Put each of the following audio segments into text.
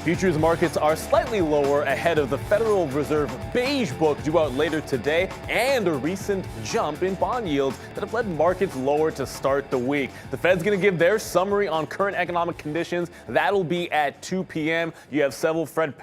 Futures markets are slightly lower ahead of the Federal Reserve beige book due out later today and a recent jump in bond yields that have led markets lower to start the week. The Fed's going to give their summary on current economic conditions. That'll be at 2 p.m. You have several Fed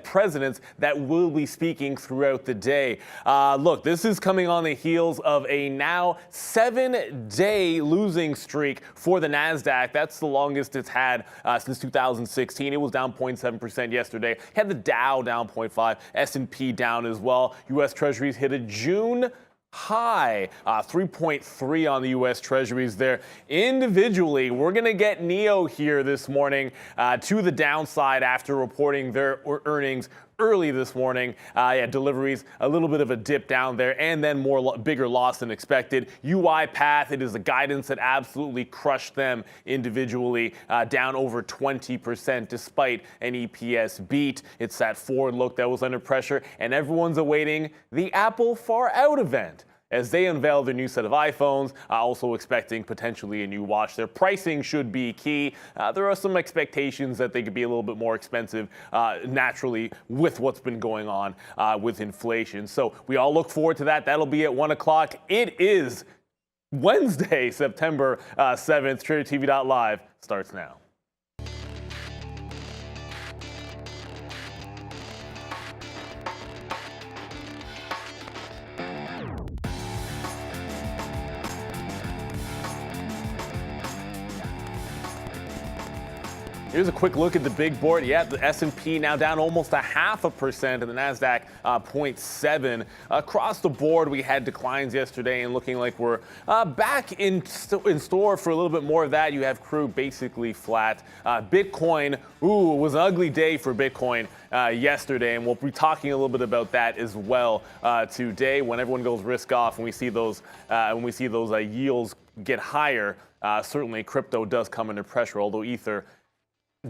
presidents that will be speaking throughout the day. Look, this is coming on the heels of a now 7-day losing streak for the NASDAQ. That's the longest it's had since 2016. It was down 0.7% yesterday. Had the Dow down 0.5%, S&P down as well. U.S. Treasuries hit a June high, 3.3 on the U.S. Treasuries there. Individually, we're going to get NEO here this morning to the downside after reporting their earnings early this morning. Deliveries, a little bit of a dip down there, and then bigger loss than expected. UiPath, it is the guidance that absolutely crushed them individually, down over 20% despite an EPS beat. It's that forward look that was under pressure, and everyone's awaiting the Apple Far Out event as they unveil their new set of iPhones, also expecting potentially a new watch. Their pricing should be key. There are some expectations that they could be a little bit more expensive naturally with what's been going on with inflation. So we all look forward to that. That'll be at 1 o'clock. It is Wednesday, September 7th. TraderTV.live starts now. Here's a quick look at the big board. Yeah, the S&P now down almost 0.5%, and the NASDAQ 0.7%. Across the board, we had declines yesterday, and looking like we're back in store for a little bit more of that. You have crude basically flat. Bitcoin, it was an ugly day for Bitcoin yesterday, and we'll be talking a little bit about that as well today. When everyone goes risk off, and we see those yields get higher, certainly crypto does come under pressure. Although Ether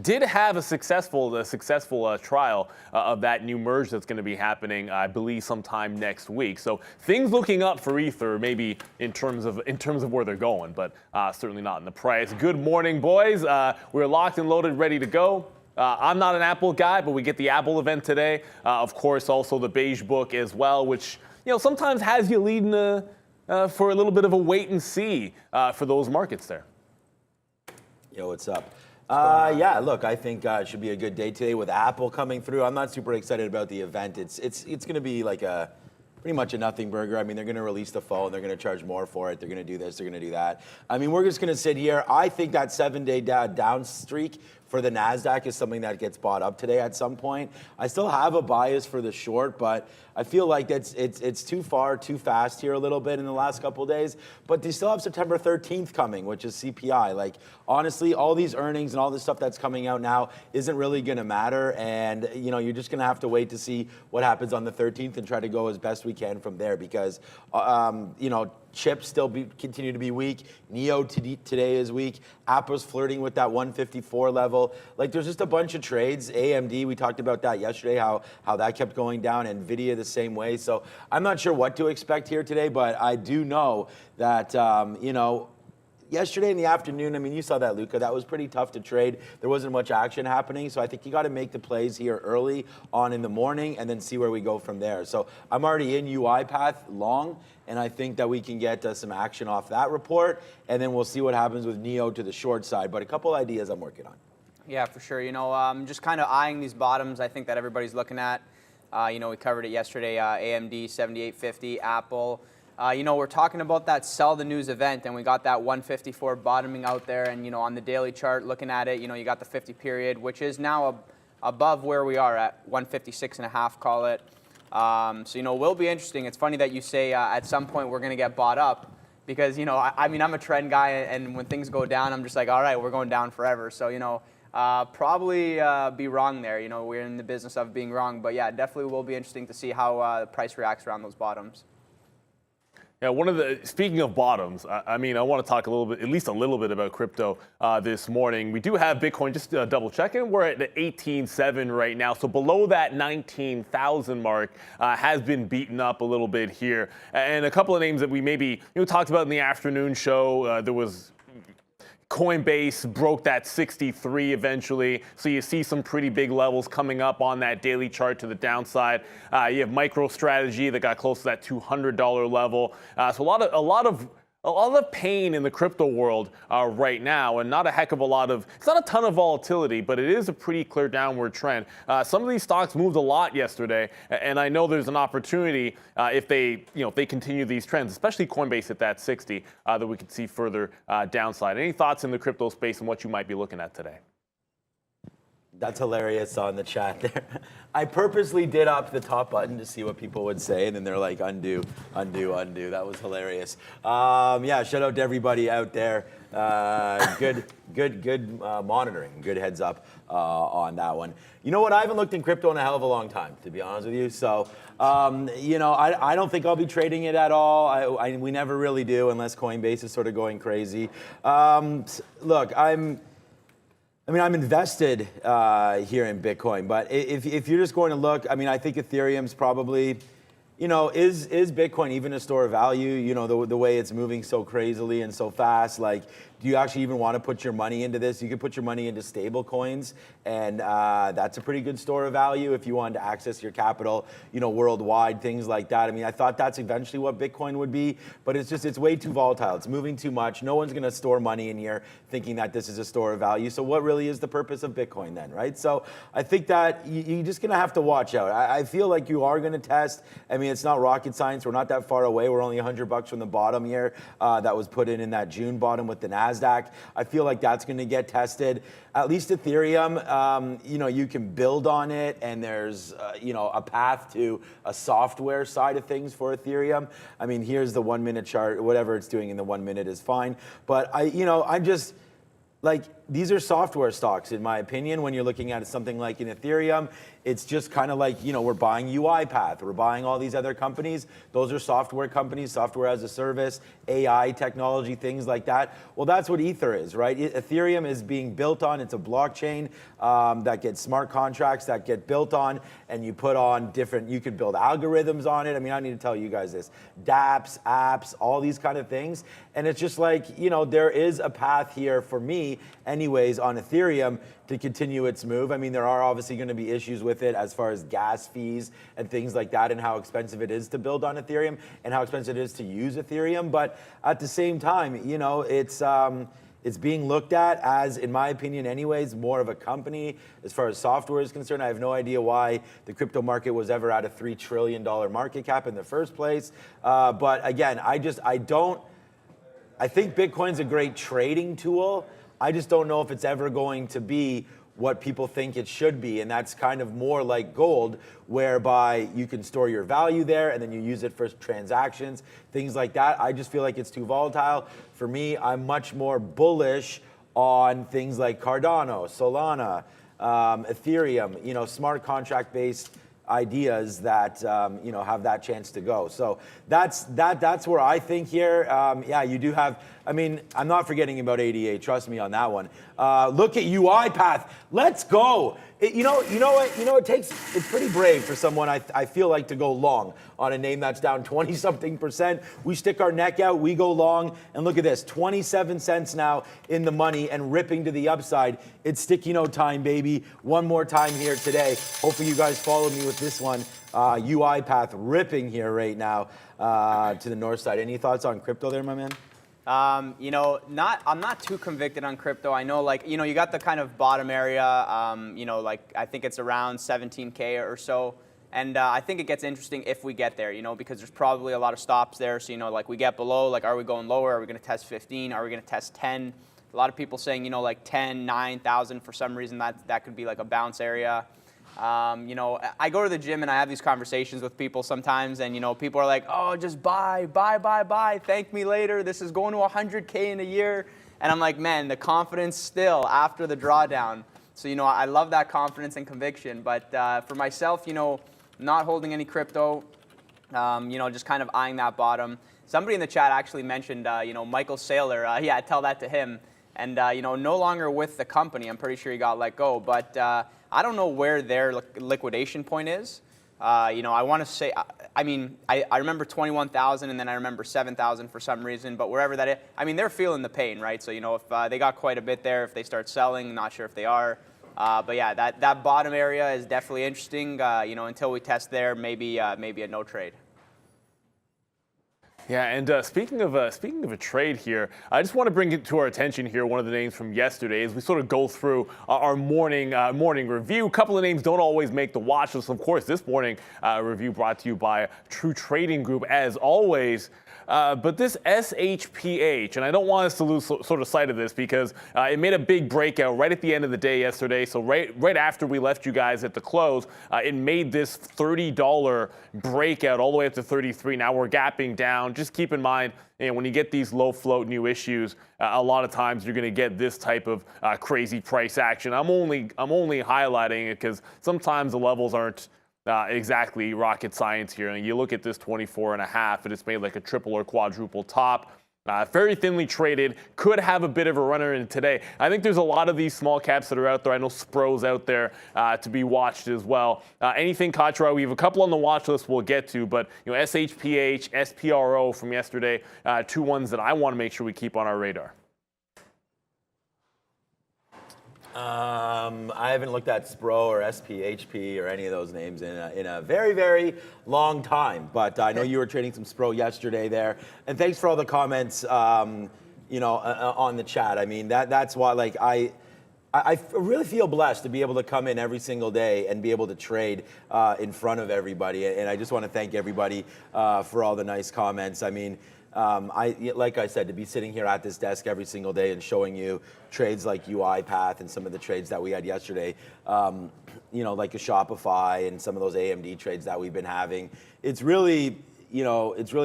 did have a successful trial of that new merge that's going to be happening, I believe, sometime next week. So things looking up for Ether, maybe in terms of where they're going, but certainly not in the price. Good morning, boys. We're locked and loaded, ready to go. I'm not an Apple guy, but we get the Apple event today. Of course, also the beige book as well, which sometimes has you leading for a little bit of a wait and see for those markets there. Yo, what's up? Yeah, look, I think it should be a good day today with Apple coming through. I'm not super excited about the event. It's going to be like pretty much a nothing burger. I mean, they're going to release the phone. They're going to charge more for it. They're going to do this. They're going to do that. I mean, we're just going to sit here. I think that 7-day down streak for the NASDAQ is something that gets bought up today at some point. I still have a bias for the short, but I feel like it's too fast here a little bit in the last couple of days. But they still have September 13th coming, which is CPI. Like, honestly, all these earnings and all this stuff that's coming out now isn't really going to matter. And, you're just going to have to wait to see what happens on the 13th and try to go as best we can from there because, chips still continue to be weak. NEO today is weak. Apple's flirting with that 154 level. Like, there's just a bunch of trades. AMD, we talked about that yesterday, how that kept going down. NVIDIA the same way. So I'm not sure what to expect here today, but I do know that, yesterday in the afternoon, I mean, you saw that, Luca. That was pretty tough to trade. There wasn't much action happening. So I think you got to make the plays here early on in the morning and then see where we go from there. So I'm already in UiPath long, and I think that we can get some action off that report. And then we'll see what happens with NEO to the short side. But a couple ideas I'm working on. Yeah, for sure. Just kind of eyeing these bottoms I think that everybody's looking at. We covered it yesterday, AMD 7850, Apple. We're talking about that sell the news event, and we got that 154 bottoming out there. And, on the daily chart, looking at it, you got the 50 period, which is now above where we are at 156.5, call it. So, it will be interesting. It's funny that you say at some point we're going to get bought up because, I mean, I'm a trend guy, and when things go down, I'm just like, all right, we're going down forever. So, probably be wrong there. We're in the business of being wrong. But, yeah, definitely will be interesting to see how the price reacts around those bottoms. Yeah, speaking of bottoms, I want to talk at least a little bit about crypto this morning. We do have Bitcoin, just double checking. We're at 18.7 right now. So below that 19,000 mark has been beaten up a little bit here. And a couple of names that we maybe talked about in the afternoon show, there was Coinbase broke that 63 eventually, so you see some pretty big levels coming up on that daily chart to the downside. You have MicroStrategy that got close to that $200 level. So a lot of pain in the crypto world right now, and not a heck of a lot of, it's not a ton of volatility, but it is a pretty clear downward trend. Some of these stocks moved a lot yesterday, and I know there's an opportunity if they continue these trends, especially Coinbase at that 60, that we could see further downside. Any thoughts in the crypto space and what you might be looking at today? That's hilarious on the chat there. I purposely did up the top button to see what people would say, and then they're like, undo, undo, undo. That was hilarious. Yeah, shout out to everybody out there. Good monitoring, good heads up on that one. You know what? I haven't looked in crypto in a hell of a long time, to be honest with you. So, I don't think I'll be trading it at all. We never really do unless Coinbase is sort of going crazy. Look, I'm invested here in Bitcoin, but if you're just going to look, I think Ethereum's probably, is Bitcoin even a store of value? The way it's moving so crazily and so fast, like, do you actually even want to put your money into this? You could put your money into stable coins, and that's a pretty good store of value if you wanted to access your capital, worldwide, things like that. I thought that's eventually what Bitcoin would be, but it's way too volatile. It's moving too much. No one's going to store money in here thinking that this is a store of value. So what really is the purpose of Bitcoin then, right? So I think that you're just going to have to watch out. I feel like you are going to test. It's not rocket science. We're not that far away. We're only $100 from the bottom here that was put in that June bottom with the NASDAQ. I feel like that's going to get tested. At least Ethereum, you can build on it, and there's, a path to a software side of things for Ethereum. Here's the 1 minute chart. Whatever it's doing in the 1 minute is fine. But I'm just, like, these are software stocks, in my opinion. When you're looking at something like in Ethereum, it's just kind of like, we're buying UiPath, we're buying all these other companies. Those are software companies, software as a service, AI technology, things like that. Well, that's what Ether is, right? Ethereum is being built on, it's a blockchain that gets smart contracts that get built on, and you put on you could build algorithms on it. I don't need to tell you guys this. dApps, apps, all these kind of things. And it's just like, there is a path here for me anyways on Ethereum to continue its move. There are obviously going to be issues with it as far as gas fees and things like that, and how expensive it is to build on Ethereum and how expensive it is to use Ethereum. But at the same time, it's being looked at as, in my opinion anyways, more of a company as far as software is concerned. I have no idea why the crypto market was ever at a $3 trillion market cap in the first place. But again, I think Bitcoin's a great trading tool. I just don't know if it's ever going to be what people think it should be, and that's kind of more like gold, whereby you can store your value there and then you use it for transactions, things like that. I just feel like it's too volatile. For me, I'm much more bullish on things like Cardano, Solana, Ethereum, smart contract-based ideas that have that chance to go. So that's where I think here. Yeah, you do have. I'm not forgetting about 88. Trust me on that one. Look at UiPath. Let's go. You know what? It's pretty brave for someone, I feel like, to go long on a name that's down 20-something%. We stick our neck out, we go long, and look at this, 27 cents now in the money and ripping to the upside. It's sticky note time, baby. One more time here today. Hopefully you guys followed me with this one. UiPath ripping here right now to the north side. Any thoughts on crypto there, my man? I'm not too convicted on crypto. I know, you got the kind of bottom area, I think it's around 17K or so. And I think it gets interesting if we get there, because there's probably a lot of stops there. So, we get below, are we going lower? Are we going to test 15? Are we going to test 10? A lot of people saying, 10, 9,000 for some reason, that could be like a bounce area. I go to the gym and I have these conversations with people sometimes, and people are like, oh, just buy, thank me later, this is going to 100K in a year. And I'm like, man, the confidence still after the drawdown. So I love that confidence and conviction, but for myself, not holding any crypto, just kind of eyeing that bottom. Somebody in the chat actually mentioned Michael Saylor. Yeah, tell that to him. And no longer with the company. I'm pretty sure he got let go, but I don't know where their liquidation point is. I want to say, I remember 21,000 and then I remember 7,000 for some reason, but wherever that is, they're feeling the pain, right? So, if they got quite a bit there, if they start selling, not sure if they are. But yeah, that bottom area is definitely interesting. Until we test there, maybe a no trade. Yeah, and speaking of a trade here, I just want to bring it to our attention here one of the names from yesterday as we sort of go through our morning review. A couple of names don't always make the watch list. Of course, this morning review brought to you by True Trading Group, as always. But this SHPH, and I don't want us to lose sort of sight of this because it made a big breakout right at the end of the day yesterday. So right after we left you guys at the close, it made this $30 breakout all the way up to 33. Now we're gapping down. Just keep in mind, when you get these low float new issues, a lot of times you're going to get this type of crazy price action. I'm only highlighting it because sometimes the levels aren't exactly rocket science here. And you look at this 24.5, and it's made like a triple or quadruple top. Very thinly traded, could have a bit of a runner in today. I think there's a lot of these small caps that are out there. I know Spro's out there to be watched as well. Anything Katra, we have a couple on the watch list we'll get to, but SHPH, SPRO from yesterday, two ones that I want to make sure we keep on our radar. I haven't looked at SPRO or SPHP or any of those names in a very, very long time. But I know you were trading some SPRO yesterday there. And thanks for all the comments, on the chat. That's why, I really feel blessed to be able to come in every single day and be able to trade in front of everybody. And I just want to thank everybody for all the nice comments. Like I said, to be sitting here at this desk every single day and showing you trades like UiPath and some of the trades that we had yesterday, like a Shopify and some of those AMD trades that we've been having, it's really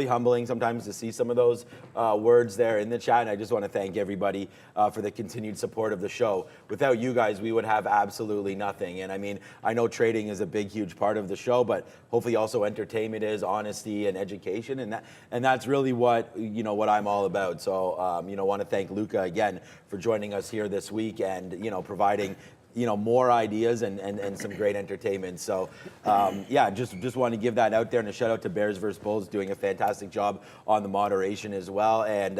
humbling sometimes to see some of those words there in the chat. And I just want to thank everybody for the continued support of the show. Without you guys, we would have absolutely nothing. And I know trading is a big, huge part of the show, but hopefully also entertainment is, honesty and education. And that's really what I'm all about. So, want to thank Luca again for joining us here this week and, providing more ideas and some great entertainment. So, just want to give that out there, and a shout out to Bears vs. Bulls doing a fantastic job on the moderation as well. And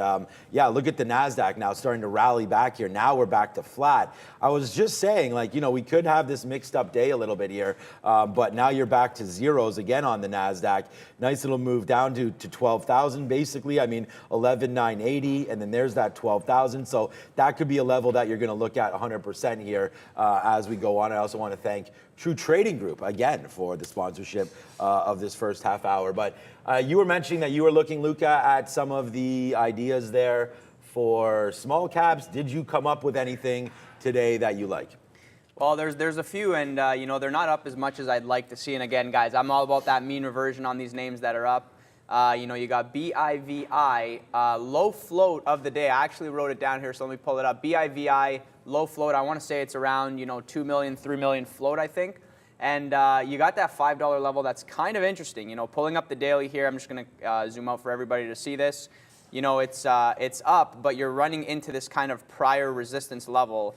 look at the NASDAQ now starting to rally back here. Now we're back to flat. I was just saying, we could have this mixed up day a little bit here, but now you're back to zeros again on the NASDAQ. Nice little move down to 12,000 basically. 11,980, and then there's that 12,000. So that could be a level that you're going to look at 100% here. As we go on, I also want to thank True Trading Group again for the sponsorship of this first half hour. But you were mentioning that you were looking, Luca, at some of the ideas there for small caps. Did you come up with anything today that you like? Well, there's a few, and they're not up as much as I'd like to see. And again, guys, I'm all about that mean reversion on these names that are up. You got BIVI, low float of the day. I actually wrote it down here, so let me pull it up. BIVI, low float. I want to say it's around 2 million, 3 million float, I think. And you got that $5 level. That's kind of interesting. Pulling up the daily here. I'm just going to zoom out for everybody to see this. It's up, but you're running into this kind of prior resistance level,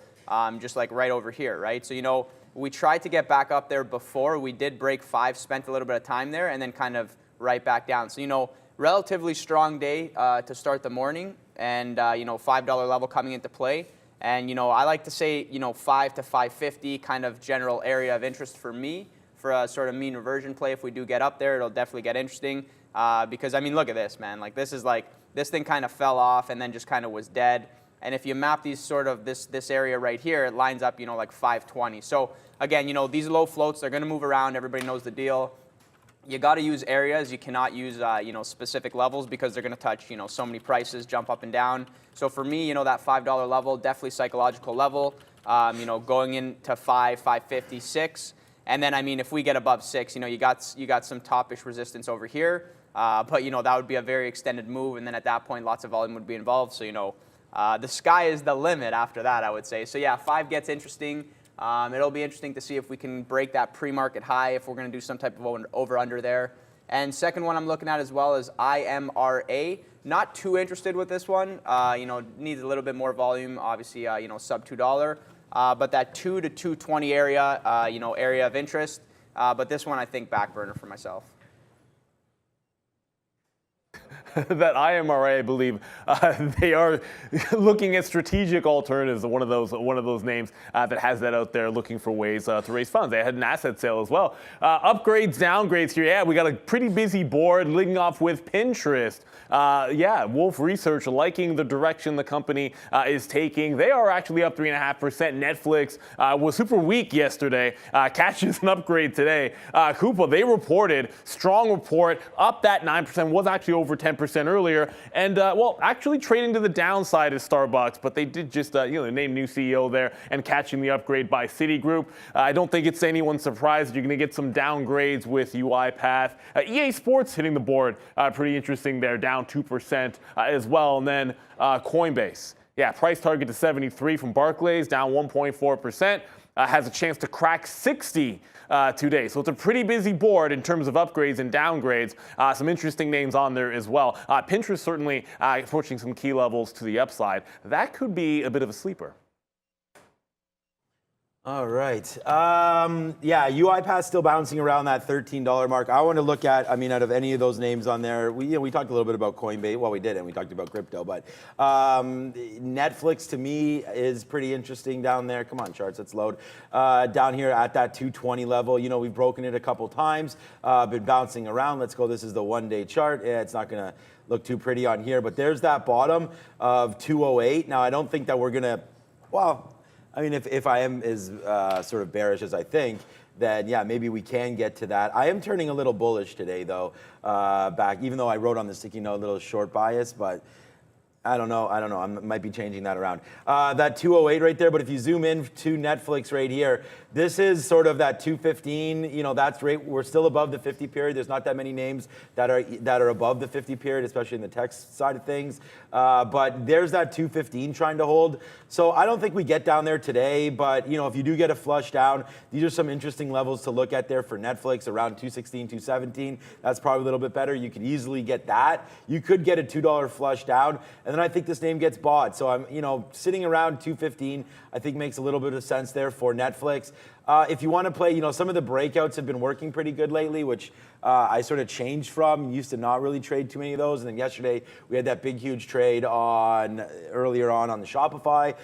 just like right over here, right? So we tried to get back up there before. We did break 5, spent a little bit of time there, and then kind of right back down. So, relatively strong day to start the morning, and, $5 level coming into play. And, I like to say, 5 to 550 kind of general area of interest for me for a sort of mean reversion play. If we do get up there, it'll definitely get interesting because, look at this, man. This thing kind of fell off and then just kind of was dead. And if you map these sort of this area right here, it lines up, like 520. So, again, these low floats, they're going to move around. Everybody knows the deal. You got to use areas. You cannot use, specific levels because they're going to touch, so many prices, jump up and down. So for me, that $5 level, definitely psychological level, going into 5, 550, 6. And then, if we get above 6, you got some topish resistance over here. But, that would be a very extended move. And then at that point, lots of volume would be involved. So, the sky is the limit after that, I would say. So, 5 gets interesting. It'll be interesting to see if we can break that pre-market high, if we're going to do some type of over-under there. And second one I'm looking at as well is IMRA. Not too interested with this one. Needs a little bit more volume, obviously, sub $2. But that 2 to 220 area, area of interest. But this one, I think, back burner for myself. That IMRA, I believe, they are looking at strategic alternatives. One of those names that has that out there, looking for ways to raise funds. They had an asset sale as well. Upgrades, downgrades here. Yeah, we got a pretty busy board, leading off with Pinterest. Wolf Research liking the direction the company is taking. They are actually up 3.5%. Netflix was super weak yesterday. Catches an upgrade today. Coupa, they reported strong report, up that 9%, was actually over 10% earlier, and actually trading to the downside is Starbucks, but they did just name new CEO there and catching the upgrade by Citigroup. I don't think it's anyone's surprise that you're going to get some downgrades with UiPath. EA Sports hitting the board, pretty interesting there, down 2% as well, and then Coinbase. Yeah, price target to 73 from Barclays, down 1.4%. Has a chance to crack 60 today. So it's a pretty busy board in terms of upgrades and downgrades. Some interesting names on there as well. Pinterest certainly approaching some key levels to the upside. That could be a bit of a sleeper. All right. UiPath still bouncing around that $13 mark. I want to look at, out of any of those names on there, we talked a little bit about Coinbase. Well, we didn't. We talked about crypto, but Netflix to me is pretty interesting down there. Come on, charts, let's load. Down here at that 220 level, we've broken it a couple times, been bouncing around. Let's go. This is the one-day chart. Yeah, it's not going to look too pretty on here, but there's that bottom of 208. Now, I don't think that we're going to, if I am as sort of bearish as I think, then yeah, maybe we can get to that. I am turning a little bullish today, though, back, even though I wrote on the sticky note a little short bias, but I don't know. I might be changing that around. That 208 right there, but if you zoom in to Netflix right here, this is sort of that 215. That's right. We're still above the 50 period. There's not that many names that are above the 50 period, especially in the tech side of things. But there's that 215 trying to hold. So I don't think we get down there today. But if you do get a flush down, these are some interesting levels to look at there for Netflix, around 216, 217. That's probably a little bit better. You could easily get that. You could get a $2 flush down, and then I think this name gets bought. So I'm sitting around 215. I think makes a little bit of sense there for Netflix. If you want to play, some of the breakouts have been working pretty good lately, which I sort of changed from. Used to not really trade too many of those. And then yesterday we had that big, huge trade earlier on the Shopify,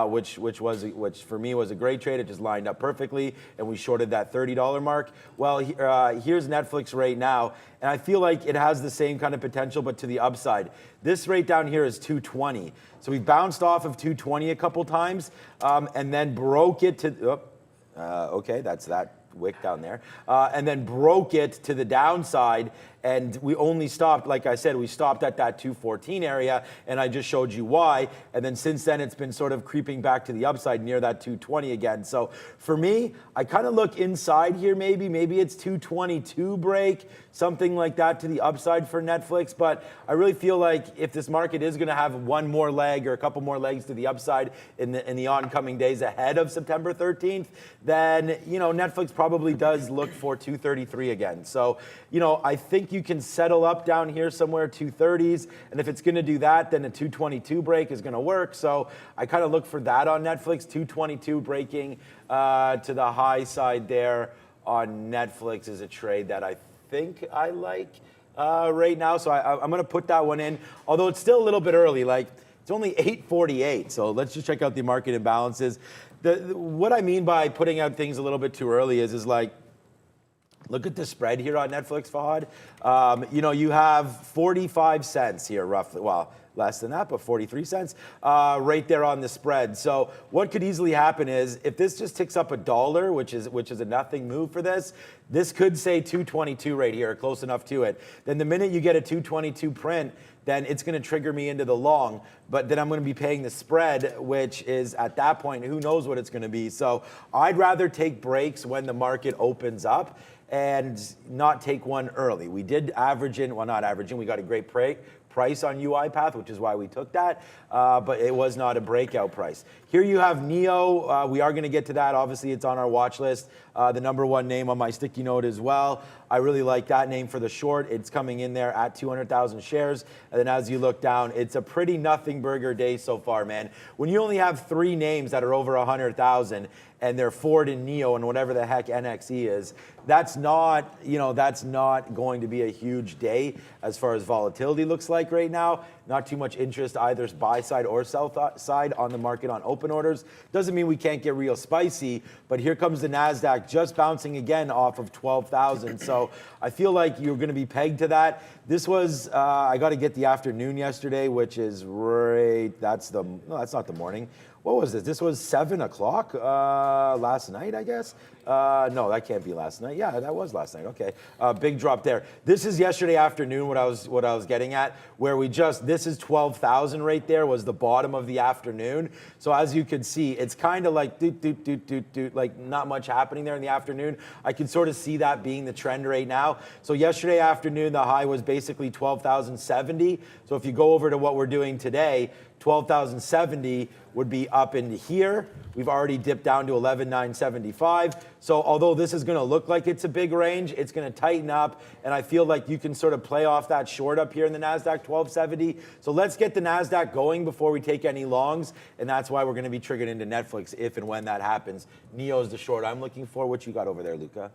which for me was a great trade. It just lined up perfectly, and we shorted that $30 mark. Well, here's Netflix right now, and I feel like it has the same kind of potential, but to the upside. This rate down here is 220. So we bounced off of 220 a couple times, and then broke it to. Okay, that's that wick down there, and then broke it to the downside, and we only stopped, like I said, we stopped at that 214 area, and I just showed you why, and then since then it's been sort of creeping back to the upside near that 220 again. So for me, I kind of look inside here, maybe it's 222 break, something like that to the upside for Netflix, but I really feel like if this market is going to have one more leg or a couple more legs to the upside in the oncoming days ahead of September 13th, then Netflix probably does look for 233 again. So I think you can settle up down here somewhere 230s, and if it's going to do that, then a 222 break is going to work. So I kind of look for that on Netflix, 222 breaking to the high side there on Netflix is a trade that I think I like right now. So I'm going to put that one in, although it's still a little bit early. Like, it's only 8:48, so let's just check out the market imbalances. What I mean by putting out things a little bit too early is like, look at the spread here on Netflix, Fahad. You have 45 cents here, roughly. Well, less than that, but 43 cents right there on the spread. So what could easily happen is if this just ticks up $1, which is a nothing move for this could say 222 right here, close enough to it. Then the minute you get a 222 print, then it's going to trigger me into the long. But then I'm going to be paying the spread, which is at that point, who knows what it's going to be. So I'd rather take breaks when the market opens up and not take one early. We did average in, well, not average in, we got a great price on UiPath, which is why we took that, but it was not a breakout price. Here you have NEO. We are going to get to that. Obviously, it's on our watch list. The #1 name on my sticky note as well. I really like that name for the short. It's coming in there at 200,000 shares. And then as you look down, it's a pretty nothing burger day so far, man. When you only have 3 names that are over 100,000 and they're Ford and NEO and whatever the heck NXE is, that's not, that's not going to be a huge day as far as volatility looks like right now. Not too much interest either buy side or sell side on the market on open orders. Doesn't mean we can't get real spicy, but here comes the NASDAQ just bouncing again off of 12,000. So I feel like you're going to be pegged to that. This was, I got to get the afternoon yesterday, which is right, no, that's not the morning. What was this? This was 7 o'clock last night, I guess. No, that can't be last night. Yeah, that was last night. Okay, big drop there. This is yesterday afternoon. What I was getting at, where this is 12,000 right there was the bottom of the afternoon. So as you can see, it's kind of like like not much happening there in the afternoon. I can sort of see that being the trend right now. So yesterday afternoon, the high was basically 12,070. So if you go over to what we're doing today, 12,070 would be up into here. We've already dipped down to 11,975. So although this is going to look like it's a big range, it's going to tighten up. And I feel like you can sort of play off that short up here in the NASDAQ 1270. So let's get the NASDAQ going before we take any longs. And that's why we're going to be triggered into Netflix if and when that happens. NEO's the short I'm looking for. What you got over there, Luca?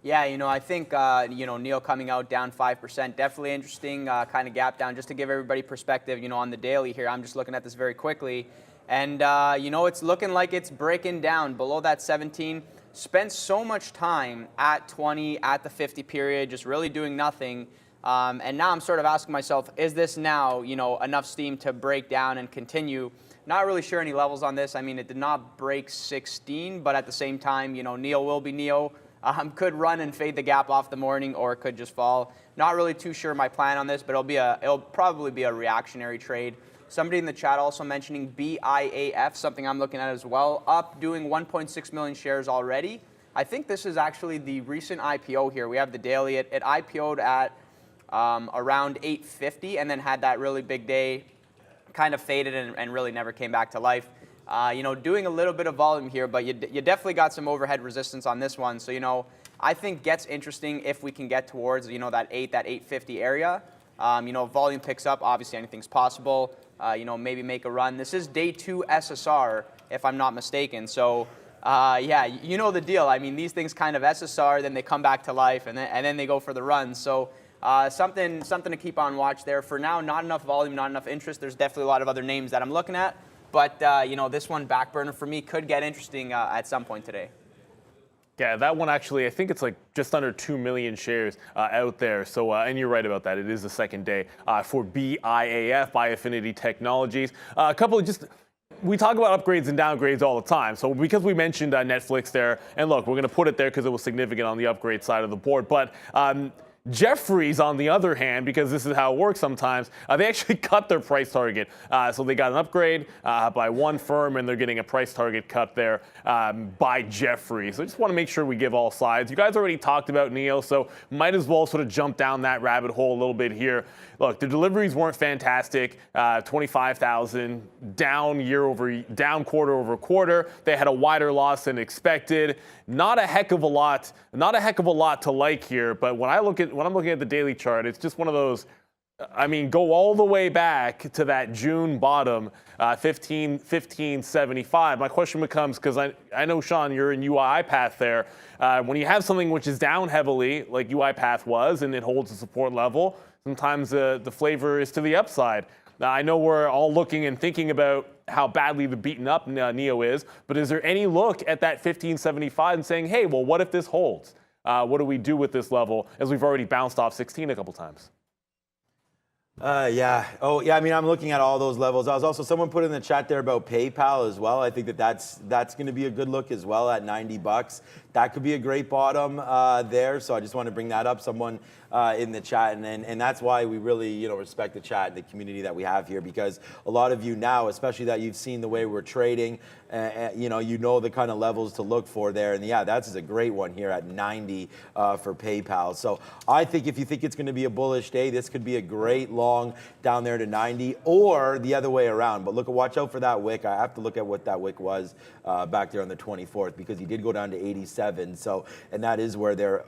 Yeah, I think, NEO coming out down 5%, definitely interesting kind of gap down. Just to give everybody perspective, on the daily here, I'm just looking at this very quickly. And, it's looking like it's breaking down below that 17. Spent so much time at 20, at the 50 period, just really doing nothing. And now I'm sort of asking myself, is this now, enough steam to break down and continue? Not really sure any levels on this. I mean, it did not break 16, but at the same time, NEO will be NEO. Could run and fade the gap off the morning, or it could just fall. Not really too sure my plan on this, but it'll probably be a reactionary trade. Somebody in the chat also mentioning BIAF, something I'm looking at as well, up doing 1.6 million shares already. I think this is actually the recent IPO here. We have the daily. It IPO'd at around 850 and then had that really big day, kind of faded and really never came back to life. Doing a little bit of volume here, but you definitely got some overhead resistance on this one. So, I think gets interesting if we can get towards, that 850 area. Volume picks up, obviously anything's possible. Maybe make a run. This is day 2 SSR, if I'm not mistaken. So, yeah, you know the deal. I mean, these things kind of SSR, then they come back to life, and then they go for the run. So, something to keep on watch there. For now, not enough volume, not enough interest. There's definitely a lot of other names that I'm looking at. But, this one, back burner for me, could get interesting at some point today. Yeah, that one actually, I think it's like just under 2 million shares out there. So, and you're right about that. It is the second day for BIAF, Biofinity Technologies. A couple of we talk about upgrades and downgrades all the time. So because we mentioned Netflix there, and look, we're going to put it there because it was significant on the upgrade side of the board. But Jefferies, on the other hand, because this is how it works sometimes, they actually cut their price target. So they got an upgrade by one firm, and they're getting a price target cut there by Jefferies. So I just want to make sure we give all sides. You guys already talked about NEO, so might as well sort of jump down that rabbit hole a little bit here. Look, the deliveries weren't fantastic. 25,000 down quarter over quarter. They had a wider loss than expected. Not a heck of a lot to like here. But when I'm looking at the daily chart, it's just one of those. I mean, go all the way back to that June bottom, 1575. My question becomes, because I know, Sean, you're in UiPath there. When you have something which is down heavily, like UiPath was, and it holds a support level, sometimes the flavor is to the upside. Now, I know we're all looking and thinking about how badly the beaten up NEO is, but is there any look at that 1575 and saying, hey, well, what if this holds? What do we do with this level, as we've already bounced off 16 a couple times? Yeah. Oh, yeah. I mean, I'm looking at all those levels. Someone put in the chat there about PayPal as well. I think that's going to be a good look as well at $90. That could be a great bottom there. So I just want to bring that up. Someone in the chat, and that's why we really respect the chat and the community that we have here, because a lot of you now, especially that you've seen the way we're trading, you know the kind of levels to look for there. And yeah, that's a great one here at 90 for PayPal. So I think if you think it's going to be a bullish day, this could be a great long down there to 90, or the other way around. But watch out for that wick. I have to look at what that wick was back there on the 24th, because he did go down to 87. So, and that is where they're,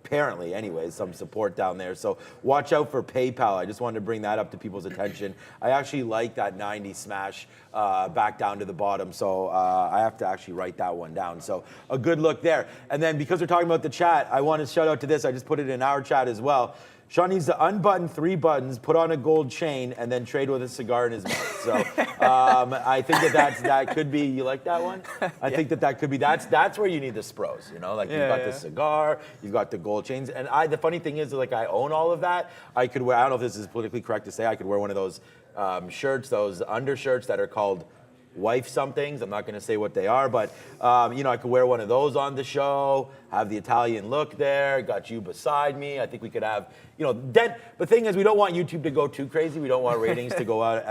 apparently anyways, some support down there. So watch out for PayPal. I just wanted to bring that up to people's attention. I actually like that 90 smash back down to the bottom. So I have to actually write that one down. So a good look there. And then because we're talking about the chat, I want to shout out to this. I just put it in our chat as well. Sean needs to unbutton 3 buttons, put on a gold chain, and then trade with a cigar in his mouth. So I think that could be. You like that one? I think that could be. That's where you need the spros. You've got the cigar, you've got the gold chains, and the funny thing is, I own all of that. I could wear. I don't know if this is politically correct to say. I could wear one of those shirts, those undershirts that are called wife somethings. I'm not going to say what they are, but I could wear one of those on the show, have the Italian look there, got you beside me. I think we could have, the thing is, we don't want YouTube to go too crazy. We don't want ratings to go out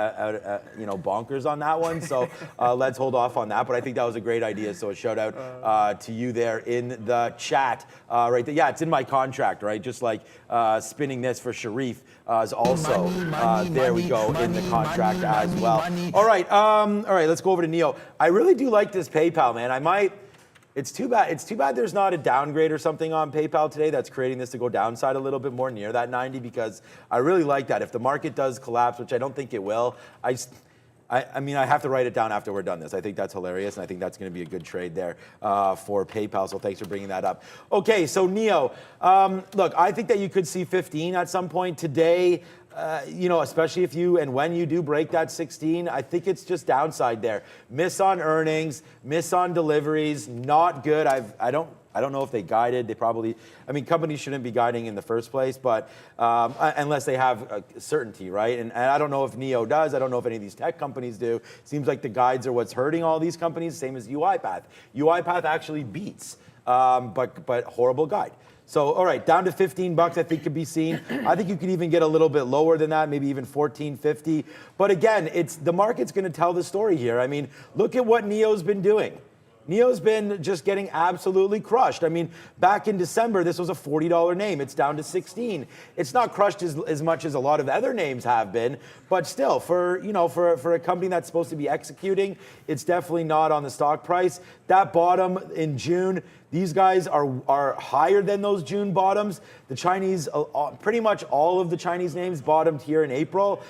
bonkers on that one. So let's hold off on that. But I think that was a great idea. So a shout out to you there in the chat right there. Yeah, it's in my contract, right? Just like spinning this for Sharif is also, there we go, in the contract as well. All right, let's go over to Neo. I really do like this PayPal, man. It's too bad there's not a downgrade or something on PayPal today that's creating this to go downside a little bit more near that 90, because I really like that. If the market does collapse, which I don't think it will, I have to write it down after we're done this. I think that's hilarious, and I think that's going to be a good trade there for PayPal, so thanks for bringing that up. Okay, so Neo, look, I think that you could see 15 at some point today. Especially if you and when you do break that 16, I think it's just downside there. Miss on earnings, miss on deliveries, not good. I don't know if they guided. They probably, companies shouldn't be guiding in the first place, but unless they have certainty, right? And I don't know if Neo does. I don't know if any of these tech companies do. Seems like the guides are what's hurting all these companies, same as UiPath. UiPath actually beats, but horrible guide. So, all right, down to $15 I think could be seen. I think you could even get a little bit lower than that, maybe even $14.50. But again, the market's going to tell the story here. Look at what Neo's been doing. Neo's been just getting absolutely crushed. Back in December, this was a $40 name. It's down to 16. It's not crushed as much as a lot of other names have been, but still, for a company that's supposed to be executing, it's definitely not on the stock price. That bottom in June, these guys are higher than those June bottoms. The Chinese, pretty much all of the Chinese names bottomed here in April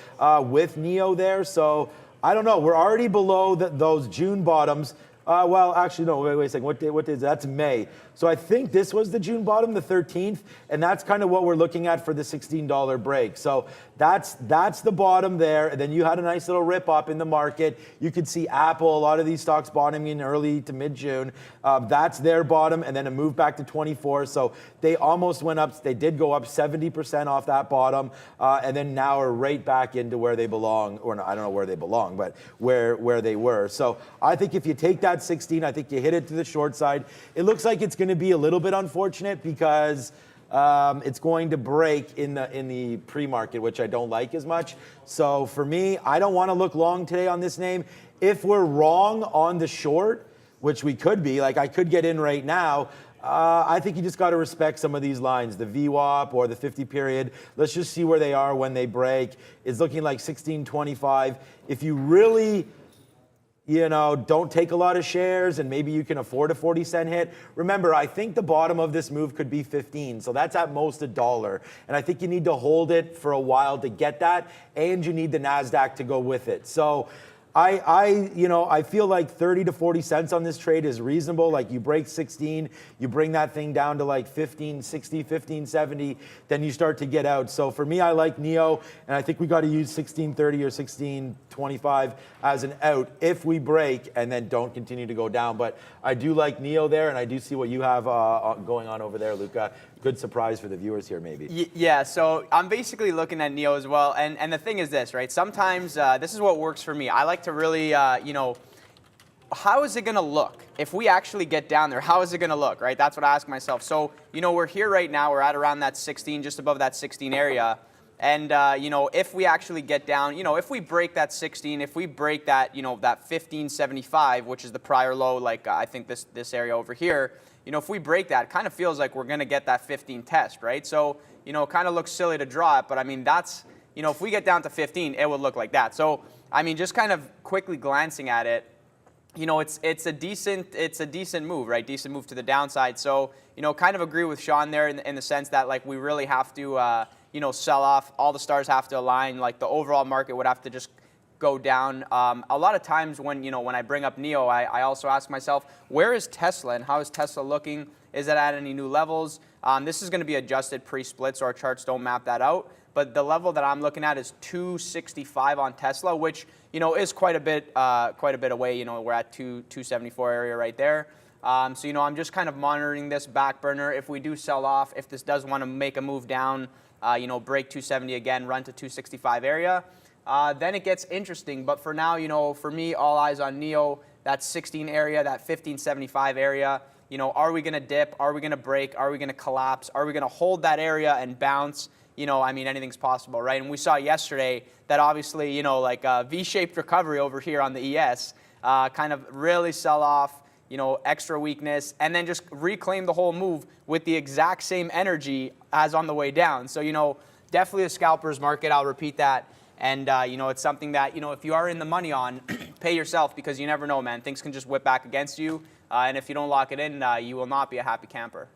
with Neo there. So I don't know. We're already below those June bottoms. Well, actually, no, wait a second. What day is that? That's May. So I think this was the June bottom, the 13th, and that's kind of what we're looking at for the $16 break. So that's the bottom there. And then you had a nice little rip up in the market. You could see Apple, a lot of these stocks bottoming in early to mid-June. That's their bottom, and then a move back to 24. So they almost went up. They did go up 70% off that bottom, and then now are right back into where they belong. Or no, I don't know where they belong, but where they were. So I think if you take that 16, I think you hit it to the short side. It looks like it's going to be a little bit unfortunate because it's going to break in the pre-market, which I don't like as much. So for me, I don't want to look long today on this name. If we're wrong on the short, which we could be, like I could get in right now, I think you just got to respect some of these lines, the VWAP or the 50 period. Let's just see where they are when they break. It's looking like 16.25. If you really don't take a lot of shares and maybe you can afford a 40-cent hit. Remember, I think the bottom of this move could be 15, so that's at most $1. And I think you need to hold it for a while to get that, and you need the NASDAQ to go with it. So I feel like 30 to 40 cents on this trade is reasonable. Like you break 16, you bring that thing down to like 15.60, 15.70, then you start to get out. So for me, I like Neo, and I think we got to use 16.30 or 16.25 as an out if we break and then don't continue to go down. But I do like Neo there, and I do see what you have going on over there, Luca. Good surprise for the viewers here, maybe. Yeah, so I'm basically looking at Neo as well, and the thing is this, right? Sometimes this is what works for me. I like to really, how is it going to look? If we actually get down there, how is it going to look, right? That's what I ask myself. So, we're here right now. We're at around that 16, just above that 16 area. And, if we actually get down, if we break that 16, if we break that, that 1575, which is the prior low, like I think this area over here, if we break that, it kind of feels like we're going to get that 15 test, right? So, it kind of looks silly to draw it, but I mean, that's, if we get down to 15, it would look like that. So, I mean, just kind of quickly glancing at it, it's a decent move, right? Decent move to the downside. So, kind of agree with Sean there in the sense that, like, we really have to, sell off. All the stars have to align. Like, the overall market would have to just go down. A lot of times when I bring up NIO, I also ask myself, where is Tesla and how is Tesla looking? Is it at any new levels? This is going to be adjusted pre-split, so our charts don't map that out. But the level that I'm looking at is 265 on Tesla, which is quite a bit away. We're at 274 area right there. So I'm just kind of monitoring this back burner. If we do sell off, if this does want to make a move down, break 270 again, run to 265 area, then it gets interesting. But for now, for me, all eyes on NIO, that 16 area, that 1575 area. Are we going to dip? Are we going to break? Are we going to collapse? Are we going to hold that area and bounce? I mean, anything's possible, right? And we saw yesterday that obviously, like a V-shaped recovery over here on the ES, kind of really sell off, extra weakness, and then just reclaim the whole move with the exact same energy as on the way down. So, definitely a scalper's market. I'll repeat that. And, it's something that, if you are in the money on, pay yourself because you never know, man. Things can just whip back against you. And if you don't lock it in, you will not be a happy camper.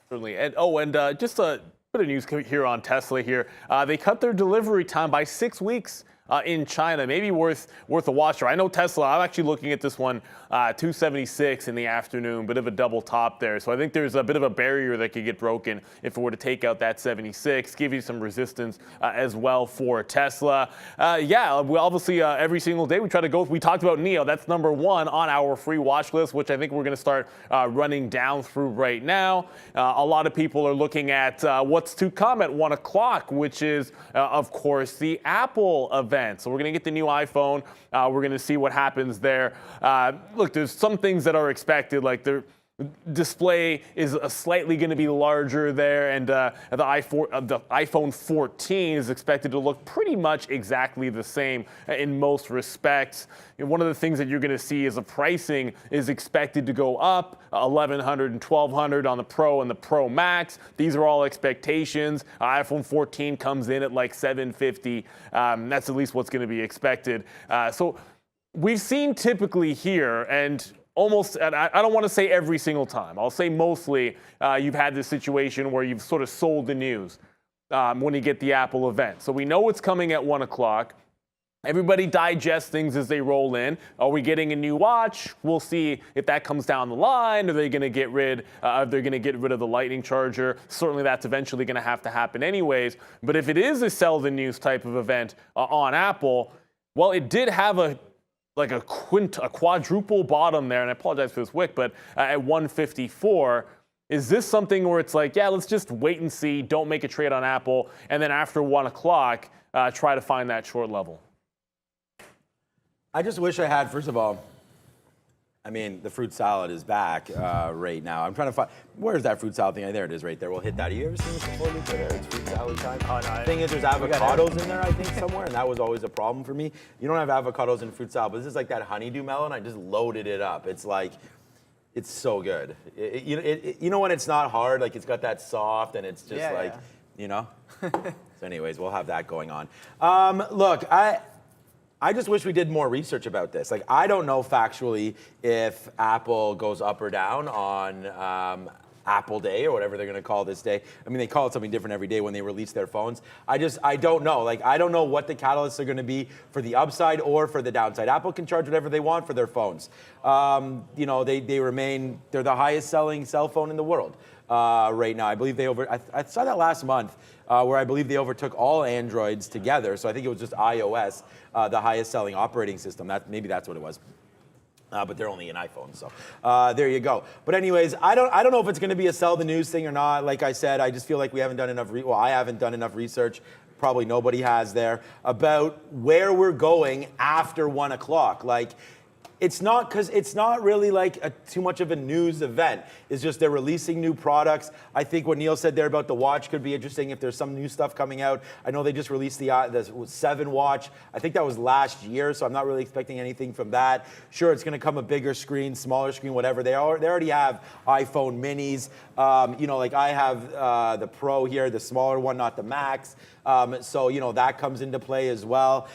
Certainly. And, just a bit of news here on Tesla here. They cut their delivery time by 6 weeks in China. Maybe worth a watch. I know Tesla, I'm actually looking at this one, 276 in the afternoon, bit of a double top there. So I think there's a bit of a barrier that could get broken if it were to take out that 76, give you some resistance as well for Tesla. We obviously every single day we try to go, we talked about NIO. That's number one on our free watch list, which I think we're going to start running down through right now. A lot of people are looking at what's to come at 1 o'clock, which is, of course, the Apple event. So we're going to get the new iPhone. We're going to see what happens there. Look, there's some things that are expected, like the display is slightly going to be larger there, and the iPhone 14 is expected to look pretty much exactly the same in most respects. One of the things that you're going to see is the pricing is expected to go up, $1,100 and $1,200 on the Pro and the Pro Max. These are all expectations. iPhone 14 comes in at like $750. That's at least what's going to be expected. So we've seen typically here, and almost, and I don't want to say every single time, I'll say mostly, you've had this situation where you've sort of sold the news when you get the Apple event. So we know it's coming at 1 o'clock. Everybody digests things as they roll in. Are we getting a new watch? We'll see if that comes down the line. Are they going to get rid? They're going to get rid of the Lightning charger. Certainly, that's eventually going to have to happen anyways. But if it is a sell the news type of event on Apple, well, it did have a quadruple bottom there, and I apologize for this wick, but at 154. Is this something where it's like, yeah, let's just wait and see, don't make a trade on Apple, and then after 1 o'clock, try to find that short level? I just wish I had, first of all, I mean, the fruit salad is back right now. I'm trying to find, where's that fruit salad thing? There it is right there. We'll hit that. Have you ever seen this before, Luca? It's fruit salad time. Oh, no, the thing is, there's avocados in there, I think, somewhere, and that was always a problem for me. You don't have avocados in fruit salad, but this is like that honeydew melon. I just loaded it up. It's like, it's so good. You know when it's not hard, like it's got that soft, and it's just you know? So anyways, we'll have that going on. Look, I just wish we did more research about this. Like, I don't know factually if Apple goes up or down on Apple Day or whatever they're going to call this day. I mean, they call it something different every day when they release their phones. I don't know. Like, I don't know what the catalysts are going to be for the upside or for the downside. Apple can charge whatever they want for their phones. They're the highest selling cell phone in the world right now. I believe I saw that last month where I believe they overtook all Androids together. So I think it was just iOS, the highest selling operating system. Maybe that's what it was. But they're only an iPhone, so there you go. But anyways, I don't know if it's going to be a sell the news thing or not. Like I said, I just feel like we haven't done enough. I haven't done enough research. Probably nobody has there about where we're going after 1 o'clock. Like, it's not because it's not really like too much of a news event. It's just they're releasing new products. I think what Neil said there about the watch could be interesting if there's some new stuff coming out. I know they just released the 7 watch. I think that was last year, so I'm not really expecting anything from that. Sure, it's going to come a bigger screen, smaller screen, whatever. They already have iPhone minis. You know, like I have the Pro here, the smaller one, not the Max. So, you know, that comes into play as well.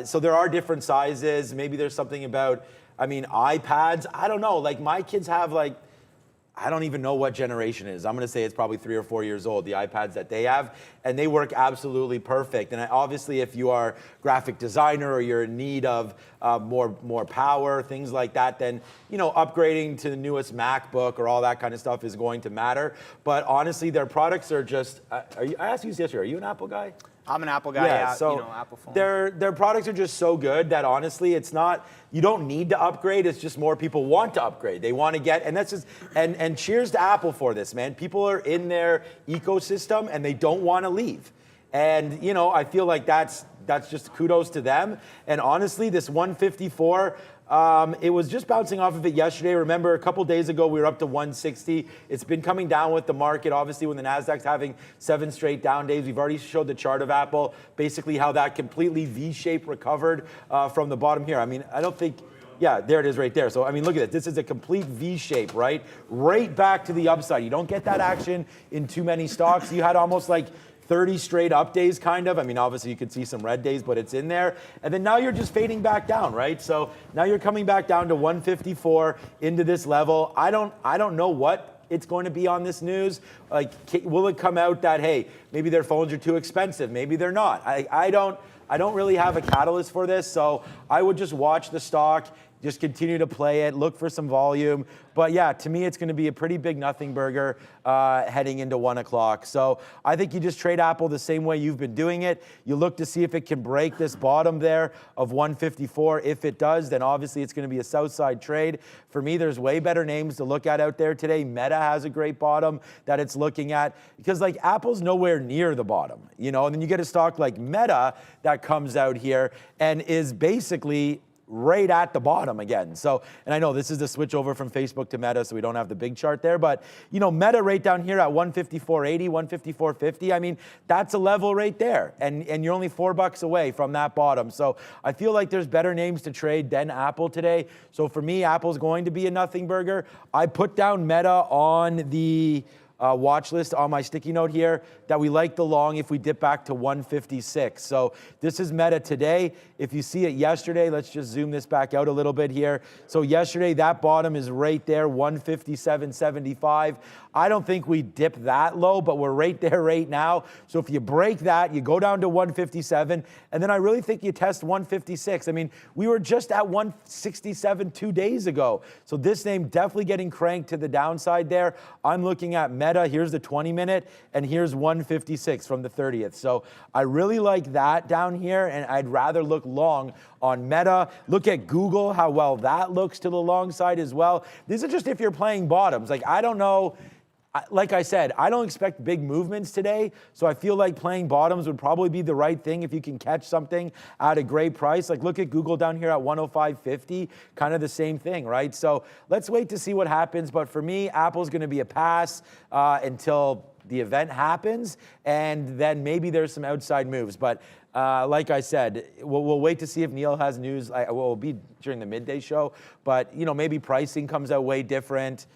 So there are different sizes. Maybe there's something about, I mean, iPads. I don't know. Like my kids have like, I don't even know what generation it is. I'm going to say it's probably 3 or 4 years old, the iPads that they have, and they work absolutely perfect. And obviously, if you are a graphic designer or you're in need of more power, things like that, then, you know, upgrading to the newest MacBook or all that kind of stuff is going to matter. But honestly, their products are just, I asked you this yesterday, are you an Apple guy? I'm an Apple guy, yeah, so you know, Apple phone. Their products are just so good that honestly, it's not, you don't need to upgrade, it's just more people want to upgrade. They want to get, and that's just, and cheers to Apple for this, man. People are in their ecosystem and they don't want to leave. And, you know, I feel like that's just kudos to them. And honestly, this 154, it was just bouncing off of it yesterday. Remember, a couple days ago, we were up to 160. It's been coming down with the market. Obviously, when the NASDAQ's having 7 straight down days, we've already showed the chart of Apple, basically how that completely V-shape recovered from the bottom here. I mean, I don't think, yeah, there it is right there. So, I mean, look at it. This is a complete V-shape, right? Right back to the upside. You don't get that action in too many stocks. You had almost like 30 straight up days, kind of. I mean, obviously you could see some red days, but it's in there. And then now you're just fading back down, right? So now you're coming back down to 154 into this level. I don't know what it's going to be on this news. Like, will it come out that, hey, maybe their phones are too expensive? Maybe they're not. I don't really have a catalyst for this, so I would just watch the stock, just continue to play it, look for some volume. But yeah, to me, it's going to be a pretty big nothing burger heading into 1 o'clock. So I think you just trade Apple the same way you've been doing it. You look to see if it can break this bottom there of 154. If it does, then obviously it's going to be a south side trade. For me, there's way better names to look at out there today. Meta has a great bottom that it's looking at because like Apple's nowhere near the bottom, you know, and then you get a stock like Meta that comes out here and is basically right at the bottom again. So, and I know this is the switch over from Facebook to Meta, so we don't have the big chart there, but you know, Meta right down here at 154.80, 154.50, I mean, that's a level right there. And you're only $4 away from that bottom. So I feel like there's better names to trade than Apple today. So for me, Apple's going to be a nothing burger. I put down Meta on the watch list on my sticky note here that we like the long if we dip back to 156. So this is Meta today. If you see it yesterday, let's just zoom this back out a little bit here. So yesterday, that bottom is right there, 157.75. I don't think we dip that low, but we're right there right now. So if you break that, you go down to 157, and then I really think you test 156. I mean, we were just at 167 2 days ago. So this name definitely getting cranked to the downside there. I'm looking at Meta. Here's the 20-minute, and here's 156 from the 30th. So I really like that down here, and I'd rather look long on Meta. Look at Google, how well that looks to the long side as well. These are just if you're playing bottoms. Like, I don't know. Like I said, I don't expect big movements today, so I feel like playing bottoms would probably be the right thing if you can catch something at a great price. Like, look at Google down here at 105.50, kind of the same thing, right? So let's wait to see what happens. But for me, Apple's going to be a pass until the event happens, and then maybe there's some outside moves. But like I said, we'll wait to see if Neil has news. Will be during the midday show, but you know, maybe pricing comes out way different.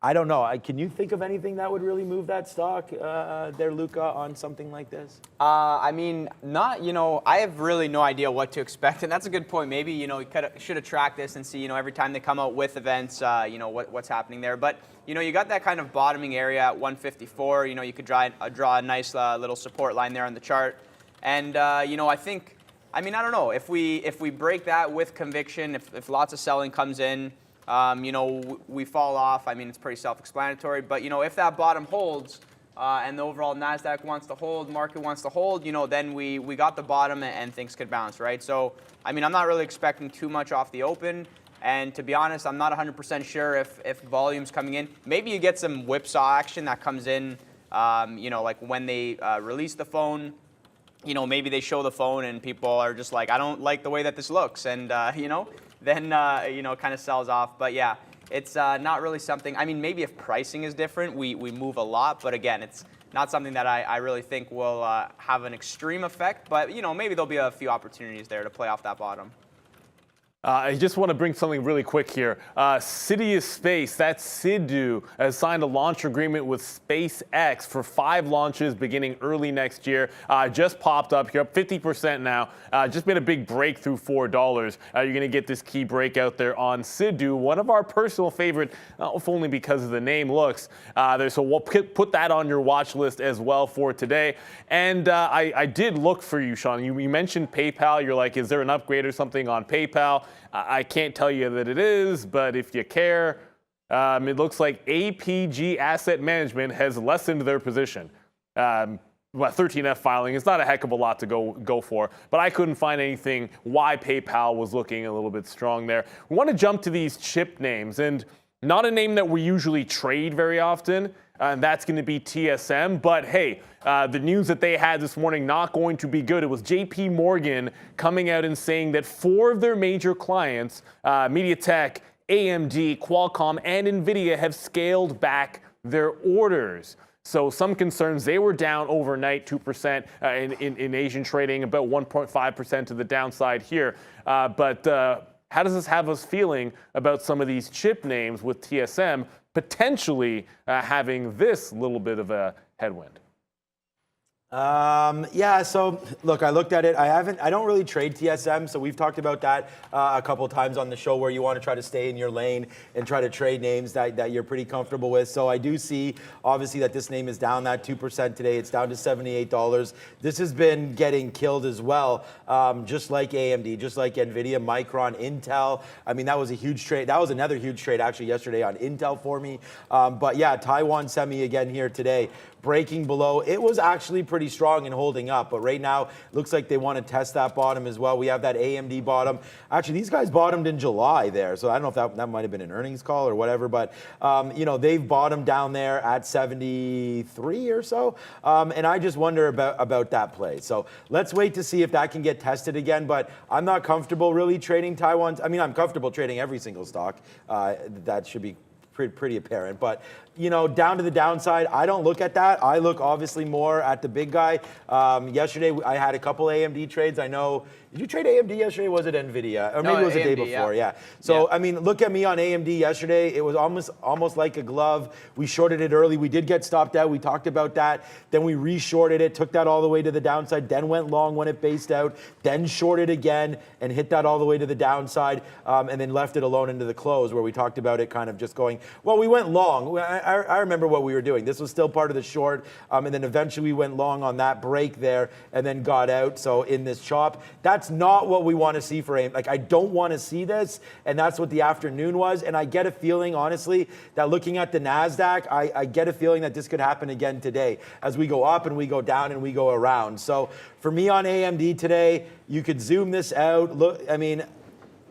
I don't know. Can you think of anything that would really move that stock there, Luca, on something like this? I mean, not, you know, I have really no idea what to expect, and that's a good point. Maybe, you know, you should have tracked this and see, you know, every time they come out with events, you know, what's happening there. But, you know, you got that kind of bottoming area at 154. You know, you could draw a nice little support line there on the chart. And, you know, I mean, I don't know. If we break that with conviction, if lots of selling comes in, you know, we fall off. I mean, it's pretty self-explanatory. But, you know, if that bottom holds and the overall NASDAQ wants to hold, market wants to hold, you know, then we got the bottom and things could bounce, right? So, I mean, I'm not really expecting too much off the open. And to be honest, I'm not 100% sure if volume's coming in. Maybe you get some whipsaw action that comes in, you know, like when they release the phone. You know, maybe they show the phone and people are just like, I don't like the way that this looks. And, you know, then you know, kind of sells off. But yeah, it's not really something. I mean, maybe if pricing is different, we move a lot. But again, it's not something that I really think will have an extreme effect. But you know, maybe there'll be a few opportunities there to play off that bottom. I just want to bring something really quick here. City of Space, that's Sidu, has signed a launch agreement with SpaceX for 5 launches beginning early next year. Just popped up here, up 50% now. Just made a big breakthrough, $4. You're going to get this key breakout there on Sidu, one of our personal favorite, if only because of the name looks. So we'll put that on your watch list as well for today. And I did look for you, Sean. You mentioned PayPal. You're like, is there an upgrade or something on PayPal? I can't tell you that it is, but if you care, it looks like APG Asset Management has lessened their position. 13F filing is not a heck of a lot to go for, but I couldn't find anything why PayPal was looking a little bit strong there. We want to jump to these chip names, and not a name that we usually trade very often, and that's going to be TSM. But hey, the news that they had this morning, not going to be good. It was JP Morgan coming out and saying that 4 of their major clients, MediaTek, AMD, Qualcomm, and NVIDIA, have scaled back their orders. So some concerns, they were down overnight 2% in Asian trading, about 1.5% to the downside here. But how does this have us feeling about some of these chip names with TSM potentially having this little bit of a headwind? Yeah, so look, I looked at it. I don't really trade TSM, so we've talked about that a couple of times on the show, where you want to try to stay in your lane and try to trade names that you're pretty comfortable with. So I do see, obviously, that this name is down that 2% today. It's down to $78. This has been getting killed as well, just like AMD, just like NVIDIA, Micron, Intel. I mean, that was a huge trade. That was another huge trade, actually, yesterday on Intel for me. But yeah, Taiwan Semi again here today, breaking below. It was actually pretty strong and holding up, but right now looks like they want to test that bottom as well. We have that AMD bottom. Actually, these guys bottomed in July there, so I don't know if that might have been an earnings call or whatever, but you know, they've bottomed down there at 73 or so, and I just wonder about that play. So let's wait to see if that can get tested again, but I'm not comfortable really trading Taiwan. I mean, I'm comfortable trading every single stock. That should be pretty apparent, but you know, down to the downside, I don't look at that. I look obviously more at the big guy. Yesterday, I had a couple AMD trades. I know, did you trade AMD yesterday? Was it NVIDIA? Or maybe it was the day before, yeah. So, I mean, look at me on AMD yesterday. It was almost like a glove. We shorted it early. We did get stopped out. We talked about that. Then we re-shorted it, took that all the way to the downside, then went long when it based out, then shorted again and hit that all the way to the downside, and then left it alone into the close, where we talked about it kind of just going, well, we went long. I remember what we were doing. This was still part of the short, and then eventually we went long on that break there and then got out. So in this chop, that's not what we want to see for AIM. Like, I don't want to see this, and that's what the afternoon was. And I get a feeling, honestly, that looking at the NASDAQ, I get a feeling that this could happen again today as we go up and we go down and we go around. So for me on AMD today, you could zoom this out. Look, I mean,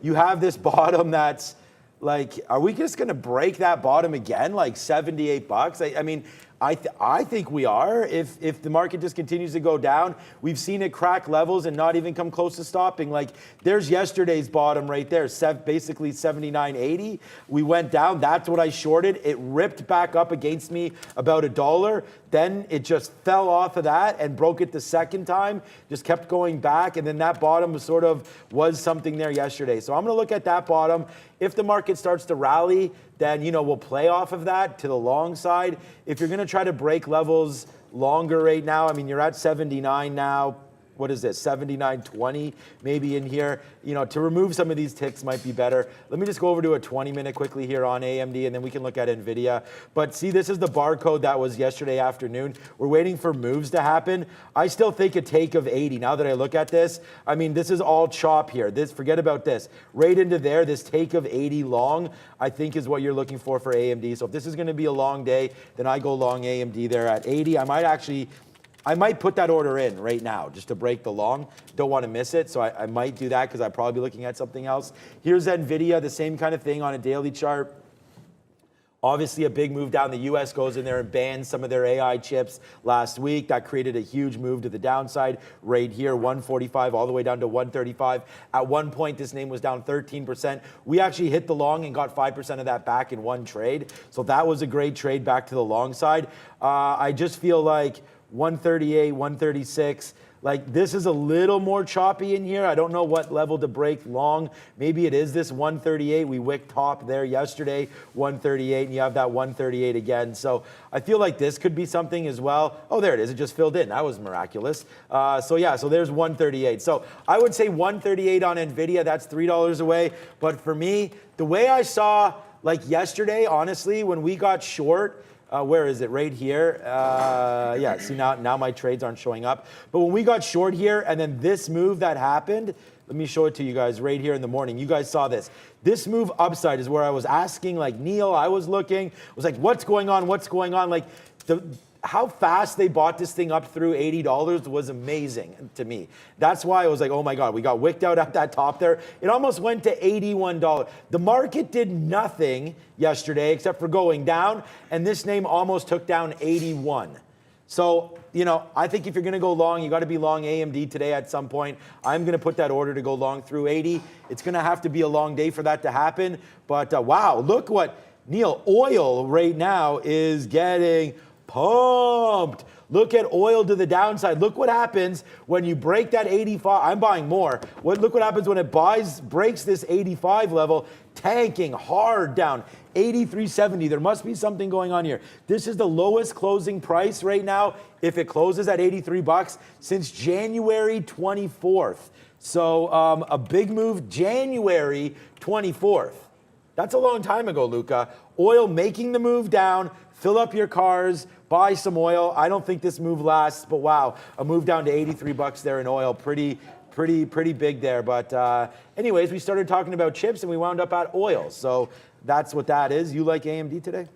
you have this bottom that's, like, are we just going to break that bottom again, like $78? I mean, I think we are. If the market just continues to go down, we've seen it crack levels and not even come close to stopping. Like, there's yesterday's bottom right there, basically 79.80. We went down. That's what I shorted. It ripped back up against me about $1. Then it just fell off of that and broke it the second time. Just kept going back, and then that bottom was something there yesterday. So I'm going to look at that bottom. If the market starts to rally, then, you know, we'll play off of that to the long side. If you're going to try to break levels longer right now, I mean, you're at 79 now. What is this, 79.20 maybe in here? You know, to remove some of these ticks might be better. Let me just go over to a 20-minute quickly here on AMD, and then we can look at NVIDIA. But see, this is the barcode that was yesterday afternoon. We're waiting for moves to happen. I still think a take of 80. Now that I look at this, I mean, this is all chop here. Forget about this. Right into there, this take of 80 long, I think is what you're looking for AMD. So if this is going to be a long day, then I go long AMD there at 80. I might put that order in right now just to break the long. Don't want to miss it, so I might do that because I'd probably be looking at something else. Here's NVIDIA, the same kind of thing on a daily chart. Obviously, a big move down. The U.S. goes in there and bans some of their AI chips last week. That created a huge move to the downside right here, 145 all the way down to 135. At one point, this name was down 13%. We actually hit the long and got 5% of that back in one trade. So that was a great trade back to the long side. I just feel like 138, 136, like this is a little more choppy in here. I don't know what level to break long. Maybe it is this 138. We wicked top there yesterday, 138, and you have that 138 again. So I feel like this could be something as well. Oh, there it is. It just filled in. That was miraculous. So there's 138. So I would say 138 on NVIDIA. That's $3 away. But for me, the way I saw like yesterday, honestly, when we got short, where is it? Right here. Yeah, see now my trades aren't showing up. But when we got short here and then this move that happened, let me show it to you guys right here in the morning. You guys saw this. This move upside is where I was asking, like Neil, I was looking, was like, what's going on? What's going on? Like how fast they bought this thing up through $80 was amazing to me. That's why I was like, oh my God, we got wicked out at that top there. It almost went to $81. The market did nothing yesterday except for going down, and this name almost took down 81. So, I think if you're going to go long, you got to be long AMD today at some point. I'm going to put that order to go long through 80. It's going to have to be a long day for that to happen. But wow, look what, Neil, oil right now is getting pumped. Look at oil to the downside. Look what happens when you break that 85. I'm buying more. Look what happens when it breaks this 85 level, tanking hard down. 83.70. There must be something going on here. This is the lowest closing price right now if it closes at 83 bucks since January 24th. So a big move January 24th. That's a long time ago, Luca. Oil making the move down. Fill up your cars, buy some oil. I don't think this move lasts, but wow, a move down to 83 bucks there in oil. Pretty big there. But anyways, we started talking about chips and we wound up at oil. So that's what that is. You like AMD today?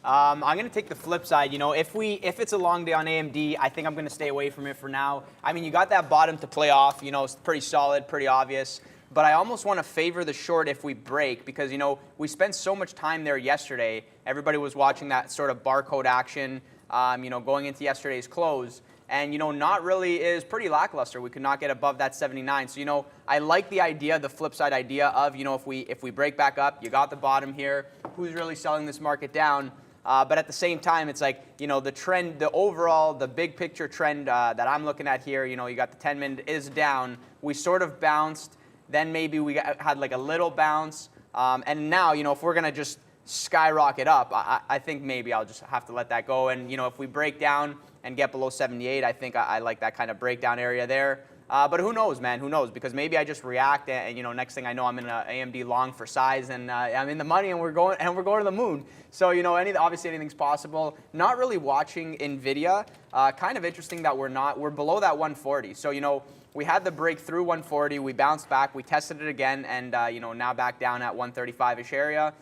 I'm going to take the flip side. If it's a long day on AMD, I think I'm going to stay away from it for now. I mean, you got that bottom to play off. It's pretty solid, pretty obvious. But I almost want to favor the short if we break because, we spent so much time there yesterday. Everybody was watching that sort of barcode action, going into yesterday's close. And, not really is pretty lackluster. We could not get above that 79. So, I like the idea, the flip side idea of, if we break back up, you got the bottom here. Who's really selling this market down? But at the same time, it's like, the trend, the overall, the big picture trend that I'm looking at here, you got the 10-minute is down. We sort of bounced. Then maybe we had like a little bounce. And now, if we're going to just skyrocket up, I think maybe I'll just have to let that go. And, if we break down and get below 78, I think I like that kind of breakdown area there. But who knows, man? Who knows? Because maybe I just react and, next thing I know, I'm in an AMD long for size and I'm in the money and we're going to the moon. So, obviously anything's possible. Not really watching NVIDIA. Kind of interesting that we're below that 140. So, we had the break through 140, we bounced back, we tested it again, and now back down at 135-ish area.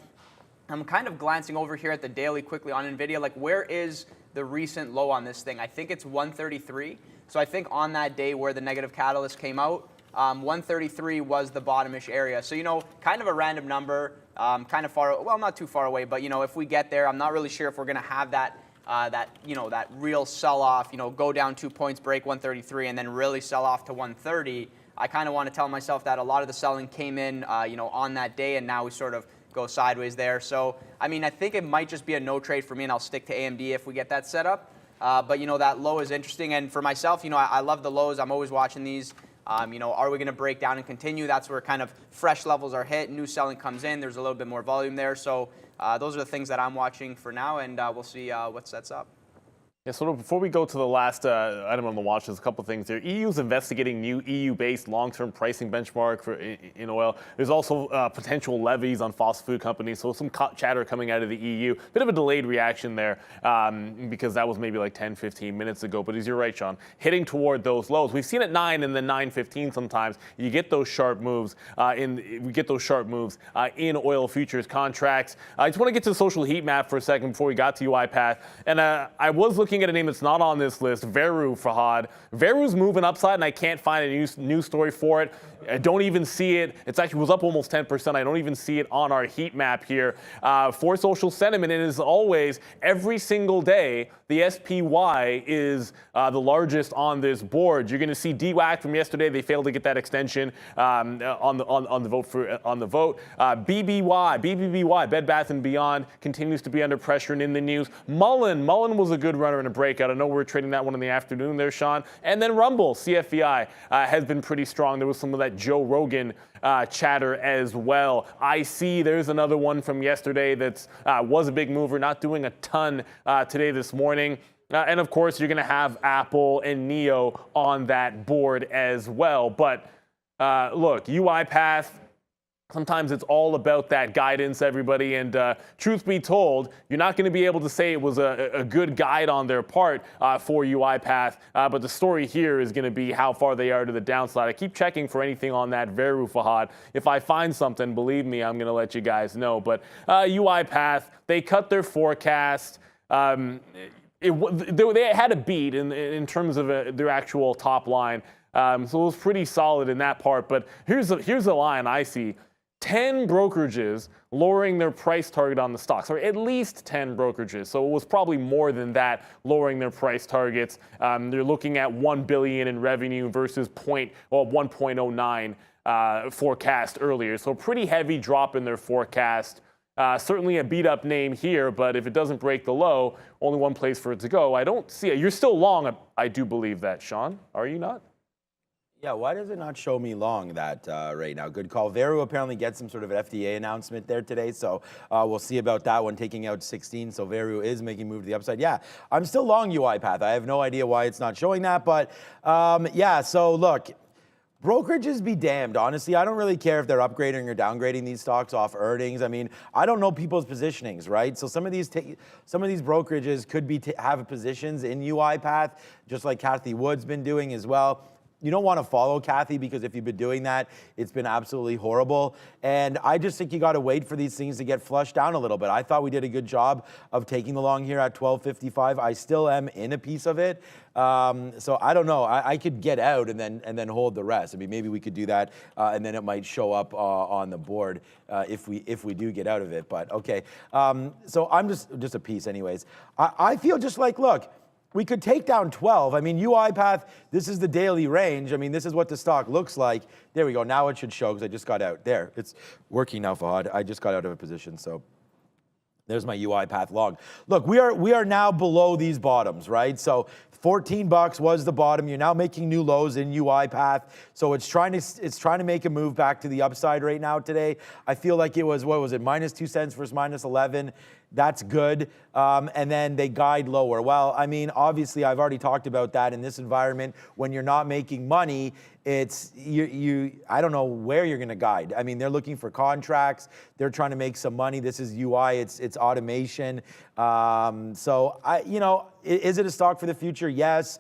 I'm kind of glancing over here at the daily quickly on NVIDIA, like where is the recent low on this thing? I think it's 133. So I think on that day where the negative catalyst came out, 133 was the bottom-ish area. So, kind of a random number, kind of far, well, not too far away, but, if we get there, I'm not really sure if we're going to have that real sell-off, go down 2 points, break 133, and then really sell off to 130. I kind of want to tell myself that a lot of the selling came in, on that day, and now we sort of go sideways there. So, I mean, I think it might just be a no trade for me, and I'll stick to AMD if we get that set up. But, that low is interesting. And for myself, I love the lows. I'm always watching these. Are we going to break down and continue? That's where kind of fresh levels are hit. New selling comes in. There's a little bit more volume there. So those are the things that I'm watching for now, and we'll see what sets up. Yeah, so before we go to the last item on the watch, there's a couple things there. EU is investigating new EU-based long-term pricing benchmark in oil. There's also potential levies on fossil food companies, so some chatter coming out of the EU. Bit of a delayed reaction there because that was maybe like 10, 15 minutes ago. But as you're right, Sean, hitting toward those lows. We've seen it 9 and then 9:15 sometimes. You get those sharp moves in oil futures contracts. I just want to get to the social heat map for a second before we got to UiPath. And I was looking looking at a name that's not on this list, Veru, Fahad. Veru's moving upside, and I can't find a news story for it. I don't even see it. It actually was up almost 10%. I don't even see it on our heat map here. For social sentiment, it is always, every single day, the SPY is the largest on this board. You're going to see DWAC from yesterday. They failed to get that extension on the vote. BBBY, Bed Bath & Beyond, continues to be under pressure and in the news. Mullen was a good runner in a breakout. I know we're trading that one in the afternoon there, Sean. And then Rumble, CFEI, has been pretty strong. There was some of that Joe Rogan chatter as well. IC, there's another one from yesterday that was a big mover, not doing a ton today this morning. And of course, you're going to have Apple and Neo on that board as well. But look, UiPath, sometimes it's all about that guidance, everybody. And truth be told, you're not going to be able to say it was a good guide on their part for UiPath. But the story here is going to be how far they are to the downside. I keep checking for anything on that Veru, Fahad. If I find something, believe me, I'm going to let you guys know. But UiPath, they cut their forecast. They had a beat in terms of their actual top line. So it was pretty solid in that part. But here's the line I see. 10 brokerages lowering their price target on the stocks, or at least 10 brokerages. So it was probably more than that, lowering their price targets. They're looking at $1 billion in revenue versus 1.09 forecast earlier. So a pretty heavy drop in their forecast. Certainly a beat-up name here, but if it doesn't break the low, only one place for it to go. I don't see it. You're still long, I do believe that, Sean. Are you not? Yeah, why does it not show me long that right now? Good call. Veru apparently gets some sort of FDA announcement there today, so we'll see about that one, taking out 16. So Veru is making a move to the upside. Yeah, I'm still long UiPath. I have no idea why it's not showing that, but yeah, so look, brokerages be damned. Honestly, I don't really care if they're upgrading or downgrading these stocks off earnings. I mean, I don't know people's positionings, right? So some of these brokerages could be have positions in UiPath, just like Cathie Wood's been doing as well. You don't want to follow Cathie because if you've been doing that, it's been absolutely horrible. And I just think you got to wait for these things to get flushed down a little bit. I thought we did a good job of taking the long here at 12.55. I still am in a piece of it. So I don't know. I could get out and then hold the rest. I mean, maybe we could do that, and then it might show up on the board if we do get out of it. But okay. So I'm just a piece, anyways. I feel just like, look, we could take down 12. I mean, UiPath, this is the daily range. I mean, this is what the stock looks like. There we go. Now it should show because I just got out. There, it's working now, Fahad. I just got out of a position, so there's my UiPath log. Look, we are now below these bottoms, right? So $14 was the bottom. You're now making new lows in UiPath. So it's trying to make a move back to the upside right now today. I feel like it was, what was it, -2 cents versus -11. That's good. And then they guide lower. Well, I mean, obviously, I've already talked about that in this environment. When you're not making money, it's I don't know where you're going to guide. I mean, they're looking for contracts. They're trying to make some money. This is UI. It's automation. So is it a stock for the future? Yes.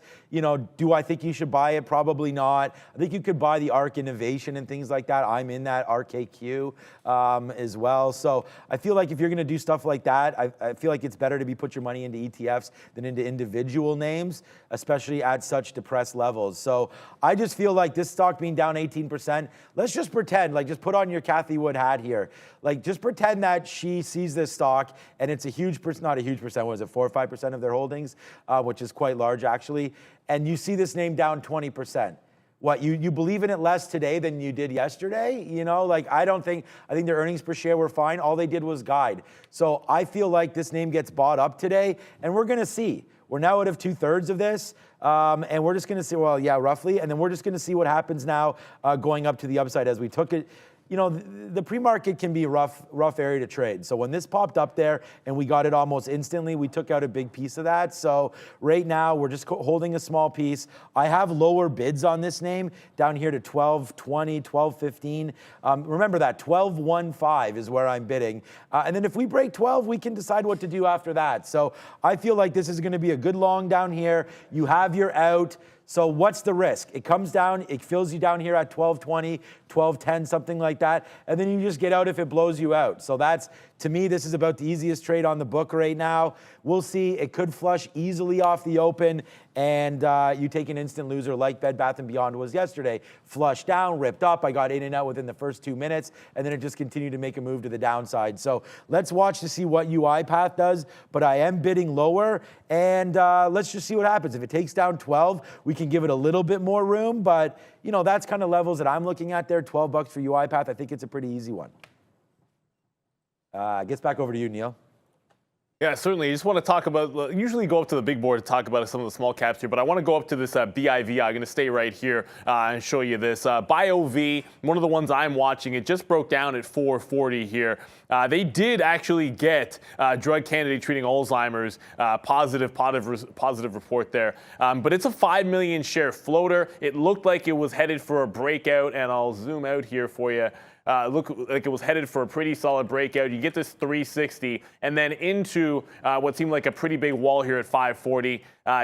Do I think you should buy it? Probably not. I think you could buy the ARK Innovation and things like that. I'm in that RKQ as well. So I feel like if you're going to do stuff like that, I feel like it's better to put your money into ETFs than into individual names, especially at such depressed levels. So I just feel like this stock being down 18%, let's just pretend, like just put on your Cathie Wood hat here. Like just pretend that she sees this stock and it's a huge percent, not a huge percent, was it 4 or 5% of their holdings, which is quite large actually. And you see this name down 20%. What, you believe in it less today than you did yesterday? Like I think their earnings per share were fine. All they did was guide. So I feel like this name gets bought up today, and we're going to see. We're now out of 2/3 of this, and we're just going to see, well, yeah, roughly, and then we're just going to see what happens now going up to the upside as we took it. The pre-market can be a rough area to trade. So when this popped up there and we got it almost instantly, we took out a big piece of that. So right now we're just holding a small piece. I have lower bids on this name down here to 12.20, 12.15. Remember that 12.15 is where I'm bidding. And then if we break 12, we can decide what to do after that. So I feel like this is going to be a good long down here. You have your out. So what's the risk? It comes down, it fills you down here at 12.20, 12.10, something like that, and then you just get out if it blows you out. So that's To me, this is about the easiest trade on the book right now. We'll see. It could flush easily off the open, and you take an instant loser like Bed Bath & Beyond was yesterday. Flushed down, ripped up. I got in and out within the first 2 minutes, and then it just continued to make a move to the downside. So let's watch to see what UiPath does, but I am bidding lower, and let's just see what happens. If it takes down 12, we can give it a little bit more room, but you know, that's kind of levels that I'm looking at there. 12 bucks for UiPath. I think it's a pretty easy one. Gets back over to you, Neil. Yeah, certainly. I just want to talk about, usually go up to the big board to talk about some of the small caps here, but I want to go up to this BIV. I'm going to stay right here and show you this. BioV, one of the ones I'm watching, it just broke down at 440 here. They did actually get drug candidate treating Alzheimer's, positive report there. But it's a 5 million share floater. It looked like it was headed for a breakout, and I'll zoom out here for you. Look like it was headed for a pretty solid breakout. You get this 360 and then into what seemed like a pretty big wall here at 540.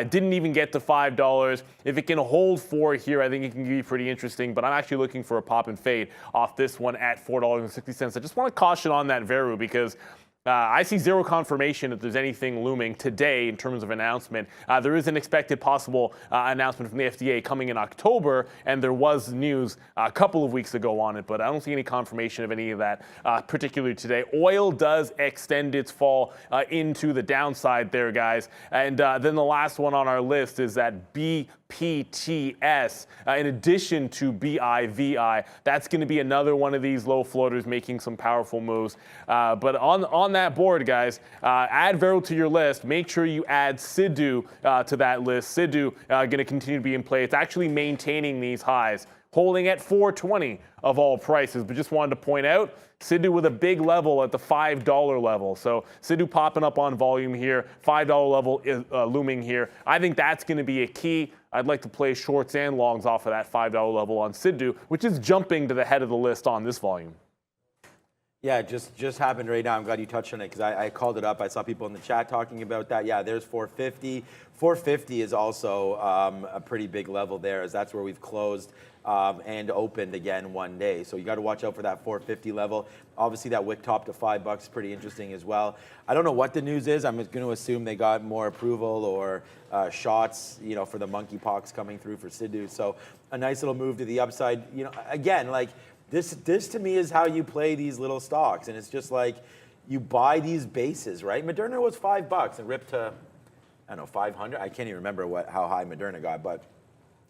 Didn't even get to $5. If it can hold 4 here, I think it can be pretty interesting. But I'm actually looking for a pop and fade off this one at $4.60. I just want to caution on that Veru because I see zero confirmation that there's anything looming today in terms of announcement. There is an expected possible announcement from the FDA coming in October, and there was news a couple of weeks ago on it, but I don't see any confirmation of any of that, particularly today. Oil does extend its fall into the downside there, guys. And then the last one on our list is that BPTS, in addition to BIVI. That's going to be another one of these low floaters making some powerful moves. But on that board, guys, add Vero to your list. Make sure you add Sidhu to that list. Sidhu going to continue to be in play. It's actually maintaining these highs, holding at 420 of all prices. But just wanted to point out, Sidhu with a big level at the $5 level. So Sidhu popping up on volume here, $5 level is looming here. I think that's going to be a key. I'd like to play shorts and longs off of that $5 level on Sidhu, which is jumping to the head of the list on this volume. Yeah, it just happened right now. I'm glad you touched on it because I called it up. I saw people in the chat talking about that. Yeah, there's 450. 450 is also a pretty big level there, as that's where we've closed and opened again one day. So you got to watch out for that 450 level. Obviously, that wick top to $5 is pretty interesting as well. I don't know what the news is. I'm going to assume they got more approval or shots, you know, for the monkeypox coming through for Sidhu. So a nice little move to the upside. You know, again, like. This to me is how you play these little stocks, and it's just like you buy these bases, right? Moderna was $5 and ripped to, I don't know, 500. I can't even remember how high Moderna got, but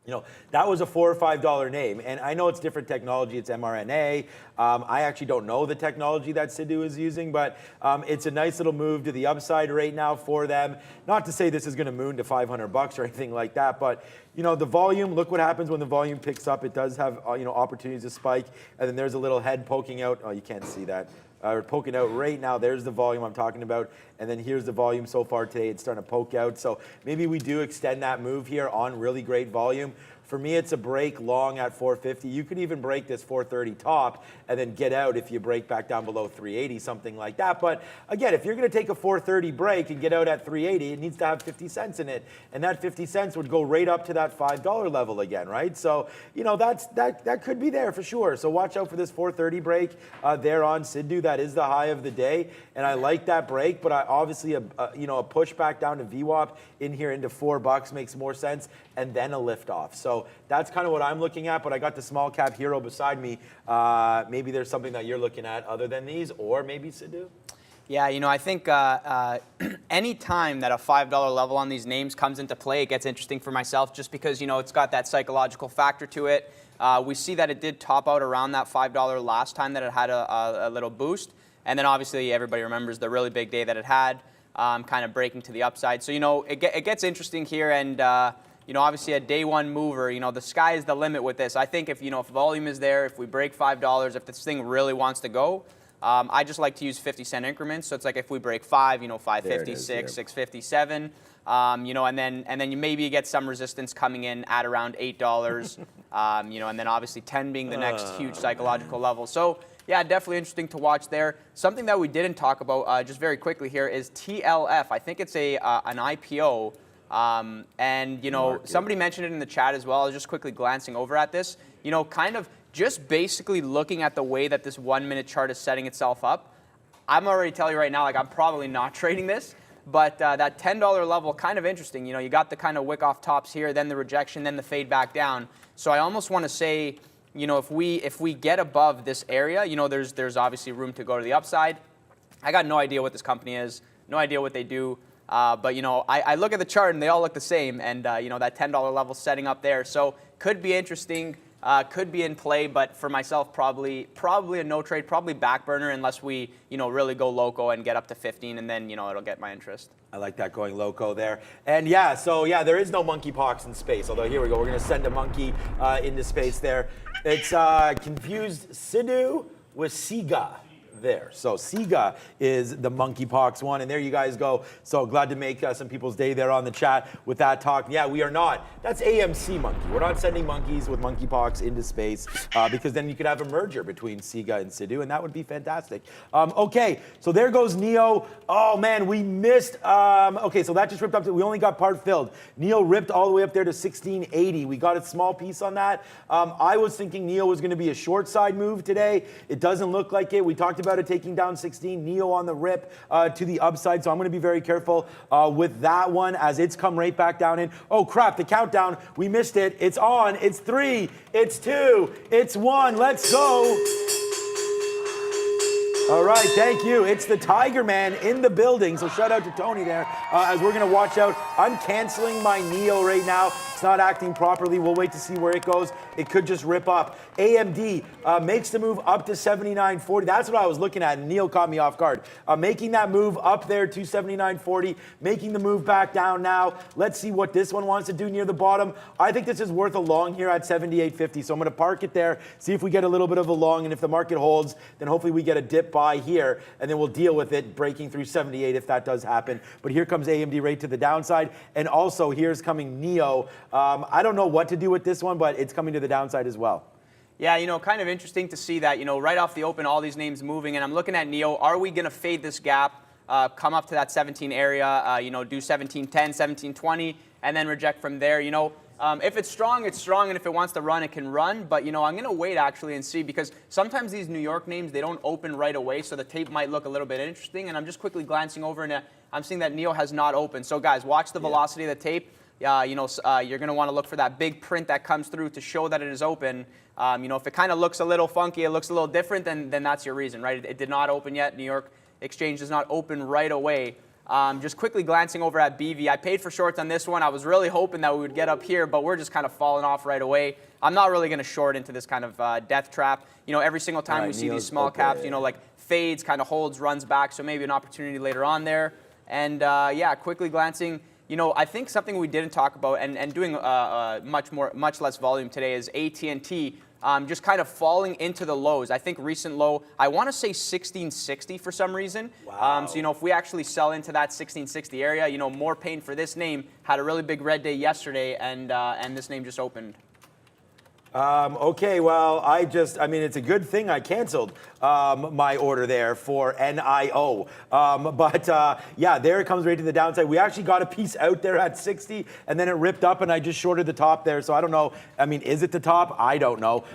you know, that was a $4 or $5 name. And I know it's different technology, it's mRNA. I actually don't know the technology that Sidhu is using, but it's a nice little move to the upside right now for them. Not to say this is gonna moon to $500 or anything like that, but you know, the volume, look what happens when the volume picks up. It does have, you know, opportunities to spike. And then there's a little head poking out. Oh, you can't see that. Poking out right now. There's the volume I'm talking about. And then here's the volume so far today. It's starting to poke out. So maybe we do extend that move here on really great volume. For me, it's a break long at 450. You could even break this 430 top and then get out if you break back down below 380, something like that. But again, if you're going to take a 430 break and get out at 380, it needs to have 50 cents in it. And that 50 cents would go right up to that $5 level again, right? So, you know, that could be there for sure. So watch out for this 430 break there on Sidhu. That is the high of the day. And I like that break, but obviously, you know, a push back down to VWAP in here into $4 makes more sense, and then a lift off. So that's kind of what I'm looking at, but I got the small cap hero beside me. Maybe there's something that you're looking at other than these, or maybe Sidhu? Yeah, you know, I think any time that a $5 level on these names comes into play, it gets interesting for myself just because, you know, it's got that psychological factor to it. We see that it did top out around that $5 last time that it had a little boost. And then obviously everybody remembers the really big day that it had, kind of breaking to the upside. So, you know, it gets interesting here. And, you know, obviously a day one mover, you know, the sky is the limit with this. I think if, you know, if volume is there, if we break $5, if this thing really wants to go, I just like to use 50-cent increments. So it's like if we break 5, you know, 556, 657, you know, and then you maybe get some resistance coming in at around $8, you know, and then obviously 10 being the next huge psychological level. So yeah, definitely interesting to watch there. Something that we didn't talk about just very quickly here is TLF. I think it's an IPO. And, you know, somebody mentioned it in the chat as well. I was just quickly glancing over at this. You know, kind of just basically looking at the way that this 1 minute chart is setting itself up, I'm already telling you right now, like I'm probably not trading this. But that $10 level, kind of interesting. You know, you got the kind of wick off tops here, then the rejection, then the fade back down. So I almost want to say, you know, if we get above this area, you know, there's obviously room to go to the upside. I got no idea what this company is, no idea what they do. But, you know, I look at the chart and they all look the same. And, you know, that $10 level setting up there. So could be interesting, could be in play. But for myself, probably a no trade, probably back burner unless we, you know, really go loco and get up to 15. And then, you know, it'll get my interest. I like that going loco there. And yeah, so yeah, there is no monkeypox in space. Although here we go, we're going to send a monkey into space there. It's confused Sidhu with Siga. There. So Siga is the monkeypox one, and there you guys go. So glad to make some people's day there on the chat with that talk. Yeah, we are not. That's AMC monkey. We're not sending monkeys with monkeypox into space because then you could have a merger between Siga and Sidhu, and that would be fantastic. Okay, so there goes Neo. Oh man, we missed. Okay, so that just ripped up. We only got part filled. Neo ripped all the way up there to 1680. We got a small piece on that. I was thinking Neo was going to be a short side move today. It doesn't look like it. We talked about it taking down 16, Neo on the rip to the upside, so I'm going to be very careful with that one as it's come right back down in. Oh crap, the countdown, we missed it. It's on, it's 3, it's 2, it's 1, let's go. All right, thank you. It's the Tiger Man in the building, so shout out to Tony there as we're going to watch out. I'm canceling my Neo right now. It's not acting properly. We'll wait to see where it goes. It could just rip up. AMD makes the move up to 79.40. That's what I was looking at, and Neo caught me off guard. Making that move up there to 79.40, making the move back down now. Let's see what this one wants to do near the bottom. I think this is worth a long here at 78.50, so I'm going to park it there, see if we get a little bit of a long, and if the market holds, then hopefully we get a dip buy here, and then we'll deal with it breaking through 78 if that does happen. But here comes AMD right to the downside, and also here's coming Neo. I don't know what to do with this one, but it's coming to the downside as well. Yeah, you know, kind of interesting to see that, you know, right off the open, all these names moving, and I'm looking at Neo. Are we going to fade this gap, come up to that 17 area, you know, do 17.10, 17.20, and then reject from there? You know, if it's strong, and if it wants to run, it can run. But, you know, I'm going to wait actually and see, because sometimes these New York names, they don't open right away, so the tape might look a little bit interesting. And I'm just quickly glancing over, and I'm seeing that Neo has not opened. So, guys, watch the velocity of the tape. You know, you're going to want to look for that big print that comes through to show that it is open. You know, if it kind of looks a little funky, it looks a little different, then that's your reason, right? It did not open yet. New York Exchange does not open right away. Just quickly glancing over at BV, I paid for shorts on this one. I was really hoping that we would get up here, but we're just kind of falling off right away. I'm not really going to short into this kind of death trap. You know, every single time we see these small caps, you know, like fades, kind of holds, runs back, so maybe an opportunity later on there. And yeah, quickly glancing, you know, I think something we didn't talk about and doing much less volume today is AT&T. Just kind of falling into the lows. I think recent low, I want to say 1660 for some reason. Wow. So, you know, if we actually sell into that 1660 area, you know, more pain for this name. Had a really big red day yesterday, and this name just opened. Okay, well, I mean, it's a good thing I canceled my order there for NIO. Yeah, there it comes right to the downside. We actually got a piece out there at 60, and then it ripped up, and I just shorted the top there. So I don't know. I mean, is it the top? I don't know.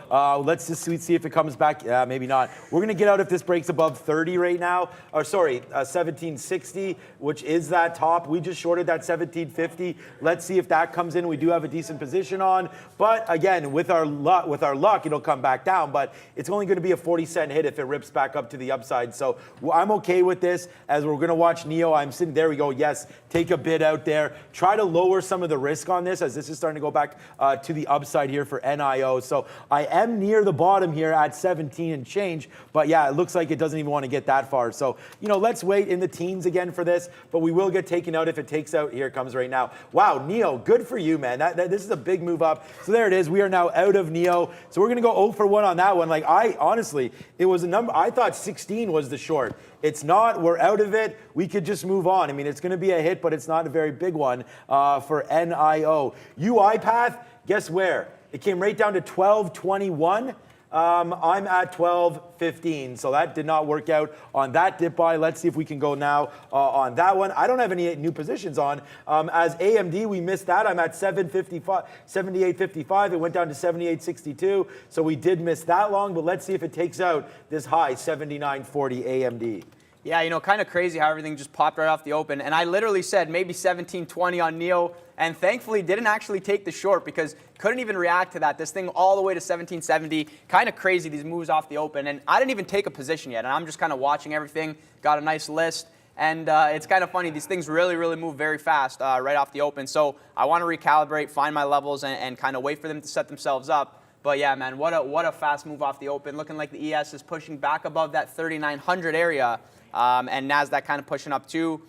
Let's just see if it comes back. Maybe not. We're going to get out if this breaks above 30 right now. Or sorry, 1760, which is that top. We just shorted that 1750. Let's see if that comes in. We do have a decent position on. But again, with our luck, it'll come back down, but it's only going to be a 40-cent hit if it rips back up to the upside. So I'm okay with this. As we're going to watch Neo, I'm sitting there. We go, yes, take a bid out there. Try to lower some of the risk on this, as this is starting to go back to the upside here for NIO. So I am near the bottom here at 17 and change, but yeah, it looks like it doesn't even want to get that far. So, you know, let's wait in the teens again for this, but we will get taken out if it takes out. Here it comes right now. Wow, Neo, good for you, man. This is a big move up. So there it is. We are now out of Neo. So we're going to go 0 for 1 on that one. Like, honestly, it was a number. I thought 16 was the short. It's not. We're out of it. We could just move on. I mean, it's going to be a hit, but it's not a very big one for NIO. UiPath, guess where? It came right down to 12.21. I'm at 12.15, so that did not work out on that dip buy. Let's see if we can go now on that one. I don't have any new positions on. As AMD, we missed that. I'm at 78.55. It went down to 78.62, so we did miss that long, but let's see if it takes out this high 79.40 AMD. Yeah, you know, kind of crazy how everything just popped right off the open. And I literally said maybe 17.20 on NEO, and thankfully didn't actually take the short because couldn't even react to that. This thing all the way to 17.70. Kind of crazy, these moves off the open. And I didn't even take a position yet, and I'm just kind of watching everything, got a nice list. And it's kind of funny, these things really, really move very fast right off the open. So I want to recalibrate, find my levels, and kind of wait for them to set themselves up. But yeah, man, what a fast move off the open. Looking like the ES is pushing back above that 3,900 area, and NASDAQ kind of pushing up too.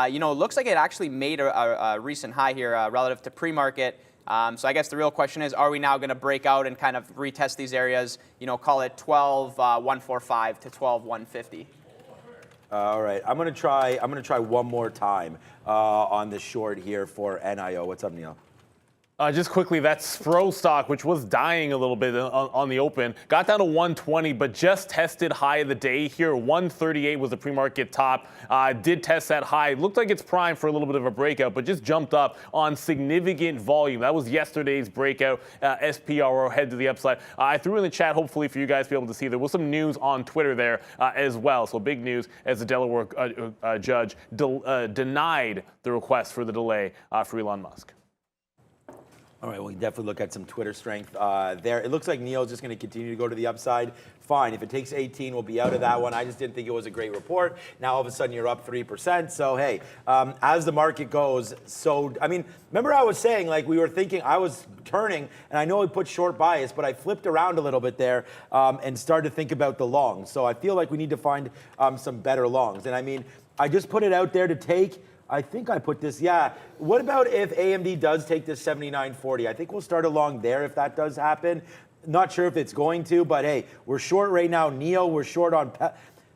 You know, it looks like it actually made a recent high here relative to pre-market. So I guess the real question is, are we now going to break out and kind of retest these areas? You know, call it 12,145 to 12,150. All right, I'm gonna try one more time on the short here for NIO. What's up, Neil? Just quickly, that Spro stock, which was dying a little bit on the open, got down to 120, but just tested high of the day here. 138 was the pre-market top. Did test that high. Looked like it's primed for a little bit of a breakout, but just jumped up on significant volume. That was yesterday's breakout. SPRO head to the upside. I threw in the chat, hopefully, for you guys to be able to see. There was some news on Twitter there as well. So big news as the Delaware judge denied the request for the delay for Elon Musk. All right, we'll definitely look at some Twitter strength there. It looks like NEO's just going to continue to go to the upside. Fine, if it takes 18, we'll be out of that one. I just didn't think it was a great report. Now all of a sudden you're up 3%. So hey, as the market goes, so I mean, remember I was saying, like, we were thinking I was turning, and I know we put short bias, but I flipped around a little bit there and started to think about the longs. So I feel like we need to find some better longs. And I mean, I just put it out there to take. I think I put this, yeah. What about if AMD does take this 79.40? I think we'll start along there if that does happen. Not sure if it's going to, but hey, we're short right now. NEO, we're short on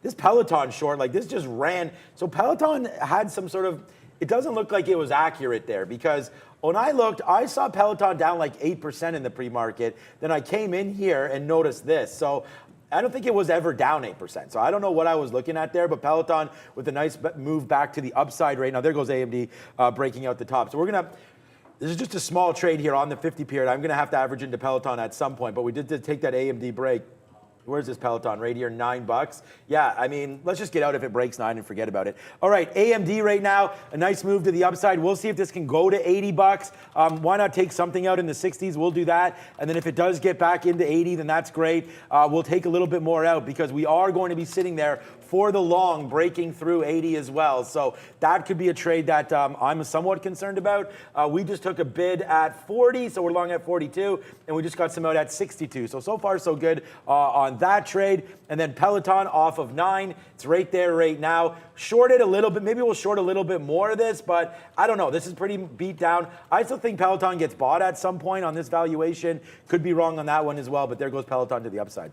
this Peloton short. Like, this just ran. So Peloton had some sort of, it doesn't look like it was accurate there, because when I looked, I saw Peloton down like 8% in the pre-market. Then I came in here and noticed this. So I don't think it was ever down 8%. So I don't know what I was looking at there, but Peloton with a nice move back to the upside right now. There goes AMD breaking out the top. So this is just a small trade here on the 50 period. I'm gonna have to average into Peloton at some point, but we did take that AMD break. Where's this Peloton? Right here, $9. Yeah, I mean, let's just get out if it breaks 9 and forget about it. All right, AMD right now, a nice move to the upside. We'll see if this can go to $80. Why not take something out in the 60s? We'll do that. And then if it does get back into 80, then that's great. We'll take a little bit more out because we are going to be sitting there for the long, breaking through 80 as well. So that could be a trade that I'm somewhat concerned about. We just took a bid at 40, so we're long at 42, and we just got some out at 62. So far, so good on that trade. And then Peloton off of 9. It's right there right now. Shorted a little bit. Maybe we'll short a little bit more of this, but I don't know. This is pretty beat down. I still think Peloton gets bought at some point on this valuation. Could be wrong on that one as well, but there goes Peloton to the upside.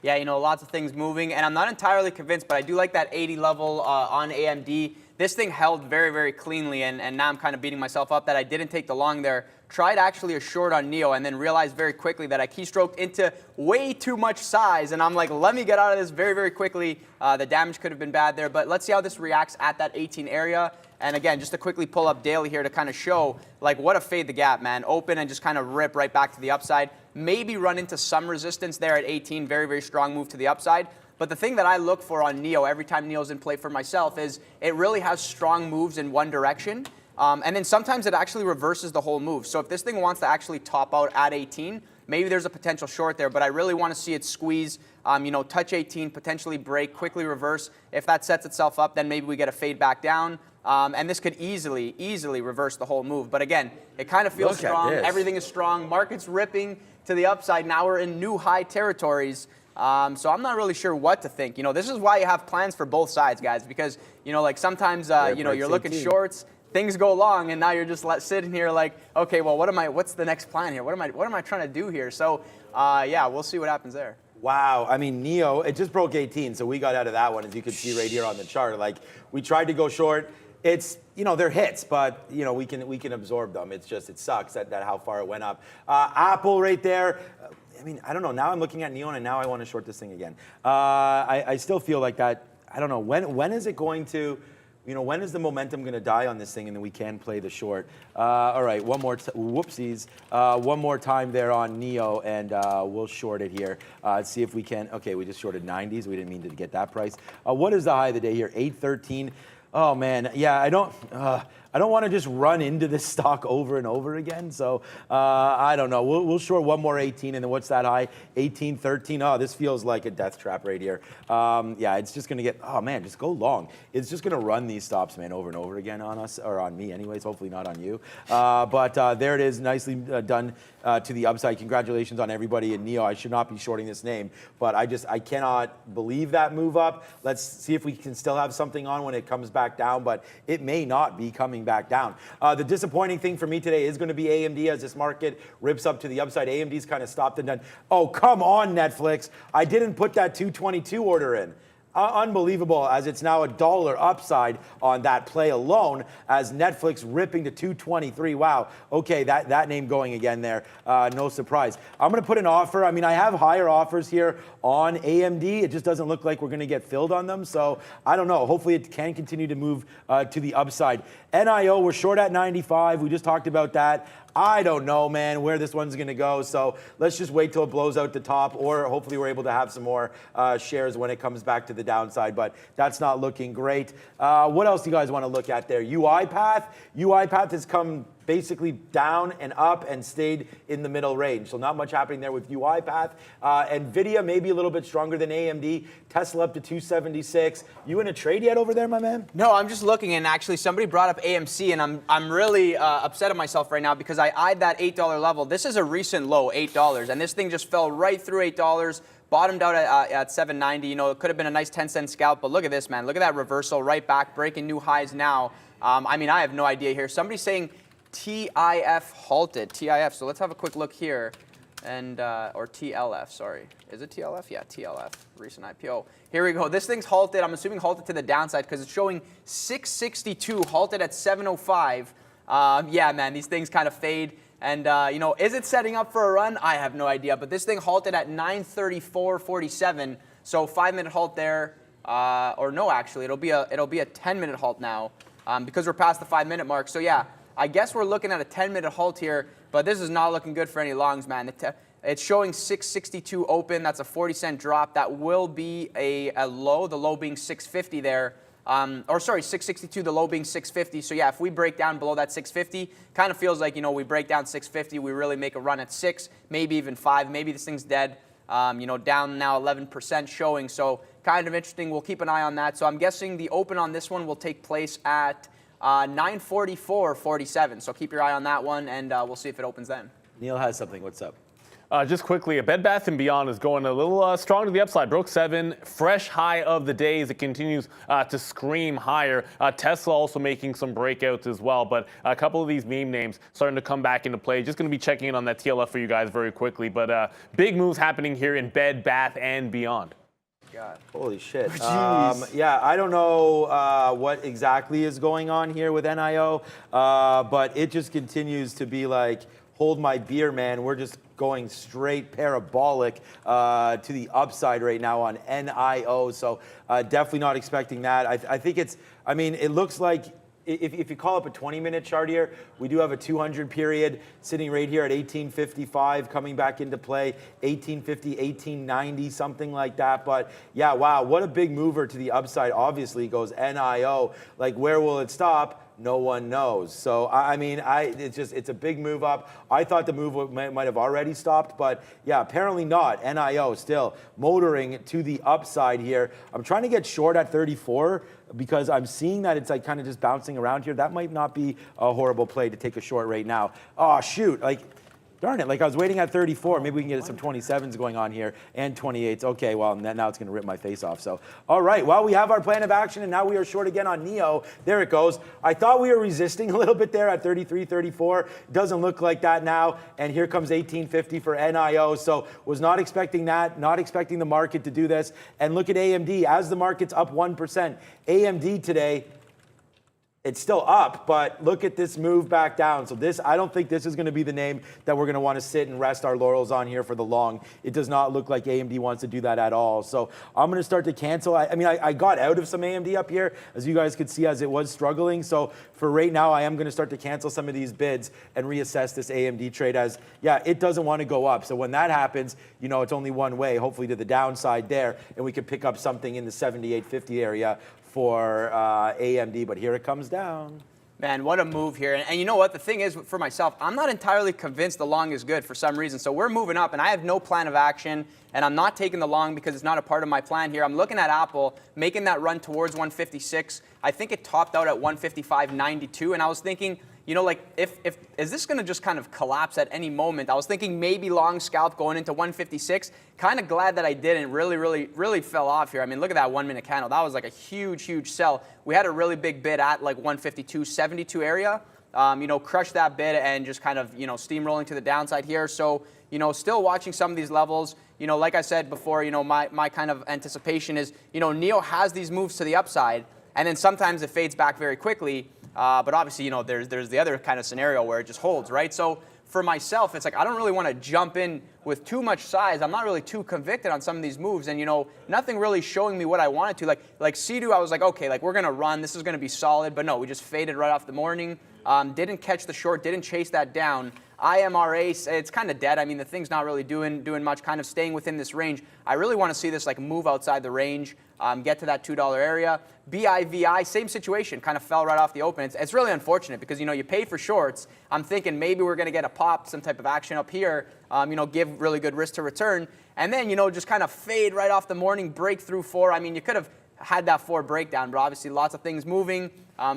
Yeah, you know, lots of things moving, and I'm not entirely convinced, but I do like that 80 level on AMD. This thing held very, very cleanly, and now I'm kind of beating myself up that I didn't take the long there. Tried actually a short on NEO, and then realized very quickly that I keystroked into way too much size, and I'm like, let me get out of this very, very quickly. The damage could have been bad there, but let's see how this reacts at that 18 area. And again, just to quickly pull up daily here to kind of show, like, what a fade the gap, man. Open and just kind of rip right back to the upside. Maybe run into some resistance there at 18. Very, very strong move to the upside. But the thing that I look for on NEO every time NEO's in play for myself is it really has strong moves in one direction. And then sometimes it actually reverses the whole move. So if this thing wants to actually top out at 18, maybe there's a potential short there, but I really want to see it squeeze, you know, touch 18, potentially break, quickly reverse. If that sets itself up, then maybe we get a fade back down. And this could easily reverse the whole move. But again, it kind of feels strong. Everything is strong. Market's ripping to the upside. Now we're in new high territories. So I'm not really sure what to think. You know, this is why you have plans for both sides, guys, because, you know, like sometimes, you know, you're looking shorts, things go long, and now you're just sitting here like, okay, well, what's the next plan here? What am I trying to do here? So, yeah, we'll see what happens there. Wow, I mean, NEO, it just broke 18, so we got out of that one, as you can see right here on the chart. Like, we tried to go short. It's, you know, they're hits, but, you know, we can absorb them. It's just, it sucks that how far it went up. Apple right there. I mean, I don't know. Now I'm looking at NEO, and now I want to short this thing again. I still feel like that. I don't know. When is it going to when is the momentum going to die on this thing and then we can play the short? All right, one more, whoopsies. One more time there on NEO, and we'll short it here. See if we can. Okay, we just shorted 90s. We didn't mean to get that price. What is the high of the day here? 813. Oh man, yeah, I don't want to just run into this stock over and over again. So I don't know. We'll short one more 18, and then what's that high? 1813. Oh, this feels like a death trap right here. Yeah, it's just gonna get. Oh man, just go long. It's just gonna run these stops, man, over and over again on us, or on me, anyways. Hopefully not on you. But there it is, nicely done to the upside. Congratulations on everybody in NEO. I should not be shorting this name, but I cannot believe that move up. Let's see if we can still have something on when it comes back down, but it may not be coming back down. The disappointing thing for me today is going to be AMD as this market rips up to the upside. AMD's kind of stopped and done. Oh, come on, Netflix. I didn't put that 222 order in. Unbelievable, as it's now $1 upside on that play alone, as Netflix ripping to 223. Wow. Okay, that name going again there. No surprise. I'm going to put an offer. I mean, I have higher offers here on AMD. It just doesn't look like we're going to get filled on them. So I don't know. Hopefully it can continue to move to the upside. NIO, we're short at 95. We just talked about that. I don't know, man, where this one's going to go. So let's just wait till it blows out the top, or hopefully we're able to have some more shares when it comes back to the downside. But that's not looking great. What else do you guys want to look at there? UiPath. UiPath has come basically down and up and stayed in the middle range. So not much happening there with UiPath. NVIDIA maybe a little bit stronger than AMD. Tesla up to 276. You in a trade yet over there, my man? No, I'm just looking, and actually somebody brought up AMC, and I'm really upset at myself right now because I eyed that $8 level. This is a recent low, $8, and this thing just fell right through $8. Bottomed out at 790. You know, it could have been a nice 10-cent scalp, but look at this, man. Look at that reversal right back, breaking new highs now. I mean, I have no idea here. Somebody's saying TIF halted. TIF. So let's have a quick look here, and or TLF. Sorry, is it TLF? Yeah, TLF. Recent IPO. Here we go. This thing's halted. I'm assuming halted to the downside because it's showing 662. Halted at 705. Yeah, man, these things kind of fade. And, you know, is it setting up for a run? I have no idea. But this thing halted at 934.47. So 5-minute halt there. Or no, actually, it'll be a 10-minute halt now because we're past the 5-minute mark. So, yeah, I guess we're looking at a 10-minute halt here. But this is not looking good for any longs, man. It's showing 662 open. That's a 40-cent drop. That will be a low, the low being 650 there. Or sorry, 662, the low being 650. So yeah, if we break down below that 650, kind of feels like, you know, we break down 650, we really make a run at 6, maybe even 5. Maybe this thing's dead. You know, down now 11% showing. So kind of interesting. We'll keep an eye on that. So I'm guessing the open on this one will take place at 944.47. So keep your eye on that one, and we'll see if it opens then. Neil has something. What's up? Just quickly, a Bed Bath & Beyond is going a little strong to the upside. Broke 7, fresh high of the day as it continues to scream higher. Tesla also making some breakouts as well, but a couple of these meme names starting to come back into play. Just going to be checking in on that TLF for you guys very quickly, but big moves happening here in Bed Bath & Beyond. God. Holy shit. Yeah, I don't know what exactly is going on here with NIO, but it just continues to be like, hold my beer, man. We're just going straight parabolic to the upside right now on NIO. So definitely not expecting that. I think it's, I mean, it looks like if you call up a 20-minute chart here, we do have a 200 period sitting right here at 1855 coming back into play, 1850, 1890, something like that. But yeah, wow, what a big mover to the upside. Obviously goes NIO. Like, where will it stop? No one knows. So, I mean, it's a big move up. I thought the move might have already stopped, but yeah, apparently not. NIO still motoring to the upside here. I'm trying to get short at 34 because I'm seeing that it's like kind of just bouncing around here. That might not be a horrible play to take a short right now. Oh, shoot. Like, darn it, like I was waiting at 34. Maybe we can get some 27s going on here and 28s. Okay, well, now it's going to rip my face off. So, all right, well, we have our plan of action, and now we are short again on NEO. There it goes. I thought we were resisting a little bit there at 33, 34. Doesn't look like that now. And here comes 1850 for NIO. So was not expecting that, not expecting the market to do this. And look at AMD. As the market's up 1%, AMD today, It's still up, but look at this move back down. So this, I don't think this is going to be the name that we're going to want to sit and rest our laurels on here for the long. It does not look like AMD wants to do that at all. So I'm going to start to cancel. I got out of some AMD up here, as you guys could see, as it was struggling. So for right now, I am going to start to cancel some of these bids and reassess this AMD trade as, yeah, it doesn't want to go up. So when that happens, you know, it's only one way, hopefully to the downside there, and we could pick up something in the 78.50 area for AMD, but here it comes down. Man, what a move here. And you know what? The thing is, for myself, I'm not entirely convinced the long is good for some reason. So we're moving up, and I have no plan of action, and I'm not taking the long because it's not a part of my plan here. I'm looking at Apple making that run towards 156. I think it topped out at 155.92, and I was thinking, you know, like, is this going to just kind of collapse at any moment? I was thinking maybe long scalp going into 156. Kind of glad that I didn't. Really fell off here. I mean, look at that 1 minute candle. That was like a huge sell. We had a really big bid at like 152.72 area. You know, crushed that bid and just kind of, you know, steamrolling to the downside here. So, you know, still watching some of these levels. You know, like I said before, you know, my kind of anticipation is, you know, NEO has these moves to the upside, and then sometimes it fades back very quickly. But obviously, you know, there's the other kind of scenario where it just holds, right? So for myself, it's like I don't really want to jump in with too much size. I'm not really too convicted on some of these moves, and you know, nothing really showing me what I wanted to. Like C2, I was like, okay, like we're gonna run. This is gonna be solid, but no, we just faded right off the morning. Didn't catch the short, didn't chase that down. IMRA, it's kind of dead. I mean, the thing's not really doing much, kind of staying within this range. I really want to see this like move outside the range, get to that $2 area. BIVI, same situation, kind of fell right off the open. It's really unfortunate because, you know, you pay for shorts. I'm thinking maybe we're going to get a pop, some type of action up here, you know, give really good risk to return. And then, you know, just kind of fade right off the morning, break through 4. I mean, you could have had that 4 breakdown, but obviously lots of things moving.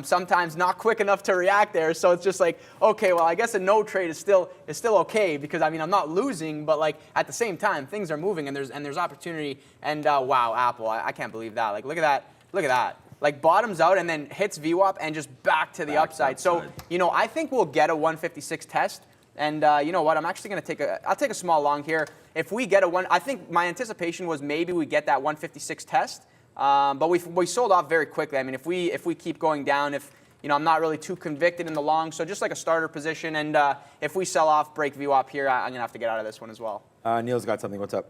Sometimes not quick enough to react there, so it's just like, okay, well, I guess a no trade is still okay because I mean I'm not losing, but like at the same time things are moving and there's opportunity. And wow, Apple, I can't believe that. Like look at that. Like bottoms out and then hits VWAP and just back to the upside. So you know I think we'll get a 156 test. And you know what? I'm actually going to I'll take a small long here. If we get I think my anticipation was maybe we get that 156 test. But we sold off very quickly. I mean, if we keep going down, you know, I'm not really too convicted in the long, so just like a starter position. And if we sell off, break VWAP here, I'm gonna have to get out of this one as well. Neil's got something. What's up?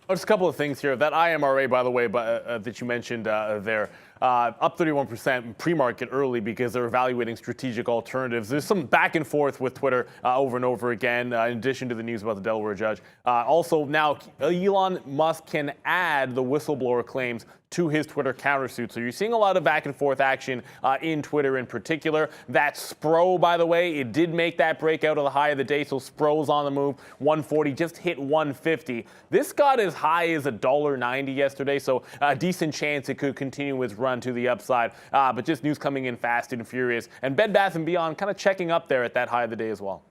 Just a couple of things here. That IMRA, by the way, that you mentioned there, up 31% pre-market early because they're evaluating strategic alternatives. There's some back and forth with Twitter over and over again, in addition to the news about the Delaware judge. Also, now Elon Musk can add the whistleblower claims to his Twitter countersuit. So you're seeing a lot of back and forth action in Twitter in particular. That SPRO, by the way, it did make that breakout of the high of the day. So SPRO's on the move. 140 just hit 150. This got as high as $1.90 yesterday. So a decent chance it could continue its run to the upside. But just news coming in fast and furious. And Bed Bath & Beyond kind of checking up there at that high of the day as well.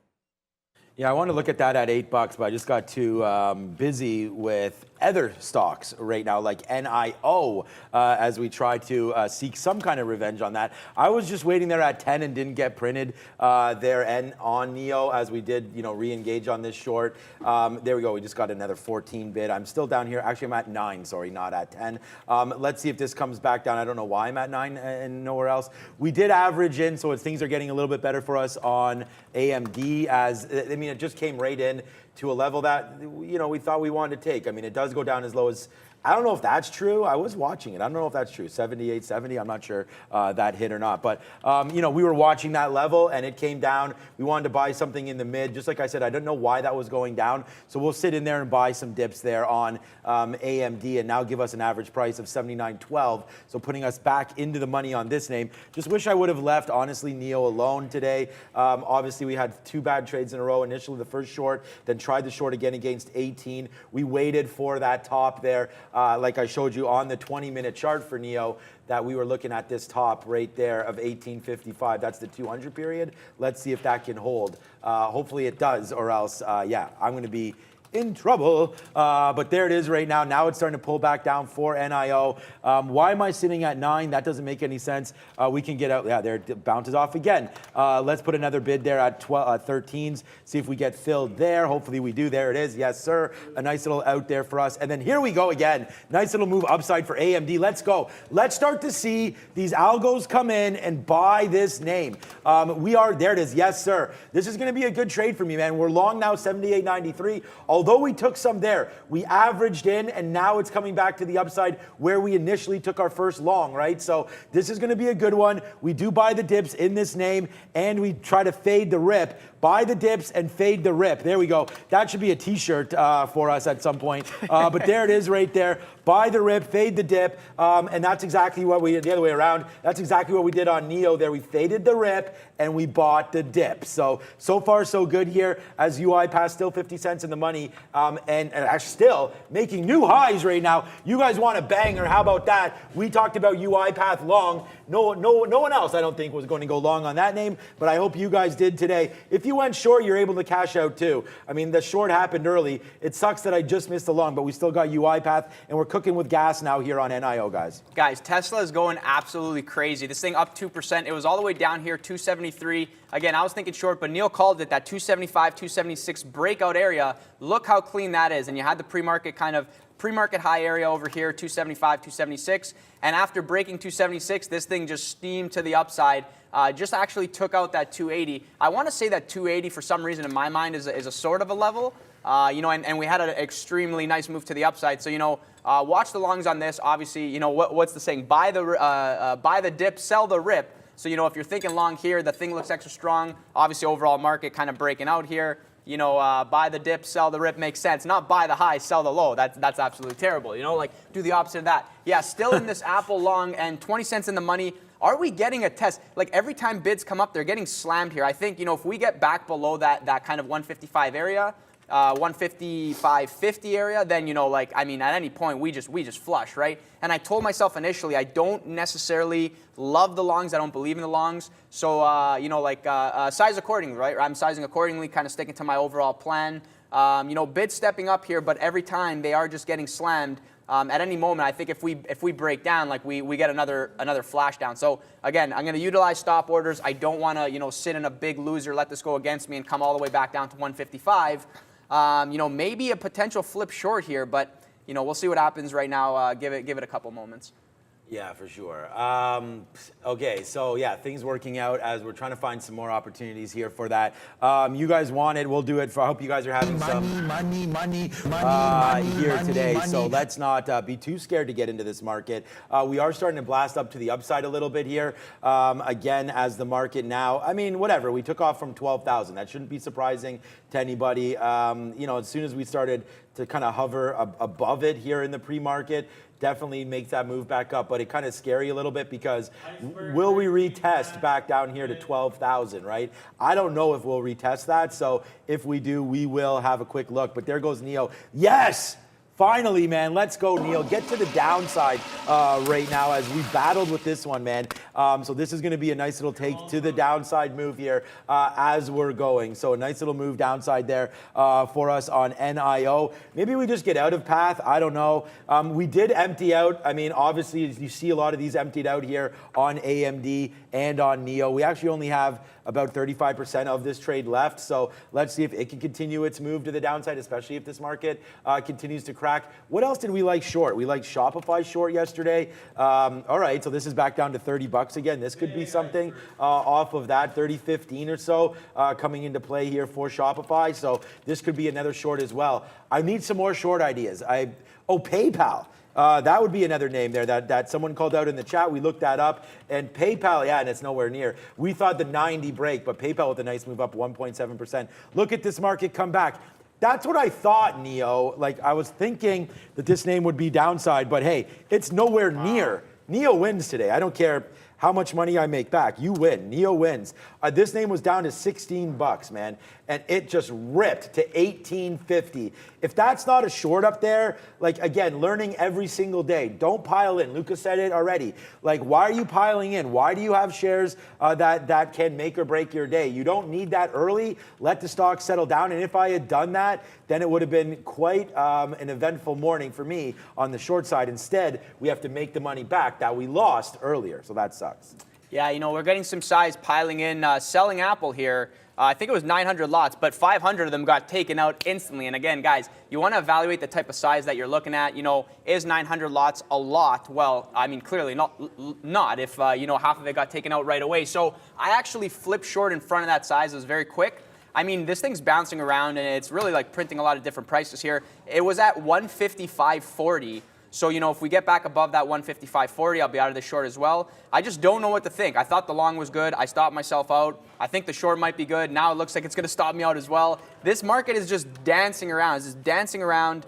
Yeah, I want to look at that at $8, but I just got too busy with other stocks right now, like NIO, as we try to seek some kind of revenge on that. I was just waiting there at 10 and didn't get printed there and on NEO as we did, you know, re-engage on this short. There we go. We just got another 14 bid. I'm still down here. Actually, I'm at 9. Sorry, not at 10. Let's see if this comes back down. I don't know why I'm at 9 and nowhere else. We did average in, so things are getting a little bit better for us on AMD. As I mean, it just came right in to a level that, you know, we thought we wanted to take. I mean, it does go down as low as, I don't know if that's true. I was watching it. I don't know if that's true. 78.70. I'm not sure that hit or not. But, you know, we were watching that level and it came down. We wanted to buy something in the mid. Just like I said, I don't know why that was going down. So we'll sit in there and buy some dips there on AMD and now give us an average price of 79.12. So putting us back into the money on this name. Just wish I would have left, honestly, NEO alone today. Obviously, we had 2 bad trades in a row. Initially, the first short, then tried the short again against 18. We waited for that top there. Like I showed you on the 20-minute chart for NEO, that we were looking at this top right there of 1855. That's the 200 period. Let's see if that can hold. Hopefully it does, or else, yeah, I'm going to be in trouble. But there it is right now. Now it's starting to pull back down for NIO. Why am I sitting at 9? That doesn't make any sense. We can get out. Yeah, there it bounces off again. Let's put another bid there at 13s. See if we get filled there. Hopefully we do. There it is. Yes, sir. A nice little out there for us. And then here we go again. Nice little move upside for AMD. Let's go. Let's start to see these algos come in and buy this name. There it is. Yes, sir. This is going to be a good trade for me, man. We're long now, 78.93. Although we took some there, we averaged in, and now it's coming back to the upside where we initially took our first long, right? So this is going to be a good one. We do buy the dips in this name, and we try to fade the rip. Buy the dips and fade the rip. There we go. That should be a t-shirt for us at some point. But there it is right there. Buy the rip, fade the dip. And that's exactly what we did the other way around. That's exactly what we did on NEO there. We faded the rip and we bought the dip. So far so good here as UiPath still 50 cents in the money and actually still making new highs right now. You guys want a banger. How about that? We talked about UiPath long. No one else I don't think was going to go long on that name, but I hope you guys did today. If you went short, you're able to cash out too. I mean, the short happened early. It sucks that I just missed the long, but we still got UiPath, and we're cooking with gas now here on NIO, guys. Guys, Tesla is going absolutely crazy. This thing up 2%. It was all the way down here, 273. Again, I was thinking short, but Neil called it that 275, 276 breakout area. Look how clean that is. And you had the pre-market high area over here, 275, 276. And after breaking 276, this thing just steamed to the upside. Just actually took out that 280. I want to say that 280, for some reason, in my mind, is a sort of a level. And we had an extremely nice move to the upside. So, watch the longs on this. Obviously, what's the saying? Buy the dip, sell the rip. So, if you're thinking long here, the thing looks extra strong. Obviously, overall market kind of breaking out here. Buy the dip, sell the rip makes sense. Not buy the high, sell the low. That's absolutely terrible. Do the opposite of that. Yeah, still in this Apple long and 20 cents in the money. Are we getting a test? Like every time bids come up, they're getting slammed here. I think, if we get back below that kind of 155 area, 155.50 area, then, at any point we just flush, right? And I told myself initially, I don't necessarily love the longs. I don't believe in the longs. So, size accordingly, right? I'm sizing accordingly, kind of sticking to my overall plan. Bids stepping up here, but every time they are just getting slammed. At any moment, I think if we break down, we get another flash down. So again, I'm going to utilize stop orders. I don't want to sit in a big loser, let this go against me, and come all the way back down to 155. Maybe a potential flip short here, but we'll see what happens right now. Give it a couple moments. Yeah, for sure. Okay, so yeah, things working out as we're trying to find some more opportunities here for that. You guys want it, we'll do it. I hope you guys are having some money here today. So let's not be too scared to get into this market. We are starting to blast up to the upside a little bit here. Again, as the market now, whatever. We took off from 12,000. That shouldn't be surprising to anybody. As soon as we started to kind of hover above it here in the pre-market, definitely makes that move back up, but it kind of scary a little bit because will we retest back down here to 12,000, right? I don't know if we'll retest that, so if we do, we will have a quick look. But there goes Neo. Yes! Finally, man, let's go, Neil. Get to the downside right now as we battled with this one, man. So this is going to be a nice little take to the downside move here as we're going. So a nice little move downside there for us on NIO. Maybe we just get out of path. I don't know. We did empty out. Obviously, you see a lot of these emptied out here on AMD and on NEO. We actually only have about 35% of this trade left. So let's see if it can continue its move to the downside, especially if this market continues to crack. What else did we like short? We liked Shopify short yesterday. All right, so this is back down to 30 bucks again. This could be something off of that, 30.15 or so coming into play here for Shopify. So this could be another short as well. I need some more short ideas. PayPal. That would be another name there that someone called out in the chat. We looked that up. And PayPal, yeah, and it's nowhere near. We thought the 90 break, but PayPal with a nice move up 1.7%. Look at this market come back. That's what I thought, Neo. I was thinking that this name would be downside, but hey, it's nowhere near. Neo wins today. I don't care how much money I make back. You win. Neo wins. This name was down to 16 bucks, man, and it just ripped to 18.50. If that's not a short up there, like, again, learning every single day. Don't pile in. Lucas said it already. Like, why are you piling in? Why do you have shares that can make or break your day? You don't need that early. Let the stock settle down. And if I had done that, then it would have been quite an eventful morning for me on the short side. Instead, we have to make the money back that we lost earlier. So that sucks. Yeah, you know, we're getting some size piling in, selling Apple here. I think it was 900 lots, but 500 of them got taken out instantly. And again, guys, you want to evaluate the type of size that you're looking at. You know, is 900 lots a lot? Well, I mean, clearly not if, you know, half of it got taken out right away. So I actually flipped short in front of that size. It was very quick. I mean, this thing's bouncing around, and it's really like printing a lot of different prices here. It was at 155.40. So, you know, if we get back above that 155.40, I'll be out of the short as well. I just don't know what to think. I thought the long was good. I stopped myself out. I think the short might be good. Now it looks like it's going to stop me out as well. This market is just dancing around. It's just dancing around,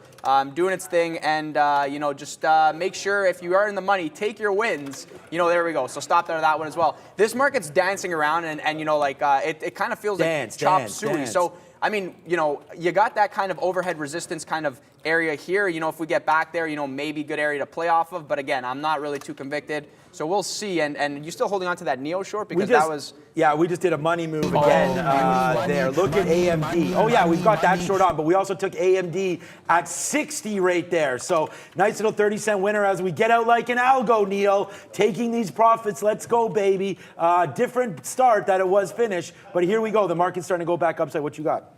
doing its thing. And, you know, just make sure if you are in the money, take your wins. You know, there we go. So stopped out of that one as well. This market's dancing around, and you know, like it kind of feels like chop suey. So, I mean, you know, you got that kind of overhead resistance kind of area here. You know, if we get back there, you know, maybe good area to play off of. But again, I'm not really too convicted. So we'll see. And you still holding on to that Neo short? Because that was... Yeah, we just did a money move again there. Look at AMD. Oh, yeah, we've got that short on. But we also took AMD at 60 right there. So nice little 30-cent winner as we get out like an algo, Neo. Taking these profits. Let's go, baby. Different start that it was finish. But here we go. The market's starting to go back upside. What you got?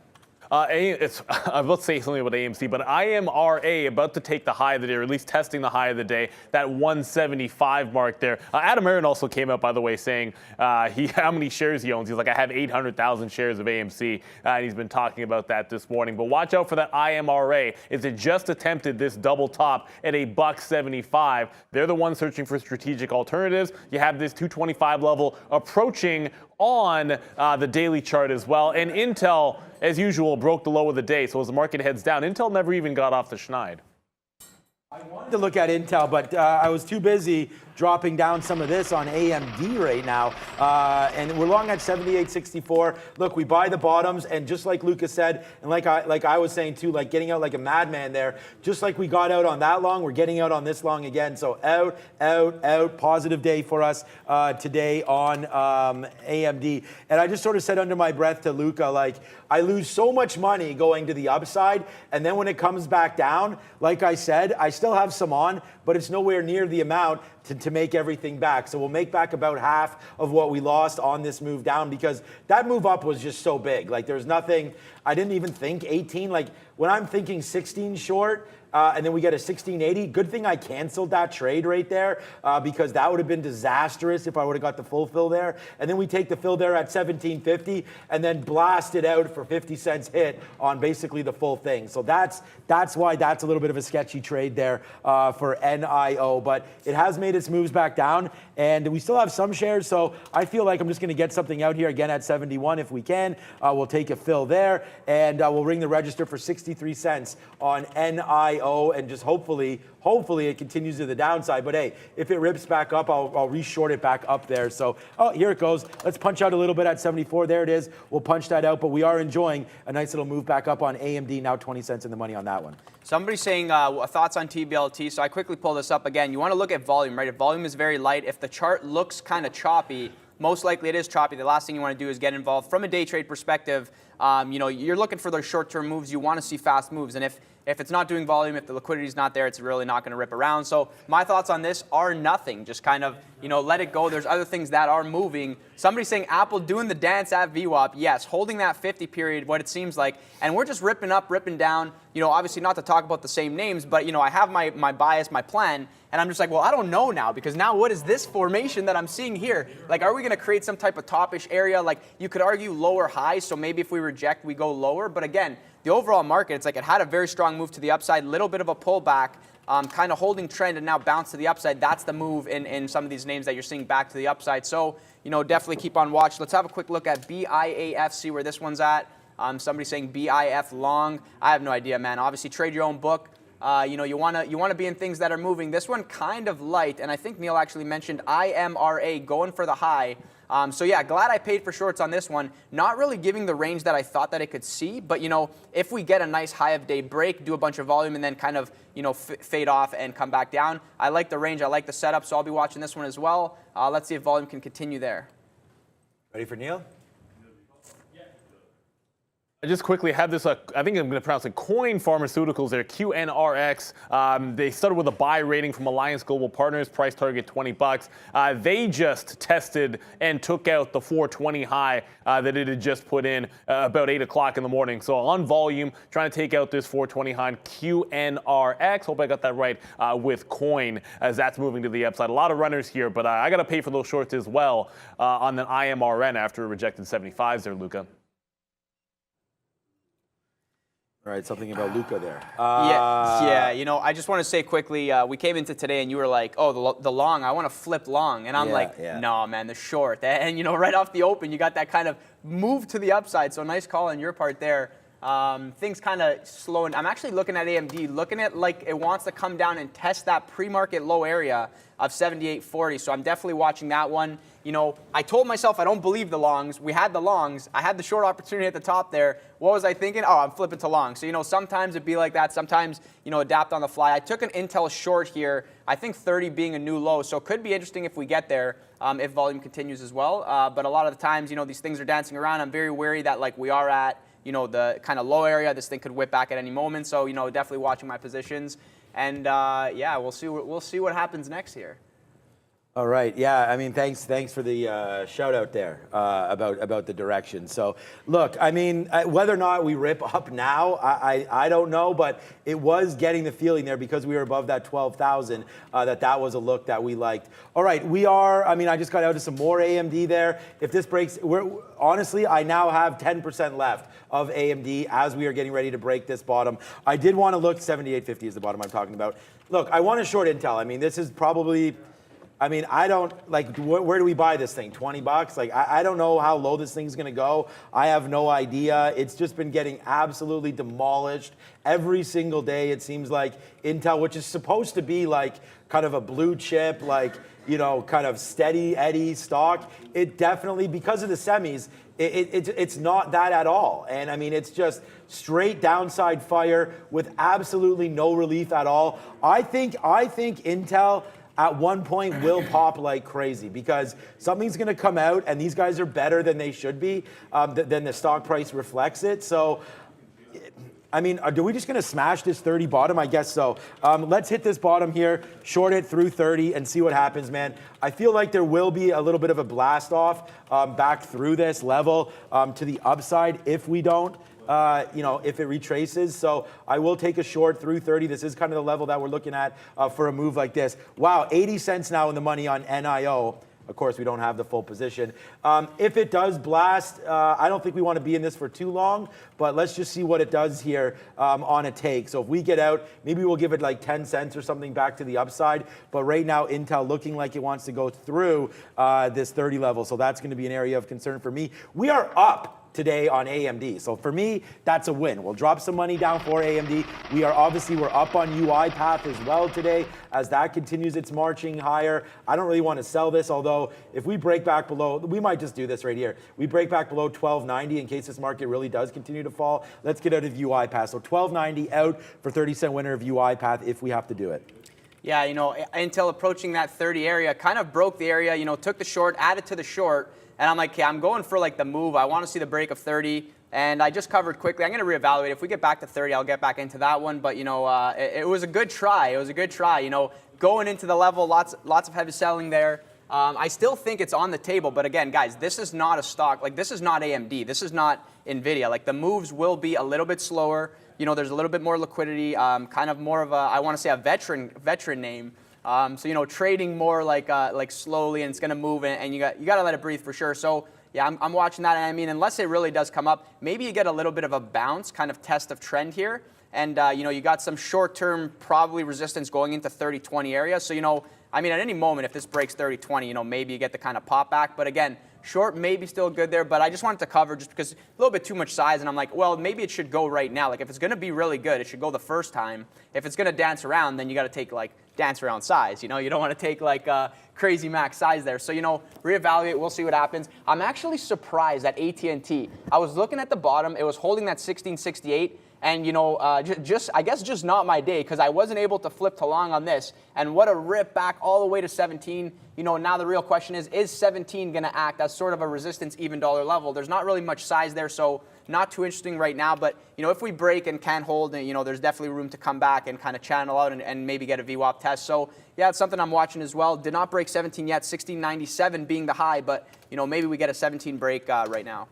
I'm about to say something about AMC, but IMRA about to take the high of the day, or at least testing the high of the day, that 175 mark there. Adam Aron also came out, by the way, saying how many shares he owns. He's like, I have 800,000 shares of AMC, and he's been talking about that this morning. But watch out for that IMRA. Is it just attempted this double top at a $1.75? They're the ones searching for strategic alternatives. You have this 225 level approaching on the daily chart as well. And Intel, as usual, broke the low of the day. So as the market heads down, Intel never even got off the schneid. I wanted to look at Intel, but I was too busy dropping down some of this on AMD right now. And we're long at 78.64. Look, we buy the bottoms, and just like Lucas said, and like I was saying too, like getting out like a madman there, just like we got out on that long, we're getting out on this long again. So out, positive day for us today on AMD. And I just sort of said under my breath to Luca, like, I lose so much money going to the upside, and then when it comes back down, like I said, I still have some on, but it's nowhere near the amount to make everything back. So we'll make back about half of what we lost on this move down, because that move up was just so big. Like, there's nothing, I didn't even think 18. Like, when I'm thinking 16 short, and then we get a 1680. Good thing I canceled that trade right there, because that would have been disastrous if I would have got the full fill there. And then we take the fill there at 1750 and then blast it out for 50 cents hit on basically the full thing. So that's why that's a little bit of a sketchy trade there for NIO. But it has made its moves back down, and we still have some shares. So I feel like I'm just going to get something out here again at 71 if we can. We'll take a fill there, and we'll ring the register for 63 cents on NIO. And just hopefully it continues to the downside. But hey, if it rips back up, I'll re-short it back up there. So, oh, here it goes. Let's punch out a little bit at 74. There it is. We'll punch that out. But we are enjoying a nice little move back up on AMD. Now 20 cents in the money on that one. Somebody's saying thoughts on TBLT. So I quickly pull this up again. You want to look at volume, right? If volume is very light, if the chart looks kind of choppy, most likely it is choppy. The last thing you want to do is get involved. From a day trade perspective, you know, you're looking for those short-term moves. You want to see fast moves. And if it's not doing volume, if the liquidity is not there, it's really not going to rip around. So my thoughts on this are nothing. Just kind of, you know, let it go. There's other things that are moving. Somebody's saying Apple doing the dance at VWAP. Yes, holding that 50 period, what it seems like. And we're just ripping up, ripping down. You know, obviously not to talk about the same names, but, you know, I have my bias, my plan. And I'm just like, well, I don't know now, because now what is this formation that I'm seeing here? Like, are we going to create some type of topish area? Like, you could argue lower highs, so maybe if we reject, we go lower. But again, the overall market, it's like it had a very strong move to the upside, little bit of a pullback, kind of holding trend and now bounce to the upside. That's the move in some of these names that you're seeing back to the upside. So, you know, definitely keep on watch. Let's have a quick look at BIAF, see where this one's at. Somebody saying BIF long. I have no idea, man. Obviously, trade your own book. You want to be in things that are moving. This one kind of light, and I think Neil actually mentioned IMRA going for the high. So yeah, glad I paid for shorts on this one. Not really giving the range that I thought that it could see, but if we get a nice high of day break, do a bunch of volume, and then kind of fade off and come back down, I like the range, I like the setup, so I'll be watching this one as well. Let's see if volume can continue there. Ready for Neil? I just quickly have this, I think I'm going to pronounce it, Coin Pharmaceuticals there, QNRX. They started with a buy rating from Alliance Global Partners, price target $20. They just tested and took out the 420 high that it had just put in about 8 o'clock in the morning. So on volume, trying to take out this 420 high, QNRX. Hope I got that right with Coin, as that's moving to the upside. A lot of runners here, but I got to pay for those shorts as well on the IMRN after a rejected 75s there, Luca. All right, something about Luca there. Yeah. I just want to say quickly, we came into today and you were like, oh, the long, I want to flip long. And I'm no, man, the short. And, right off the open, you got that kind of move to the upside. So nice call on your part there. Things kind of slowing. I'm actually looking at AMD, looking at like it wants to come down and test that pre-market low area of 78.40. So I'm definitely watching that one. I told myself I don't believe the longs. We had the longs. I had the short opportunity at the top there. What was I thinking? Oh, I'm flipping to long. So, sometimes it'd be like that. Sometimes, adapt on the fly. I took an Intel short here. I think 30 being a new low. So it could be interesting if we get there, if volume continues as well. But a lot of the times, these things are dancing around. I'm very wary that like we are at, the kind of low area. This thing could whip back at any moment. So, definitely watching my positions. And yeah, we'll see what happens next here. All right. Yeah. I mean, thanks for the shout out there about the direction. So, look, I mean, whether or not we rip up now, I don't know, but it was getting the feeling there because we were above that 12,000 that was a look that we liked. All right. I just got out to some more AMD there. If this breaks, honestly, I now have 10% left of AMD as we are getting ready to break this bottom. I did want to look, 78.50 is the bottom I'm talking about. Look, I want to short Intel. I mean, this is probably. I don't, where do we buy this thing? $20? Like, I don't know how low this thing's gonna go. I have no idea. It's just been getting absolutely demolished every single day. It seems like Intel, which is supposed to be like kind of a blue chip, kind of steady Eddie stock. It definitely, because of the semis, it's not that at all. And it's just straight downside fire with absolutely no relief at all. I think Intel at one point will pop like crazy because something's going to come out and these guys are better than they should be, than the stock price reflects it. So, are we just going to smash this 30 bottom? I guess so. Let's hit this bottom here, short it through 30 and see what happens, man. I feel like there will be a little bit of a blast off back through this level to the upside if we don't. If it retraces. So I will take a short through 30. This is kind of the level that we're looking at for a move like this. Wow, 80 cents now in the money on NIO. Of course, we don't have the full position. If it does blast, I don't think we want to be in this for too long, but let's just see what it does here on a take. So if we get out, maybe we'll give it like 10 cents or something back to the upside. But right now, Intel looking like it wants to go through this 30 level. So that's going to be an area of concern for me. We are up today on AMD. So for me, that's a win. We'll drop some money down for AMD. We're up on UiPath as well today as that continues its marching higher. I don't really want to sell this, although if we break back below, we might just do this right here. We break back below 1290 in case this market really does continue to fall. Let's get out of UiPath. So 1290 out for 30-cent winner of UiPath if we have to do it. Yeah, Intel approaching that 30 area, kind of broke the area, took the short, added to the short, and I'm like, okay, I'm going for like the move. I want to see the break of 30, and I just covered quickly. I'm going to reevaluate. If we get back to 30, I'll get back into that one. But it was a good try. It was a good try. Going into the level, lots of heavy selling there. I still think it's on the table. But again, guys, this is not a stock. Like this is not AMD. This is not Nvidia. Like the moves will be a little bit slower. There's a little bit more liquidity. Kind of more of a, I want to say a veteran name. So trading more like slowly, and it's going to move, and you got to let it breathe for sure. So yeah, I'm watching that, and unless it really does come up, maybe you get a little bit of a bounce, kind of test of trend here, and you got some short-term probably resistance going into 30-20 area. So at any moment, if this breaks 30-20, maybe you get the kind of pop back. But again, Short maybe still good there, but I just wanted to cover just because a little bit too much size, and I'm like, well, maybe it should go right now. Like if it's going to be really good, it should go the first time. If it's going to dance around, then you got to take like dance around size. You don't want to take like crazy max size there. So reevaluate. We'll see what happens. I'm actually surprised at AT&T. I was looking at the bottom. It was holding that 1668. And, I guess just not my day because I wasn't able to flip to long on this. And what a rip back all the way to 17. Now the real question is 17 going to act as sort of a resistance even dollar level? There's not really much size there, so not too interesting right now. But, if we break and can hold, there's definitely room to come back and kind of channel out and maybe get a VWAP test. So, yeah, it's something I'm watching as well. Did not break 17 yet, 1697 being the high, but, maybe we get a 17 break right now.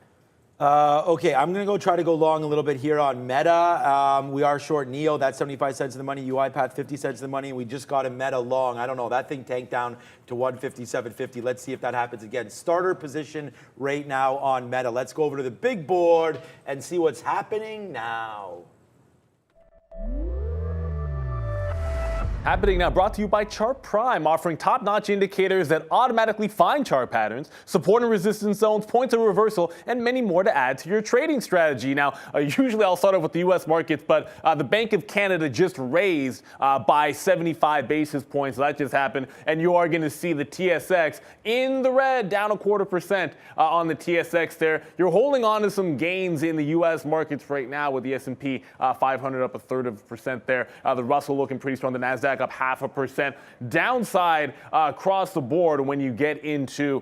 Okay, I'm going to try to go long a little bit here on Meta. We are short NEO. That's 75 cents in the money. UiPath, 50 cents in the money. And we just got a Meta long. I don't know. That thing tanked down to 157.50. Let's see if that happens again. Starter position right now on Meta. Let's go over to the big board and see what's happening now. Happening now, brought to you by Chart Prime, offering top-notch indicators that automatically find chart patterns, support and resistance zones, points of reversal, and many more to add to your trading strategy. Now, usually I'll start off with the U.S. markets, but the Bank of Canada just raised by 75 basis points. So that just happened, and you are going to see the TSX in the red, down 0.25% on the TSX there. You're holding on to some gains in the U.S. markets right now with the S&P 500 up 1/3% there. The Russell looking pretty strong. The NASDAQ up 0.5%. Downside across the board when you get into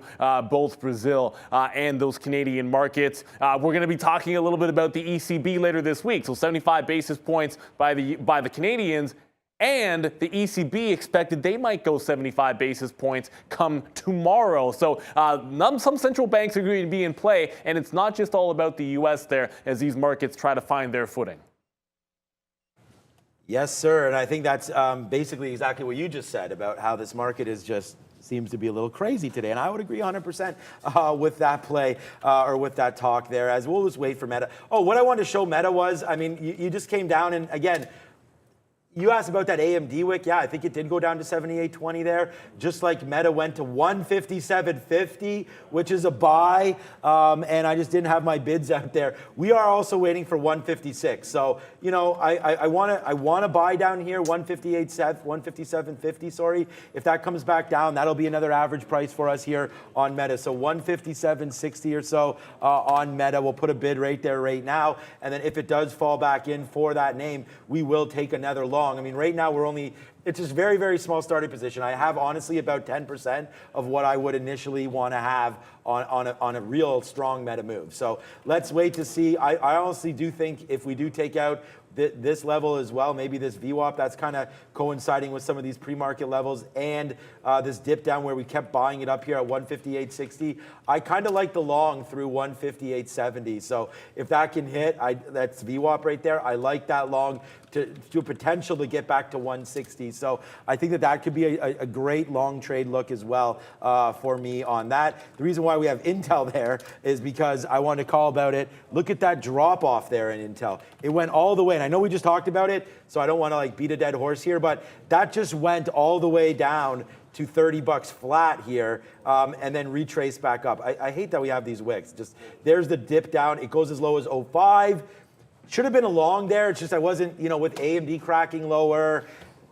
both Brazil and those Canadian markets. We're going to be talking a little bit about the ECB later this week. So 75 basis points by the Canadians. And the ECB expected they might go 75 basis points come tomorrow. So some central banks are going to be in play. And it's not just all about the U.S. there as these markets try to find their footing. Yes, sir. And I think that's basically exactly what you just said about how this market is just seems to be a little crazy today. And I would agree 100% with that play or with that talk there, as we'll just wait for Meta. Oh, what I wanted to show Meta was, I mean, you just came down and again, you asked about that AMD wick. Yeah, I think it did go down to 78.20 there, just like Meta went to 157.50, which is a buy, and I just didn't have my bids out there. We are also waiting for 156. So, I want to buy down here, 157.50, sorry. If that comes back down, that'll be another average price for us here on Meta. So 157.60 or so on Meta. We'll put a bid right there right now, and then if it does fall back in for that name, we will take another long. I mean, right now it's just very, very small starting position. I have honestly about 10% of what I would initially want to have on a real strong Meta move. So let's wait to see. I honestly do think if we do take out this level as well, maybe this VWAP, that's kind of coinciding with some of these pre-market levels and this dip down where we kept buying it up here at 158.60. I kind of like the long through 158.70. So if that can hit, that's VWAP right there. I like that long to potential to get back to 160. So I think that could be a great long trade look as well for me on that. The reason why we have Intel there is because I want to call about it. Look at that drop off there in Intel. It went all the way, and I know we just talked about it, so I don't want to beat a dead horse here, but that just went all the way down to $30 flat here, and then retrace back up. I hate that we have these wicks. Just there's the dip down. It goes as low as 05. Should have been a long there. It's just I wasn't, with AMD cracking lower.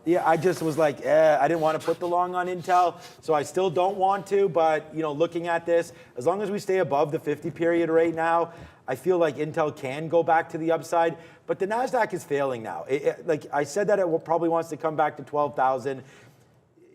Yeah, I just was like, I didn't want to put the long on Intel, so I still don't want to. But looking at this, as long as we stay above the 50 period right now, I feel like Intel can go back to the upside. But the NASDAQ is failing now. Like I said that it probably wants to come back to 12,000.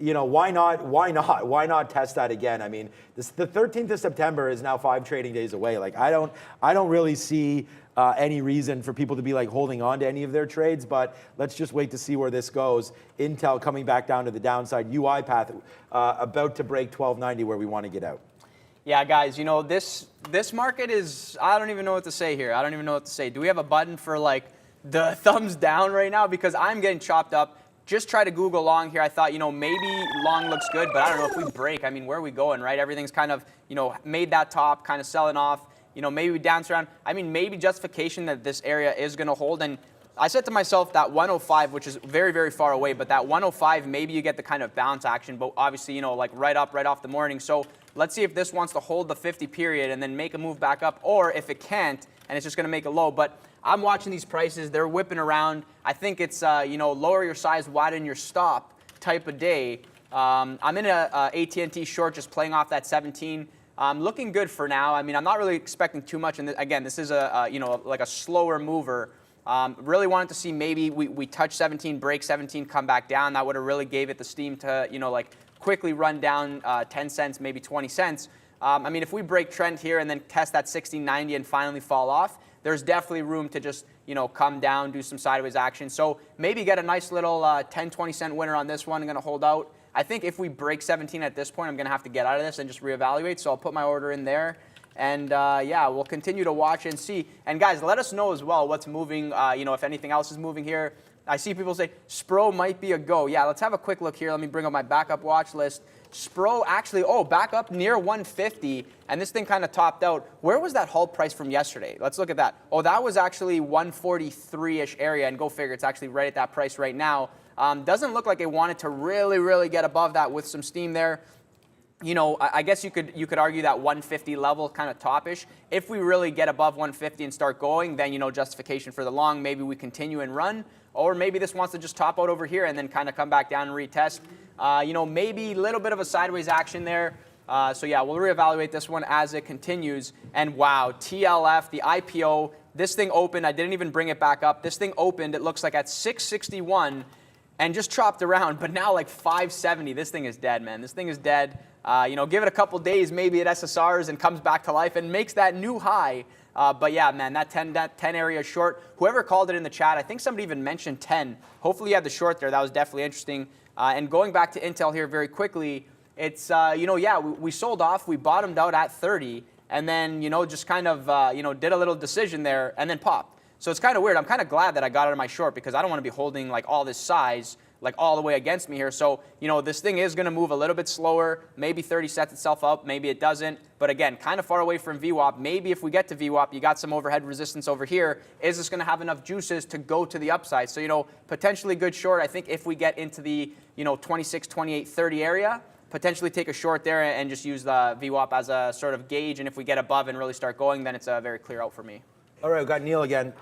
Why not? Why not? Why not test that again? I mean, the 13th of September is now 5 trading days away. Like I don't really see any reason for people to be holding on to any of their trades, but let's just wait to see where this goes. Intel coming back down to the downside. UiPath about to break 1290 where we want to get out. Yeah, guys, this market is, I don't even know what to say here. I don't even know what to say. Do we have a button for the thumbs down right now? Because I'm getting chopped up. Just try to Google long here. I thought, maybe long looks good, but I don't know if we break. I mean, where are we going, right? Everything's kind of, made that top, kind of selling off. Maybe we dance around. I mean, maybe justification that this area is going to hold. And I said to myself that 105, which is very, very far away, but that 105, maybe you get the kind of bounce action, but obviously, right up, right off the morning. So let's see if this wants to hold the 50 period and then make a move back up, or if it can't and it's just going to make a low. But I'm watching these prices. They're whipping around. I think it's, lower your size, widen your stop type of day. I'm in a AT&T short, just playing off that 17. Looking good for now. I mean, I'm not really expecting too much. And again, this is like a slower mover. Really wanted to see maybe we touch 17, break 17, come back down. That would have really gave it the steam to, quickly run down 10 cents, maybe 20 cents. I mean, if we break trend here and then test that 1690 and finally fall off, there's definitely room to just, come down, do some sideways action. So maybe get a nice little 10, 20 cent winner on this one. I'm going to hold out. I think if we break 17 at this point, I'm going to have to get out of this and just reevaluate. So I'll put my order in there. And, we'll continue to watch and see. And, guys, let us know as well what's moving, if anything else is moving here. I see people say SPRO might be a go. Yeah, let's have a quick look here. Let me bring up my backup watch list. SPRO actually, back up near 150, and this thing kind of topped out. Where was that halt price from yesterday? Let's look at that. Oh, that was actually 143-ish area, and go figure, it's actually right at that price right now. Doesn't look like it wanted to really, really get above that with some steam there. I guess you could argue that 150 level kind of top-ish. If we really get above 150 and start going, then, justification for the long. Maybe we continue and run, or maybe this wants to just top out over here and then kind of come back down and retest. Maybe a little bit of a sideways action there. We'll reevaluate this one as it continues. And wow, TLF, the IPO, this thing opened. I didn't even bring it back up. This thing opened, it looks like at 661 and just chopped around, but now like 570. This thing is dead, man. This thing is dead. Give it a couple days, maybe it SSRs and comes back to life and makes that new high. But yeah, man, that 10 area short. Whoever called it in the chat, I think somebody even mentioned 10. Hopefully you had the short there. That was definitely interesting. And going back to Intel here very quickly, it's, we sold off. We bottomed out at 30 and then, just kind of, did a little decision there and then popped. So it's kind of weird. I'm kind of glad that I got out of my short because I don't want to be holding like all this size like all the way against me here. So, this thing is going to move a little bit slower. Maybe 30 sets itself up. Maybe it doesn't. But again, kind of far away from VWAP. Maybe if we get to VWAP, you got some overhead resistance over here. Is this going to have enough juices to go to the upside? So, potentially good short. I think if we get into the, 26, 28, 30 area, potentially take a short there and just use the VWAP as a sort of gauge. And if we get above and really start going, then it's a very clear out for me. All right, we've got Neil again.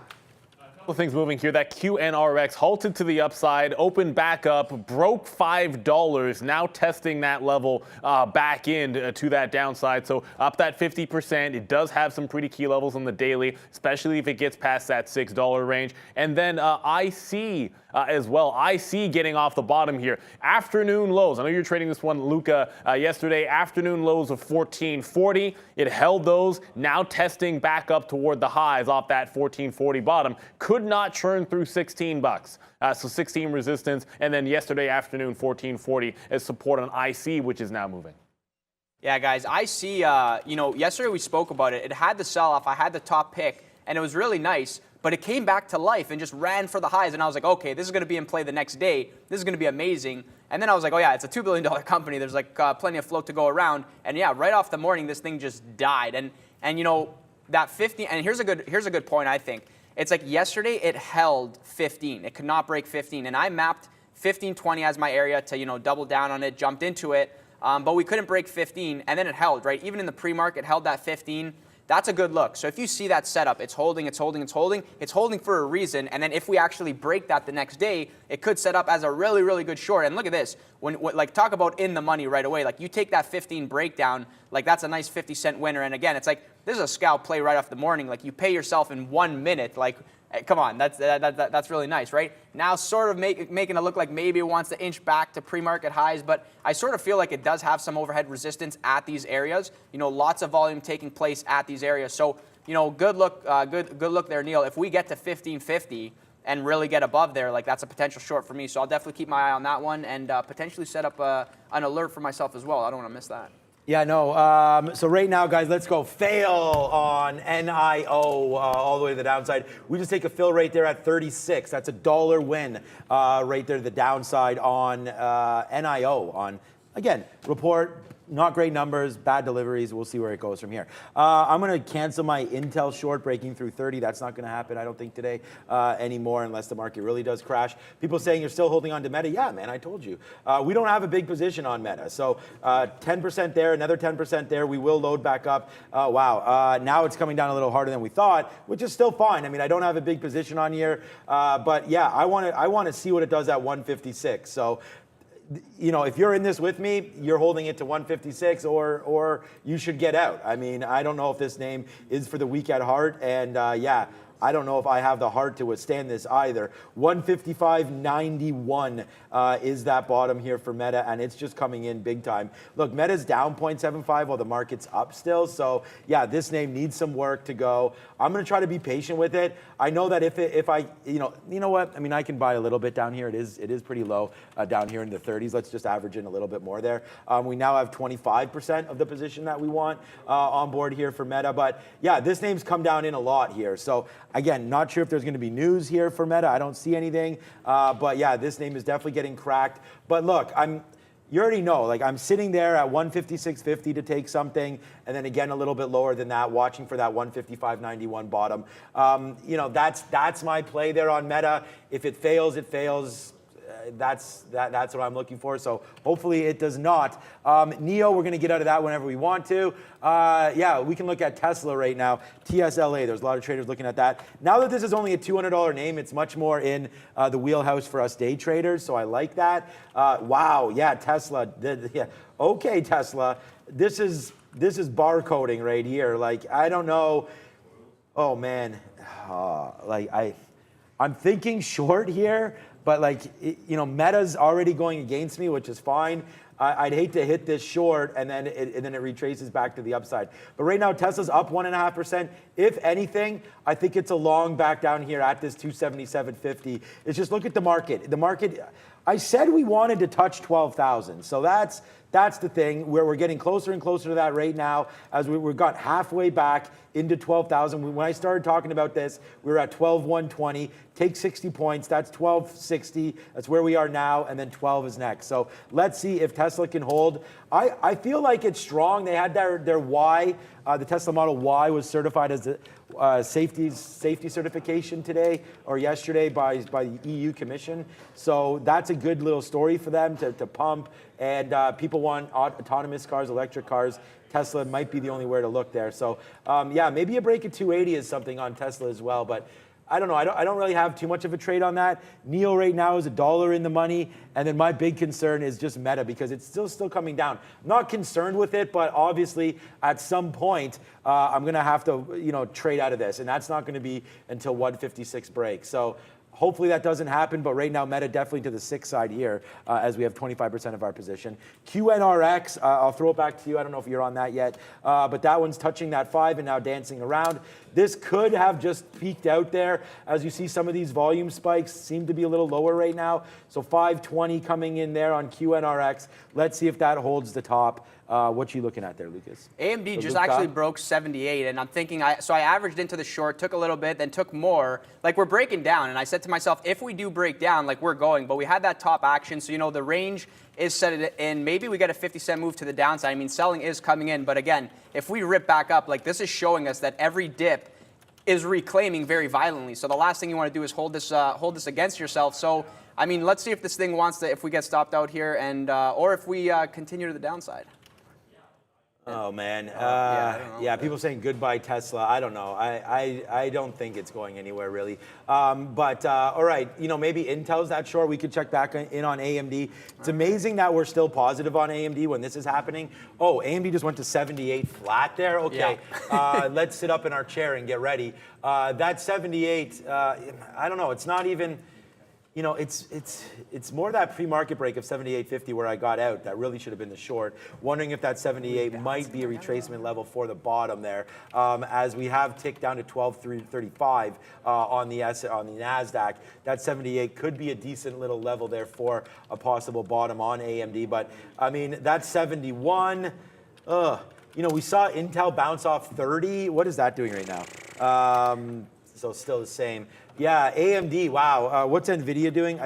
Couple things moving here. That QNRX halted to the upside, opened back up, broke $5. Now testing that level back in to that downside. So up that 50%. It does have some pretty key levels on the daily, especially if it gets past that $6 range. And then IC as well. IC getting off the bottom here. Afternoon lows. I know you're trading this one, Luca, yesterday. Afternoon lows of 1440. It held those. Now testing back up toward the highs off that 1440 bottom. Could not churn through $16. So 16 resistance. And then yesterday afternoon, 1440 as support on IC, which is now moving. Yeah, guys, IC, yesterday we spoke about it. It had the sell-off. I had the top pick, and it was really nice. But it came back to life and just ran for the highs. And I was like, okay, this is going to be in play the next day. This is going to be amazing. And then I was like, oh, yeah, it's a $2 billion company. There's like plenty of float to go around. And yeah, right off the morning, this thing just died. And that 50, and here's a good point, I think. It's like yesterday it held 15. It could not break 15. And I mapped 15.20 as my area to, double down on it, jumped into it. But we couldn't break 15. And then it held, right? Even in the pre-market, it held that 15. That's a good look. So if you see that setup, it's holding, it's holding, it's holding. It's holding for a reason. And then if we actually break that the next day, it could set up as a really, really good short. And look at this. When talk about in the money right away. Like you take that 15 breakdown, like that's a nice 50-cent winner. And again, it's like this is a scalp play right off the morning. Like you pay yourself in 1 minute. Like, come on, that's really nice, right? Now sort of making it look like maybe it wants to inch back to pre-market highs, but I sort of feel like it does have some overhead resistance at these areas. Lots of volume taking place at these areas. So, good look there, Neil. If we get to 1550 and really get above there, like that's a potential short for me. So I'll definitely keep my eye on that one and potentially set up an alert for myself as well. I don't want to miss that. Yeah, no. So right now, guys, let's go fail on NIO all the way to the downside. We just take a fill right there at 36. That's $1 win right there to the downside on NIO. On, again, report not great numbers, bad deliveries. We'll see where it goes from here. I'm going to cancel my Intel short breaking through 30. That's not going to happen, I don't think, today anymore unless the market really does crash. People saying you're still holding on to Meta. Yeah, man, I told you. We don't have a big position on Meta. So 10% there, another 10% there. We will load back up. Wow. Now it's coming down a little harder than we thought, which is still fine. I mean, I don't have a big position on here. But yeah, I want to see what it does at 156. So, you know, if you're in this with me, you're holding it to 156 or you should get out. I mean, I don't know if this name is for the weak at heart. And yeah, I don't know if I have the heart to withstand this either. 155.91 is that bottom here for Meta, and it's just coming in big time. Look, Meta's down 0.75 while the market's up still. So yeah, this name needs some work to go. I'm going to try to be patient with it. I know that if I, you know what? I mean, I can buy a little bit down here. It is pretty low down here in the 30s. Let's just average in a little bit more there. We now have 25% of the position that we want on board here for Meta. But yeah, this name's come down in a lot here. So again, not sure if there's going to be news here for Meta. I don't see anything. But yeah, this name is definitely getting cracked. But look, you already know, like I'm sitting there at 156.50 to take something, and then again a little bit lower than that, watching for that 155.91 bottom. You know, that's my play there on Meta. If it fails, it fails. That's what I'm looking for. So hopefully it does not. NEO, we're going to get out of that whenever we want to. Yeah, we can look at Tesla right now. TSLA, there's a lot of traders looking at that. Now that this is only a $200 name, it's much more in the wheelhouse for us day traders. So I like that. Wow, yeah, Tesla. Yeah. Okay, Tesla. This is barcoding right here. Like, I don't know. Oh man, I'm thinking short here. But like, you know, Meta's already going against me, which is fine. I'd hate to hit this short and then it retraces back to the upside. But right now, Tesla's up 1.5%. If anything, I think it's a long back down here at this 277.50. It's just look at the market. The market, I said we wanted to touch 12,000. So that's the thing where we're getting closer and closer to that right now as we've got halfway back into 12,000. When I started talking about this, we were at 12,120. Take 60 points. That's 1260. That's where we are now. And then 12 is next. So let's see if Tesla can hold. I feel like it's strong. They had their Y. The Tesla Model Y was certified as a safety certification today or yesterday by the EU Commission. So that's a good little story for them to pump. And people want autonomous cars, electric cars. Tesla might be the only way to look there. So yeah, maybe a break at 280 is something on Tesla as well. But I don't know. I don't really have too much of a trade on that. NEO right now is $1 in the money. And then my big concern is just Meta because it's still coming down. I'm not concerned with it, but obviously at some point I'm going to have to, you know, trade out of this. And that's not going to be until 156 break. So hopefully that doesn't happen, but right now Meta definitely to the 6 side here as we have 25% of our position. QNRX, I'll throw it back to you. I don't know if you're on that yet, but that one's touching that 5 and now dancing around. This could have just peaked out there. As you see, some of these volume spikes seem to be a little lower right now. So 520 coming in there on QNRX. Let's see if that holds the top. What you looking at there, Lucas? AMD so just actually broke 78, and I'm thinking, so I averaged into the short, took a little bit, then took more. Like, we're breaking down, and I said to myself, if we do break down, like, we're going. But we had that top action, so, you know, the range is set in. Maybe we get a 50-cent move to the downside. I mean, selling is coming in, but again, if we rip back up, like, this is showing us that every dip is reclaiming very violently. So the last thing you want to do is hold this against yourself. So, I mean, let's see if this thing wants to, if we get stopped out here, and or if we continue to the downside. Oh man, yeah. People saying goodbye Tesla. I don't know. I don't think it's going anywhere really. But all right, you know, maybe Intel's that short. We could check back in on AMD. It's amazing that we're still positive on AMD when this is happening. Oh, AMD just went to 78 flat there. Okay, yeah. Let's sit up in our chair and get ready. That 78, I don't know. It's not even. You know, it's more that pre-market break of 78.50 where I got out that really should have been the short. Wondering if that 78 might be a retracement level for the bottom there, as we have ticked down to 12.35 on the NASDAQ. That 78 could be a decent little level there for a possible bottom on AMD. But I mean, that 71. You know, we saw Intel bounce off 30. What is that doing right now? So still the same. Yeah, AMD, wow. What's NVIDIA doing?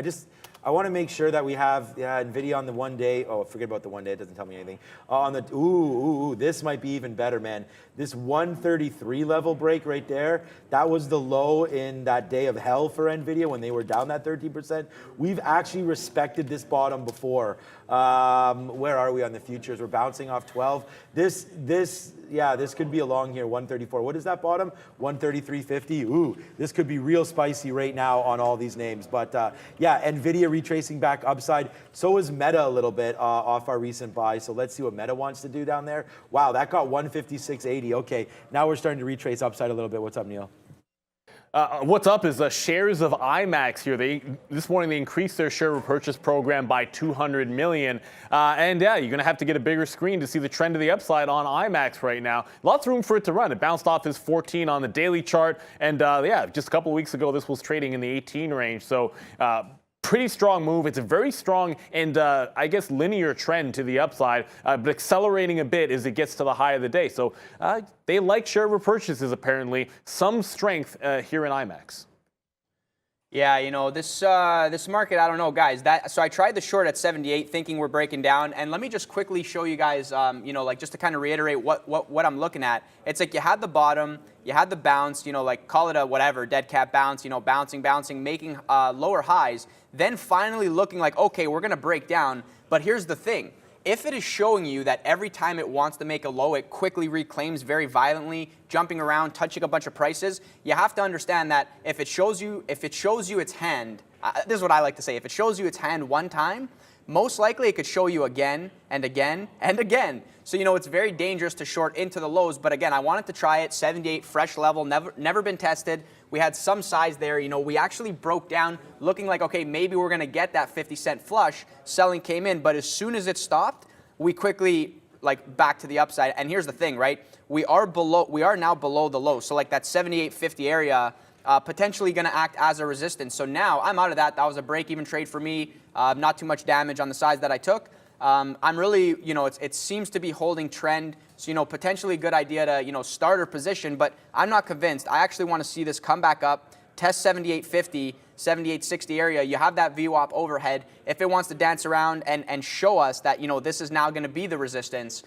I want to make sure that we have NVIDIA on the 1 day. Oh, forget about the 1 day. It doesn't tell me anything. On the, ooh, this might be even better, man. This 133 level break right there, that was the low in that day of hell for NVIDIA when they were down that 13%. We've actually respected this bottom before. Where are we on the futures? We're bouncing off 12. This could be a long here, 134. What is that bottom? 133.50. Ooh, this could be real spicy right now on all these names. But yeah, NVIDIA retracing back upside. So is Meta a little bit off our recent buy. So let's see what Meta wants to do down there. Wow, that got 156.80. Okay, now we're starting to retrace upside a little bit. What's up, Neil? What's up is shares of IMAX here. This morning they increased their share repurchase program by 200 million. And yeah, you're going to have to get a bigger screen to see the trend of the upside on IMAX right now. Lots of room for it to run. It bounced off this 14 on the daily chart. And yeah, just a couple of weeks ago, this was trading in the 18 range. So pretty strong move. It's a very strong and I guess linear trend to the upside, but accelerating a bit as it gets to the high of the day. So they like share repurchases apparently. Some strength here in IMAX. Yeah, you know, this market, I don't know, guys. So I tried the short at 78 thinking we're breaking down. And let me just quickly show you guys, you know, like just to kind of reiterate what I'm looking at. It's like you had the bottom, you had the bounce, you know, like call it a whatever, dead cat bounce, you know, bouncing, making lower highs. Then finally looking like, okay, we're going to break down. But here's the thing. If it is showing you that every time it wants to make a low, it quickly reclaims very violently, jumping around, touching a bunch of prices, you have to understand that if it shows you its hand, this is what I like to say, if it shows you its hand one time, most likely it could show you again and again and again. So, you know, it's very dangerous to short into the lows. But again, I wanted to try it, 78, fresh level, never been tested. We had some size there. You know, we actually broke down looking like, okay, maybe we're going to get that 50-cent flush. Selling came in. But as soon as it stopped, we quickly, like, back to the upside. And here's the thing, right? We are now below the low. So, like, that 78.50 area potentially going to act as a resistance. So now I'm out of that. That was a break-even trade for me. Not too much damage on the size that I took. I'm really, you know, it seems to be holding trend. So, you know, potentially a good idea to, you know, start or position, but I'm not convinced. I actually want to see this come back up, test 78.50, 78.60 area. You have that VWAP overhead. If it wants to dance around and show us that, you know, this is now going to be the resistance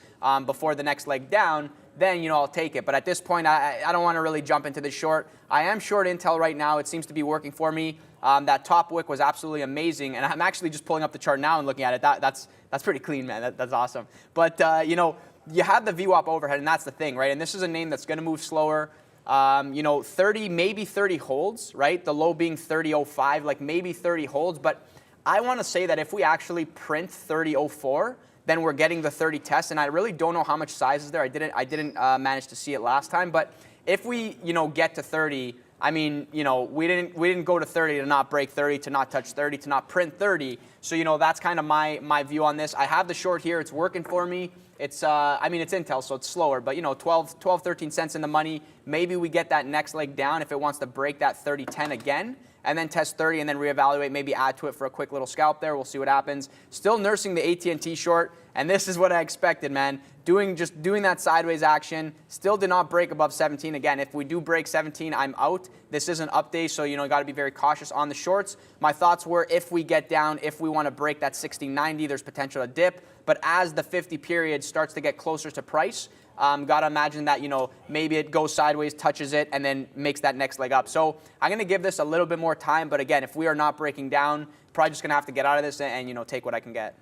before the next leg down, then, you know, I'll take it. But at this point, I don't want to really jump into this short. I am short Intel right now. It seems to be working for me. That top wick was absolutely amazing. And I'm actually just pulling up the chart now and looking at it. That's pretty clean, man. That's awesome. But, you know, you have the VWAP overhead, and that's the thing, right? And this is a name that's going to move slower. You know, 30, maybe 30 holds, right? The low being 30.05, like maybe 30 holds. But I want to say that if we actually print 30.04, then we're getting the 30 test. And I really don't know how much size is there. I didn't manage to see it last time. But if we, you know, get to 30, I mean, you know, we didn't go to 30 to not break 30, to not touch 30, to not print 30. So, you know, that's kind of my view on this. I have the short here. It's working for me. It's, I mean, it's Intel, so it's slower. But, you know, 12, 13 cents in the money. Maybe we get that next leg down if it wants to break that 30.10 again. And then test 30 and then reevaluate, maybe add to it for a quick little scalp there. We'll see what happens. Still nursing the AT&T short, and this is what I expected, man. Just doing that sideways action. Still did not break above 17. Again, if we do break 17, I'm out. This is an update, so, you know, got to be very cautious on the shorts. My thoughts were if we get down, if we want to break that 16.90, there's potential to dip. But as the 50 period starts to get closer to price, got to imagine that, you know, maybe it goes sideways, touches it, and then makes that next leg up. So I'm going to give this a little bit more time. But again, if we are not breaking down, probably just going to have to get out of this and, you know, take what I can get.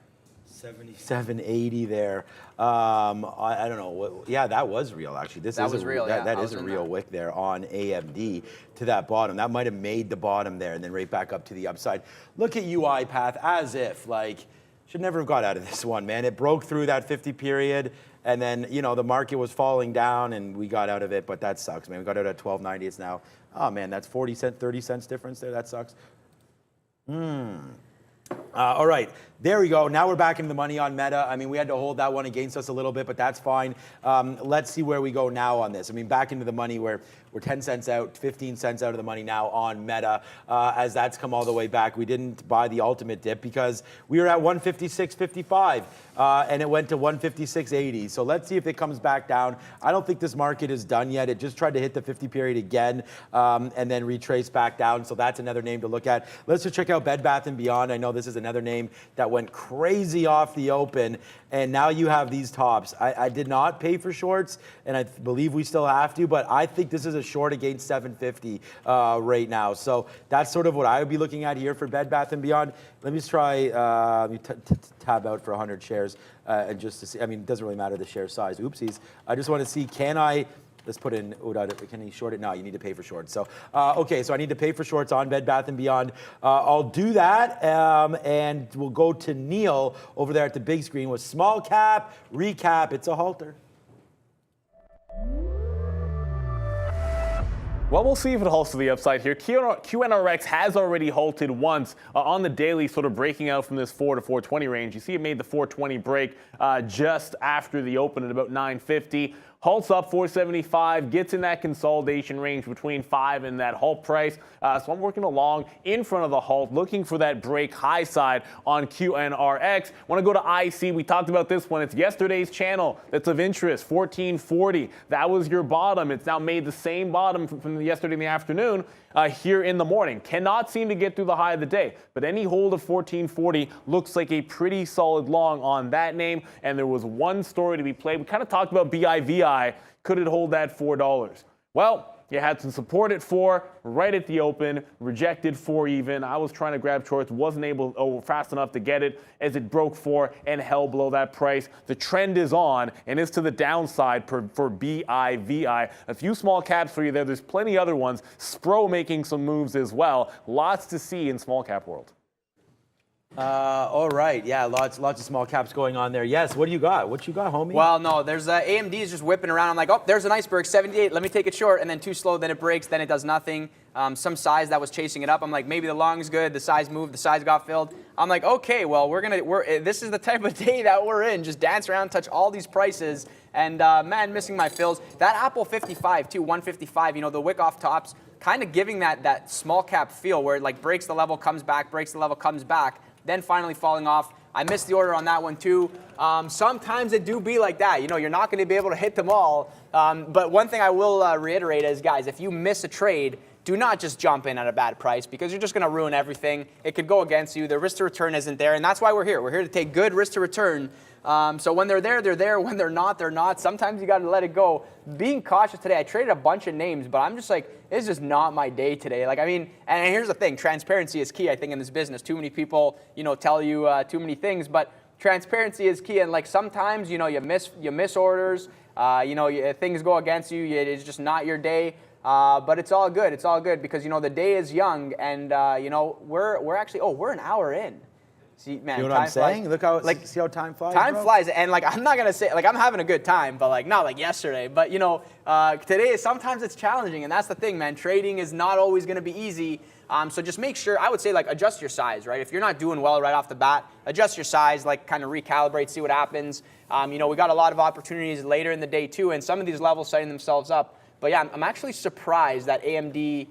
77.80 there. I don't know. Yeah, that was real, actually. That is a real wick there on AMD to that bottom. That might have made the bottom there and then right back up to the upside. Look at UiPath as if, like, should never have got out of this one, man. It broke through that 50 period. And then, you know, the market was falling down and we got out of it, but that sucks, man. We got out at 12.90. It's now, oh man, that's 40 cents, 30 cents difference there. That sucks. All right, there we go. Now we're back in the money on Meta. I mean, we had to hold that one against us a little bit, but that's fine. Let's see where we go now on this. I mean, back into the money where we're 10 cents out, 15 cents out of the money now on Meta as that's come all the way back. We didn't buy the ultimate dip because we were at 156.55 and it went to 156.80. So let's see if it comes back down. I don't think this market is done yet. It just tried to hit the 50 period again and then retrace back down. So that's another name to look at. Let's just check out Bed Bath & Beyond. I know Neo. This is another name that went crazy off the open, and now you have these tops. I did not pay for shorts, and I believe we still have to, but I think this is a short against 750 right now. So that's sort of what I would be looking at here for Bed Bath & Beyond. Let me just try, tab out for 100 shares, and just to see, I mean, it doesn't really matter the share size. Oopsies. I just want to see, can I, let's put in, can he short it? No, you need to pay for shorts. So, okay, so I need to pay for shorts on Bed Bath & Beyond. I'll do that, and we'll go to Neil over there at the big screen with small cap, recap. It's a halter. Well, we'll see if it halts to the upside here. QNRX has already halted once on the daily, sort of breaking out from this 4 to 420 range. You see it made the 420 break just after the open at about 950. Halts up 475, gets in that consolidation range between 5 and that halt price. So I'm working along in front of the halt, looking for that break high side on QNRX. Want to go to IC. We talked about this one. It's yesterday's channel that's of interest, 1440. That was your bottom. It's now made the same bottom from yesterday in the afternoon here in the morning. Cannot seem to get through the high of the day, but any hold of 1440 looks like a pretty solid long on that name. And there was one story to be played. We kind of talked about BIVI. Could it hold that $4? Well, you had some support at 4, right at the open, rejected 4 even. I was trying to grab shorts, wasn't able fast enough to get it as it broke 4 and held below that price. The trend is on and is to the downside for BIVI. A few small caps for you there. There's plenty other ones. Spro making some moves as well. Lots to see in small cap world. All right, yeah, lots of small caps going on there. Yes, what do you got? What you got, homie? Well, no, there's AMD is just whipping around. I'm like, oh, there's an iceberg, 78. Let me take it short, and then too slow, then it breaks, then it does nothing. Some size that was chasing it up. I'm like, maybe the long is good. The size moved, the size got filled. I'm like, okay, well, this is the type of day that we're in. Just dance around, touch all these prices, and man, missing my fills. That Apple 55 too, 155. You know, the wick off tops, kind of giving that small cap feel where it like breaks the level, comes back, breaks the level, comes back. Then finally falling off. I missed the order on that one too. Sometimes it do be like that. You know, you're not going to be able to hit them all. But one thing I will reiterate is, guys, if you miss a trade, do not just jump in at a bad price because you're just going to ruin everything. It could go against you. The risk to return isn't there, and that's why we're here. We're here to take good risk to return. So when they're there, they're there. When they're not, they're not. Sometimes you got to let it go. Being cautious today, I traded a bunch of names, but I'm just like, it's just not my day today. Like, I mean, and here's the thing. Transparency is key, I think, in this business. Too many people, you know, tell you too many things, but transparency is key. And like sometimes, you know, you miss orders. You know, things go against you. It's just not your day. But it's all good. It's all good because, you know, the day is young, and you know, we're actually we're an hour in. See, man, you know what I'm saying? Look how see how time flies. Time flies, and like I'm not gonna say like I'm having a good time, but like not like yesterday. But you know, today sometimes it's challenging, and that's the thing, man. Trading is not always gonna be easy. So just make sure, I would say, like, adjust your size, right? If you're not doing well right off the bat, adjust your size, like kind of recalibrate, see what happens. You know, we got a lot of opportunities later in the day too, and some of these levels setting themselves up. But yeah, I'm actually surprised that AMD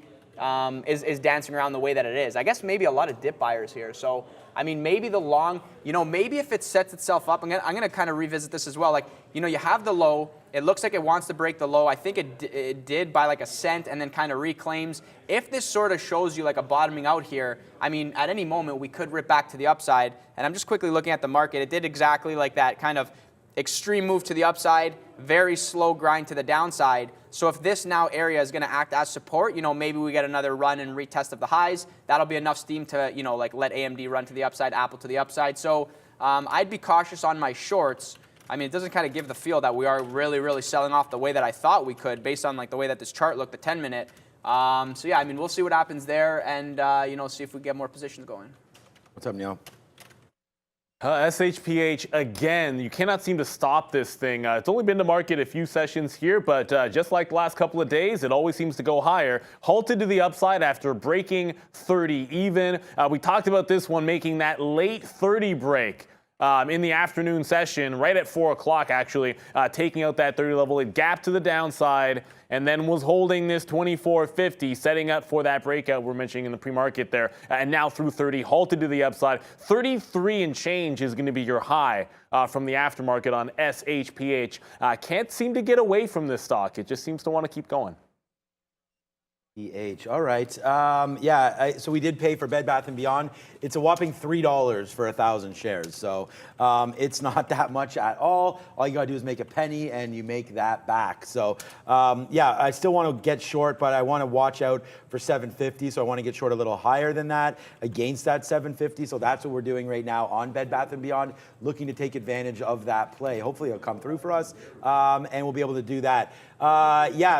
is dancing around the way that it is. I guess maybe a lot of dip buyers here. So, I mean, maybe the long, you know, maybe if it sets itself up, I'm gonna kind of revisit this as well. Like, you know, you have the low. It looks like it wants to break the low. I think it did by like a cent and then kind of reclaims. If this sort of shows you like a bottoming out here, I mean, at any moment we could rip back to the upside. And I'm just quickly looking at the market. It did exactly like that kind of extreme move to the upside, very slow grind to the downside. So if this now area is going to act as support, you know, maybe we get another run and retest of the highs. That'll be enough steam to, you know, like let AMD run to the upside, Apple to the upside. So I'd be cautious on my shorts. I mean, it doesn't kind of give the feel that we are really, really selling off the way that I thought we could based on like the way that this chart looked, the 10-minute. So yeah, I mean, we'll see what happens there and, you know, see if we get more positions going. What's up, Neil? SHPH again. You cannot seem to stop this thing. It's only been to market a few sessions here, but just like the last couple of days, it always seems to go higher. Halted to the upside after breaking 30 even. We talked about this one making that late 30 break. In the afternoon session, right at 4 o'clock actually, taking out that 30 level. It gapped to the downside and then was holding this 24.50, setting up for that breakout we're mentioning in the pre-market there. And now through 30, halted to the upside. 33 and change is going to be your high from the aftermarket on SHPH. Can't seem to get away from this stock. It just seems to want to keep going. PH. All right. So we did pay for Bed Bath & Beyond. It's a whopping $3 for 1,000 shares. So it's not that much at all. All you got to do is make a penny and you make that back. So I still want to get short, but I want to watch out for 750. So I want to get short a little higher than that against that 750. So that's what we're doing right now on Bed Bath & Beyond, looking to take advantage of that play. Hopefully it'll come through for us and we'll be able to do that.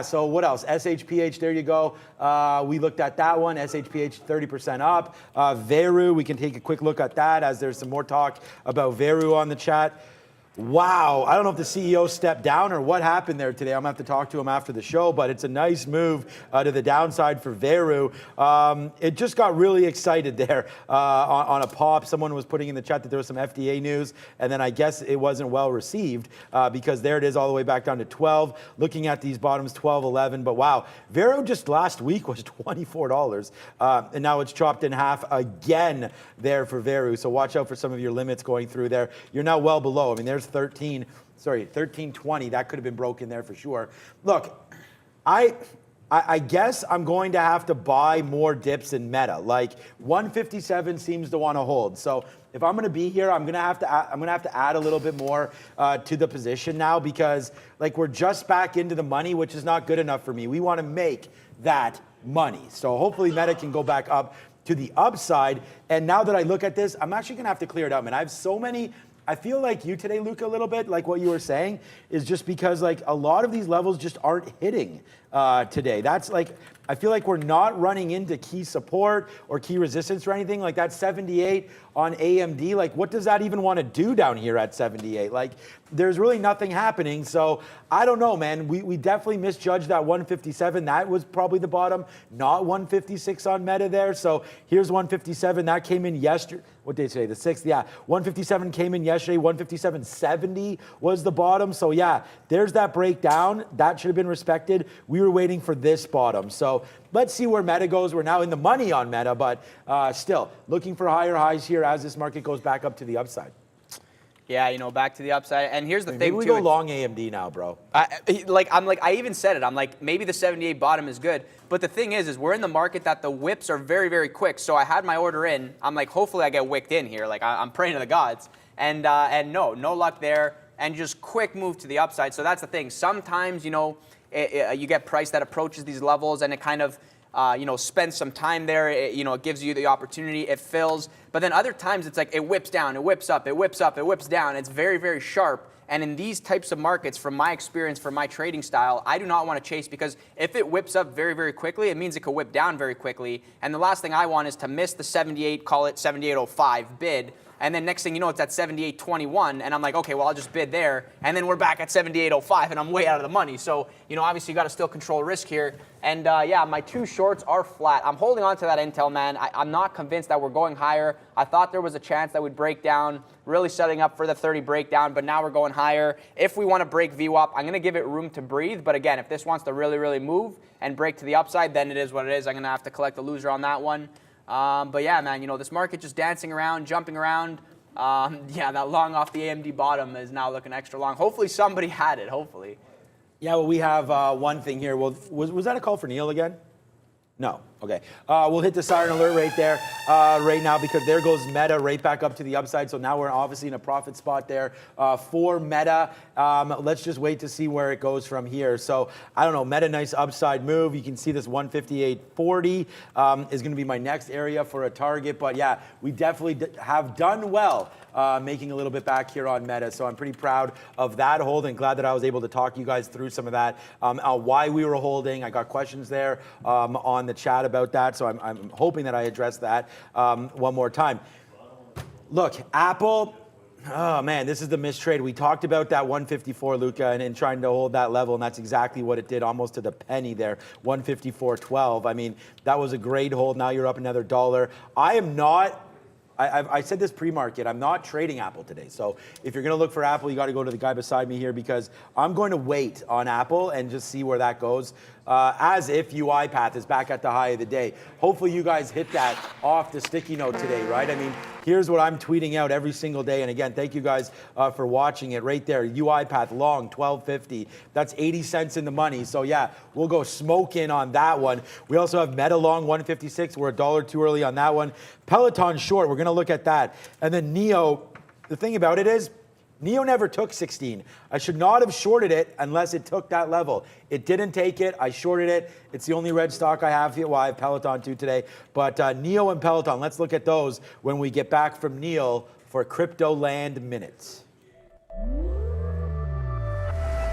So what else? SHPH, there you go. We looked at that one. SHPH 30% up. Veru, we can take a quick look at that as there's some more talk about Veru on the chat. Wow, I don't know if the CEO stepped down or what happened there today. I'm going to have to talk to him after the show, but it's a nice move to the downside for Veru. It just got really excited there on a pop. Someone was putting in the chat that there was some FDA news, and then I guess it wasn't well received because there it is all the way back down to 12. Looking at these bottoms, 12, 11, but wow. Veru just last week was $24, and now it's chopped in half again there for Veru. So watch out for some of your limits going through there. You're now well below. I mean, there's 1320. That could have been broken there for sure. Look, I guess I'm going to have to buy more dips in Meta. Like 157 seems to want to hold. So if I'm going to be here, I'm going to have to add a little bit more to the position now because like we're just back into the money, which is not good enough for me. We want to make that money. So hopefully Meta can go back up to the upside. And now that I look at this, I'm actually going to have to clear it out, man. I have so many. I feel like you today, Luca, a little bit, like what you were saying, is just because like a lot of these levels just aren't hitting today. That's like, I feel like we're not running into key support or key resistance or anything. Like that 78 on AMD, like what does that even want to do down here at 78? Like there's really nothing happening. So I don't know, man. We definitely misjudged that 157. That was probably the bottom, not 156 on Meta there. So here's 157. That came in yesterday. What day today? The 6th? Yeah. 157 came in yesterday. 157.70 was the bottom. So yeah, there's that breakdown. That should have been respected. We were waiting for this bottom. So let's see where Meta goes. We're now in the money on Meta, but still looking for higher highs here as this market goes back up to the upside. Yeah, back to the upside. And here's the thing, maybe we go long AMD now, bro. I even said it. I'm like, maybe the 78 bottom is good. But the thing is we're in the market that the whips are very, very quick. So I had my order in. I'm like, hopefully I get wicked in here. Like I'm praying to the gods. And no luck there. And just quick move to the upside. So that's the thing. Sometimes, you get price that approaches these levels and it kind of, spends some time there. It gives you the opportunity. It fills. But then other times it's like it whips down, it whips up, it whips up, it whips down. It's very, very sharp. And in these types of markets, from my experience, from my trading style, I do not want to chase because if it whips up very, very quickly, it means it could whip down very quickly. And the last thing I want is to miss the 78, call it 78.05 bid. And then next thing you know, it's at 78.21, and I'm like, okay, well, I'll just bid there. And then we're back at 78.05, and I'm way out of the money. So, obviously you got to still control risk here. And my two shorts are flat. I'm holding on to that Intel, man. I'm not convinced that we're going higher. I thought there was a chance that we'd break down, really setting up for the 30 breakdown, but now we're going higher. If we want to break VWAP, I'm going to give it room to breathe. But again, if this wants to really, really move and break to the upside, then it is what it is. I'm going to have to collect the loser on that one. But yeah, man, this market just dancing around, jumping around. That long off the AMD bottom is now looking extra long. Hopefully somebody had it, hopefully. Yeah, well, we have one thing here. Well, was that a call for Neil again? No. Okay. We'll hit the siren alert right there right now because there goes Meta right back up to the upside. So now we're obviously in a profit spot there for Meta. Let's just wait to see where it goes from here. So I don't know. Meta, nice upside move. You can see this 158.40 is going to be my next area for a target. But yeah, we definitely have done well making a little bit back here on Meta. So I'm pretty proud of that hold and glad that I was able to talk you guys through some of that, why we were holding. I got questions there on the chat about that, so I'm hoping that I address that one more time. Look, Apple, oh man, this is the mistrade. We talked about that 154, Luca, and trying to hold that level, and that's exactly what it did, almost to the penny there, 154.12. I mean, that was a great hold. Now you're up another $1. I am not... I said this pre-market, I'm not trading Apple today. So if you're going to look for Apple, you got to go to the guy beside me here because I'm going to wait on Apple and just see where that goes. as if UiPath is back at the high of the day. Hopefully you guys hit that off the sticky note today, right? I mean, here's what I'm tweeting out every single day. And again, thank you guys for watching it right there. UiPath long, 12.50. That's 80 cents in the money. So yeah, we'll go smoke in on that one. We also have Meta long, 156. We're $1 too early on that one. Peloton short, we're going to look at that. And then NEO, the thing about it is, NEO never took 16. I should not have shorted it unless it took that level. It didn't take it. I shorted it. It's the only red stock I have here. Well, I have Peloton too today. But NEO and Peloton, let's look at those when we get back from Neil for Crypto Land Minutes.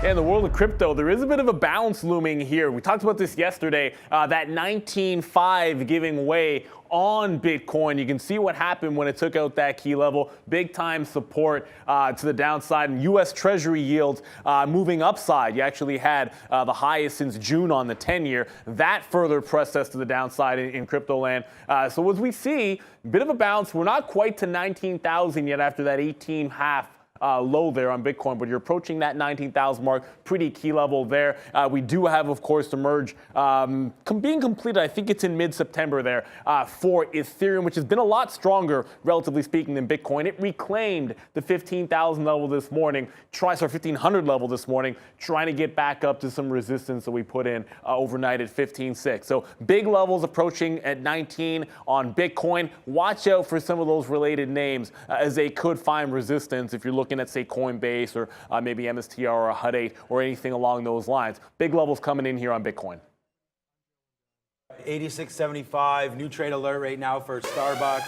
Yeah, in the world of crypto, there is a bit of a bounce looming here. We talked about this yesterday, that 19.5 giving way on Bitcoin. You can see what happened when it took out that key level. Big time support to the downside. And U.S. Treasury yields moving upside. You actually had the highest since June on the 10-year. That further pressed us to the downside in crypto land. So as we see, a bit of a bounce. We're not quite to 19,000 yet after that 18.5 low there on Bitcoin, but you're approaching that 19,000 mark, pretty key level there. We do have, of course, the merge being completed. I think it's in mid-September there for Ethereum, which has been a lot stronger, relatively speaking, than Bitcoin. It reclaimed the 15,000 level this morning, 1,500 level this morning, trying to get back up to some resistance that we put in overnight at 15.6. So big levels approaching at 19 on Bitcoin. Watch out for some of those related names as they could find resistance if you're looking at, say, Coinbase or maybe MSTR or Hut 8 or anything along those lines. Big levels coming in here on Bitcoin. 86.75, new trade alert right now for Starbucks.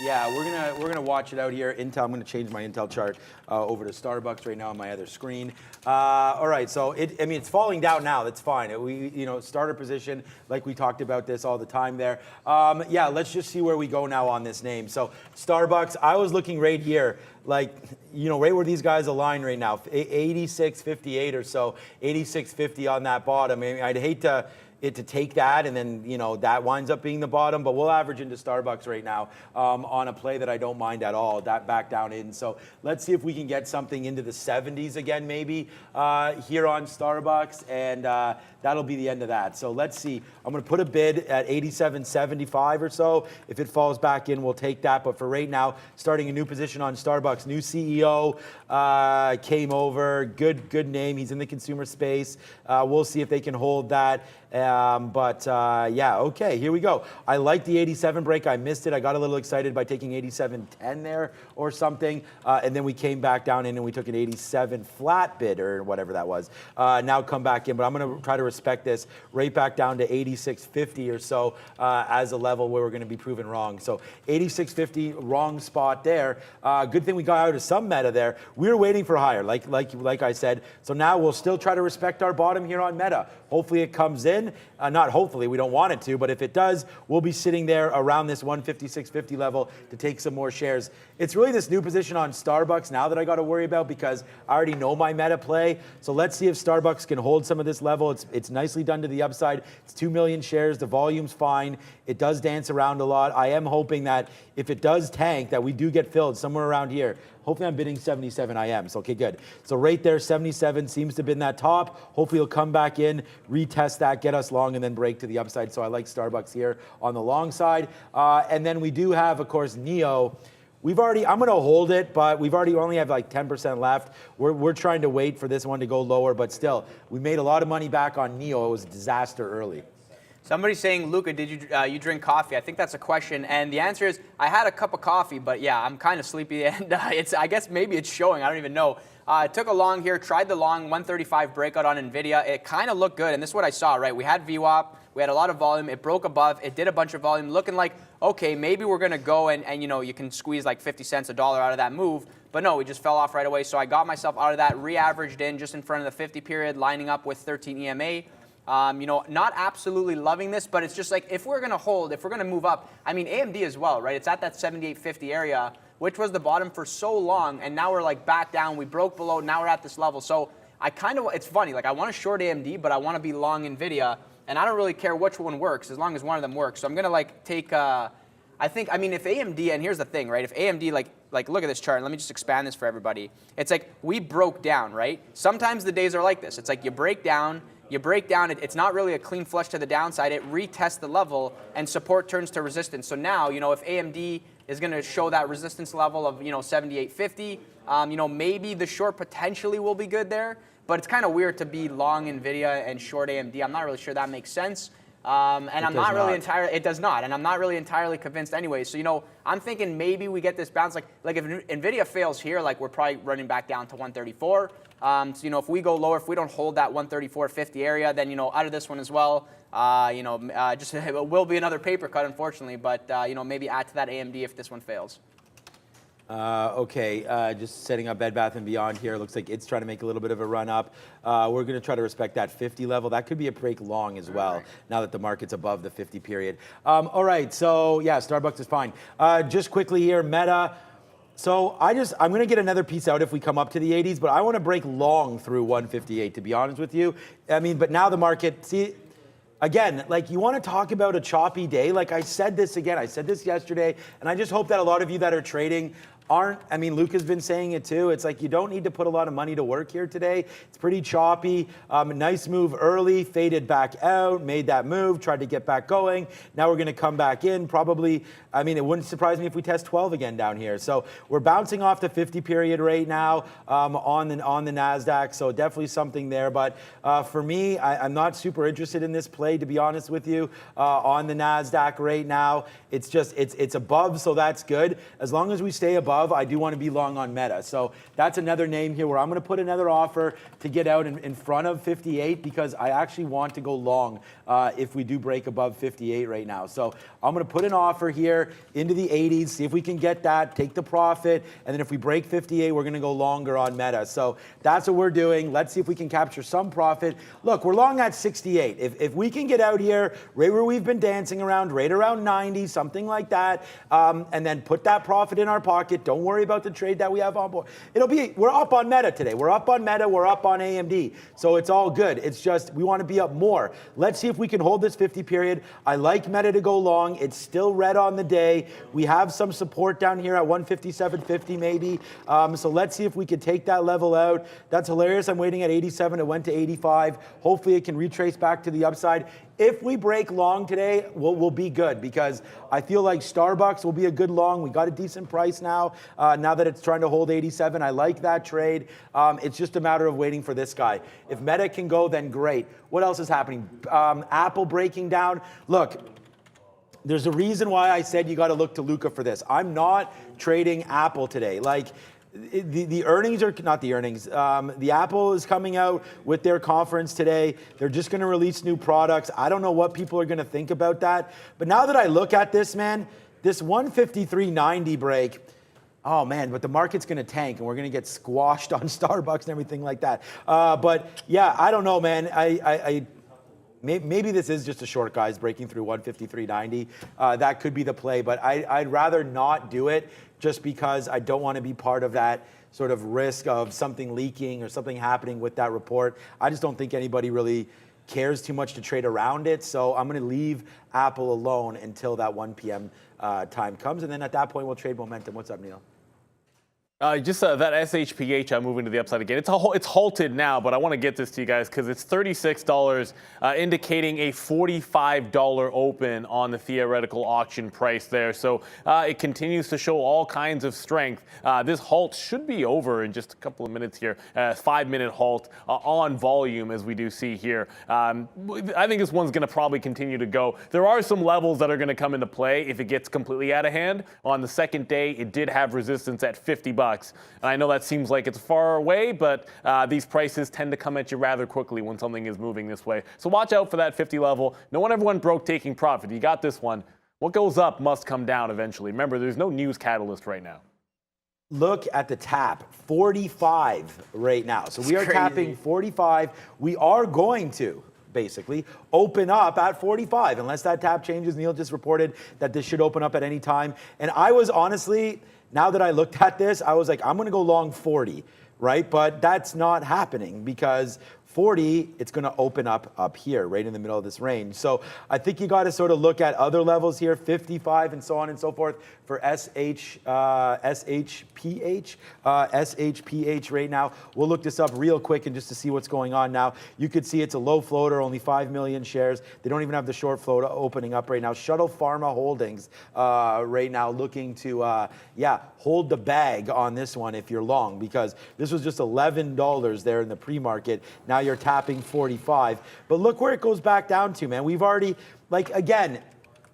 Yeah, we're gonna watch it out here. Intel, I'm gonna change my Intel chart over to Starbucks right now on my other screen. All right, so it's falling down now. That's fine. Starter position, like we talked about this all the time there. Yeah, let's just see where we go now on this name. So Starbucks, I was looking right here, like, right where these guys align right now, 86.58 or so, 86.50 on that bottom. I mean, I'd hate to take that and then, that winds up being the bottom, but we'll average into Starbucks right now on a play that I don't mind at all, that back down in. So let's see if we can get something into the 70s again, maybe here on Starbucks, and that'll be the end of that. So let's see. I'm going to put a bid at 87.75 or so. If it falls back in, we'll take that. But for right now, starting a new position on Starbucks. New CEO came over. Good name. He's in the consumer space. We'll see if they can hold that. Yeah, okay, here we go. I like the 87 break. I missed it. I got a little excited by taking 87.10 there or something. And then we came back down in and we took an 87 flat bid or whatever that was. Now come back in. But I'm going to try to respect this right back down to 86.50 or so as a level where we're going to be proven wrong. So 86.50, wrong spot there. Good thing we got out of some Meta there. We were waiting for higher, like I said. So now we'll still try to respect our bottom here on Meta. Hopefully it comes in. Not hopefully, we don't want it to, but if it does, we'll be sitting there around this 156.50 level to take some more shares. It's really this new position on Starbucks now that I got to worry about because I already know my Meta play. So let's see if Starbucks can hold some of this level. It's nicely done to the upside. It's 2 million shares. The volume's fine. It does dance around a lot. I am hoping that if it does tank, that we do get filled somewhere around here. Hopefully I'm bidding 77, I am, so okay, good. So right there, 77 seems to have been that top. Hopefully he'll come back in, retest that, get us long, and then break to the upside. So I like Starbucks here on the long side. And then we do have, of course, NEO. I'm going to hold it, but we only have like 10% left. We're trying to wait for this one to go lower, but still, we made a lot of money back on NEO. It was a disaster early. Somebody's saying, Luca, did you drink coffee? I think that's a question, and the answer is I had a cup of coffee, but yeah, I'm kind of sleepy, and I guess maybe it's showing. I don't even know. Took a long here, tried the long 135 breakout on NVIDIA. It kind of looked good, and this is what I saw, right? We had VWAP, we had a lot of volume. It broke above. It did a bunch of volume, looking like, okay, maybe we're going to go and you can squeeze like 50 cents, $1 out of that move. But no, we just fell off right away. So I got myself out of that, re-averaged in just in front of the 50 period, lining up with 13 EMA. Not absolutely loving this, but it's just like if we're going to hold, if we're going to move up, I mean, AMD as well, right? It's at that 78.50 area, which was the bottom for so long, and now we're like back down. We broke below, now we're at this level. So it's funny, like I want to short AMD, but I want to be long NVIDIA, and I don't really care which one works as long as one of them works. So I'm going to like take, if AMD, and here's the thing, right? If AMD, like look at this chart, and let me just expand this for everybody. It's like we broke down, right? Sometimes the days are like this. It's like you break down, you break down, it's not really a clean flush to the downside. It retests the level, and support turns to resistance. So now, if AMD is going to show that resistance level of, 78.50, maybe the short potentially will be good there. But it's kind of weird to be long NVIDIA and short AMD. I'm not really sure that makes sense. And I'm not really entirely, it does not, and I'm not really entirely convinced anyway. So, I'm thinking maybe we get this bounce, like if NVIDIA fails here, like we're probably running back down to 134. So, if we go lower, if we don't hold that 134.50 area, then, out of this one as well, just it will be another paper cut, unfortunately, but, maybe add to that AMD if this one fails. Okay, just setting up Bed Bath & Beyond here. Looks like it's trying to make a little bit of a run up. We're going to try to respect that 50 level. That could be a break long as well, now that the market's above the 50 period. All right, so yeah, Starbucks is fine. Just quickly here, Meta. So I'm going to get another piece out if we come up to the 80s, but I want to break long through 158, to be honest with you. But now the market, see, again, like you want to talk about a choppy day. Like I said this again, I said this yesterday, and I just hope that a lot of you that are trading Luke has been saying it too. It's like you don't need to put a lot of money to work here today. It's pretty choppy. Nice move early, faded back out, made that move, tried to get back going. Now we're going to come back in. Probably, it wouldn't surprise me if we test 12 again down here. So we're bouncing off the 50 period right now on the NASDAQ. So definitely something there. But for me, I'm not super interested in this play, to be honest with you, on the NASDAQ right now. It's just, it's above, so that's good. As long as we stay above, I do want to be long on Meta. So that's another name here where I'm going to put another offer to get out in front of 58 because I actually want to go long if we do break above 58 right now. So I'm going to put an offer here into the 80s, see if we can get that, take the profit, and then if we break 58, we're going to go longer on Meta. So that's what we're doing. Let's see if we can capture some profit. Look, we're long at 68. If we can get out here right where we've been dancing around, right around 90, something like that, and then put that profit in our pocket. Don't worry about the trade that we have on board. We're up on Meta today. We're up on Meta. We're up on AMD. So it's all good. It's just we want to be up more. Let's see if we can hold this 50 period. I like Meta to go long. It's still red on the day. We have some support down here at 157.50 maybe. So let's see if we can take that level out. That's hilarious. I'm waiting at 87. It went to 85. Hopefully it can retrace back to the upside. If we break long today, we'll be good because I feel like Starbucks will be a good long. We got a decent price now, now that it's trying to hold 87. I like that trade. It's just a matter of waiting for this guy. If Meta can go, then great. What else is happening? Apple breaking down. Look, there's a reason why I said you got to look to Luca for this. I'm not trading Apple today. Like, the earnings are not the earnings. The Apple is coming out with their conference today. They're just going to release new products. I don't know what people are going to think about that. But now that I look at this, man, this 153.90 break, oh man, but the market's going to tank and we're going to get squashed on Starbucks and everything like that. But yeah, I don't know, man. Maybe this is just a short, guys, breaking through 153.90. That could be the play, but I'd rather not do it just because I don't want to be part of that sort of risk of something leaking or something happening with that report. I just don't think anybody really cares too much to trade around it. So I'm going to leave Apple alone until that 1 p.m. Time comes. And then at that point, we'll trade momentum. What's up, Neil? That SHPH, I'm moving to the upside again. It's halted now, but I want to get this to you guys because it's $36, indicating a $45 open on the theoretical auction price there. So it continues to show all kinds of strength. This halt should be over in just a couple of minutes here. 5-minute halt on volume, as we do see here. I think this one's going to probably continue to go. There are some levels that are going to come into play if it gets completely out of hand. On the second day, it did have resistance at $50. And I know that seems like it's far away, but these prices tend to come at you rather quickly when something is moving this way. So watch out for that 50 level. No one ever went broke taking profit. You got this one. What goes up must come down eventually. Remember, there's no news catalyst right now. Look at the tap, 45 right now. So we are tapping 45. We are going to basically open up at 45 unless that tap changes. Neil just reported that this should open up at any time. And I was honestly, now that I looked at this, I was like, I'm going to go long 40, right? But that's not happening because 40, it's going to open up here, right in the middle of this range. So I think you got to sort of look at other levels here, 55 and so on and so forth for SHPH right now. We'll look this up real quick and just to see what's going on now. You could see it's a low floater, only 5 million shares. They don't even have the short float opening up right now. Shuttle Pharma Holdings right now looking to, hold the bag on this one if you're long, because this was just $11 there in the pre-market. Now you're tapping 45. But look where it goes back down to, man. We've already, again,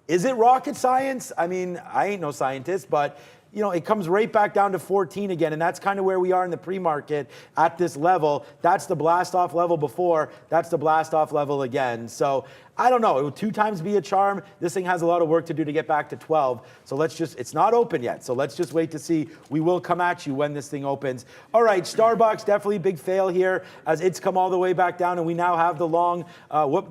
is it rocket science? I mean, I ain't no scientist, but it comes right back down to 14 again, and that's kind of where we are in the pre-market at this level. That's the blast-off level before. That's the blast-off level again. So I don't know. It will 2 times be a charm. This thing has a lot of work to do to get back to 12. So it's not open yet. So let's just wait to see. We will come at you when this thing opens. All right, Starbucks, definitely big fail here as it's come all the way back down, and we now have the long.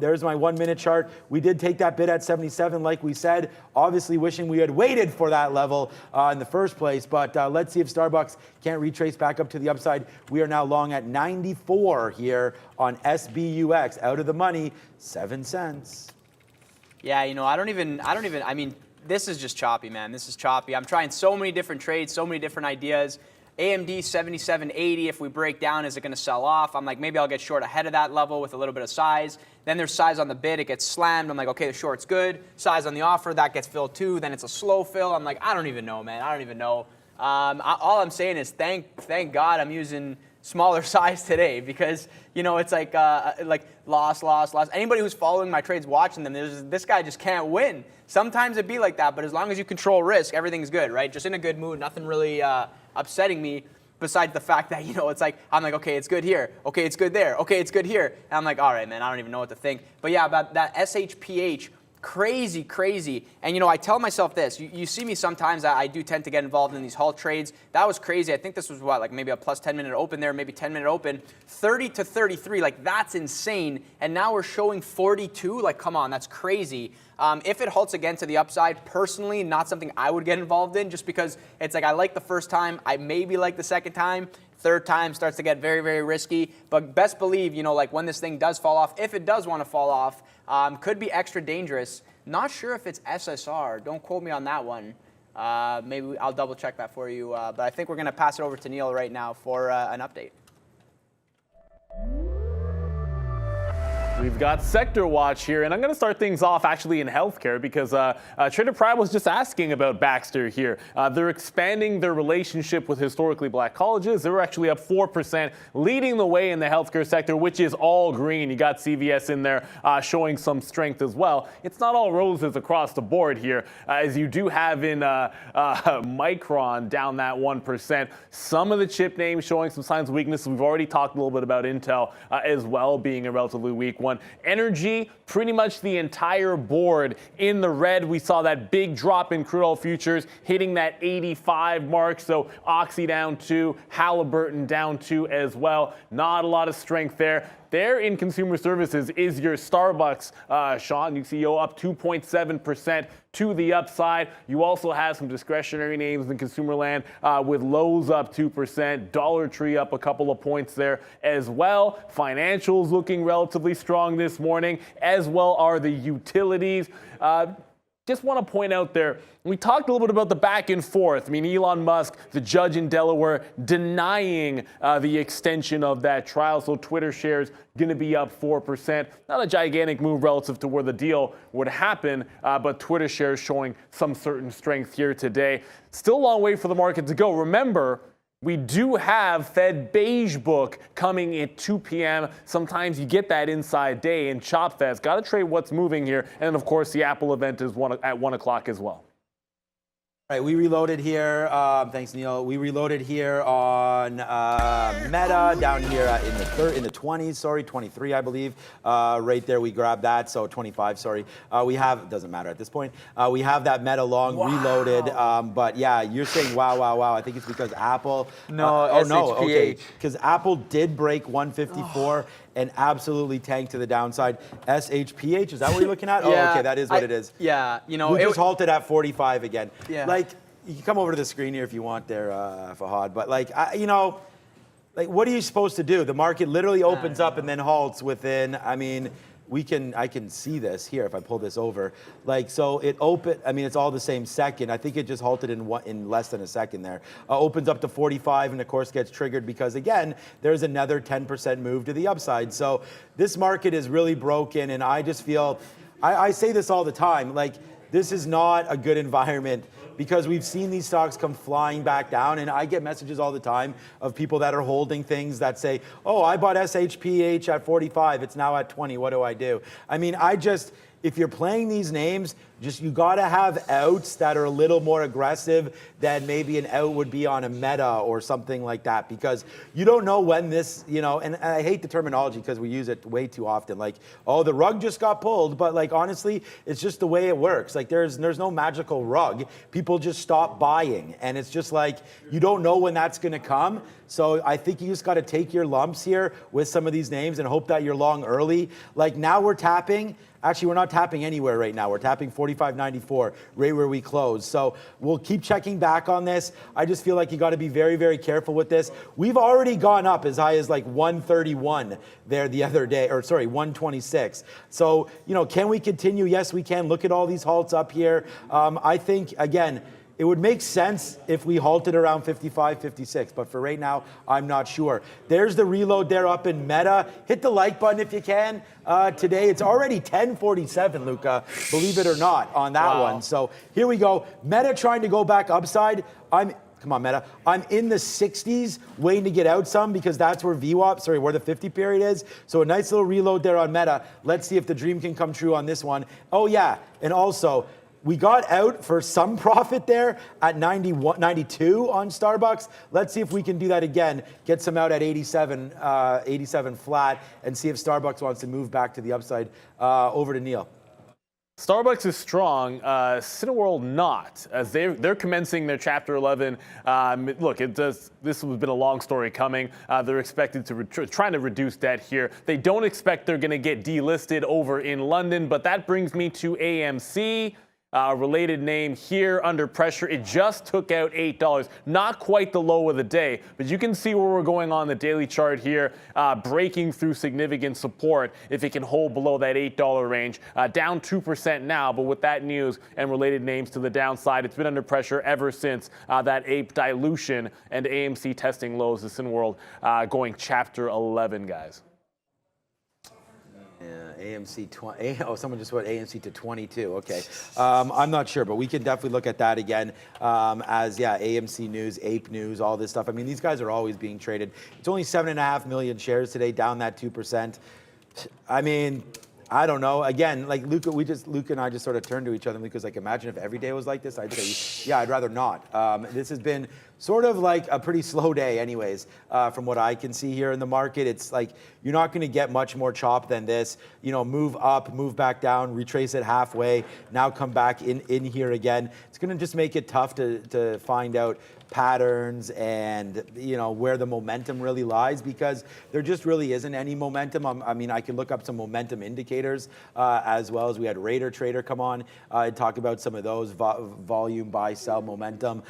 There's my 1-minute chart. We did take that bid at 77, like we said. Obviously wishing we had waited for that level in the first place. But let's see if Starbucks can't retrace back up to the upside. We are now long at 94 here on SBUX. Out of the money, 7 cents. Yeah, I mean, this is just choppy, man. This is choppy. I'm trying so many different trades, so many different ideas. AMD 77.80, if we break down, is it going to sell off? I'm like, maybe I'll get short ahead of that level with a little bit of size. Then there's size on the bid, it gets slammed. I'm like, okay, the short's good. Size on the offer, that gets filled too. Then it's a slow fill. I'm like, I don't even know, man. I don't even know. All I'm saying is thank God I'm using smaller size today, because it's like loss. Anybody who's following my trades, watching them, this guy just can't win. Sometimes it'd be like that, but as long as you control risk, everything's good, right? Just in a good mood, nothing really upsetting me. Besides the fact that it's like I'm like, okay, it's good here, okay, it's good there, okay, it's good here, and I'm like, all right, man, I don't even know what to think. But yeah, about that SHPH. Crazy. And, I tell myself this. You see me sometimes, I do tend to get involved in these halt trades. That was crazy. I think this was maybe a plus 10-minute open there, maybe 10-minute open. 30 to 33, that's insane. And now we're showing 42. Come on, that's crazy. If it halts again to the upside, personally, not something I would get involved in, just because it's like I like the first time. I maybe like the second time. Third time starts to get very, very risky. But best believe, when this thing does fall off, if it does want to fall off, could be extra dangerous. Not sure if it's SSR. Don't quote me on that one. Maybe I'll double check that for you. But I think we're going to pass it over to Neil right now for an update. We've got Sector Watch here, and I'm going to start things off actually in healthcare because Trader Pride was just asking about Baxter here. They're expanding their relationship with historically black colleges. They're actually up 4%, leading the way in the healthcare sector, which is all green. You got CVS in there showing some strength as well. It's not all roses across the board here, as you do have in Micron down that 1%. Some of the chip names showing some signs of weakness. We've already talked a little bit about Intel as well being a relatively weak one. Energy, pretty much the entire board in the red. We saw that big drop in crude oil futures hitting that 85 mark. So Oxy down 2, Halliburton down 2 as well. Not a lot of strength there. There in consumer services is your Starbucks, Sean. You see up 2.7% to the upside. You also have some discretionary names in consumer land with Lowe's up 2%, Dollar Tree up a couple of points there as well. Financials looking relatively strong this morning, as well are the utilities. Just want to point out there, we talked a little bit about the back and forth. I mean, Elon Musk, the judge in Delaware, denying the extension of that trial. So Twitter shares going to be up 4%. Not a gigantic move relative to where the deal would happen, but Twitter shares showing some certain strength here today. Still a long way for the market to go. Remember, we do have Fed Beige Book coming at 2 p.m. Sometimes you get that inside day in Chop Fest. Got to trade what's moving here. And, of course, the Apple event is at 1 o'clock as well. All right, we reloaded here. Thanks, Neil. We reloaded here on Meta down here in the 20s, 23, I believe. Right there, we grabbed that. So 25, sorry. We have, doesn't matter at this point. We have that Meta long reloaded. But yeah, you're saying wow. I think it's because Apple. SHPH. Because Apple did break 154. And absolutely tanked to the downside. SHPH, is that what you're looking at? Yeah, oh, okay, that is what it is. Yeah, We just halted at 45 again. Yeah. You can come over to the screen here if you want there, Fahad. But like, what are you supposed to do? The market literally opens up and then halts within, I mean, I can see this here if I pull this over. Like, so it opened, I mean, it's all the same second. I think it just halted in less than a second there. Opens up to 45 and of course gets triggered because again, there's another 10% move to the upside. So this market is really broken and I just feel, I say this all the time, like this is not a good environment because we've seen these stocks come flying back down, and I get messages all the time of people that are holding things that say, oh, I bought SHPH at 45, it's now at 20, what do I do? I mean, if you're playing these names, you gotta have outs that are a little more aggressive than maybe an out would be on a Meta or something like that, because you don't know when this, and I hate the terminology because we use it way too often, like, oh, the rug just got pulled, but like, honestly, it's just the way it works. Like, there's no magical rug. People just stop buying, and it's just like, you don't know when that's gonna come. So I think you just gotta take your lumps here with some of these names and hope that you're long early. Like, now we're tapping. Actually, we're not tapping anywhere right now. We're tapping 45.94, right where we closed. So we'll keep checking back on this. I just feel like you got to be very, very careful with this. We've already gone up as high as like 131 there the other day, or sorry, 126. So, can we continue? Yes, we can. Look at all these halts up here. I think, again, it would make sense if we halted around 55, 56, but for right now, I'm not sure. There's the reload there up in Meta. Hit the like button if you can. Today, it's already 10:47, Luca, believe it or not, on that one. So here we go. Meta trying to go back upside. Come on, Meta. I'm in the 60s, waiting to get out some because that's where where the 50 period is. So a nice little reload there on Meta. Let's see if the dream can come true on this one. Oh yeah, and also, we got out for some profit there at 92 on Starbucks. Let's see if we can do that again. Get some out at 87 flat, and see if Starbucks wants to move back to the upside. Over to Neil. Starbucks is strong, Cineworld not, as they're commencing their Chapter 11. Look, this has been a long story coming. They're expected to trying to reduce debt here. They don't expect they're going to get delisted over in London, but that brings me to AMC. Related name here under pressure. It just took out $8. Not quite the low of the day, but you can see where we're going on the daily chart here, breaking through significant support if it can hold below that $8 range. Down 2% now, but with that news and related names to the downside, it's been under pressure ever since that ape dilution and AMC testing lows. The Cineworld going Chapter 11, guys. AMC 20. Oh, someone just went AMC to 22. Okay. I'm not sure, but we can definitely look at that again AMC news, ape news, all this stuff. I mean, these guys are always being traded. It's only 7.5 million shares today, down that 2%. I mean, I don't know. Again, like Luca and I just sort of turned to each other. Luca's like, imagine if every day was like this. I'd say, yeah, I'd rather not. This has been sort of like a pretty slow day anyways, from what I can see here in the market. It's like, you're not going to get much more chop than this. Move up, move back down, retrace it halfway, now come back in here again. It's going to just make it tough to find out patterns and where the momentum really lies, because there just really isn't any momentum. I mean, I can look up some momentum indicators as well. As we had Raider Trader come on and talk about some of those volume, buy, sell, momentum.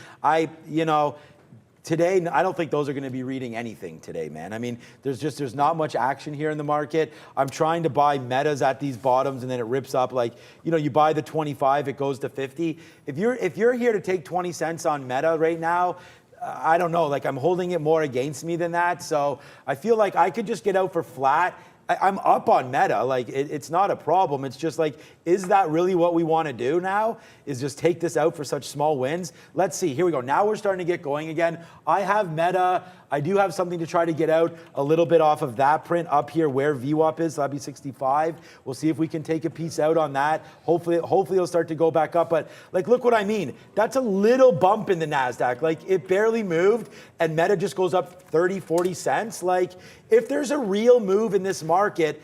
Today, I don't think those are going to be reading anything today, man. I mean, there's not much action here in the market. I'm trying to buy metas at these bottoms, and then it rips up. Like, you buy the 25, it goes to 50. If you're here to take 20 cents on meta right now, I don't know. Like, I'm holding it more against me than that. So I feel like I could just get out for flat. I'm up on meta. Like, it's not a problem. It's just like, is that really what we want to do now? Is just take this out for such small wins? Let's see. Here we go. Now we're starting to get going again. I have meta. I do have something to try to get out a little bit off of that print up here where VWAP is. So that'd be 65. We'll see if we can take a piece out on that. Hopefully it'll start to go back up. But like, look what I mean. That's a little bump in the NASDAQ. Like, it barely moved, and meta just goes up 30, 40 cents. Like, if there's a real move in this market,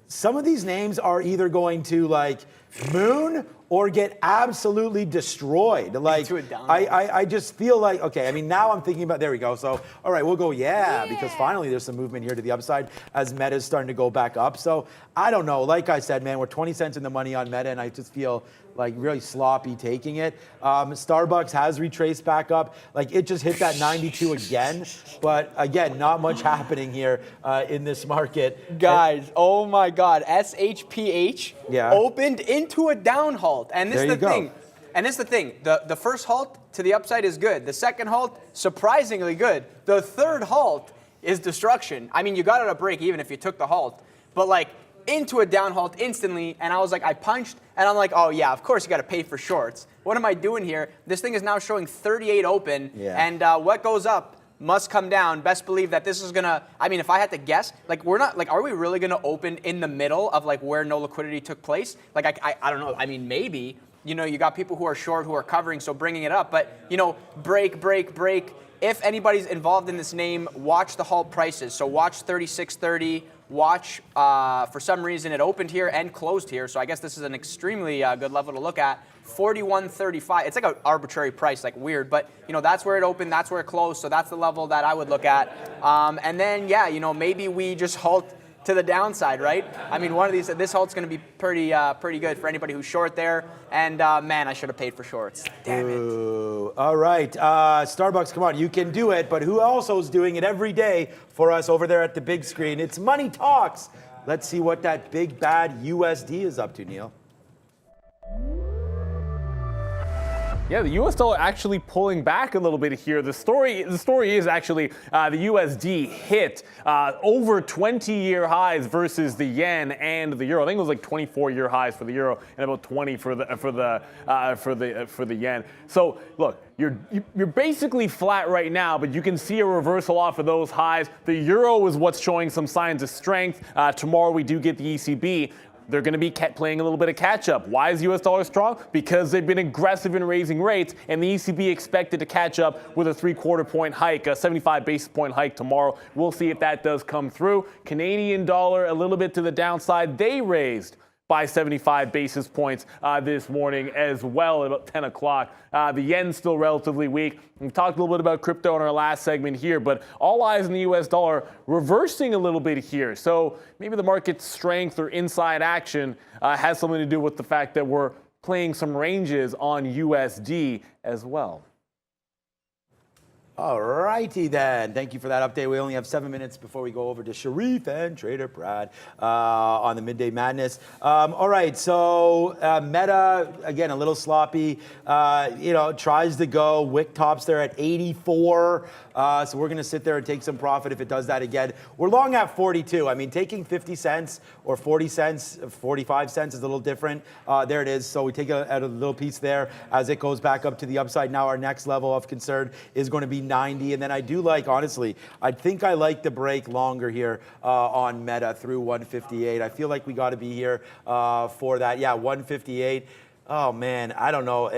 some of these names are either going to like moon or get absolutely destroyed. Like, Into a down I just feel like, okay, I mean, now I'm thinking about, there we go. So, all right, we'll go, because finally there's some movement here to the upside as Meta's starting to go back up. So I don't know. Like I said, man, we're 20 cents in the money on Meta, and I just feel like really sloppy taking it. Starbucks has retraced back up. Like, it just hit that 92 again. But again, not much happening here in this market. Guys, oh my God, SHPH Yeah. opened into a down halt. And this There is you the go. thing. And this is the thing. The first halt to the upside is good. The second halt, surprisingly good. The third halt is destruction. I mean, you got it a break even if you took the halt. But like, into a down halt instantly, and I was like, I punched, and I'm like, oh yeah, of course you got to pay for shorts. What am I doing here? This thing is now showing 38 open, and what goes up must come down. Best believe that this is gonna, I mean, if I had to guess, like, we're not, like, are we really gonna open in the middle of like where no liquidity took place? Like, I don't know, I mean, maybe, you know, you got people who are short who are covering, so bringing it up, but, you know, break. If anybody's involved in this name, watch the halt prices. So watch 36.30. Watch, for some reason, it opened here and closed here. So I guess this is an extremely good level to look at. 41.35. It's like an arbitrary price, like weird. But, you know, that's where it opened. That's where it closed. So that's the level that I would look at. And then, yeah, you know, maybe we just halt to the downside, right? I mean, one of these, this halt's going to be pretty good for anybody who's short there. And man, I should have paid for shorts. Damn it. Ooh. All right, Starbucks, come on, you can do it. But who also is doing it every day for us over there at the big screen? It's Money Talks. Let's see what that big bad USD is up to, Neil. Yeah, the U.S. dollar actually pulling back a little bit here. The story is actually the USD hit over 20-year highs versus the yen and the euro. I think it was like 24-year highs for the euro and about 20 for the yen. So look, you're basically flat right now, but you can see a reversal off of those highs. The euro is what's showing some signs of strength. Tomorrow we do get the ECB. They're going to be playing a little bit of catch-up. Why is U.S. dollar strong? Because they've been aggressive in raising rates, and the ECB expected to catch up with a 3/4 point hike, a 75 basis point hike tomorrow. We'll see if that does come through. Canadian dollar a little bit to the downside. They raised by 75 basis points this morning as well at about 10 o'clock. The yen's still relatively weak. We talked a little bit about crypto in our last segment here, but all eyes on the U.S. dollar reversing a little bit here. So maybe the market's strength or inside action has something to do with the fact that we're playing some ranges on USD as well. All righty then. Thank you for that update. We only have 7 minutes before we go over to Sharif and Trader Brad on the Midday Madness. All right, so Meta, again, a little sloppy. Tries to go. Wick tops there at 84. So we're going to sit there and take some profit if it does that again. We're long at 42. I mean, taking 50 cents or 40 cents, 45 cents is a little different. There it is. So we take a little piece there as it goes back up to the upside. Now our next level of concern is going to be 90. And then I do like, honestly, I think I like the break longer here on Meta through 158. I feel like we got to be here for that. Yeah, 158. Oh, man, I don't know.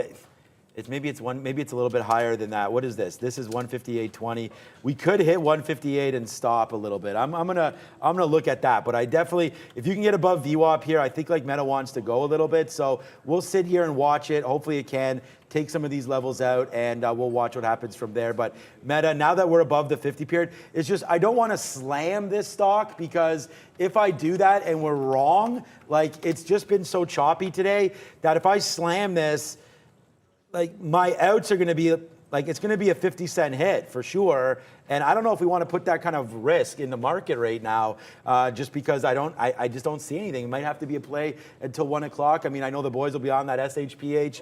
Maybe it's a little bit higher than that. What is this? This is 158.20. We could hit 158 and stop a little bit. I'm gonna look at that. But I definitely, if you can get above VWAP here, I think like Meta wants to go a little bit. So we'll sit here and watch it. Hopefully it can take some of these levels out, and we'll watch what happens from there. But Meta, now that we're above the 50 period, it's just I don't want to slam this stock, because if I do that and we're wrong, like it's just been so choppy today that if I slam this, like my outs are going to be like, it's going to be a 50-cent hit for sure. And I don't know if we want to put that kind of risk in the market right now, just because I just don't see anything. It might have to be a play until 1 o'clock. I mean, I know the boys will be on that SHPH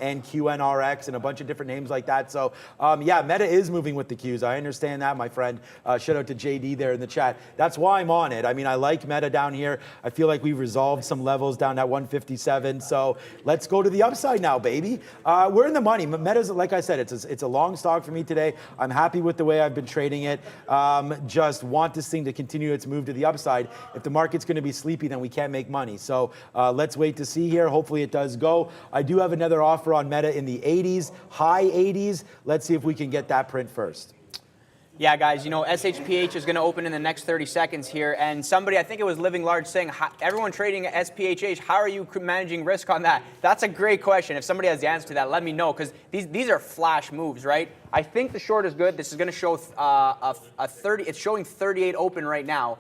and QNRX and a bunch of different names like that. So yeah, Meta is moving with the Qs. I understand that, my friend. Shout out to JD there in the chat. That's why I'm on it. I mean, I like Meta down here. I feel like we've resolved some levels down at 157. So let's go to the upside now, baby. We're in the money. Meta's, like I said, it's a long stock for me today. I'm happy with the way I've been trading it. Just want this thing to continue its move to the upside. If the market's going to be sleepy, then we can't make money. So let's wait to see here. Hopefully it does go. I do have another offer on Meta in the 80s, high 80s. Let's see if we can get that print first. Yeah, guys, you know, SHPH is going to open in the next 30 seconds here. And somebody, I think it was Living Large, saying, everyone trading at SPHH, how are you managing risk on that? That's a great question. If somebody has the answer to that, let me know, because these are flash moves, right? I think the short is good. This is going to show a 30. It's showing 38 open right now.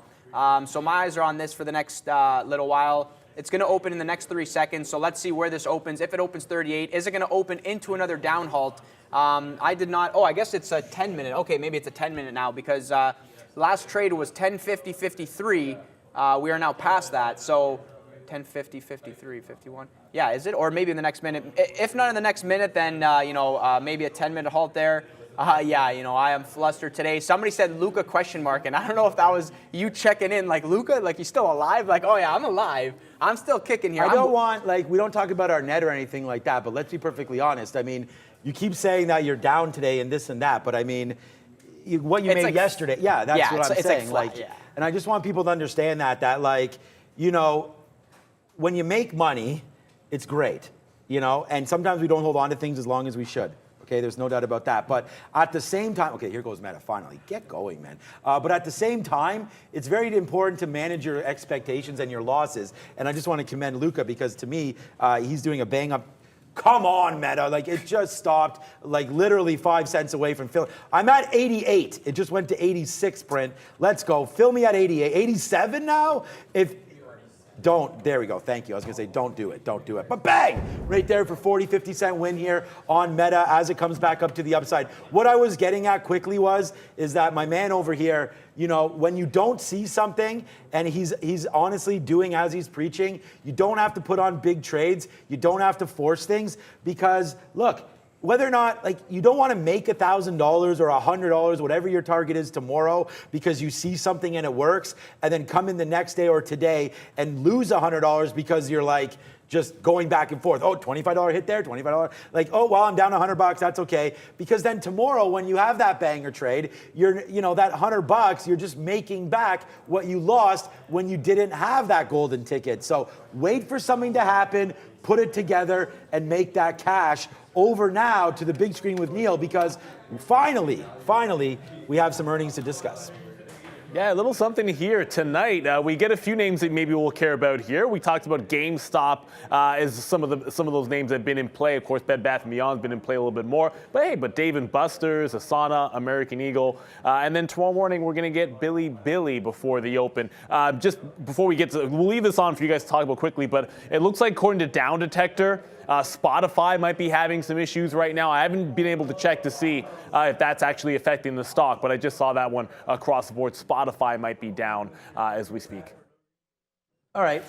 So my eyes are on this for the next little while. It's going to open in the next 3 seconds. So let's see where this opens. If it opens 38, is it going to open into another down halt? I did not. Oh, I guess it's a 10-minute. Okay, maybe it's a 10-minute now, because last trade was 10.50.53. We are now past that. So 10.50, 53, 51. Yeah, is it? Or maybe in the next minute. If not in the next minute, then maybe a 10-minute halt there. Yeah, you know, I am flustered today. Somebody said Luca question mark, and I don't know if that was you checking in, like, Luca, like, you still alive? Like, oh yeah, I'm alive. I'm still kicking here. I don't want, like, we don't talk about our net or anything like that, but let's be perfectly honest. I mean, you keep saying that you're down today and this and that, but I mean, what you made yesterday, yeah, that's what I'm saying. Like, yeah. And I just want people to understand that, like, you know, when you make money, it's great, you know, and sometimes we don't hold on to things as long as we should. Okay, there's no doubt about that. But at the same time, okay, here goes Meta, finally. Get going, man. But at the same time, it's very important to manage your expectations and your losses. And I just want to commend Luca, because to me, he's doing a bang-up. Come on, Meta. Like, it just stopped, like, literally 5 cents away from Phil. I'm at 88. It just went to 86, Brent. Let's go. Fill me at 88. 87 now? There we go, thank you. I was gonna say, don't do it. But bang, right there for 40, 50 cent win here on Meta as it comes back up to the upside. What I was getting at quickly is that my man over here, you know, when you don't see something and he's honestly doing as he's preaching, you don't have to put on big trades. You don't have to force things, because look, whether or not, like, you don't want to make $1,000 or $100, whatever your target is tomorrow, because you see something and it works, and then come in the next day or today and lose $100 because you're like just going back and forth. Oh, $25 hit there, $25. Like, oh, well, I'm down $100, that's okay. Because then tomorrow, when you have that banger trade, that $100, you're just making back what you lost when you didn't have that golden ticket. So wait for something to happen, put it together, and make that cash over now to the big screen with Neil, because finally, we have some earnings to discuss. Yeah, a little something here tonight. We get a few names that maybe we'll care about here. We talked about GameStop as some of those names that have been in play. Of course, Bed Bath & Beyond's been in play a little bit more. But Dave & Buster's, Asana, American Eagle. And then tomorrow morning, we're going to get Billy before the open. Just before we get to, we'll leave this on for you guys to talk about quickly, but it looks like, according to Down Detector, Spotify might be having some issues right now. I haven't been able to check to see if that's actually affecting the stock, but I just saw that one across the board. Spotify might be down as we speak. All right.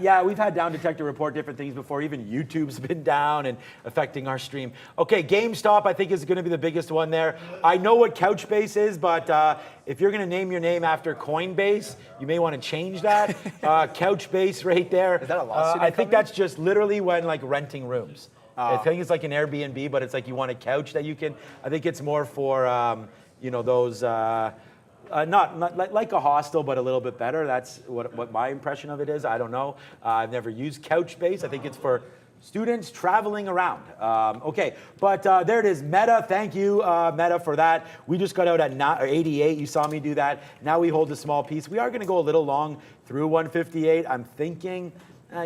Yeah, we've had Down Detector report different things before. Even YouTube's been down and affecting our stream. Okay, GameStop, I think, is going to be the biggest one there. I know what Couchbase is, but if you're going to name your name after Coinbase, you may want to change that. Couchbase right there. Is that a lawsuit? I think that's just literally when, like, renting rooms. I think it's like an Airbnb, but it's like you want a couch that you can. I think it's more for, those. Not like a hostel, but a little bit better. That's what my impression of it is. I don't know. I've never used Couchbase. I think it's for students traveling around. Okay, but there it is. Meta, thank you, Meta, for that. We just got out at 88. You saw me do that. Now we hold a small piece. We are going to go a little long through 158. I'm thinking,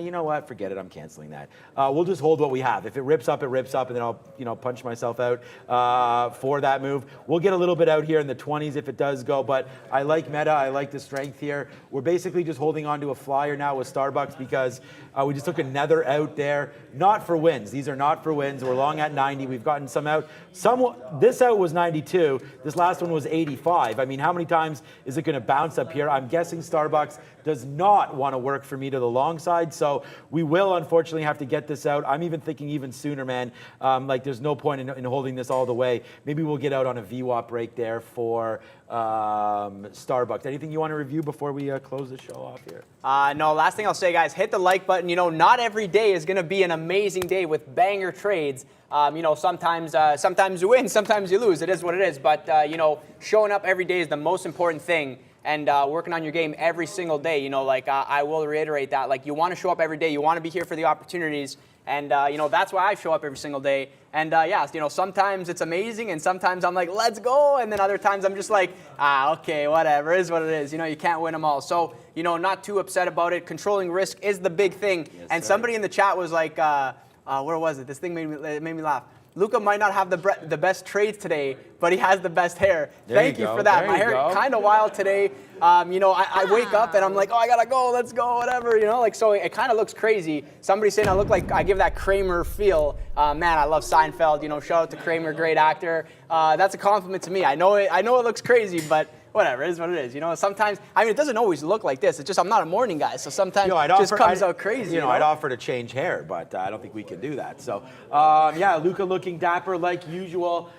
you know what? Forget it. I'm canceling that. We'll just hold what we have. If it rips up, it rips up, and then I'll, punch myself out for that move. We'll get a little bit out here in the 20s if it does go, but I like Meta. I like the strength here. We're basically just holding on to a flyer now with Starbucks, because we just took another out there. Not for wins. These are not for wins. We're long at 90. We've gotten some out. This out was 92. This last one was 85. I mean, how many times is it going to bounce up here? I'm guessing Starbucks does not want to work for me to the long side. So we will, unfortunately, have to get this out. I'm even thinking even sooner, man. There's no point in holding this all the way. Maybe we'll get out on a VWAP break there for Starbucks. Anything you want to review before we close the show off here? No, last thing I'll say, guys, hit the like button. Not every day is going to be an amazing day with banger trades. Sometimes you win, sometimes you lose. It is what it is. But, showing up every day is the most important thing. and working on your game every single day. You know, like I will reiterate that. Like you want to show up every day. You want to be here for the opportunities. And, you know, that's why I show up every single day. And, yeah, you know, sometimes it's amazing, and sometimes I'm like, let's go. And then other times I'm just like, okay, whatever, it is what it is. You know, you can't win them all. So, you know, not too upset about it. Controlling risk is the big thing. Yes, and somebody in the chat was like, where was it? This thing made me laugh. Luca might not have the best trades today, but he has the best hair. Thank you for that. My hair kind of wild today. You know, I wake up and I'm like, oh, I gotta go, let's go, whatever. You know, like, so it kind of looks crazy. Somebody saying I look like, I give that Kramer feel. Man, I love Seinfeld. You know, shout out to Kramer, great actor. That's a compliment to me. I know it looks crazy, but whatever, it is what it is. You know, sometimes, I mean, it doesn't always look like this. It's just I'm not a morning guy, so sometimes it just comes out crazy. You know, I'd offer to change hair, but I don't think we can do that. So, yeah, Luca looking dapper like usual.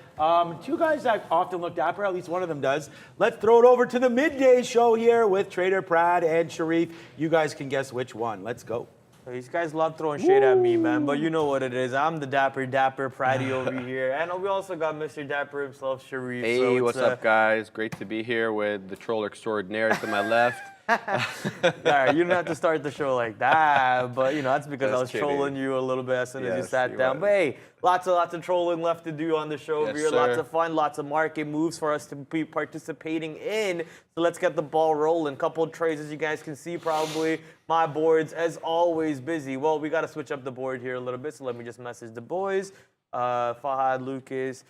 Two guys that often look dapper, at least one of them does. Let's throw it over to the midday show here with Trader Prad and Sharif. You guys can guess which one. Let's go. These guys love throwing shade at me, man, but you know what it is. I'm the dapper Praddy over here. And we also got Mr. Dapper himself, Sharif. Hey, so what's up, guys? Great to be here with the troll extraordinaire to my left. Right, you don't have to start the show like that, but you know that's because I was kidding. trolling you a little bit as soon as you Yes, sat you down. was. But hey, lots of trolling left to do on the show over Yes, here. Lots sir. of fun, lots of market moves for us to be participating in. So let's get the ball rolling. Couple of trades, as you guys can see, probably my boards as always busy. Well, we got to switch up the board here a little bit, so let me just message the boys. Fahad, Lucas.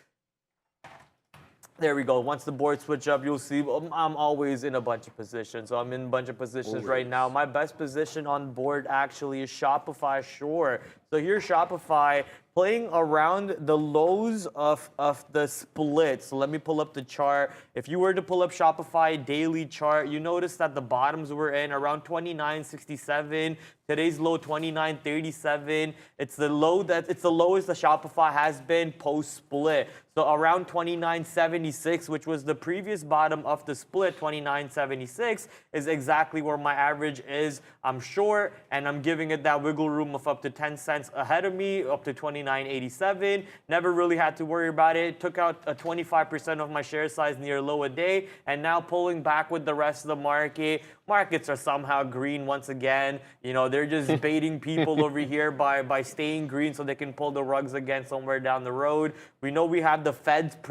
There we go. Once the board switch up, you'll see I'm always in a bunch of positions. So I'm in a bunch of positions right now. My best position on board actually is Shopify Shore. So here's Shopify playing around the lows of the split. So let me pull up the chart. If you were to pull up Shopify daily chart, you notice that the bottoms were in around 29.67. Today's low 29.37. It's the lowest that Shopify has been post split. So around 29.76, which was the previous bottom of the split, 29.76 is exactly where my average is. I'm short, and I'm giving it that wiggle room of up to 10 cents ahead of me, up to 29.87. Never really had to worry about it. Took out 25% of my share size near low a day, and now pulling back with the rest of the market. Markets are somehow green once again. You know, they're just baiting people over here by staying green so they can pull the rugs again somewhere down the road. We know we have the Fed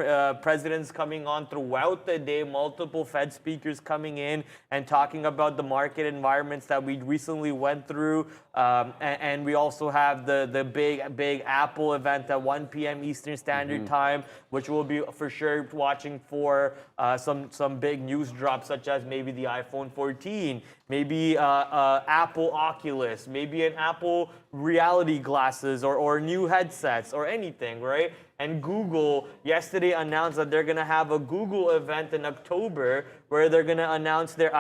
presidents coming on throughout the day, multiple Fed speakers coming in and talking about the market environments that we recently went through. And we also have the big Apple event at 1 p.m. Eastern Standard Time, which we'll be for sure watching for some big news drops, such as maybe the iPhone 14, maybe Apple Oculus, maybe an Apple reality glasses or new headsets or anything, right? And Google yesterday announced that they're going to have a Google event in October where they're going to announce their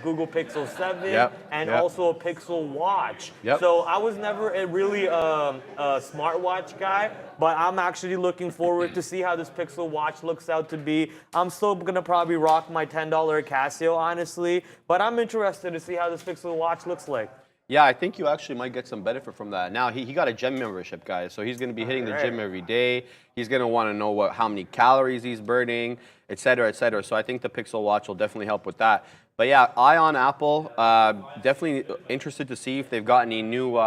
Google Pixel 7 and also a Pixel Watch. So I was never really a smartwatch guy, but I'm actually looking forward to see how this Pixel Watch looks out to be. I'm still going to probably rock my $10 Casio, honestly, but I'm interested to see how this Pixel Watch looks like. Yeah, I think you actually might get some benefit from that. Now, he got a gym membership, guys, so he's going to be hitting the gym every day. He's going to want to know how many calories he's burning, et cetera, et cetera. So I think the Pixel Watch will definitely help with that. But yeah, eye on Apple. Definitely interested to see if they've got any new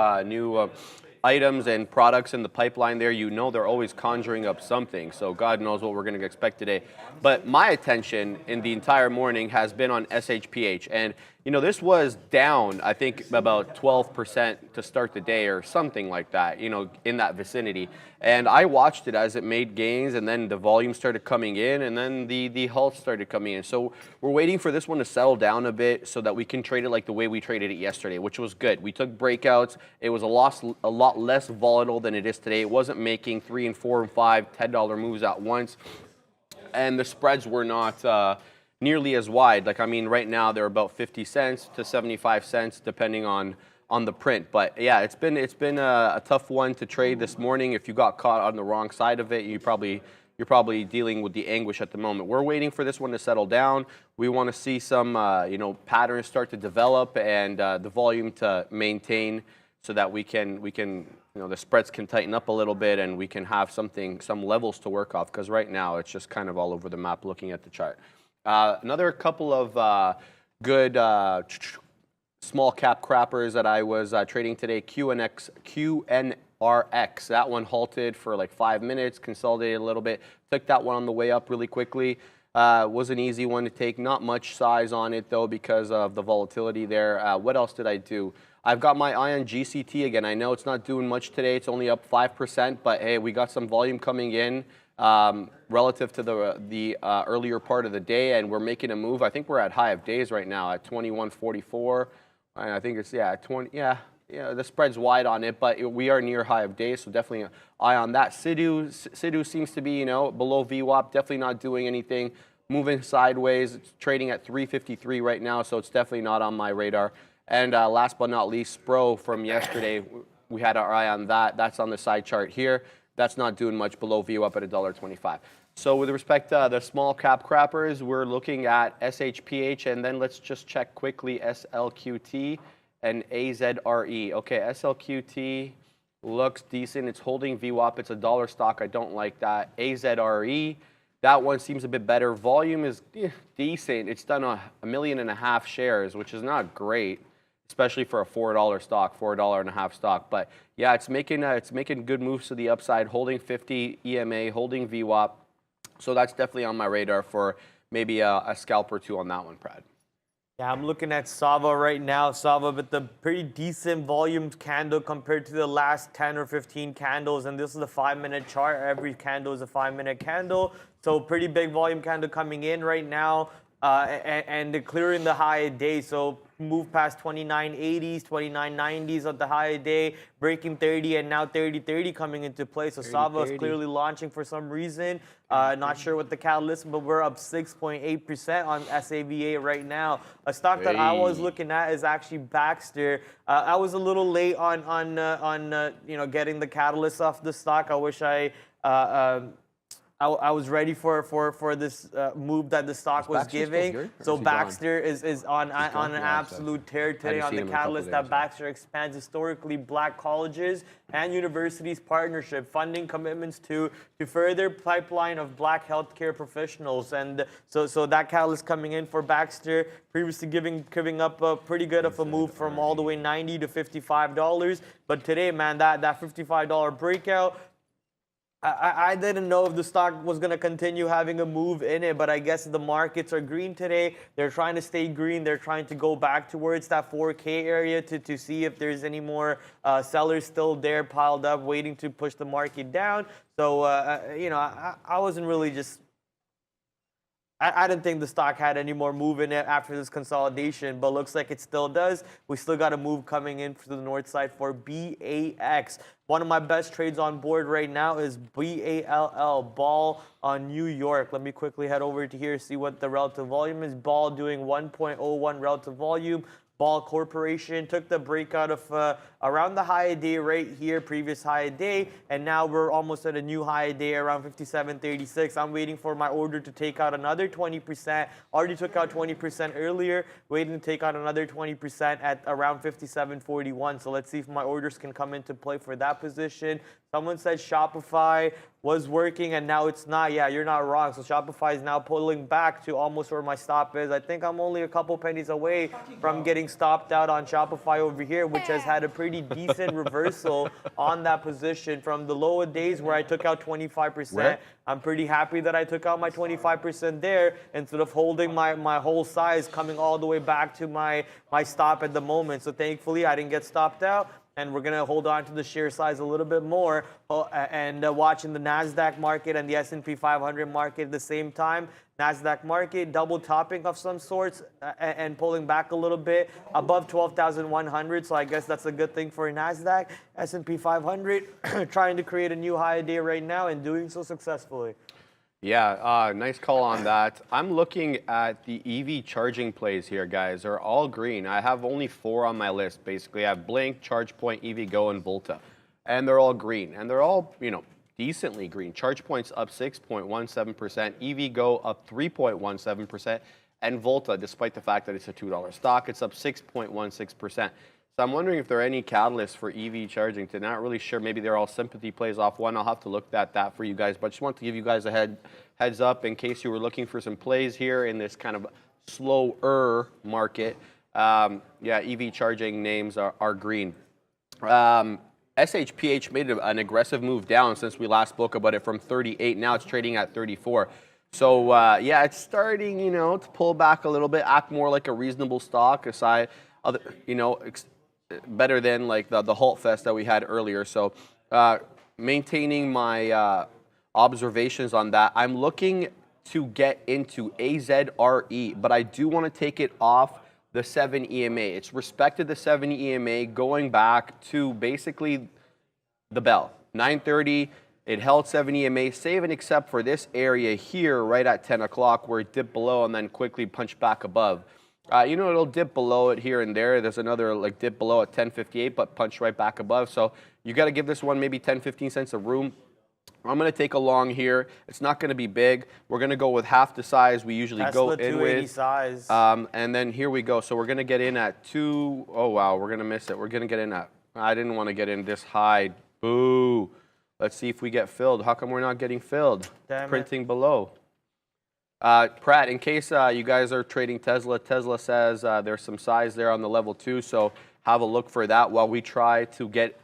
items and products in the pipeline there. You know they're always conjuring up something, so God knows what we're going to expect today. But my attention in the entire morning has been on SHPH, and you know this was down, I think, about 12% to start the day or something like that, you know, in that vicinity. And I watched it as it made gains, and then the volume started coming in, and then the halt started coming in. So we're waiting for this one to settle down a bit so that we can trade it like the way we traded it yesterday, which was good. We took breakouts. It was a lot less volatile than it is today. It wasn't making 3 and 4 and 5 $10 moves at once, and the spreads were not nearly as wide. Like, I mean, right now they're about 50 cents to 75 cents depending on the print. But yeah, it's been a tough one to trade this morning. If you got caught on the wrong side of it, you're probably dealing with the anguish at the moment. We're waiting for this one to settle down. We want to see some patterns start to develop and the volume to maintain so that we can the spreads can tighten up a little bit and we can have some levels to work off, because right now it's just kind of all over the map looking at the chart. Another couple of good small cap crappers that I was trading today, QNRX. That one halted for like 5 minutes, consolidated a little bit, took that one on the way up really quickly. Was an easy one to take, not much size on it though because of the volatility there. What else did I do? I've got my eye on GCT again. I know it's not doing much today. It's only up 5%, but hey, we got some volume coming in relative to the earlier part of the day, and we're making a move. I think we're at high of days right now at 21.44. And I think it's, the spread's wide on it, but we are near high of days, so definitely an eye on that. Sidu seems to be, below VWAP, definitely not doing anything, moving sideways. It's trading at 353 right now, so it's definitely not on my radar. And last but not least, Spro from yesterday, we had our eye on that. That's on the side chart here. That's not doing much, below VWAP at $1.25. So with respect to the small cap crappers, we're looking at SHPH, and then let's just check quickly SLQT and AZRE. Okay, SLQT looks decent. It's holding VWAP. It's a dollar stock. I don't like that. AZRE, that one seems a bit better. Volume is decent. It's done 1.5 million shares, which is not great, especially for a $4 stock, $4.50 stock. But yeah, it's making good moves to the upside, holding 50 EMA, holding VWAP. So that's definitely on my radar for maybe a scalp or two on that one, Brad. Yeah, I'm looking at Sava right now. Sava with the pretty decent volume candle compared to the last 10 or 15 candles. And this is a 5-minute chart. Every candle is a 5-minute candle. So pretty big volume candle coming in right now. And clearing the high day. So move past 2980s, 2990s at the high day, breaking 30, and now 30 coming into play. So Sava is clearly launching for some reason. Not sure what the catalyst, but we're up 6.8% on SAVA right now. A stock that I was looking at is actually Baxter. I was a little late on getting the catalyst off the stock. I wish I was ready for this move that the stock was giving. So Baxter is on an absolute tear today on the catalyst that Baxter expands historically black colleges and universities partnership, funding commitments to further pipeline of black healthcare professionals. And so that catalyst coming in for Baxter, previously giving up a pretty good of a move from all the way $90 to $55. But today, man, that $55 breakout, I didn't know if the stock was going to continue having a move in it, but I guess the markets are green today. They're trying to stay green. They're trying to go back towards that 4K area to see if there's any more sellers still there piled up waiting to push the market down. So, I wasn't really just... I didn't think the stock had any more move in it after this consolidation, but looks like it still does. We still got a move coming in to the north side for BAX. One of my best trades on board right now is BALL, Ball on New York. Let me quickly head over to here, see what the relative volume is. Ball doing 1.01 relative volume. Ball Corporation took the breakout of around the high day right here, previous high day, and now we're almost at a new high day around 57.36. I'm waiting for my order to take out another 20%. Already took out 20% earlier, waiting to take out another 20% at around 57.41. So let's see if my orders can come into play for that position. Someone said Shopify was working and now it's not. Yeah, you're not wrong. So Shopify is now pulling back to almost where my stop is. I think I'm only a couple pennies away from getting stopped out on Shopify over here, which has had a pretty decent reversal on that position from the lower days where I took out 25%. Where? I'm pretty happy that I took out my 25% there instead of holding my whole size coming all the way back to my stop at the moment. So thankfully I didn't get stopped out. And we're going to hold on to the share size a little bit more and watching the NASDAQ market and the S&P 500 market at the same time. NASDAQ market double topping of some sorts and pulling back a little bit above 12,100. So I guess that's a good thing for NASDAQ. S&P 500 trying to create a new high day right now and doing so successfully. Yeah, nice call on that. I'm looking at the EV charging plays here, guys. They're all green. I have only 4 on my list, basically. I have Blink, ChargePoint, EVgo, and Volta. And they're all green. And they're all, decently green. ChargePoint's up 6.17%, EVgo up 3.17%, and Volta, despite the fact that it's a $2 stock, it's up 6.16%. So I'm wondering if there are any catalysts for EV charging. Not really sure. Maybe they're all sympathy plays off one. I'll have to look at that for you guys. But just want to give you guys a heads up in case you were looking for some plays here in this kind of slower market. Yeah, EV charging names are green. SHPH made an aggressive move down since we last spoke about it from 38. Now it's trading at 34. So, yeah, it's starting, you know, to pull back a little bit, act more like a reasonable stock, aside, you know, better than like the halt fest that we had earlier. So, maintaining my observations on that, I'm looking to get into AZRE, but I do want to take it off the 7 EMA. It's respected the 7 EMA going back to basically the bell. 9:30, it held 7 EMA, save and except for this area here right at 10 o'clock where it dipped below and then quickly punched back above. You know, it'll dip below it here and there. There's another like dip below at 10:58, but punch right back above. So you got to give this one maybe 10, 15 cents of room. I'm going to take a long here. It's not going to be big. We're going to go with half the size we usually go in 280 with. size. And then here we go. So we're going to get in at 2. Oh, wow. We're going to miss it. We're going to get in at. I didn't want to get in this high. Boo. Let's see if we get filled. How come we're not getting filled? Damn Printing below. Pratt, in case you guys are trading Tesla, Tesla says there's some size there on the level 2. So have a look for that while we try to get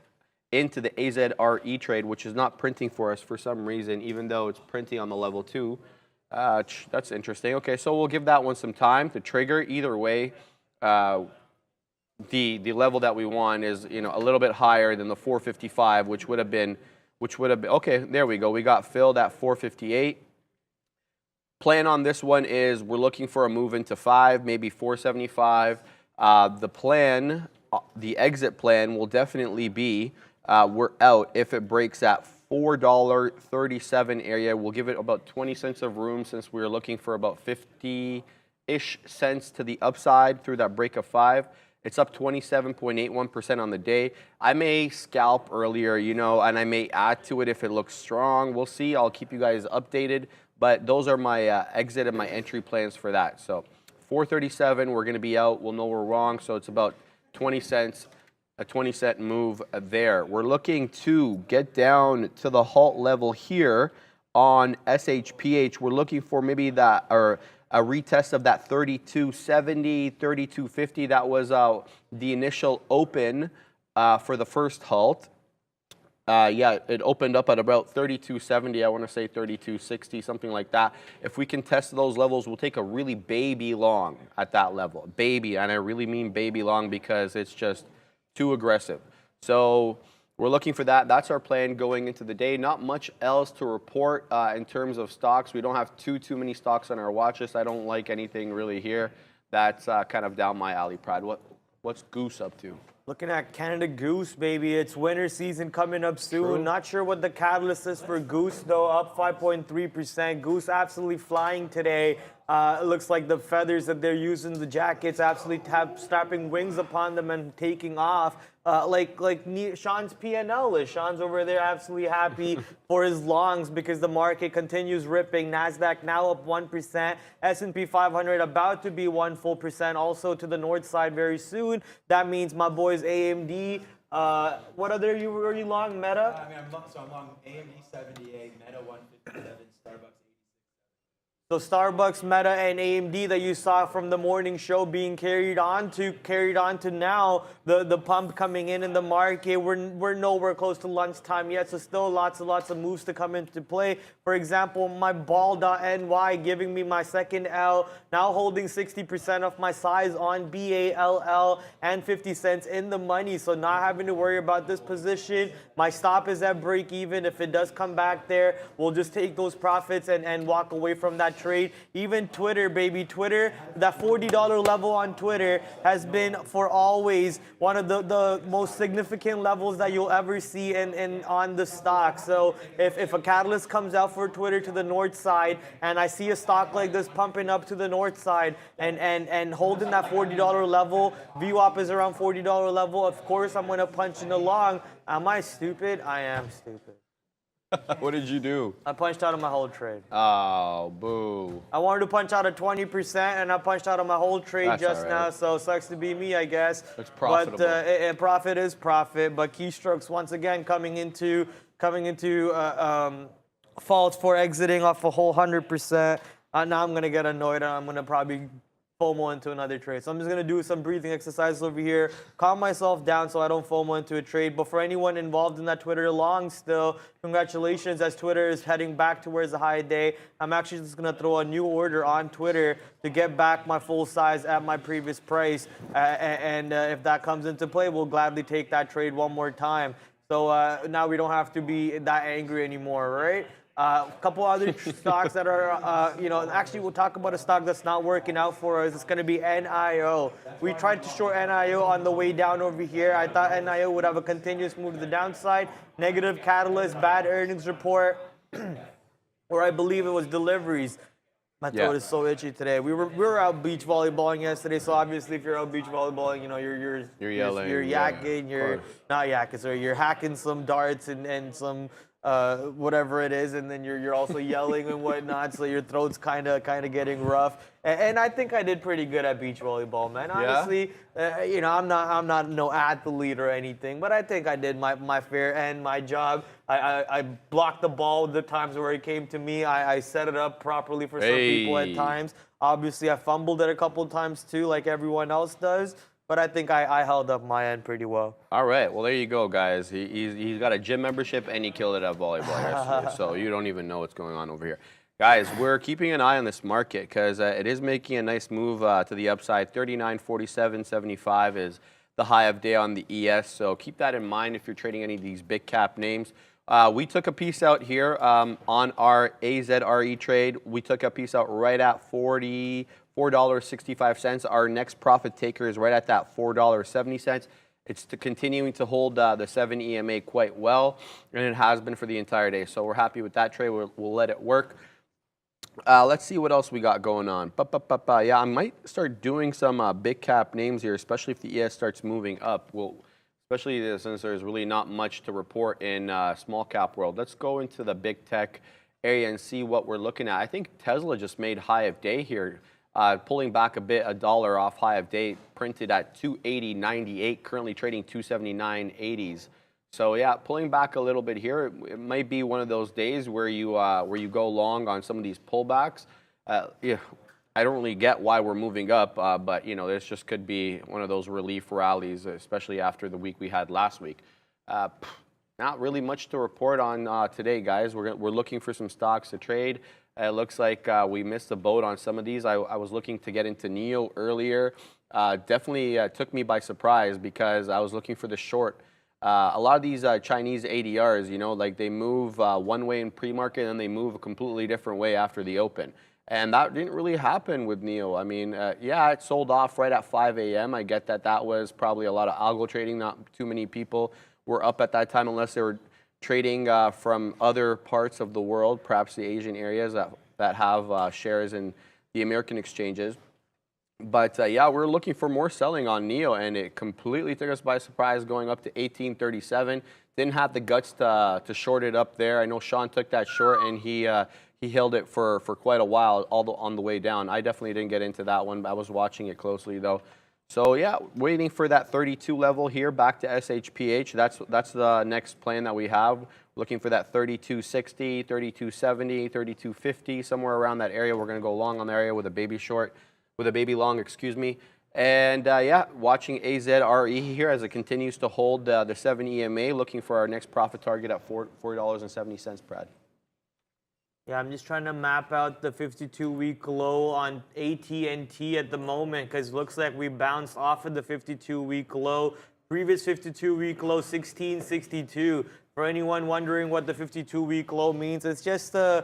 into the AZRE trade, which is not printing for us for some reason, even though it's printing on the level 2. That's interesting. Okay, so we'll give that one some time to trigger. Either way, the level that we want is, you know, a little bit higher than the 455, which would have been, okay, there we go. We got filled at 458. Plan on this one is we're looking for a move into 5, maybe 475. The plan, the exit plan will definitely be we're out if it breaks at $4.37 area. We'll give it about 20 cents of room since we're looking for about 50-ish cents to the upside through that break of 5. It's up 27.81% on the day. I may scalp earlier, you know, and I may add to it if it looks strong. We'll see. I'll keep you guys updated. But those are my exit and my entry plans for that. So 437, we're going to be out. We'll know we're wrong. So it's about 20 cents. A 20-cent move there. We're looking to get down to the halt level here on SHPH. We're looking for maybe that or a retest of that 3270, 3250. That was the initial open for the first halt. Yeah, it opened up at about 3270. I want to say 3260, something like that. If we can test those levels, we'll take a really baby long at that level. Baby, and I really mean baby long because it's just too aggressive. So we're looking for that. That's our plan going into the day. Not much else to report in terms of stocks. We don't have too many stocks on our watch list. I don't like anything really here. That's kind of down my alley, Pride. What's Goose up to? Looking at Canada Goose, baby. It's winter season coming up soon. True. Not sure what the catalyst is for Goose, though. Up 5.3%. Goose absolutely flying today. It looks like the feathers that they're using, the jackets, absolutely strapping wings upon them and taking off. Like Sean's PNL is. Sean's over there absolutely happy for his longs because the market continues ripping. NASDAQ now up 1%. S&P 500 about to be 1 full percent. Also to the north side very soon. That means my boys AMD. What other were you long? Meta? I mean, I'm long AMD 78, Meta 157, Starbucks. So Starbucks, Meta, and AMD that you saw from the morning show being carried on to now, the pump coming in the market. We're nowhere close to lunchtime yet, so still lots of moves to come into play. For example, my ball.ny giving me my second L, now holding 60% of my size on BALL and 50 cents in the money, so not having to worry about this position. My stop is at break even. If it does come back there, we'll just take those profits and walk away from that trade. Even Twitter, baby, Twitter, that $40 level on Twitter has been for always one of the most significant levels that you'll ever see on the stock. So if a catalyst comes out for Twitter to the north side and I see a stock like this pumping up to the north side and holding that $40 level, VWAP is around $40 level, of course I'm going to punch in along. Am I stupid? I am stupid. What did you do? I punched out of my whole trade. Oh, boo. I wanted to punch out of 20%, and I punched out of my whole trade That's just all now, right. so it sucks to be me, I guess. It's profitable. But profit is profit. But keystrokes once again coming into fault for exiting off a whole 100%. Now I'm going to get annoyed and I'm going to probably FOMO into another trade. So I'm just going to do some breathing exercises over here, calm myself down so I don't FOMO into a trade. But for anyone involved in that Twitter long still, congratulations, as Twitter is heading back towards the high day. I'm actually just going to throw a new order on Twitter to get back my full size at my previous price. And if that comes into play, we'll gladly take that trade one more time. So now we don't have to be that angry anymore, right? A couple other stocks that are, actually we'll talk about a stock that's not working out for us. It's going to be NIO. We tried to short NIO on the way down over here. I thought NIO would have a continuous move to the downside. Negative catalyst, bad earnings report, or I believe it was deliveries. My throat is so itchy today. We were out beach volleyballing yesterday, so obviously if you're out beach volleyballing, you're yelling, you're yakking, you're not yakking, sorry, you're hacking some darts and some whatever it is, and then you're also yelling and whatnot, so your throat's kind of getting rough. And I think I did pretty good at beach volleyball, man. Honestly, I'm not no athlete or anything, but I think I did my fair and my job. I blocked the ball the times where it came to me. I set it up properly for some people at times. Obviously, I fumbled it a couple of times too, like everyone else does. But I think I held up my end pretty well. All right. Well, there you go, guys. He's got a gym membership and he killed it at volleyball yesterday. So you don't even know what's going on over here. Guys, we're keeping an eye on this market because it is making a nice move to the upside. 39.4775 is the high of day on the ES. So keep that in mind if you're trading any of these big cap names. We took a piece out here on our AZRE trade. We took a piece out right at $4.65. Our next profit taker is right at that $4.70. It's continuing to hold the 7 EMA quite well, and it has been for the entire day. So we're happy with that trade. We'll let it work. Let's see what else we got going on. Yeah, I might start doing some big cap names here, especially if the ES starts moving up. Especially since there's really not much to report in small cap world. Let's go into the big tech area and see what we're looking at. I think Tesla just made high of day here. Pulling back a bit, $1 off high of day, printed at 280.98, currently trading 279.80s. So yeah, pulling back a little bit here. It might be one of those days where you go long on some of these pullbacks. I don't really get why we're moving up, but this just could be one of those relief rallies, especially after the week we had last week. Not really much to report on today, guys. We're looking for some stocks to trade. It looks like we missed the boat on some of these. I was looking to get into NIO earlier. Definitely took me by surprise because I was looking for the short. A lot of these Chinese ADRs, like they move one way in pre-market and they move a completely different way after the open. And that didn't really happen with NIO. I mean, it sold off right at 5 a.m. I get that was probably a lot of algo trading. Not too many people were up at that time unless they were trading from other parts of the world, perhaps the Asian areas that have shares in the American exchanges. But we're looking for more selling on NIO, and it completely took us by surprise going up to 1837. Didn't have the guts to short it up there. I know Sean took that short, and he held it for quite a while on the way down. I definitely didn't get into that one. I was watching it closely, though. So yeah, waiting for that 32 level here back to SHPH. That's the next plan that we have. Looking for that 3260, 3270, 3250, somewhere around that area. We're going to go long on the area with a baby long, excuse me. And watching AZRE here as it continues to hold the 7 EMA. Looking for our next profit target at $4.70, Brad. Yeah, I'm just trying to map out the 52-week low on AT&T at the moment because it looks like we bounced off of the 52-week low. Previous 52-week low, 1662. For anyone wondering what the 52-week low means, it's just a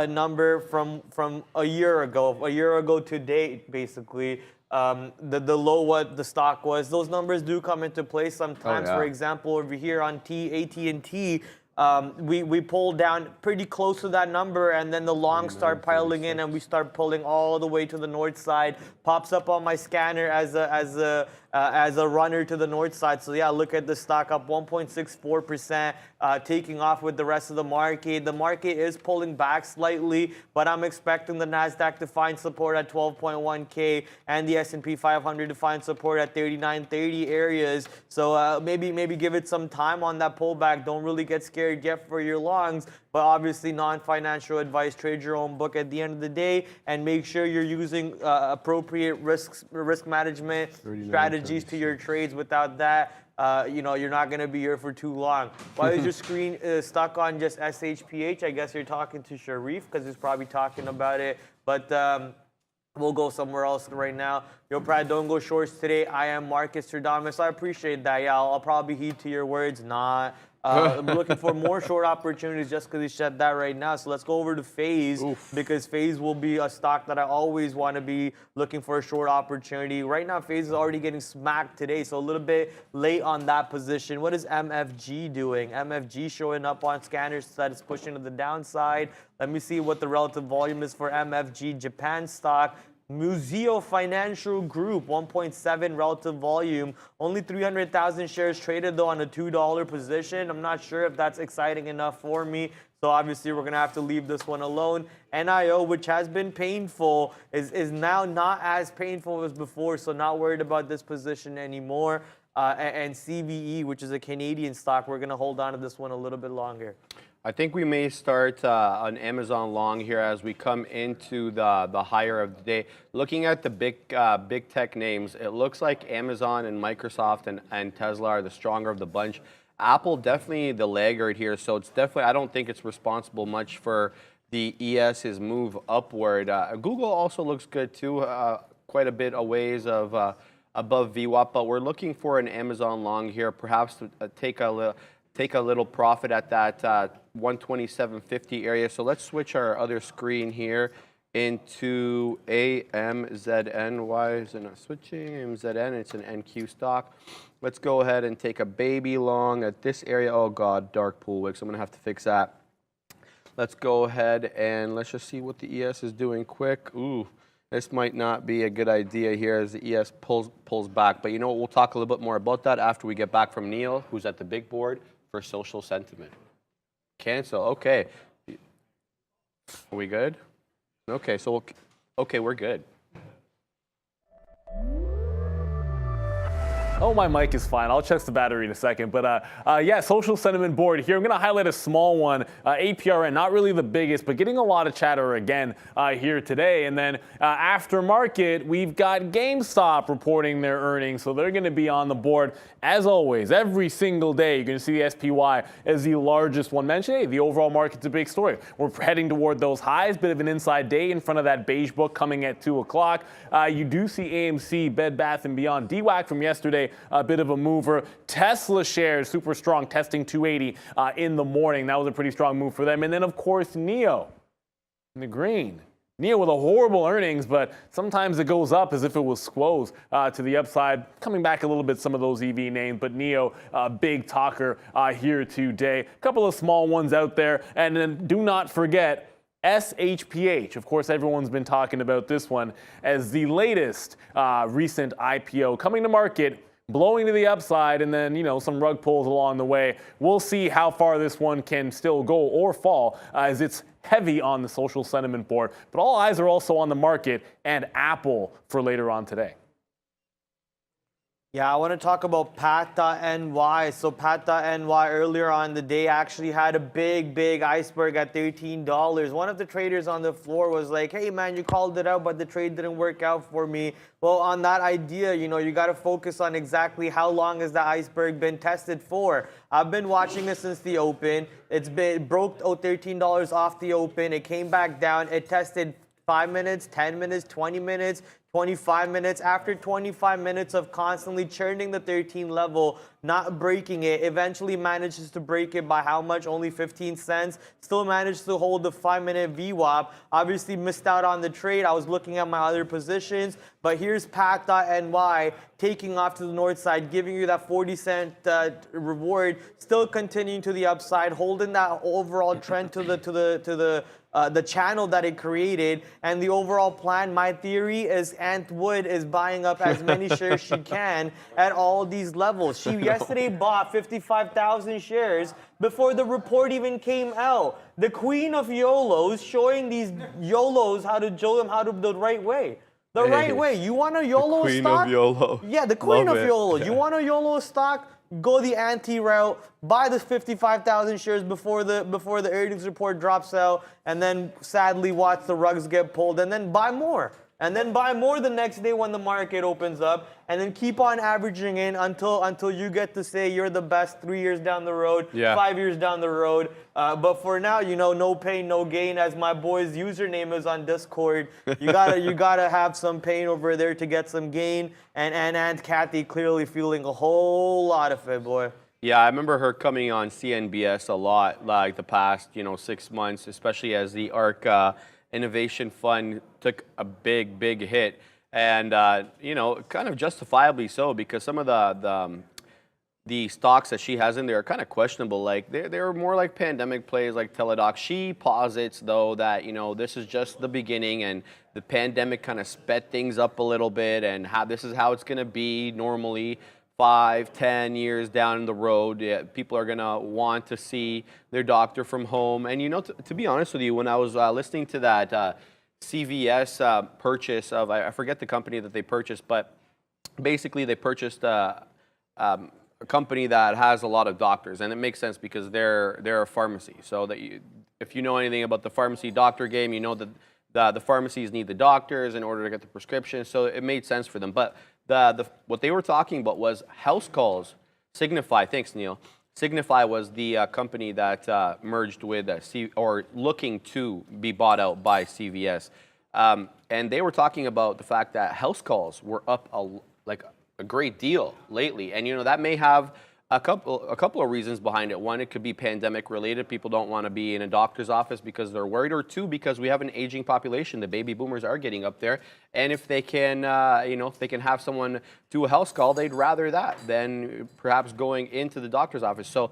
number from a year ago to date, basically. The low what the stock was. Those numbers do come into play sometimes. For example, over here on AT&T, we pulled down pretty close to that number, and then the longs start piling in, and we start pulling all the way to the north side. Pops up on my scanner as a runner to the north side. So yeah, look at the stock up 1.64%, taking off with the rest of the market. The market is pulling back slightly, but I'm expecting the NASDAQ to find support at 12.1K and the S&P 500 to find support at 3930 areas. So maybe give it some time on that pullback. Don't really get scared care, get for your longs, but obviously non-financial advice. Trade your own book at the end of the day, and make sure you're using appropriate risk management strategies to your trades. Without that, you're not going to be here for too long. Why is your screen stuck on just SHPH? I guess you're talking to Sharif because he's probably talking about it. But we'll go somewhere else right now. Yo, Brad, don't go shorts today. I am Marcus Stradamus. I appreciate that. Yeah, I'll probably heed to your words. Not. I'm looking for more short opportunities just because he said that right now. So let's go over to FaZe, because FaZe will be a stock that I always want to be looking for a short opportunity. Right now, FaZe is already getting smacked today, so a little bit late on that position. What is MFG doing? MFG showing up on scanners that it's pushing to the downside. Let me see what the relative volume is for MFG, Japan stock. Museo Financial Group, 1.7 relative volume. Only 300,000 shares traded, though, on a $2 position. I'm not sure if that's exciting enough for me. So obviously, we're going to have to leave this one alone. NIO, which has been painful, is now not as painful as before. So not worried about this position anymore. And CVE, which is a Canadian stock, we're going to hold on to this one a little bit longer. I think we may start on Amazon long here as we come into the higher of the day. Looking at the big tech names, it looks like Amazon and Microsoft and Tesla are the stronger of the bunch. Apple definitely the laggard here, so it's definitely, I don't think it's responsible much for the ES's move upward. Google also looks good too, quite a bit a ways of above VWAP, but we're looking for an Amazon long here, perhaps to take a little profit at that 127.50 area. So let's switch our other screen here into AMZN. Why is it not switching? AMZN, it's an NQ stock. Let's go ahead and take a baby long at this area. Oh God, dark pool wicks. I'm gonna have to fix that. Let's go ahead and let's just see what the ES is doing quick. Ooh, this might not be a good idea here as the ES pulls back. But you know what, we'll talk a little bit more about that after we get back from Neil, who's at the big board for social sentiment. Cancel, okay. Are we good? Okay, so, okay, we're good. Oh, my mic is fine. I'll check the battery in a second. But yeah, social sentiment board here. I'm going to highlight a small one. APRN, not really the biggest, but getting a lot of chatter again here today. And then after market, we've got GameStop reporting their earnings. So they're going to be on the board. As always, every single day, you're going to see the SPY as the largest one mentioned. Hey, the overall market's a big story. We're heading toward those highs. Bit of an inside day in front of that beige book coming at 2 o'clock. You do see AMC, Bed Bath & Beyond, DWAC from yesterday, a bit of a mover. Tesla shares super strong, testing 280 in the morning. That was a pretty strong move for them. And then, of course, NIO in the green. NIO with a horrible earnings, but sometimes it goes up as if it was squoze to the upside. Coming back a little bit, some of those EV names, but NIO, big talker here today. A couple of small ones out there. And then do not forget SHPH. Of course, everyone's been talking about this one as the latest recent IPO coming to market, blowing to the upside, and then, some rug pulls along the way. We'll see how far this one can still go or fall as it's heavy on the social sentiment board. But all eyes are also on the market and Apple for later on today. Yeah, I want to talk about Pat.NY. So Pat.NY earlier on the day actually had a big iceberg at $13. One of the traders on the floor was like, hey man, you called it out, but the trade didn't work out for me. Well, on that idea, you got to focus on exactly how long has the iceberg been tested for. I've been watching it since the open. It broke $13 off the open. It came back down. It tested 5 minutes, 10 minutes, 20 minutes, 25 minutes. After 25 minutes of constantly churning the 13 level, not breaking it, eventually manages to break it by how much? Only 15 cents. Still managed to hold the 5-minute VWAP. Obviously missed out on the trade. I was looking at my other positions, but here's Pat.NY taking off to the north side, giving you that 40-cent reward, still continuing to the upside, holding that overall trend to the channel that it created. And the overall plan, my theory, is Ant Wood is buying up as many shares she can at all these levels. She yesterday bought 55,000 shares before the report even came out. The queen of YOLOs showing these YOLOs how to show them how to the right way. The right way. You want a YOLO queen stock? of YOLO. Yeah, the queen Love of it. YOLO. You want a YOLO stock? go the anti route, buy the 55,000 shares before the earnings report drops out, and then sadly watch the rugs get pulled, and then buy more. And then buy more the next day when the market opens up, and then keep on averaging in until you get to say you're the best 3 years down the road, 5 years down the road. But for now, you know, no pain, no gain. As my boy's username is on Discord, you gotta have some pain over there to get some gain. And Aunt Kathy clearly feeling a whole lot of it, boy. Yeah, I remember her coming on CNBS a lot, like the past 6 months, especially as the ARC Innovation Fund took a big hit, and kind of justifiably so, because some of the stocks that she has in there are kind of questionable. Like they're more like pandemic plays, like Teladoc. She posits though that this is just the beginning, and the pandemic kind of sped things up a little bit, and this is how it's going to be normally. 5-10 years down the road, people are gonna want to see their doctor from home. And to be honest with you, when I was listening to that CVS purchase of, I forget the company that they purchased, but basically they purchased a company that has a lot of doctors, and it makes sense because they're a pharmacy. So that if you know anything about the pharmacy doctor game, you know that the pharmacies need the doctors in order to get the prescriptions. So it made sense for them, but what they were talking about was house calls. Signify, thanks Neil. Signify was the company that merged with or looking to be bought out by CVS, and they were talking about the fact that house calls were up a great deal lately, and that may have a couple of reasons behind it. One, it could be pandemic related. People don't want to be in a doctor's office because they're worried, or two, because we have an aging population. The baby boomers are getting up there, and if they can, if they can have someone do a house call, they'd rather that than perhaps going into the doctor's office. So,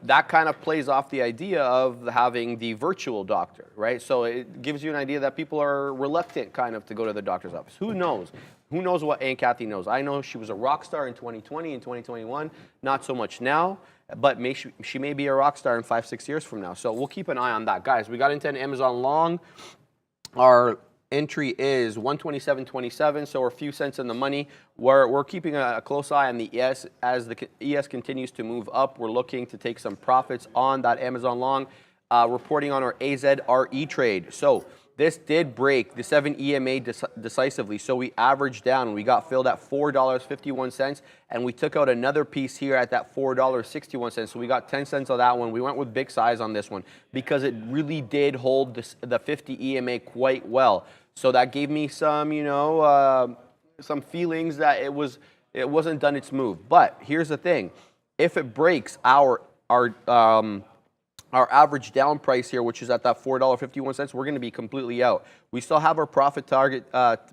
that kind of plays off the idea of having the virtual doctor, right? So it gives you an idea that people are reluctant kind of to go to the doctor's office. Who knows? Who knows what Aunt Kathy knows? I know she was a rock star in 2020 and 2021, not so much now, but she may be a rock star in 5-6 years from now. So we'll keep an eye on that. Guys, we got into an Amazon long. Our entry is 127.27, so we're a few cents in the money. We're keeping a close eye on the ES. As the ES continues to move up, we're looking to take some profits on that Amazon long, reporting on our AZRE trade. So this did break the 7 EMA decisively, so we averaged down. We got filled at $4.51, and we took out another piece here at that $4.61. So we got 10 cents on that one. We went with big size on this one because it really did hold the 50 EMA quite well. So that gave me some, some feelings that it wasn't done its move. But here's the thing: if it breaks our average down price here, which is at that $4.51, we're going to be completely out. We still have our profit target,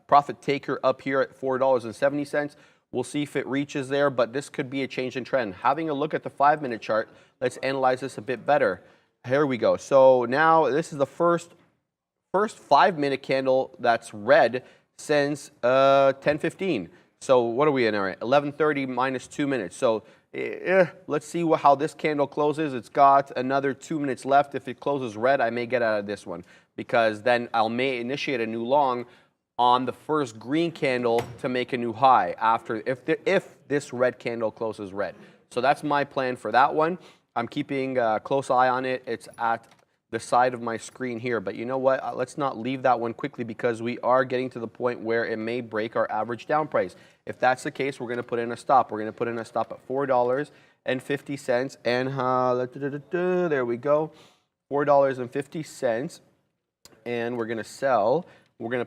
profit taker up here at $4.70. We'll see if it reaches there, but this could be a change in trend. Having a look at the 5-minute chart, let's analyze this a bit better. Here we go. So now this is the first 5-minute candle that's red since 10:15. So what are we in there? 11:30 minus 2 minutes. So let's see how this candle closes. It's got another 2 minutes left. If it closes red, I may get out of this one, because then I may initiate a new long on the first green candle to make a new high after if this red candle closes red. So that's my plan for that one. I'm keeping a close eye on it. It's at the side of my screen here, but you know what? Let's not leave that one quickly, because we are getting to the point where it may break our average down price. If that's the case, we're going to put in a stop. We're going to put in a stop at $4.50, and there we go, $4.50, and we're going to sell. We're going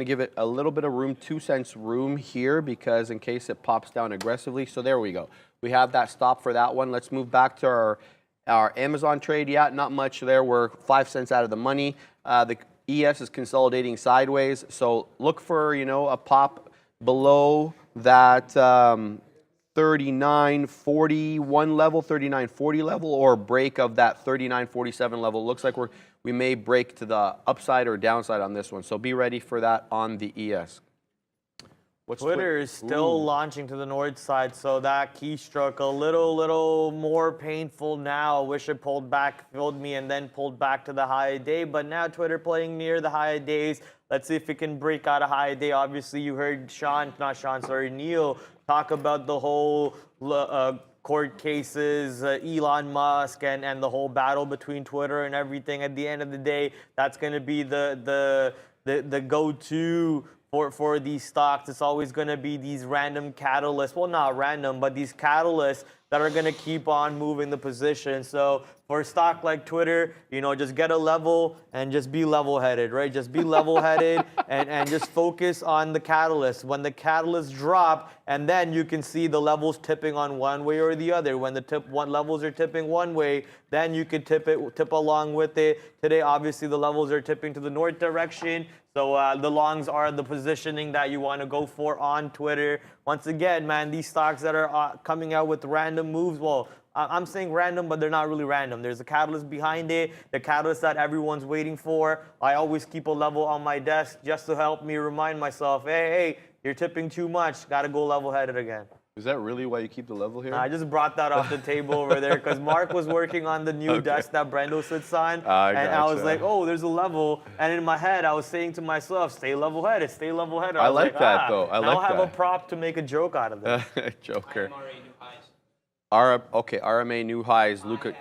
to give it a little bit of room, 2 cents room here, because in case it pops down aggressively. So there we go. We have that stop for that one. Let's move back to our Amazon trade. Yeah, not much there. We're 5 cents out of the money. The ES is consolidating sideways, so look for a pop below that 39.41 level, 39.40 level, or break of that 39.47 level. Looks like we may break to the upside or downside on this one, so be ready for that on the ES. Twitter is still launching to the north side, so that keystroke a little more painful now. Wish it pulled back, filled me, and then pulled back to the high day. But now Twitter playing near the high days. Let's see if it can break out a high day. Obviously, you heard Neil talk about the whole court cases, Elon Musk, and the whole battle between Twitter and everything. At the end of the day, that's going to be the go-to for these stocks. It's always going to be these random catalysts. Well, not random, but these catalysts that are going to keep on moving the position. So for a stock like Twitter, just get a level and just be level-headed, right? Just be level-headed and just focus on the catalyst. When the catalysts drop, and then you can see the levels tipping on one way or the other. When the levels are tipping one way, then you could tip along with it. Today, obviously, the levels are tipping to the north direction. So the longs are the positioning that you want to go for on Twitter. Once again, man, these stocks that are coming out with random moves, well, I'm saying random, but they're not really random. There's a catalyst behind it, the catalyst that everyone's waiting for. I always keep a level on my desk just to help me remind myself, hey, you're tipping too much. Got to go level-headed again. Is that really why you keep the level here? I just brought that off the table over there because Mark was working on the new desk that Brendo sits on. I was like, oh, there's a level. And in my head, I was saying to myself, stay level-headed, stay level-headed. I like that, though. I like that. Now I have a prop to make a joke out of this. Joker. RMA new highs. Look at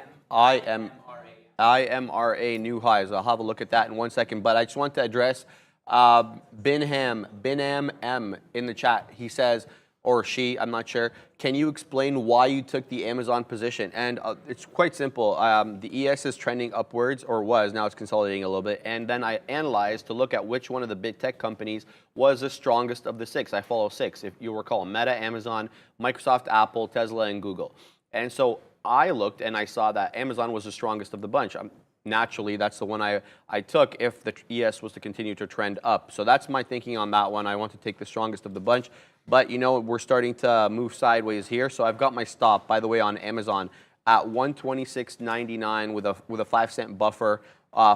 IMRA new highs. I'll have a look at that in 1 second. But I just want to address Binham M in the chat. He says, or she, I'm not sure, can you explain why you took the Amazon position? And it's quite simple. The ES is trending upwards, or was, now it's consolidating a little bit. And then I analyzed to look at which one of the big tech companies was the strongest of the six. I follow six, if you recall: Meta, Amazon, Microsoft, Apple, Tesla, and Google. And so I looked and I saw that Amazon was the strongest of the bunch. Naturally, that's the one I took if the ES was to continue to trend up. So that's my thinking on that one. I want to take the strongest of the bunch. But, we're starting to move sideways here. So I've got my stop, by the way, on Amazon at 126.99 with a 5-cent buffer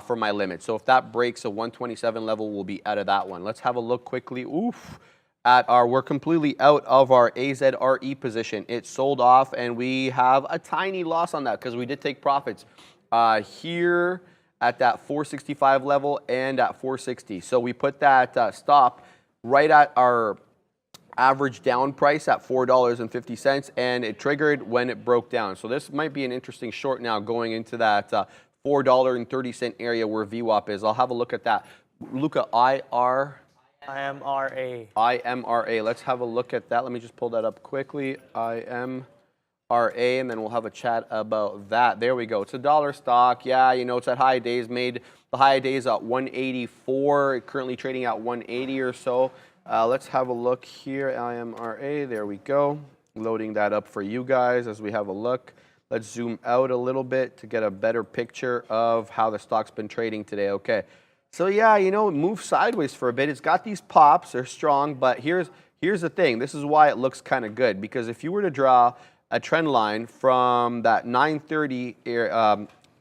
for my limit. So if that breaks a 127 level, we'll be out of that one. Let's have a look quickly. We're completely out of our AZRE position. It sold off, and we have a tiny loss on that because we did take profits here at that 465 level and at 460. So we put that stop right at our average down price at $4.50, and it triggered when it broke down. So this might be an interesting short now going into that $4.30 area where VWAP is. I'll have a look at that. Look at IMRA. Let's have a look at that. Let me just pull that up quickly. IMRA, and then we'll have a chat about that. There we go. It's a dollar stock. Yeah, it's at high days. Made the high days at 184. Currently trading at 180 or so. Let's have a look here. IMRA. There we go. Loading that up for you guys as we have a look. Let's zoom out a little bit to get a better picture of how the stock's been trading today. Okay. So yeah, it moved sideways for a bit. It's got these pops. They're strong, but here's the thing. This is why it looks kind of good, because if you were to draw a trend line from that 930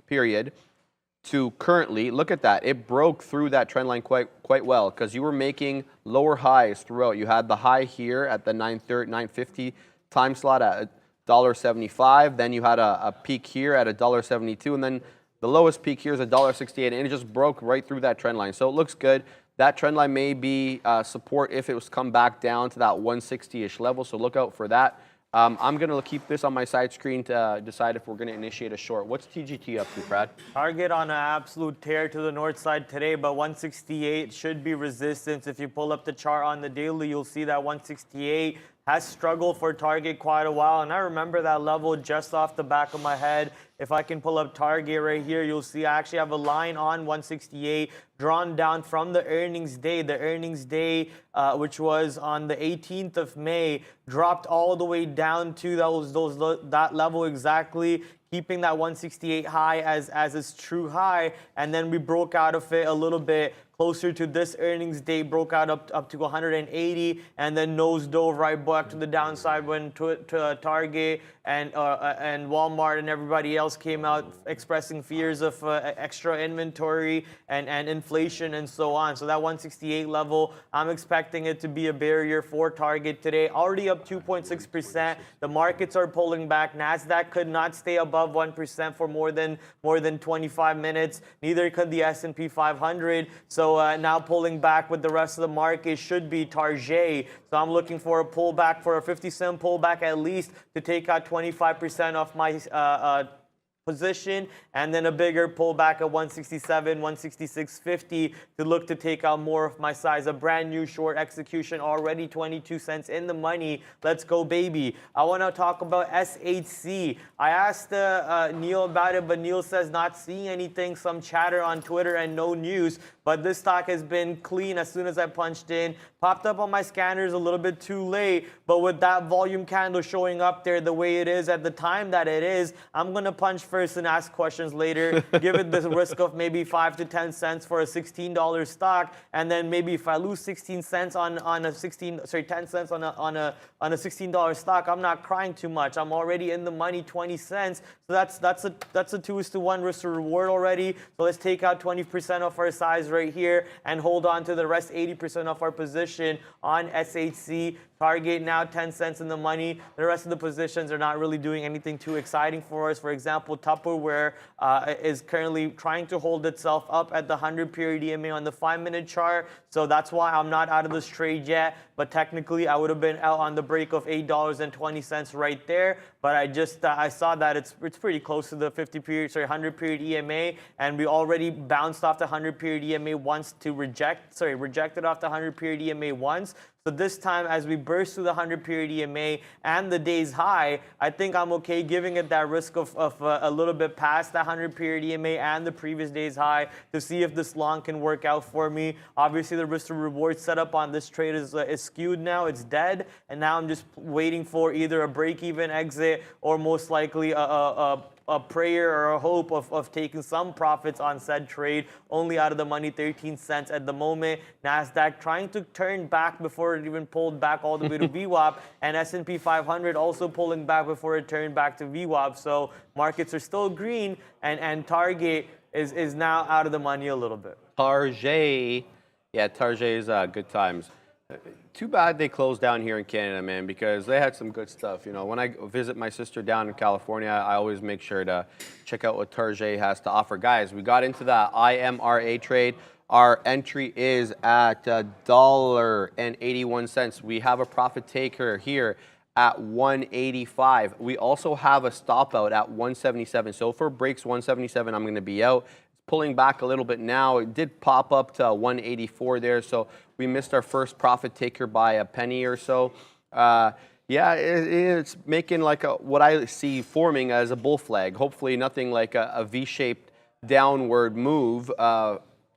period to currently, look at that. It broke through that trend line quite well because you were making lower highs throughout. You had the high here at the 950 time slot at $1.75. Then you had a peak here at $1.72, and then the lowest peak here is $1.68, and it just broke right through that trend line. So it looks good. That trend line may be support if it was come back down to that 160-ish level, so look out for that. I'm going to keep this on my side screen to decide if we're going to initiate a short. What's TGT up to, Brad? Target on an absolute tear to the north side today, but 168 should be resistance. If you pull up the chart on the daily, you'll see that 168 has struggled for Target quite a while, and I remember that level just off the back of my head. If I can pull up Target right here, you'll see I actually have a line on 168 drawn down from the earnings day. The earnings day, which was on the 18th of May, dropped all the way down to that level exactly. keeping that 168 high as its true high, and then we broke out of it a little bit closer to this earnings date, broke out up to 180, and then nose dove right back to the downside when Target and Walmart and everybody else came out expressing fears of extra inventory and inflation and so on. So that 168 level, I'm expecting it to be a barrier for Target today. Already up 2.6%. The markets are pulling back. NASDAQ could not stay above 1% for more than 25 minutes. Neither could the S&P 500. So now pulling back with the rest of the market should be Target. So I'm looking for a pullback, for a 50-cent pullback at least, to take out 25% of my position, and then a bigger pullback at 167, 166.50 to look to take out more of my size. A brand new short execution, already 22 cents in the money. Let's go, baby. I want to talk about SHC. I asked Neil about it, but Neil says not seeing anything, some chatter on Twitter and no news. But this stock has been clean as soon as I punched in. Popped up on my scanners a little bit too late, but with that volume candle showing up there the way it is at the time that it is, I'm going to punch first and ask questions later. Give it the risk of maybe 5 to 10 cents for a $16 stock, and then maybe if I lose 16 cents on a 10 cents on a $16 stock, I'm not crying too much. I'm already in the money, 20 cents. So that's a 2:1 risk to reward already. So let's take out 20% of our size right here and hold on to the rest 80% of our position on SHC. Target now 10 cents in the money. The rest of the positions are not really doing anything too exciting for us. For example, Tupperware is currently trying to hold itself up at the 100-period EMA on the 5-minute chart. So that's why I'm not out of this trade yet. But technically, I would have been out on the break of $8.20 right there. But I saw that it's pretty close to the 100-period EMA, and we already bounced off the 100-period EMA once to rejected off the 100-period EMA once. So this time, as we burst through the 100-period EMA and the day's high, I think I'm okay giving it that risk of a little bit past the 100-period EMA and the previous day's high to see if this long can work out for me. Obviously, the risk to reward setup on this trade is skewed now. It's dead, and now I'm just waiting for either a break-even exit or most likely a prayer or a hope of taking some profits on said trade. Only out of the money, 13 cents at the moment. NASDAQ trying to turn back before it even pulled back all the way to VWAP, and S&P 500 also pulling back before it turned back to VWAP. So markets are still green, and Target is now out of the money a little bit. Target, yeah, Target is good times. Too bad they closed down here in Canada, man, because they had some good stuff. You know, when I visit my sister down in California, I always make sure to check out what Target has to offer. Guys, we got into that IMRA trade. Our entry is at $1.81. We have a profit taker here at 185. We also have a stop out at 177. So if it breaks 177, I'm going to be out. Pulling back a little bit now. It did pop up to 184 there, so we missed our first profit taker by a penny or so. Yeah, it's making like what I see forming as a bull flag. Hopefully nothing like a V-shaped downward move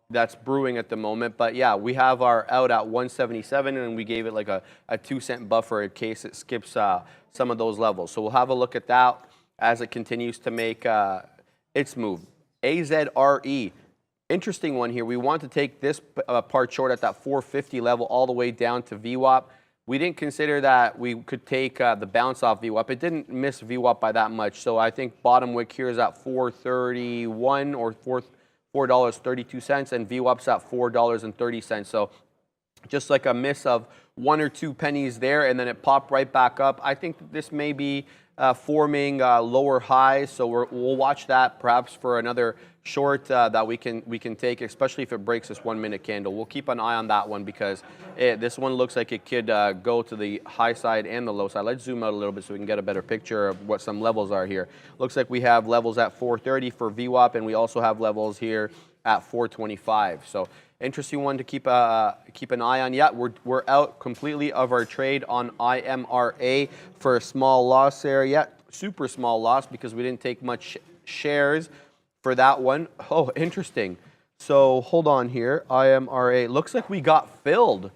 that's brewing at the moment. But yeah, we have our out at 177, and we gave it like a 2-cent buffer in case it skips some of those levels. So we'll have a look at that as it continues to make its move. AZRE, interesting one here. We want to take this part short at that 450 level all the way down to VWAP. We didn't consider that we could take the bounce off VWAP. It didn't miss VWAP by that much. So I think bottom wick here is at $4.31 or $4.32, and VWAP's at $4.30. So just like a miss of 1 or 2 pennies there, and then it popped right back up. I think this may be forming lower highs, so we'll watch that perhaps for another short that we can take, especially if it breaks this 1-minute candle. We'll keep an eye on that one because this one looks like it could go to the high side and the low side. Let's zoom out a little bit so we can get a better picture of what some levels are here. Looks like we have levels at 430 for VWAP, and we also have levels here at 425. So interesting one to keep an eye on. Yeah, we're out completely of our trade on IMRA for a small loss there. Yeah, super small loss because we didn't take much shares for that one. Oh, interesting. So hold on here. IMRA looks like we got filled.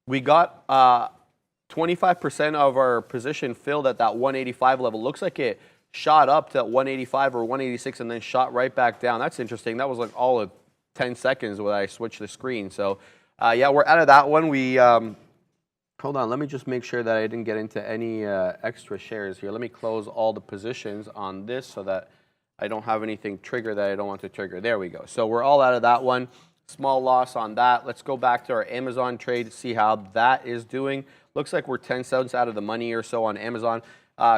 We got 25% of our position filled at that 185 level. Looks like it shot up to 185 or 186 and then shot right back down. That's interesting. That was like all of 10 seconds when I switched the screen. So, yeah, we're out of that one. We hold on. Let me just make sure that I didn't get into any extra shares here. Let me close all the positions on this so that I don't have anything trigger that I don't want to trigger. There we go. So we're all out of that one. Small loss on that. Let's go back to our Amazon trade to see how that is doing. Looks like we're 10 cents out of the money or so on Amazon.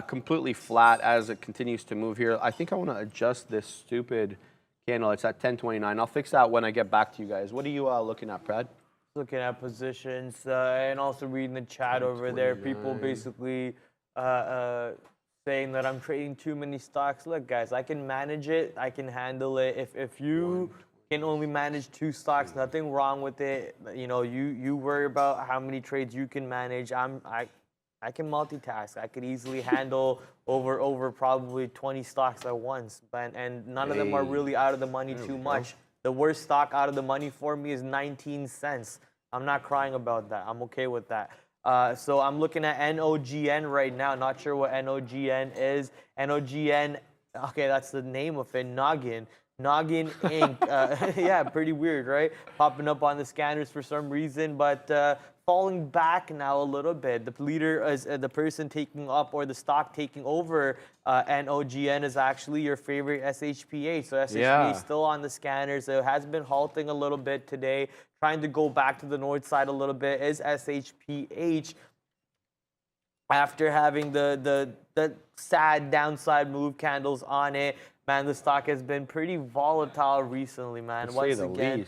Completely flat as it continues to move here. I think I want to adjust this stupid candle. It's at 10.29. I'll fix that when I get back to you guys. What are you looking at, Brad? Looking at positions and also reading the chat over there. People basically saying that I'm trading too many stocks. Look, guys, I can manage it. I can handle it. If you can only manage 2 stocks, nothing wrong with it. You know, you worry about how many trades you can manage. I can multitask. I could easily handle over probably 20 stocks at once, and none of them are really out of the money too much. The worst stock out of the money for me is 19 cents. I'm not crying about that. I'm okay with that. So I'm looking at NOGN right now. Not sure what NOGN is. NOGN, okay, that's the name of it, Noggin Inc. Yeah, pretty weird, right? Popping up on the scanners for some reason, but falling back now a little bit. The leader is the person taking up, or the stock taking over NOGN is actually your favorite SHPH. So SHPH is still on the scanners. So it has been halting a little bit today. Trying to go back to the north side a little bit is SHPH. After having the sad downside move candles on it, man, the stock has been pretty volatile recently, man. Once again,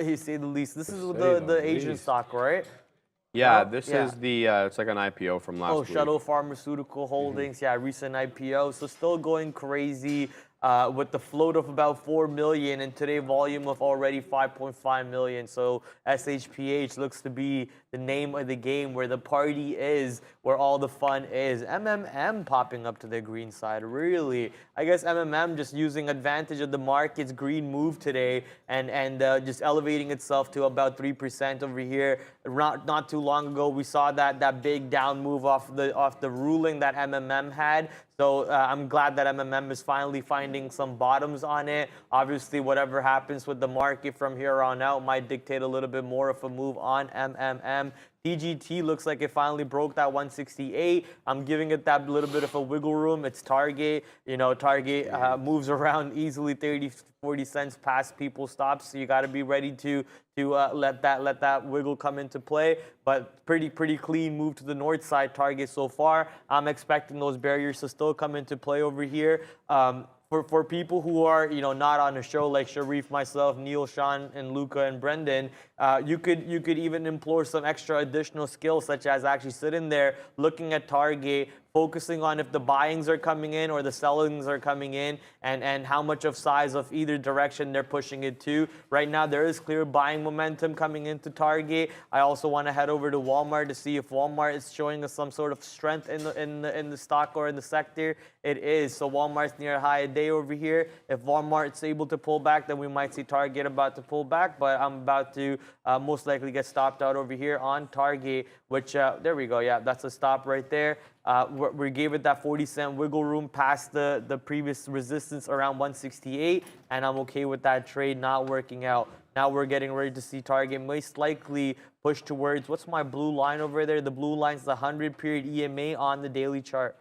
you say the least. This is the Asian stock, right? Yeah, this is the, it's like an IPO from last week. Shuttle Pharmaceutical Holdings, yeah, recent IPO. So still going crazy with the float of about 4 million and today volume of already 5.5 million. So SHPH looks to be the name of the game, where the party is, where all the fun is. MMM popping up to the green side, really. I guess MMM just using advantage of the market's green move today and just elevating itself to about 3% over here. Not too long ago, we saw that big down move off the ruling that MMM had. So I'm glad that MMM is finally finding some bottoms on it. Obviously, whatever happens with the market from here on out might dictate a little bit more of a move on MMM. TGT looks like it finally broke that 168. I'm giving it that little bit of a wiggle room. It's Target. You know, Target moves around easily 30, 40 cents past people's stops. So you got to be ready to let that wiggle come into play. But pretty clean move to the north side Target so far. I'm expecting those barriers to still come into play over here. For people who are, you know, not on a show like Sharif, myself, Neil, Sean, and Luca and Brendan, you could even implore some extra additional skills, such as actually sitting there looking at Target, focusing on if the buyings are coming in or the sellings are coming in, and how much of size of either direction they're pushing it to. Right now, there is clear buying momentum coming into Target. I also want to head over to Walmart to see if Walmart is showing us some sort of strength in the stock or in the sector. It is. So Walmart's near a high a day over here. If Walmart's able to pull back, then we might see Target about to pull back. But I'm about to most likely get stopped out over here on Target, which there we go. Yeah, that's a stop right there. We gave it that 40-cent wiggle room past the previous resistance around 168, and I'm okay with that trade not working out. Now we're getting ready to see Target most likely push towards, what's my blue line over there? The blue line's the 100-period EMA on the daily chart.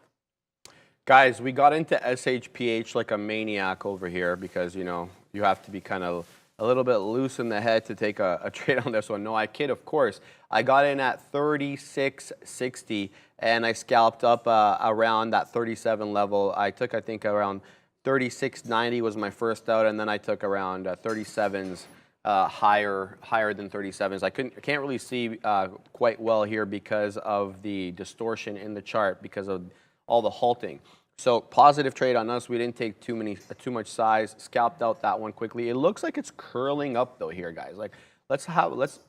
Guys, we got into SHPH like a maniac over here because, you know, you have to be kind of a little bit loose in the head to take a trade on this one. No, I kid, of course. I got in at 36.60 and I scalped up around that 37 level. I took, I think, around 36.90 was my first out, and then I took around 37s higher than 37s. I can't really see quite well here because of the distortion in the chart because of all the halting. So positive trade on us. We didn't take too much size. Scalped out that one quickly. It looks like it's curling up though here, guys. Like let's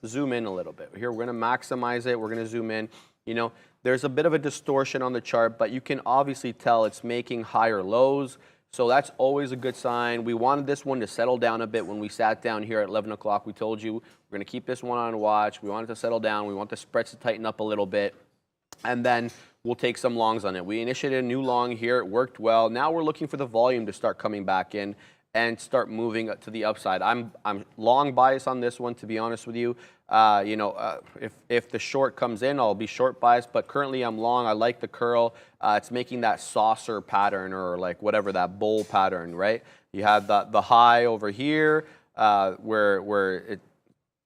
zoom in a little bit. Here we're gonna maximize it. We're gonna zoom in. You know, there's a bit of a distortion on the chart, but you can obviously tell it's making higher lows. So that's always a good sign. We wanted this one to settle down a bit when we sat down here at 11 o'clock. We told you we're going to keep this one on watch. We want it to settle down. We want the spreads to tighten up a little bit. and then we'll take some longs on it. We initiated a new long here. It worked well. Now we're looking for the volume to start coming back in and start moving to the upside. I'm long bias on this one, to be honest with you. If the short comes in, I'll be short biased, but currently I'm long. I like the curl. It's making that saucer pattern, or like whatever, that bowl pattern, right? You have the high over here where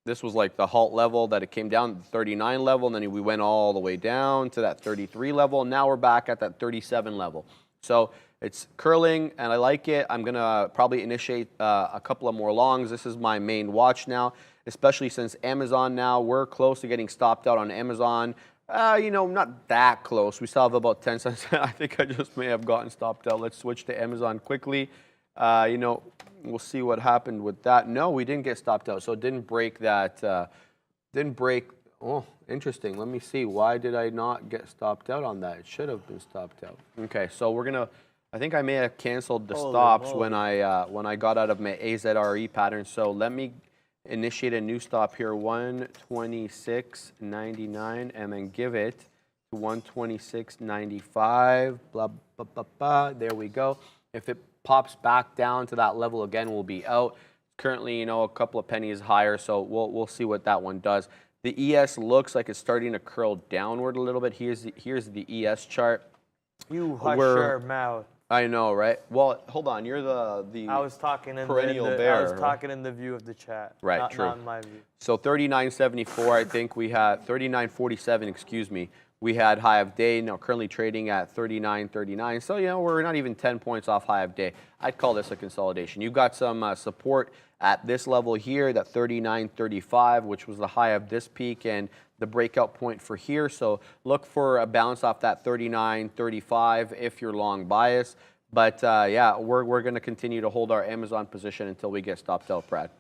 this was like the halt level that it came down to the 39 level, and then we went all the way down to that 33 level, and now we're back at that 37 level. So it's curling, and I like it. I'm going to probably initiate a couple of more longs. This is my main watch now, especially since Amazon now, we're close to getting stopped out on Amazon. Not that close. We still have about 10 cents. I think I just may have gotten stopped out. Let's switch to Amazon quickly. We'll see what happened with that. No, we didn't get stopped out, so it didn't break that. Oh, interesting. Let me see. Why did I not get stopped out on that? It should have been stopped out. Okay, so we're gonna. I think I may have canceled the stops when I got out of my AZRE pattern. So let me initiate a new stop here, 126.99, and then give it to 126.95. Blah blah blah blah. There we go. If it pops back down to that level again, we'll be out. Currently, a couple of pennies higher, so we'll see what that one does. The ES looks like it's starting to curl downward a little bit. Here's the ES chart. You hush your mouth. I know, right? Well, hold on. You're the I was talking in perennial bear. I was talking in the view of the chat. Right, true. Not in my view. So 39.74, I think we had 39.47. Excuse me. We had high of day, now currently trading at 39.39. So, we're not even 10 points off high of day. I'd call this a consolidation. You've got some support at this level here, that 39.35, which was the high of this peak and the breakout point for here. So look for a bounce off that 39.35 if you're long bias. But we're going to continue to hold our Amazon position until we get stopped out, Brad.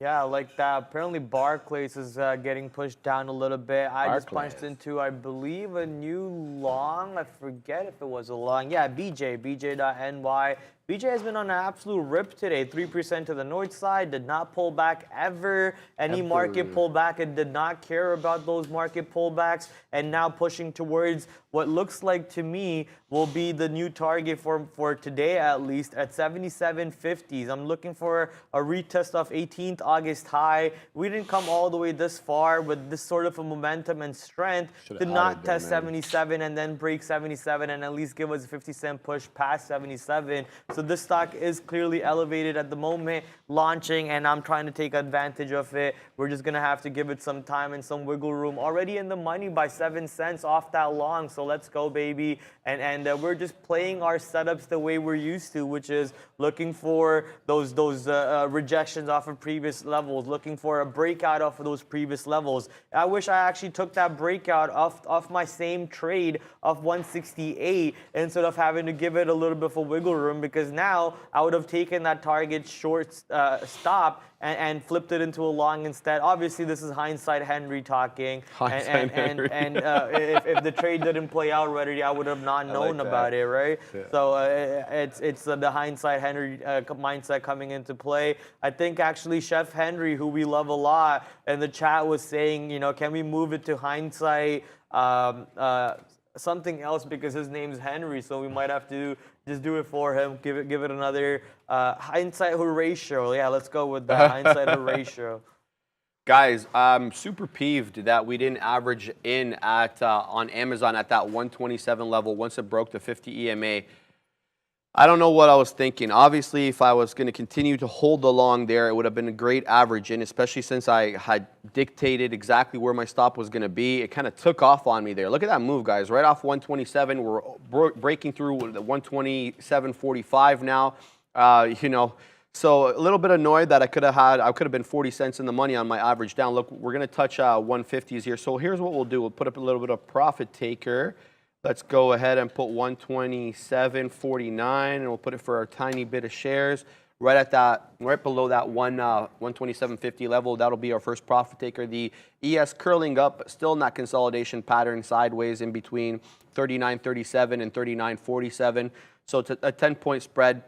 Yeah, like that. Apparently Barclays is getting pushed down a little bit. I just punched into, I believe, a new long. I forget if it was a long. Yeah, BJ.NY. BJ has been on an absolute rip today. 3% to the north side, did not pull back ever. Any market pullback, it did not care about those market pullbacks. And now pushing towards what looks like to me will be the new target for today, at least, at 77.50s. I'm looking for a retest of 18th August high. We didn't come all the way this far with this sort of a momentum and strength. Did not test 77 and then break 77 and at least give us a 50-cent push past 77. So this stock is clearly elevated at the moment, launching, and I'm trying to take advantage of it. We're just going to have to give it some time and some wiggle room. Already in the money by 7 cents off that long, so let's go, baby. And we're just playing our setups the way we're used to, which is looking for those rejections off of previous levels, looking for a breakout off of those previous levels. I wish I actually took that breakout off my same trade of 168 instead of having to give it a little bit of a wiggle room, because now I would have taken that target short stop and flipped it into a long instead. Obviously, this is hindsight Henry talking. And if the trade didn't play out already, I would have not known about it, right? Yeah. So it's the hindsight Henry mindset coming into play. I think actually Chef Henry, who we love a lot, in the chat was saying, can we move it to hindsight something else, because his name's Henry, so we might have to just do it for him. Give it another hindsight ratio. Yeah, let's go with that hindsight ratio. Guys, I'm super peeved that we didn't average in at on Amazon at that 127 level once it broke the 50 EMA. I don't know what I was thinking. Obviously, if I was going to continue to hold along there, it would have been a great average in, especially since I had dictated exactly where my stop was going to be. It kind of took off on me there. Look at that move, guys. Right off 127, we're breaking through the 127.45 now. So a little bit annoyed that I could have been 40 cents in the money on my average down. Look, we're going to touch 150s here. So here's what we'll do. We'll put up a little bit of profit taker. Let's go ahead and put 127.49, and we'll put it for our tiny bit of shares right below that 127.50 level. That'll be our first profit taker. The ES curling up, but still in that consolidation pattern, sideways in between 39.37 and 39.47. So it's a 10-point spread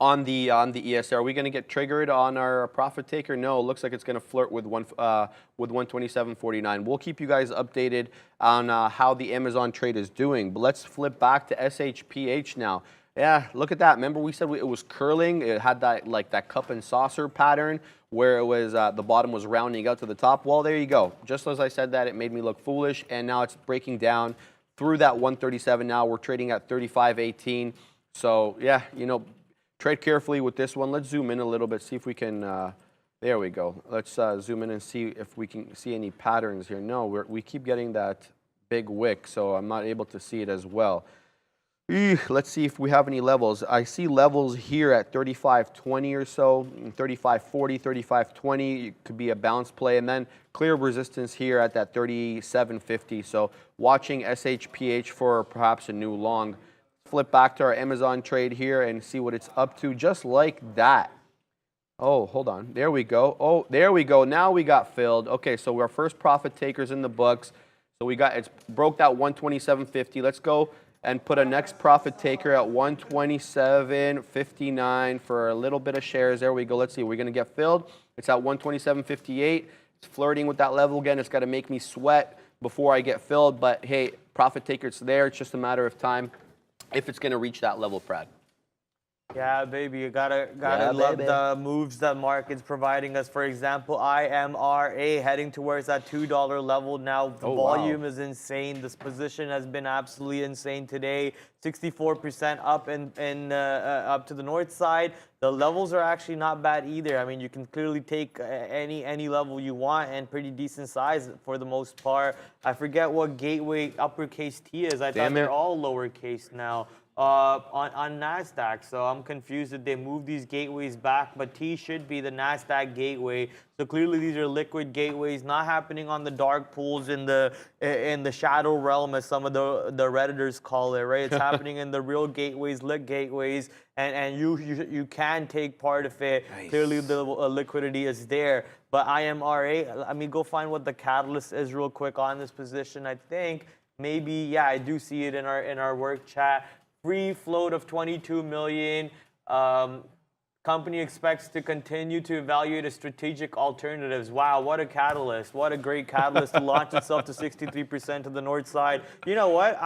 on the ESR. Are we going to get triggered on our profit taker? No, it looks like it's going to flirt with 127.49. We'll keep you guys updated on how the Amazon trade is doing. But let's flip back to SHPH now. Yeah, look at that. Remember we said it was curling. It had that cup and saucer pattern where it was the bottom was rounding out to the top. Well, there you go. Just as I said that, it made me look foolish, and now it's breaking down through that 137. Now we're trading at 35.18. So yeah, you know, trade carefully with this one. Let's zoom in a little bit, see if we can. There we go. Let's zoom in and see if we can see any patterns here. No, we keep getting that big wick, so I'm not able to see it as well. Let's see if we have any levels. I see levels here at 35.20 or so, 35.40, 35.20. It could be a bounce play, and then clear resistance here at that 37.50. So watching SHPH for perhaps a new long. Flip back to our Amazon trade here and see what it's up to, just like that. Oh, hold on. There we go. Oh, there we go. Now we got filled. Okay, so our first profit takers in the books. So it's broke that 127.50. Let's go and put a next profit taker at 127.59 for a little bit of shares. There we go. Let's see. We're going to get filled. It's at 127.58. It's flirting with that level again. It's got to make me sweat before I get filled. But hey, profit taker's there. It's just a matter of time if it's going to reach that level, Brad. Yeah, baby, you gotta love the moves that market's providing us. For example, IMRA heading towards that $2 level now. The volume is insane. This position has been absolutely insane today. 64% up up to the north side. The levels are actually not bad either. I mean, you can clearly take any level you want, and pretty decent size for the most part. I forget what gateway uppercase T is. I thought they're all lowercase now. On NASDAQ, so I'm confused that they moved these gateways back, but T should be the NASDAQ gateway. So clearly these are liquid gateways, not happening on the dark pools in the shadow realm, as some of the Redditors call it, right? It's happening in the real gateways, lit gateways, and you can take part of it. Nice. Clearly the liquidity is there. But IMRA, I mean, go find what the catalyst is real quick on this position. I think maybe, yeah, I do see it in our work chat. Free float of 22 million. Company expects to continue to evaluate strategic alternatives. Wow, what a catalyst. What a great catalyst to launch itself to 63% to the north side. You know what?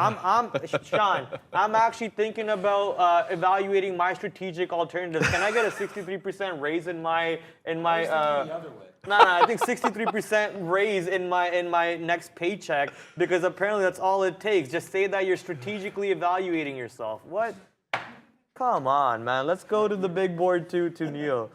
Sean, I'm actually thinking about evaluating my strategic alternatives. Can I get a 63% raise in my No, I think 63% raise in my next paycheck, because apparently that's all it takes. Just say that you're strategically evaluating yourself. What? Come on, man. Let's go to the big board to Neil.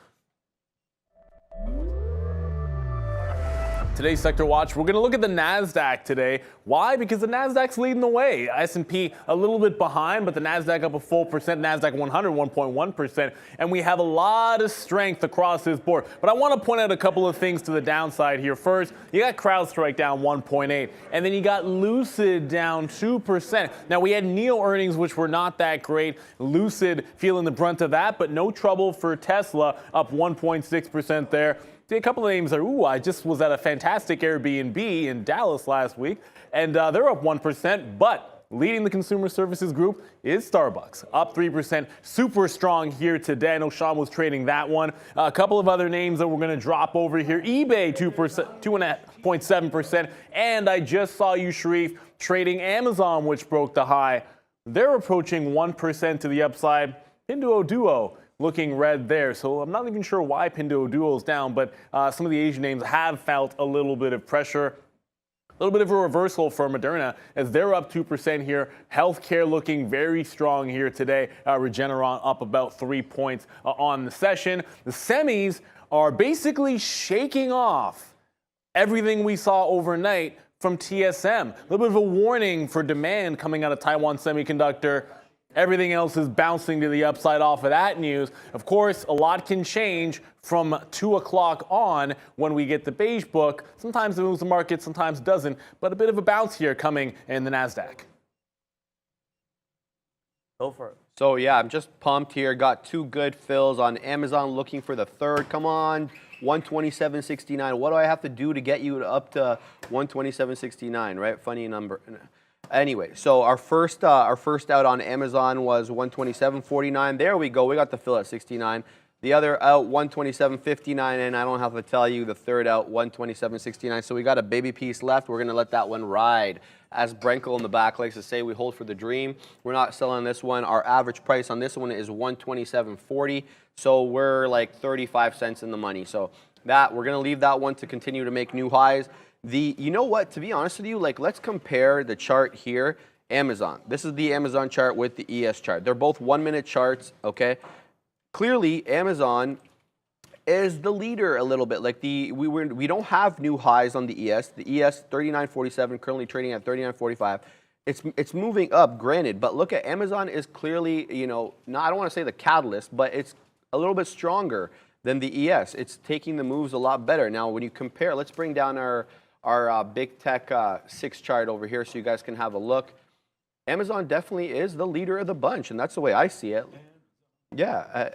Today's Sector Watch, we're going to look at the NASDAQ today. Why? Because the NASDAQ's leading the way. S&P a little bit behind, but the NASDAQ up a full percent. NASDAQ 100, 1.1%. And we have a lot of strength across this board. But I want to point out a couple of things to the downside here. First, you got CrowdStrike down 1.8. And then you got Lucid down 2%. Now, we had NEO earnings, which were not that great. Lucid feeling the brunt of that, but no trouble for Tesla, up 1.6% there. See, a couple of names there. I just was at a fantastic Airbnb in Dallas last week, and they're up 1%, but leading the consumer services group is Starbucks, up 3%. Super strong here today. I know Sean was trading that one. A couple of other names that we're going to drop over here. eBay, 2.7%. And I just saw you, Sharif, trading Amazon, which broke the high. They're approaching 1% to the upside. Pinduoduo looking red there. So I'm not even sure why Pinduoduo is down, but some of the Asian names have felt a little bit of pressure. A little bit of a reversal for Moderna as they're up 2% here. Healthcare looking very strong here today. Regeneron up about 3 points on the session. The semis are basically shaking off everything we saw overnight from TSM. A little bit of a warning for demand coming out of Taiwan Semiconductor. Everything else is bouncing to the upside off of that news. Of course, a lot can change from 2 o'clock on when we get the beige book. Sometimes it moves the market, sometimes it doesn't. But a bit of a bounce here coming in the NASDAQ. Go for it. So, yeah, I'm just pumped here. Got 2 good fills on Amazon, looking for the third. Come on, 127.69. What do I have to do to get you up to 127.69, right? Funny number. Anyway, so our first out on Amazon was 127.49. There we go. We got the fill at 69. The other out 127.59, and I don't have to tell you the third out 127.69. So we got a baby piece left. We're gonna let that one ride. As Brenkel in the back likes to say, we hold for the dream. We're not selling this one. Our average price on this one is 127.40. So we're like 35 cents in the money. So that we're gonna leave that one to continue to make new highs. You know what? To be honest with you, like let's compare the chart here. Amazon. This is the Amazon chart with the ES chart. They're both 1 minute charts. Okay. Clearly, Amazon is the leader a little bit. Like we don't have new highs on the ES. The ES 39.47, currently trading at 39.45. It's moving up, granted, but look at Amazon is clearly, you know, I don't want to say the catalyst, but it's a little bit stronger than the ES. It's taking the moves a lot better. Now, when you compare, let's bring down our big tech 6 chart over here so you guys can have a look. Amazon definitely is the leader of the bunch, and that's the way I see it. Yeah,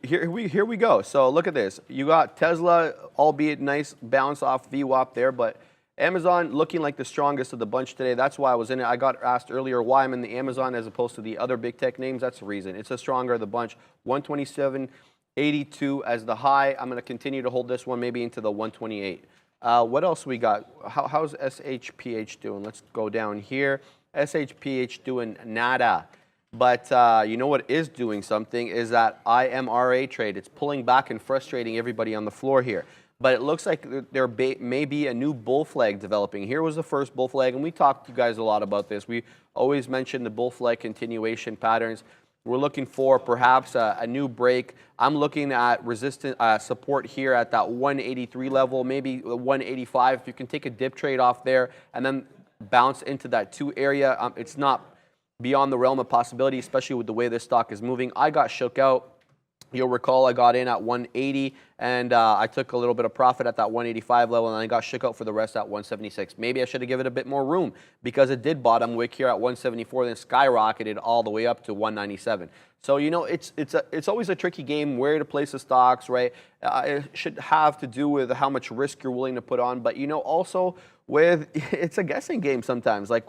here we go. So look at this. You got Tesla, albeit nice bounce off VWAP there, but Amazon looking like the strongest of the bunch today. That's why I was in it. I got asked earlier why I'm in the Amazon as opposed to the other big tech names. That's the reason. It's a stronger of the bunch. 127.82 as the high. I'm going to continue to hold this one maybe into the 128. What else we got? How's SHPH doing? Let's go down here. SHPH doing nada. But you know what is doing something is that IMRA trade. It's pulling back and frustrating everybody on the floor here. But it looks like there may be a new bull flag developing. Here was the first bull flag, and we talked to you guys a lot about this. We always mention the bull flag continuation patterns. We're looking for perhaps a new break. I'm looking at resistance support here at that 183 level, maybe 185. If you can take a dip trade off there and then bounce into that 2 area, it's not beyond the realm of possibility, especially with the way this stock is moving. I got shook out. You'll recall I got in at 180 and I took a little bit of profit at that 185 level and I got shook out for the rest at 176. Maybe I should have given it a bit more room because it did bottom wick here at 174, then skyrocketed all the way up to 197. So, you know, it's always a tricky game where to place the stocks, right? It should have to do with how much risk you're willing to put on, but, you know, also with it's a guessing game sometimes. Like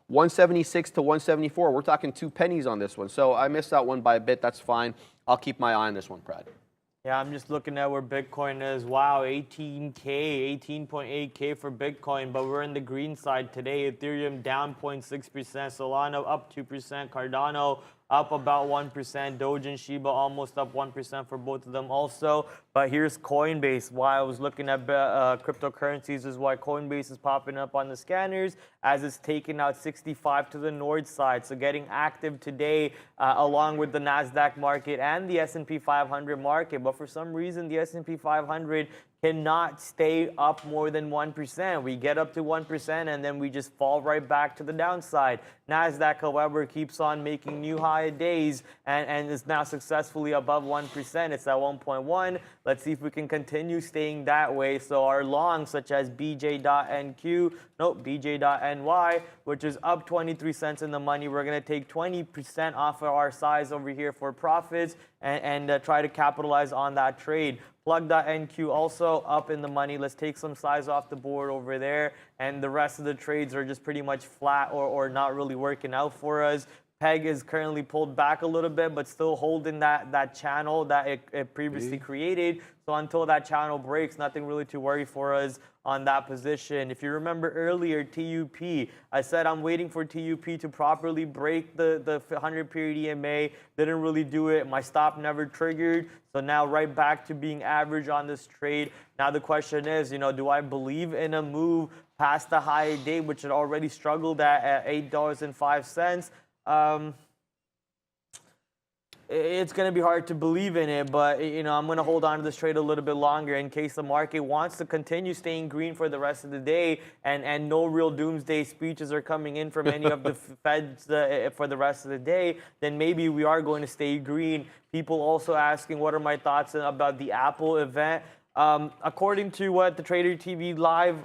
176 to 174, we're talking 2 pennies on this one. So I missed that one by a bit. That's fine. I'll keep my eye on this one, Brad. Yeah, I'm just looking at where Bitcoin is. Wow, 18K, 18.8K for Bitcoin, but we're in the green side today. Ethereum down 0.6%, Solana up 2%, Cardano up about 1%, Doge and Shiba almost up 1% for both of them also. But here's Coinbase. Why I was looking at cryptocurrencies is why Coinbase is popping up on the scanners as it's taking out 65 to the north side. So getting active today along with the NASDAQ market and the S&P 500 market. But for some reason, the S&P 500 cannot stay up more than 1%. We get up to 1% and then we just fall right back to the downside. NASDAQ, however, keeps on making new high days and is now successfully above 1%. It's at 1.1. Let's see if we can continue staying that way. So our longs, such as BJ.NY, which is up 23 cents in the money, we're going to take 20% off of our size over here for profits and try to capitalize on that trade. Plug.NQ also up in the money. Let's take some size off the board over there. And the rest of the trades are just pretty much flat or not really working out for us. PEG is currently pulled back a little bit, but still holding that channel that it previously created. So until that channel breaks, nothing really to worry for us on that position. If you remember earlier, TUP, I said I'm waiting for TUP to properly break the 100-period EMA. Didn't really do it. My stop never triggered. So now right back to being average on this trade. Now the question is, you know, do I believe in a move past the high day, which had already struggled at $8.05? It's going to be hard to believe in it, but, you know, I'm going to hold on to this trade a little bit longer in case the market wants to continue staying green for the rest of the day and no real doomsday speeches are coming in from any of the feds for the rest of the day, then maybe we are going to stay green. People also asking what are my thoughts about the Apple event. According to what the Trader TV Live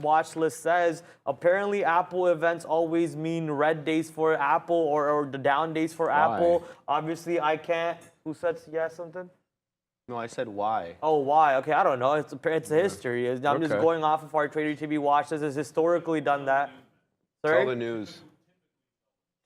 watch list says, apparently Apple events always mean red days for Apple or the down days for Apple. Obviously, I can't. Who said yes something? No, I said why. Oh, why? Okay, I don't know. It's a history. I'm just Okay. going off of our Trader TV watch. This has historically done that. Tell Sorry? the news.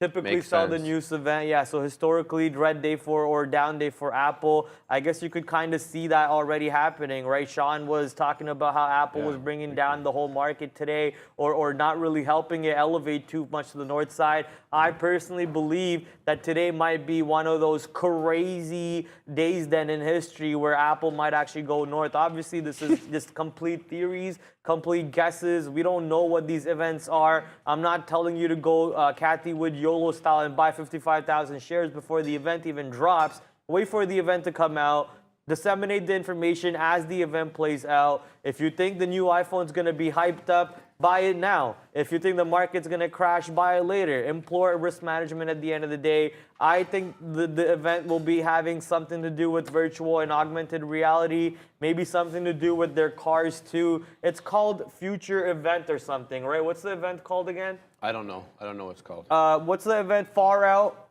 Typically Makes sell the sense. news event. Yeah, so historically, red day for or down day for Apple. I guess you could kind of see that already happening, right? Sean was talking about how Apple was bringing down the whole market today or not really helping it elevate too much to the north side. I personally believe that today might be one of those crazy days then in history where Apple might actually go north. Obviously, this is just complete theories, complete guesses. We don't know what these events are. I'm not telling you to go Kathy Wood YOLO style and buy 55,000 shares before the event even drops. Wait for the event to come out. Disseminate the information as the event plays out. If you think the new iPhone is going to be hyped up, buy it now. If you think the market's going to crash, buy it later. Employ risk management at the end of the day. I think the event will be having something to do with virtual and augmented reality, maybe something to do with their cars too. It's called Future Event or something, right? What's the event called again? I don't know. I don't know what it's called. What's the event? Far Out?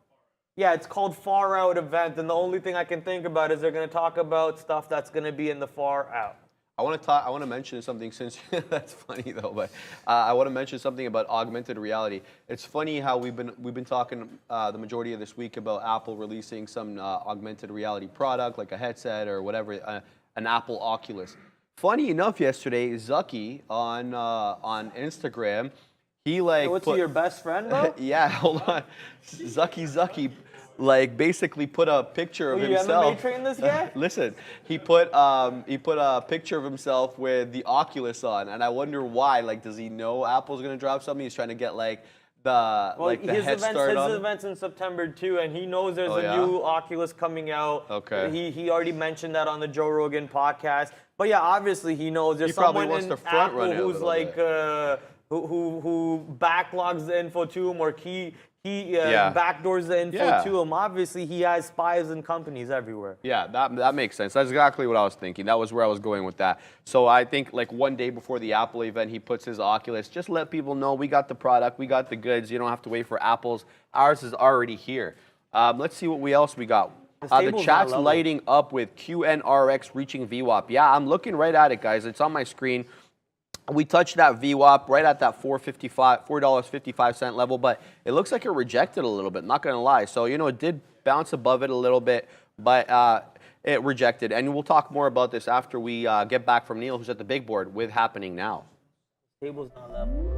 Yeah, it's called Far Out Event, and the only thing I can think about is they're going to talk about stuff that's going to be in the Far Out. I want to mention something since that's funny though, but I want to mention something about augmented reality. It's funny how we've been talking the majority of this week about Apple releasing some augmented reality product like a headset or whatever, an Apple Oculus. Funny enough, yesterday Zucky on Instagram, he like What's he, your best friend, bro? yeah, hold on, Zucky. Like basically put a picture of himself. You MMA train this guy? Listen, he put a picture of himself with the Oculus on, and I wonder why. Like, does he know Apple's gonna drop something? He's trying to get like the head start on. His event's in September too, and he knows there's Oh, a yeah? new Oculus coming out. Okay. He already mentioned that on the Joe Rogan podcast. But yeah, obviously he knows there's He probably someone wants in to front Apple run it a who's little like bit. who backlogs the info to him or backdoors the info to him. Obviously, he has spies and companies everywhere. Yeah, that makes sense. That's exactly what I was thinking. That was where I was going with that. So I think like one day before the Apple event, he puts his Oculus. Just let people know we got the product, we got the goods. You don't have to wait for Apple's. Ours is already here. Let's see what else we got. The chat's lighting up with QNRX reaching VWAP. Yeah, I'm looking right at it, guys. It's on my screen. We touched that VWAP right at that $4.55 level, but it looks like it rejected a little bit, not going to lie. So, you know, it did bounce above it a little bit, but it rejected. And we'll talk more about this after we get back from Neil, who's at the big board with Happening Now. Table's not level.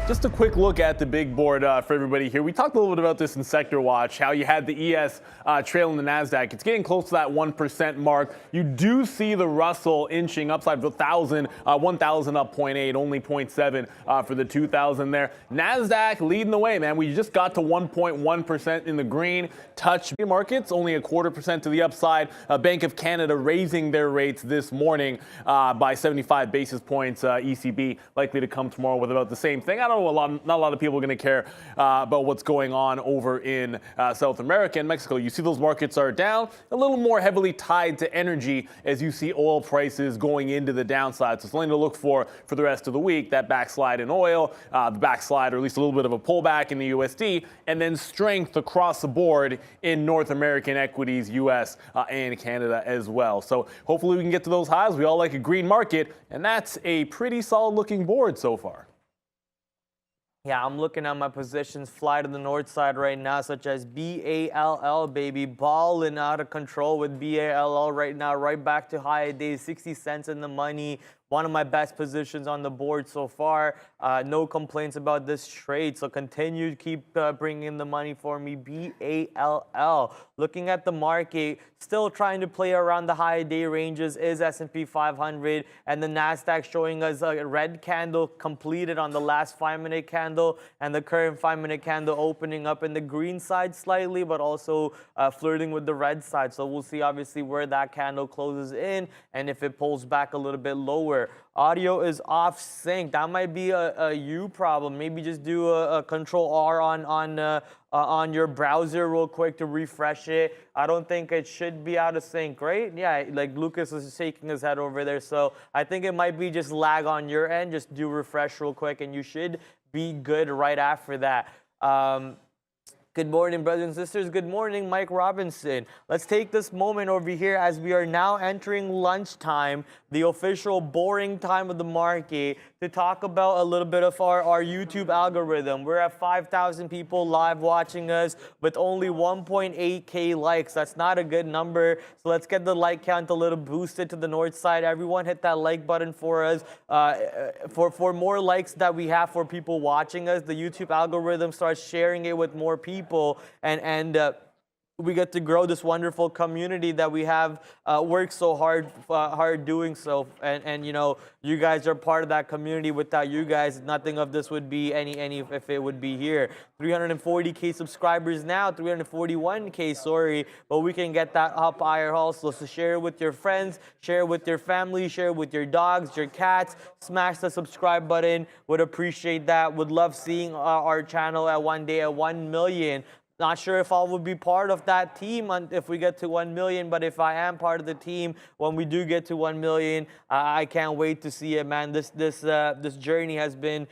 Just a quick look at the big board for everybody here. We talked a little bit about this in Sector Watch, how you had the ES trailing the NASDAQ. It's getting close to that 1% mark. You do see the Russell inching upside for 1,000 up 0.8, only 0.7 for the 2,000 there. NASDAQ leading the way, man. We just got to 1.1% in the green. Touch markets, only 0.25% to the upside. Bank of Canada raising their rates this morning by 75 basis points. ECB likely to come tomorrow with about the same thing. I don't know, not a lot of people are going to care about what's going on over in South America and Mexico. You see those markets are down, a little more heavily tied to energy as you see oil prices going into the downside. So something to look for the rest of the week, that backslide in oil, the backslide or at least a little bit of a pullback in the USD, and then strength across the board in North American equities, US and Canada as well. So hopefully we can get to those highs. We all like a green market, and that's a pretty solid looking board so far. Yeah, I'm looking at my positions fly to the north side right now, such as BALL, baby. Balling out of control with BALL right now, right back to high days, 60 cents in the money. One of my best positions on the board so far. No complaints about this trade. So continue to keep bringing in the money for me. BALL. Looking at the market, still trying to play around the high day ranges is S&P 500. And the NASDAQ showing us a red candle completed on the last 5-minute candle. And the current 5-minute candle opening up in the green side slightly, but also flirting with the red side. So we'll see obviously where that candle closes in and if it pulls back a little bit lower. Audio is off sync. That might be a you problem. Maybe just do a Control R on your browser real quick to refresh it. I don't think it should be out of sync, right? Yeah, like Lucas is shaking his head over there. So I think it might be just lag on your end. Just do refresh real quick and you should be good right after that. Good morning, brothers and sisters. Good morning, Mike Robinson. Let's take this moment over here as we are now entering lunchtime, the official boring time of the market, to talk about a little bit of our YouTube algorithm. We're at 5,000 people live watching us with only 1.8K likes. That's not a good number. So let's get the like count a little boosted to the north side. Everyone hit that like button for us. For more likes that we have for people watching us, the YouTube algorithm starts sharing it with more people. And we get to grow this wonderful community that we have worked so hard doing so. And you know, you guys are part of that community. Without you guys, nothing of this would be any if it would be here. 340K subscribers now, 341K, sorry, but we can get that up higher also. So share it with your friends, share it with your family, share it with your dogs, your cats. Smash the subscribe button. Would appreciate that. Would love seeing our channel at one day at 1 million. Not sure if I will be part of that team if we get to 1 million, but if I am part of the team when we do get to 1 million, I can't wait to see it, man. This journey has been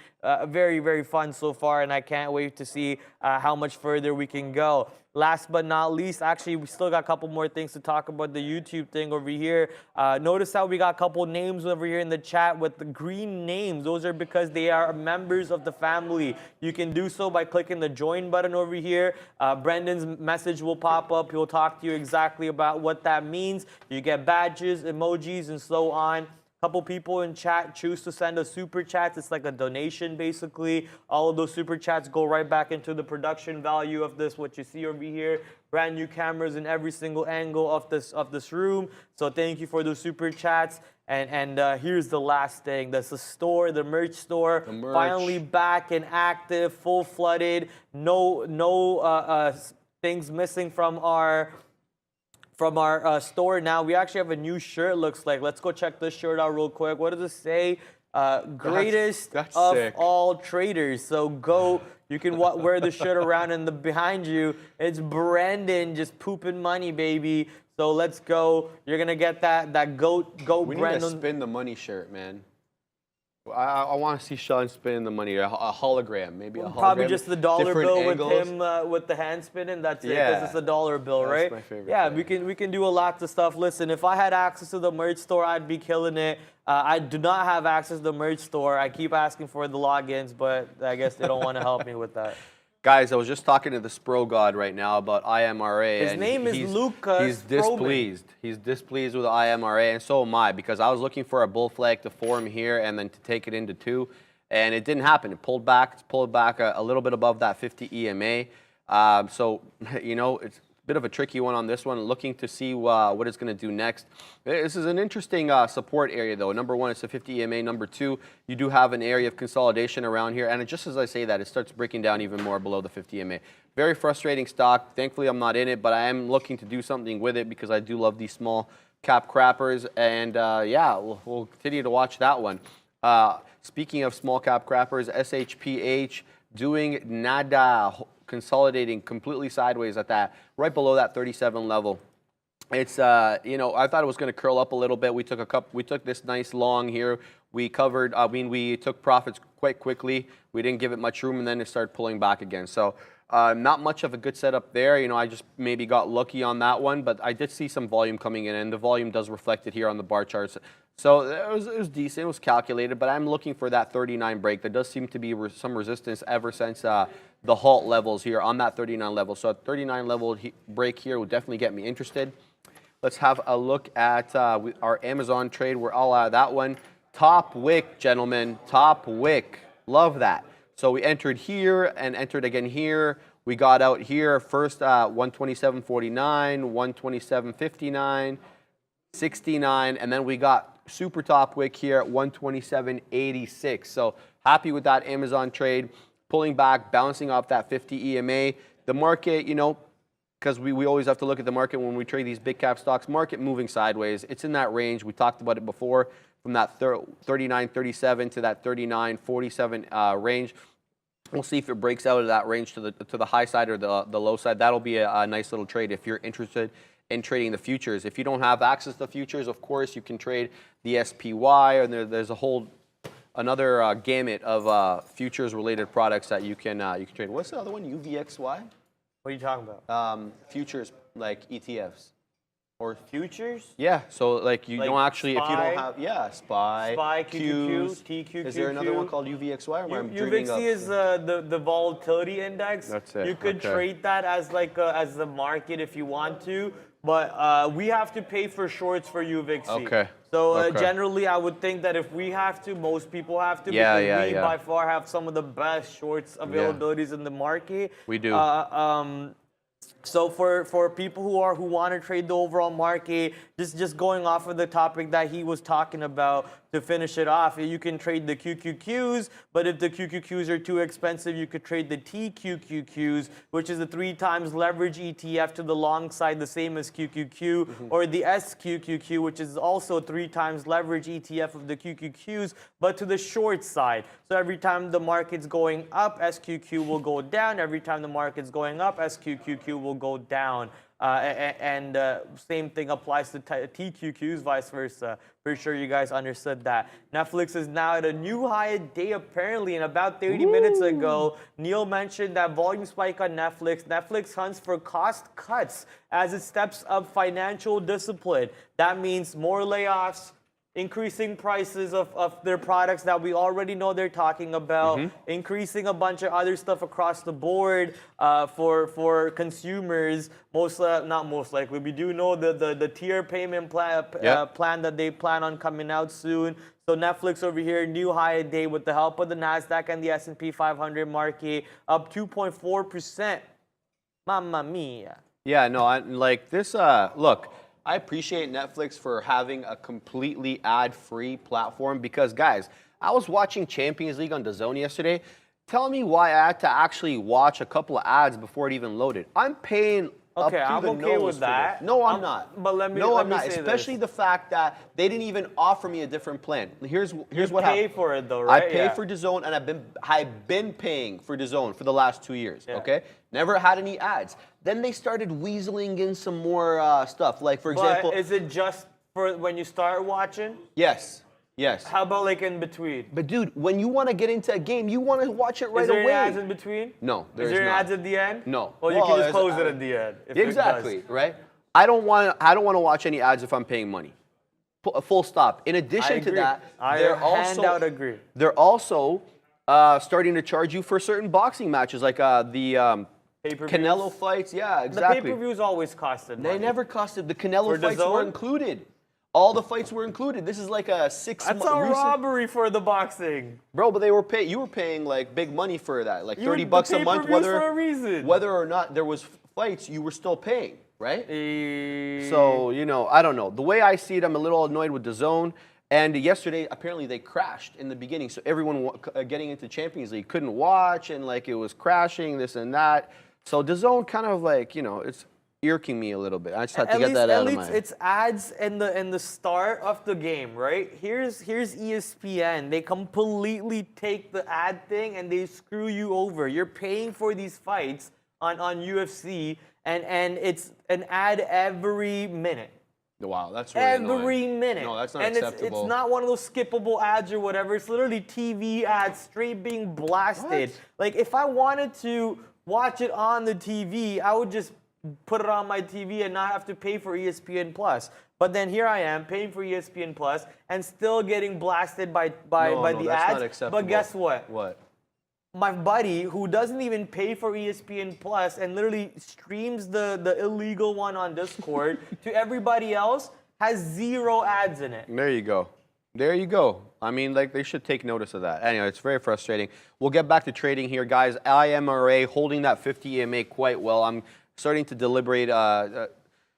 very, very fun so far, and I can't wait to see how much further we can go. Last but not least, actually, we still got a couple more things to talk about the YouTube thing over here. Notice how we got a couple names over here in the chat with the green names. Those are because they are members of the family. You can do so by clicking the join button over here. Brendan's message will pop up. He'll talk to you exactly about what that means. You get badges, emojis, and so on. Couple people in chat choose to send us super chats. It's like a donation, basically. All of those super chats go right back into the production value of this, what you see over here. Brand new cameras in every single angle of this room. So thank you for those super chats. And here's the last thing. That's the store, the merch store. Finally back and active, full flooded. No things missing from our store now. We actually have a new shirt, looks like. Let's go check this shirt out real quick. What does it say? Greatest that's of sick. all traders. So go, you can wear the shirt around, and behind you, it's Brandon just pooping money, baby. So let's go. You're going to get that goat We Brandon. need to spin the money shirt, man. I want to see Sean spin the money, a hologram, maybe a hologram. Probably just the dollar different bill angles. with him with the hand spinning. That's it, Yeah. because it's a dollar bill, That's right? my favorite Yeah, thing. we can do a lot of stuff. Listen, if I had access to the merch store, I'd be killing it. I do not have access to the merch store. I keep asking for the logins, but I guess they don't want to help me with that. Guys, I was just talking to the Spro God right now about IMRA. His and name is Lucas He's displeased. He's displeased with IMRA, and so am I, because I was looking for a bull flag to form here and then to take it into 2, and it didn't happen. It pulled back. It's pulled back a little bit above that 50 EMA. So, you know, it's a bit of a tricky one on this one. Looking to see what it's going to do next. This is an interesting support area, though. Number 1, it's a 50 EMA. Number 2, you do have an area of consolidation around here. And just as I say that, it starts breaking down even more below the 50 EMA. Very frustrating stock. Thankfully, I'm not in it, but I am looking to do something with it because I do love these small cap crappers. And yeah, we'll continue to watch that one. Speaking of small cap crappers, SHPH doing nada, consolidating completely sideways at that, right below that 37 level. It's you know, I thought it was going to curl up a little bit. We took this nice long here. We covered. We took profits quite quickly. We didn't give it much room, and then it started pulling back again. So not much of a good setup there. You know, I just maybe got lucky on that one, but I did see some volume coming in, and the volume does reflect it here on the bar charts. So it was decent. It was calculated, but I'm looking for that 39 break. There does seem to be some resistance ever since the halt levels here on that 39 level. So a 39 level break here will definitely get me interested. Let's have a look at our Amazon trade. We're all out of that one. Top wick, gentlemen. Top wick. Love that. So we entered here and entered again here. We got out here first 127.49, 127.59, 69, and then we got super top wick here at 127.86. So happy with that Amazon trade. Pulling back, bouncing off that 50 EMA. The market, you know, because we always have to look at the market when we trade these big cap stocks. Market moving sideways. It's in that range. We talked about it before, from that 39.37 to that 39.47 range. We'll see if it breaks out of that range to the high side or the low side. That'll be a nice little trade if you're interested in trading the futures. If you don't have access to futures, of course, you can trade the SPY, and there's a whole another gamut of futures-related products that you can trade. What's the other one? UVXY? What are you talking about? Futures like ETFs. Or Futures? yeah, so like you Like don't actually, if you SPY? don't have, SPY, SPY, QQQ, Qs. TQQQ. Is there another one called UVXY or am I dreaming UVXY up? is the volatility index. That's it, You could okay. trade that as like as the market if you want to, but we have to pay for shorts for UVXY. Okay. So Okay. generally, I would think that if we have to, most people have to, Yeah, because yeah, we yeah. by far have some of the best shorts availabilities in the market. We do. So for people who want to trade the overall market, just going off of the topic that he was talking about to finish it off, you can trade the QQQs, but if the QQQs are too expensive, you could trade the TQQQs, which is a 3 times leverage ETF to the long side, the same as QQQ, or the SQQQ, which is also 3 times leverage ETF of the QQQs, but to the short side. So every time the market's going up, SQQ will go down. Every time the market's going up, SQQQ will go down. And same thing applies to TQQs, vice versa. Pretty sure you guys understood that. Netflix is now at a new high day, apparently. And about 30 minutes ago, Neil mentioned that volume spike on Netflix. Netflix hunts for cost cuts as it steps up financial discipline. That means more layoffs, increasing prices of their products that we already know they're talking about, increasing a bunch of other stuff across the board for consumers. Not most likely. We do know the tier payment plan that they plan on coming out soon. So Netflix over here, new high day with the help of the NASDAQ and the S&P 500 market, up 2.4%. Mamma mia. Yeah, no, like this, look, I appreciate Netflix for having a completely ad-free platform because, guys, I was watching Champions League on DAZN yesterday. Tell me why I had to actually watch a couple of ads before it even loaded. I'm paying up Okay, to I'm the okay nose with for that. this. No, I'm not. But let me I'm not. say this. Especially the fact that they didn't even offer me a different plan. Here's what You happened. pay for it though, right? I pay Yeah. for DAZN, and I've been paying for DAZN for the last 2 years. Okay, never had any ads. Then they started weaseling in some more stuff. Like for example, But is it just for when you start watching? yes. How about like in between? But dude, when you want to get into a game, you want to watch it right Is there away. any ads in between? No, there is is there not. ads at the end? No. Well, you Well, can just there's close an it ad. at the end. if it Exactly, does. right? I don't want to watch any ads if I'm paying money. Full stop. In addition to agree. that, I they're hand also out agree. They're also starting to charge you for certain boxing matches, like the Pay-per-views? Canelo fights. Yeah, The exactly. pay-per-views always costed money. They never costed. The Canelo For fights were DAZN? included. All the fights were included. This is like a 6 That's month a recent. robbery for the boxing. Bro, but you were paying like big money for that, like You were- 30 the bucks a month, pay-per-views for a reason. whether or not there was fights, you were still paying, right? Eh, So, I don't know. The way I see it, I'm a little annoyed with DAZN. And yesterday, apparently they crashed in the beginning. So everyone getting into Champions League couldn't watch, and like it was crashing, this and that. So DAZN kind of like, it's irking me a little bit. I just had to get that out of my... At least it's ads in the start of the game, right? Here's ESPN. They completely take the ad thing and they screw you over. You're paying for these fights on UFC, and it's an ad every minute. Wow, that's really Every annoying. minute. No, that's not and acceptable. it's not one of those skippable ads or whatever. It's literally TV ads straight being blasted. What? Like if I wanted to watch it on the TV, I would just put it on my TV and not have to pay for ESPN Plus. But then here I am paying for ESPN Plus and still getting blasted by No, the that's ads. not acceptable. But guess what? What? My buddy, who doesn't even pay for ESPN Plus and literally streams the illegal one on Discord to everybody else, has 0 ads in it. There you go. There you go. I mean, like, they should take notice of that. Anyway, it's very frustrating. We'll get back to trading here, guys. IMRA holding that 50 EMA quite well. I'm starting to deliberate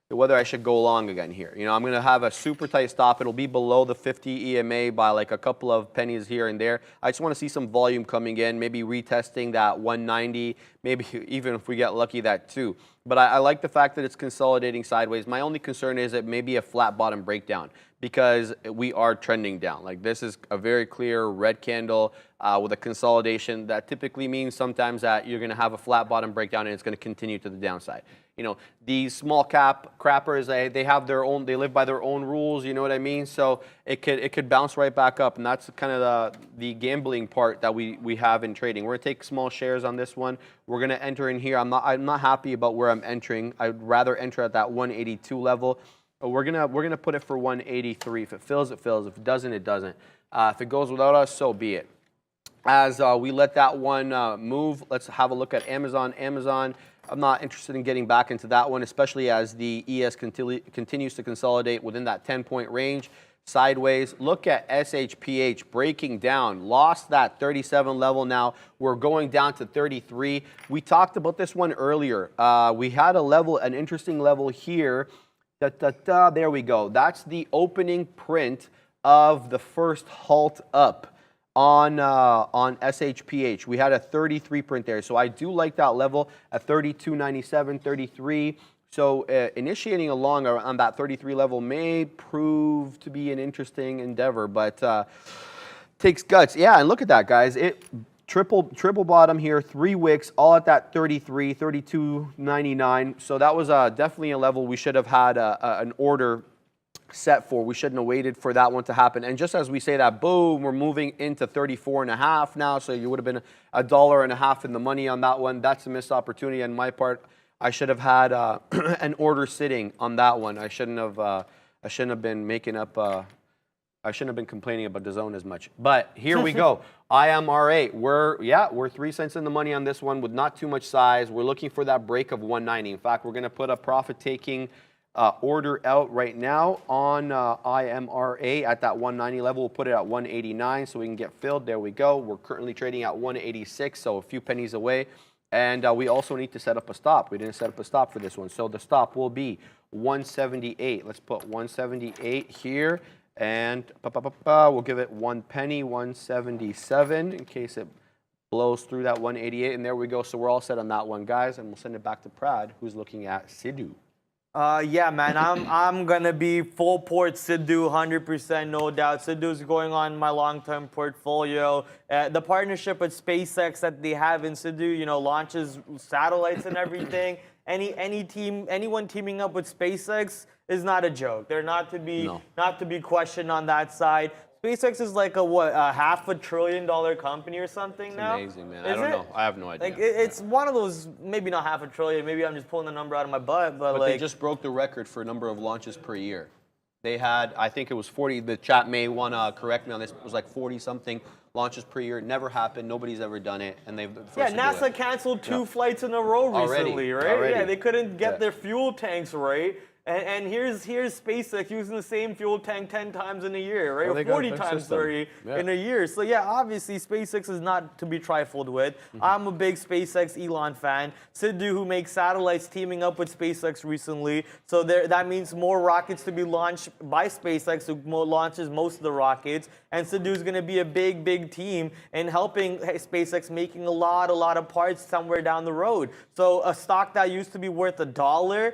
whether I should go long again here. I'm going to have a super tight stop. It'll be below the 50 EMA by like a couple of pennies here and there. I just want to see some volume coming in, maybe retesting that 190, maybe even if we get lucky, that 2. But I like the fact that it's consolidating sideways. My only concern is it may be a flat bottom breakdown, because we are trending down. Like this is a very clear red candle with a consolidation that typically means sometimes that you're going to have a flat bottom breakdown and it's going to continue to the downside. You know, these small cap crappers, they have their own, they live by their own rules, you know what I mean? So it could bounce right back up, and that's kind of the gambling part that we have in trading. We're going to take small shares on this one. We're going to enter in here. I'm not happy about where I'm entering. I'd rather enter at that 182 level. We're gonna put it for 183. If it fills, it fills. If it doesn't, it doesn't. If it goes without us, so be it. As we let that one move, let's have a look at Amazon. Amazon, I'm not interested in getting back into that one, especially as the ES continues to consolidate within that 10-point range. Sideways. Look at SHPH breaking down. Lost that 37 level now. We're going down to 33. We talked about this one earlier. We had a level, an interesting level here. There we go. That's the opening print of the first halt up on SHPH. We had a 33 print there. So I do like that level at 32.97, 33. So initiating along on that 33 level may prove to be an interesting endeavor, but takes guts. Yeah, and look at that, guys. It triple bottom here, 3 wicks, all at that 33, 32.99. So that was definitely a level we should have had an order set for. We shouldn't have waited for that one to happen. And just as we say that, boom, we're moving into 34.5 now. So you would have been $1.50 in the money on that one. That's a missed opportunity on my part. I should have had an order sitting on that one. I shouldn't have been making up. I shouldn't have been complaining about the zone as much. But here we go. IMRA. We're 3 cents in the money on this one with not too much size. We're looking for that break of 190. In fact, we're going to put a profit-taking order out right now on IMRA at that 190 level. We'll put it at 189 so we can get filled. There we go. We're currently trading at 186, so a few pennies away. And we also need to set up a stop. We didn't set up a stop for this one. So the stop will be 178. Let's put 178 here. And we'll give it 1 penny, 177, in case it blows through that 188. And there we go. So we're all set on that one, guys. And we'll send it back to Prad, who's looking at Sidhu. Yeah, man, I'm gonna be full port Sidhu, 100%, no doubt. Sidhu's going on my long-term portfolio. The partnership with SpaceX that they have in Sidhu, you know, launches satellites and everything. Anyone teaming up with SpaceX is not a joke. They're not to be questioned on that side. SpaceX is like a $500 billion company or something now. Amazing, man. I don't know. I have no idea. Like it's one of those, maybe not $500 billion. Maybe I'm just pulling the number out of my butt, but like they just broke the record for number of launches per year. They had, I think it was 40. The chat may want to correct me on this. It was like 40 something launches per year. It never happened. Nobody's ever done it, and they've NASA canceled 2 flights in a row recently, right? Already. Yeah, they couldn't get their fuel tanks right. And here's SpaceX using the same fuel tank 10 times in a year, right? Or 40 times, in a year. So yeah, obviously SpaceX is not to be trifled with. I'm a big SpaceX Elon fan. Sidhu, who makes satellites, teaming up with SpaceX recently. So that means more rockets to be launched by SpaceX, who launches most of the rockets. And Sidhu is going to be a big team in helping SpaceX making a lot of parts somewhere down the road. So a stock that used to be worth $1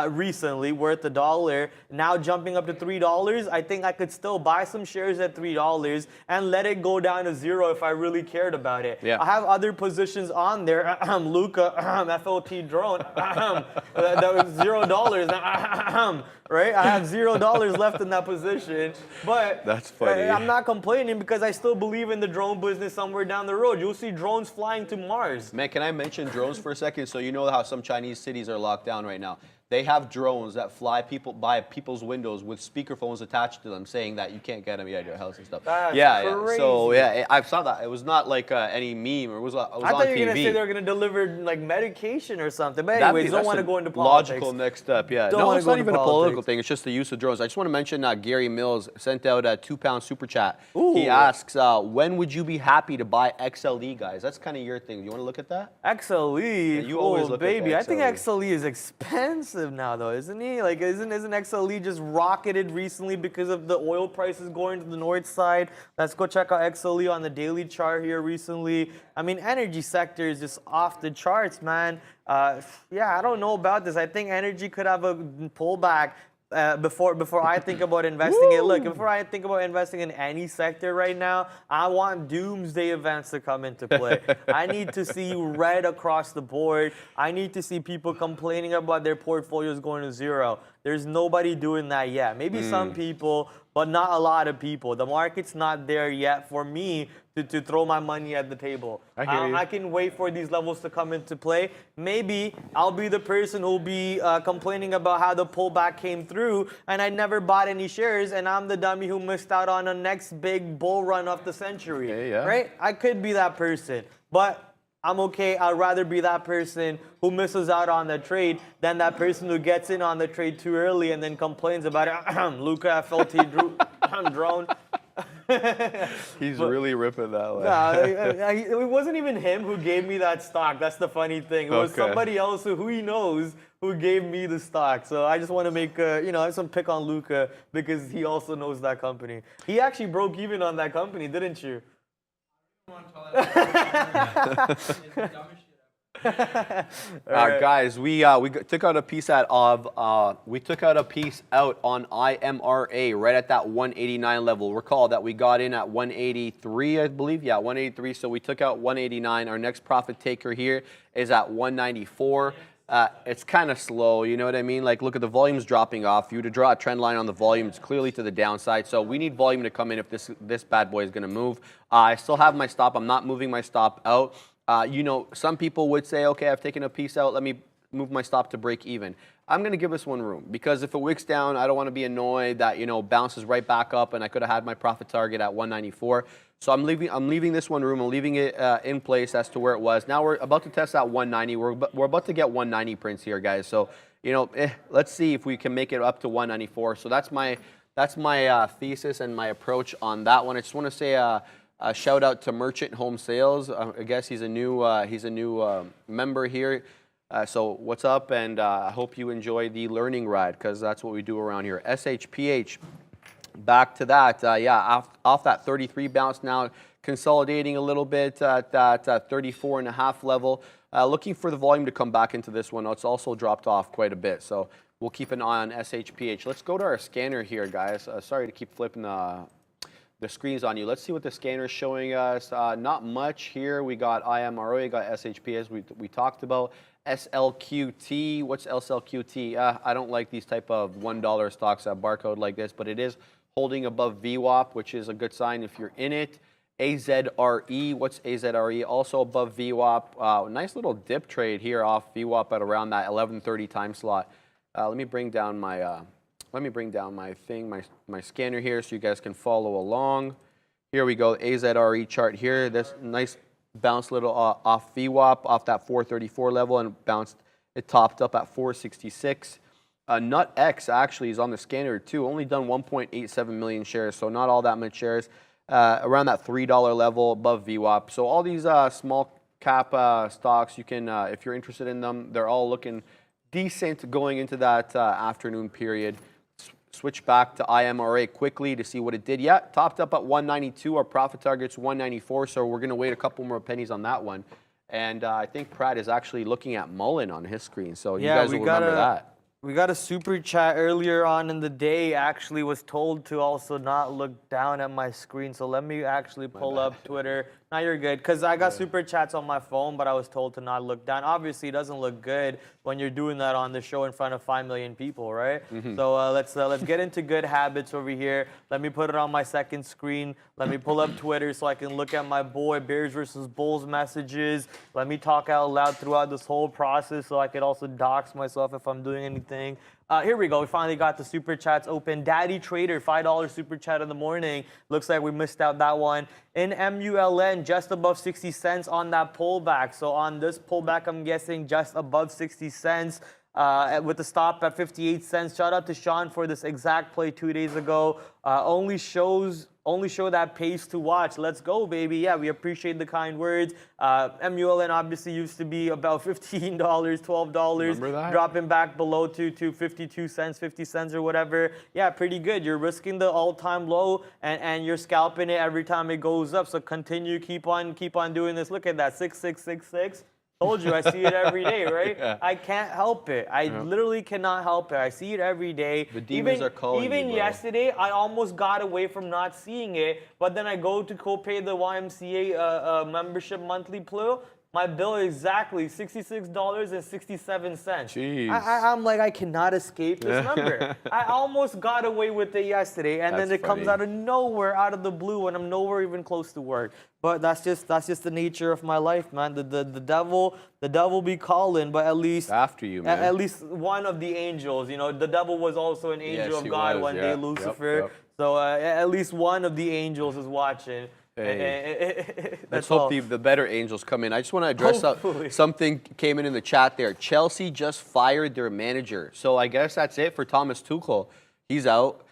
recently, worth $1, now jumping up to $3. I think I could still buy some shares at $3 and let it go down to 0 if I really cared about it. Yeah. I have other positions on there. Luca, FLT drone, that was $0. Right? I have $0 left in that position. But that's funny. I'm not complaining because I still believe in the drone business somewhere down the road. You'll see drones flying to Mars. Man, can I mention drones for a second? So you know how some Chinese cities are locked down right now. They have drones that fly by people's windows with speakerphones attached to them, saying that you can't get them out of your house and stuff. That's crazy. So yeah, I saw that. It was not like any meme, or it was on TV. I thought you were gonna say they were gonna deliver like medication or something. But anyways, don't want to go into politics. Logical next step. Yeah. Don't no, wanna it's go not into even a political politics. thing. It's just the use of drones. I just want to mention Gary Mills sent out a £2 super chat. Ooh. He asks, when would you be happy to buy XLE, guys? That's kind of your thing. You want to look at that? XLE, you always look at baby. the I think XLE. XLE is expensive now, though, isn't he? Like, isn't XLE just rocketed recently because of the oil prices going to the north side? Let's go check out XLE on the daily chart here recently. I mean, energy sector is just off the charts, man. Yeah, I don't know about this. I think energy could have a pullback. before I think about investing in, look, before I think about investing in any sector right now, I want doomsday events to come into play. I need to see red across the board. I need to see people complaining about their portfolios going to zero. There's nobody doing that yet. Maybe some people, but not a lot of people. The market's not there yet for me to throw my money at the table. I hear you. I can wait for these levels to come into play. Maybe I'll be the person who'll be complaining about how the pullback came through and I never bought any shares, and I'm the dummy who missed out on the next big bull run of the century. Okay, yeah. Right? I could be that person. But I'm okay. I'd rather be that person who misses out on the trade than that person who gets in on the trade too early and then complains about it. Luca FLT drone. He's really ripping that way. Nah, it wasn't even him who gave me that stock. That's the funny thing. It was Okay. somebody else who he knows who gave me the stock. So I just want to make, some pick on Luca because he also knows that company. He actually broke even on that company, didn't you? Guys, we took out a piece out on IMRA right at that 189 level. Recall that we got in at 183, I believe. Yeah, 183. So we took out 189. Our next profit taker here is at 194. It's kind of slow, you know what I mean? Like, look at the volumes dropping off. If you were to draw a trend line on the volume, it's clearly to the downside. So we need volume to come in if this bad boy is going to move. I still have my stop. I'm not moving my stop out. Some people would say, okay, I've taken a piece out. Let me move my stop to break even. I'm going to give this one room because if it wicks down, I don't want to be annoyed that, bounces right back up and I could have had my profit target at 194. So I'm leaving this one room. I'm leaving it in place as to where it was. Now we're about to test out 190. We're about to get 190 prints here, guys. So, let's see if we can make it up to 194. So that's my thesis and my approach on that one. I just want to say a shout out to Merchant Home Sales. I guess he's a new member here. So what's up? And I hope you enjoy the learning ride because that's what we do around here. SHPH. Back to that, off that 33 bounce now, consolidating a little bit at that 34.5 level. Looking for the volume to come back into this one. It's also dropped off quite a bit, so we'll keep an eye on SHPH. Let's go to our scanner here, guys. Sorry to keep flipping the screens on you. Let's see what the scanner is showing us. Not much here. We got IMRO, we got SHPH, we talked about. SLQT, what's SLQT? I don't like these type of $1 stocks at barcode like this, but it is holding above VWAP, which is a good sign if you're in it. AZRE, what's AZRE? Also above VWAP. Nice little dip trade here off VWAP at around that 11:30 time slot. Let me bring down my my scanner here so you guys can follow along. Here we go, AZRE chart here. This nice bounce little off VWAP off that 434 level and bounced. It topped up at 466. NutX actually is on the scanner too. Only done 1.87 million shares, so not all that much shares. Around that $3 level above VWAP. So all these small cap stocks, you can, if you're interested in them, they're all looking decent going into that afternoon period. Switch back to IMRA quickly to see what it did. Yeah, topped up at 192. Our profit target's 194, so we're going to wait a couple more pennies on that one. And I think Pratt is actually looking at Mullen on his screen, so you guys will remember that. We got a super chat earlier on in the day. Actually was told to also not look down at my screen. So let me actually pull up Twitter. Now you're good, because I got super chats on my phone, but I was told to not look down. Obviously, it doesn't look good when you're doing that on the show in front of 5 million people, right? So let's get into good habits over here. Let me put it on my second screen. Let me pull up Twitter so I can look at my boy Bears versus Bulls messages. Let me talk out loud throughout this whole process so I could also dox myself if I'm doing anything. Here we go. We finally got the super chats open. Daddy Trader, $5 super chat in the morning. Looks like we missed out that one. In MULN, just above 60 cents on that pullback. So on this pullback, I'm guessing just above 60 cents. With the stop at 58 cents. Shout out to Sean for this exact play 2 days ago. Only show that pace to watch. Let's go, baby. Yeah, we appreciate the kind words. MULN obviously used to be about $15, $12, dropping back below to 52 cents, 50 cents or whatever. Yeah, pretty good. You're risking the all-time low and you're scalping it every time it goes up. So continue, keep on doing this. Look at that, 6666. Told you, I see it every day, right? Yeah. I can't help it. I literally cannot help it. I see it every day. The demons are calling Even you, bro. yesterday, I almost got away from not seeing it, but then I go to co-pay the YMCA membership monthly bill. My bill is exactly $66.67. Jeez. I'm like, I cannot escape this number. I almost got away with it yesterday, and then That's it comes funny. out of nowhere, out of the blue, and I'm nowhere even close to work. But that's just the nature of my life, man. The devil be calling, but at least After you, man. At least one of the angels, you know, the devil was also an angel Yes, of he God was, one yeah. day, Yep, Lucifer. yep. So at least one of the angels is watching. Hey. That's Let's all. hope the better angels come in. I just want to address Hopefully. something came in the chat there. Chelsea just fired their manager. So I guess that's it for Thomas Tuchel. He's out.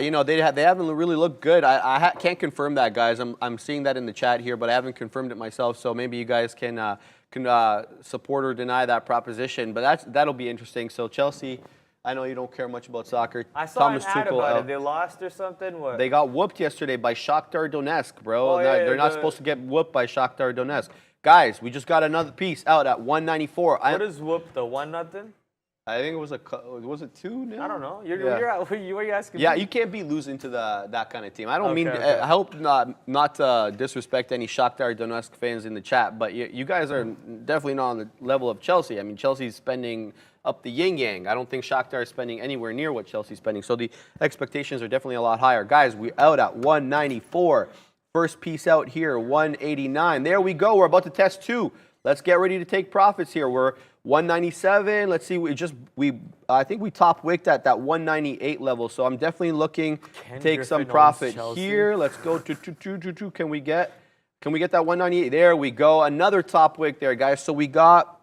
You know, they haven't really looked good. I can't confirm that, guys. I'm seeing that in the chat here, but I haven't confirmed it myself. So maybe you guys can support or deny that proposition. But that'll be interesting. So Chelsea, I know you don't care much about soccer. I saw Thomas an ad Tuchel about out. it. They lost or something? What? They got whooped yesterday by Shakhtar Donetsk, bro. Oh, yeah, They're not supposed to get whooped by Shakhtar Donetsk. Guys, we just got another piece out at 194. What is whoop though? 1-0? I think it was was it 2-0? I don't know. What are you asking Yeah, me? you can't be losing to that kind of team. I don't Okay, mean. okay. I hope not to disrespect any Shakhtar Donetsk fans in the chat, but you guys are definitely not on the level of Chelsea. I mean, Chelsea's spending up the yin yang. I don't think Shakhtar is spending anywhere near what Chelsea's spending. So the expectations are definitely a lot higher. Guys, we out at 194. First piece out here, 189. There we go. We're about to test 2. Let's get ready to take profits here. We're 197. Let's see. I think we top wicked at that 198 level. So I'm definitely looking to take some Griffin owns profit Chelsea. here. Let's go to Can we get that 198? There we go. Another top wick there, guys. So we got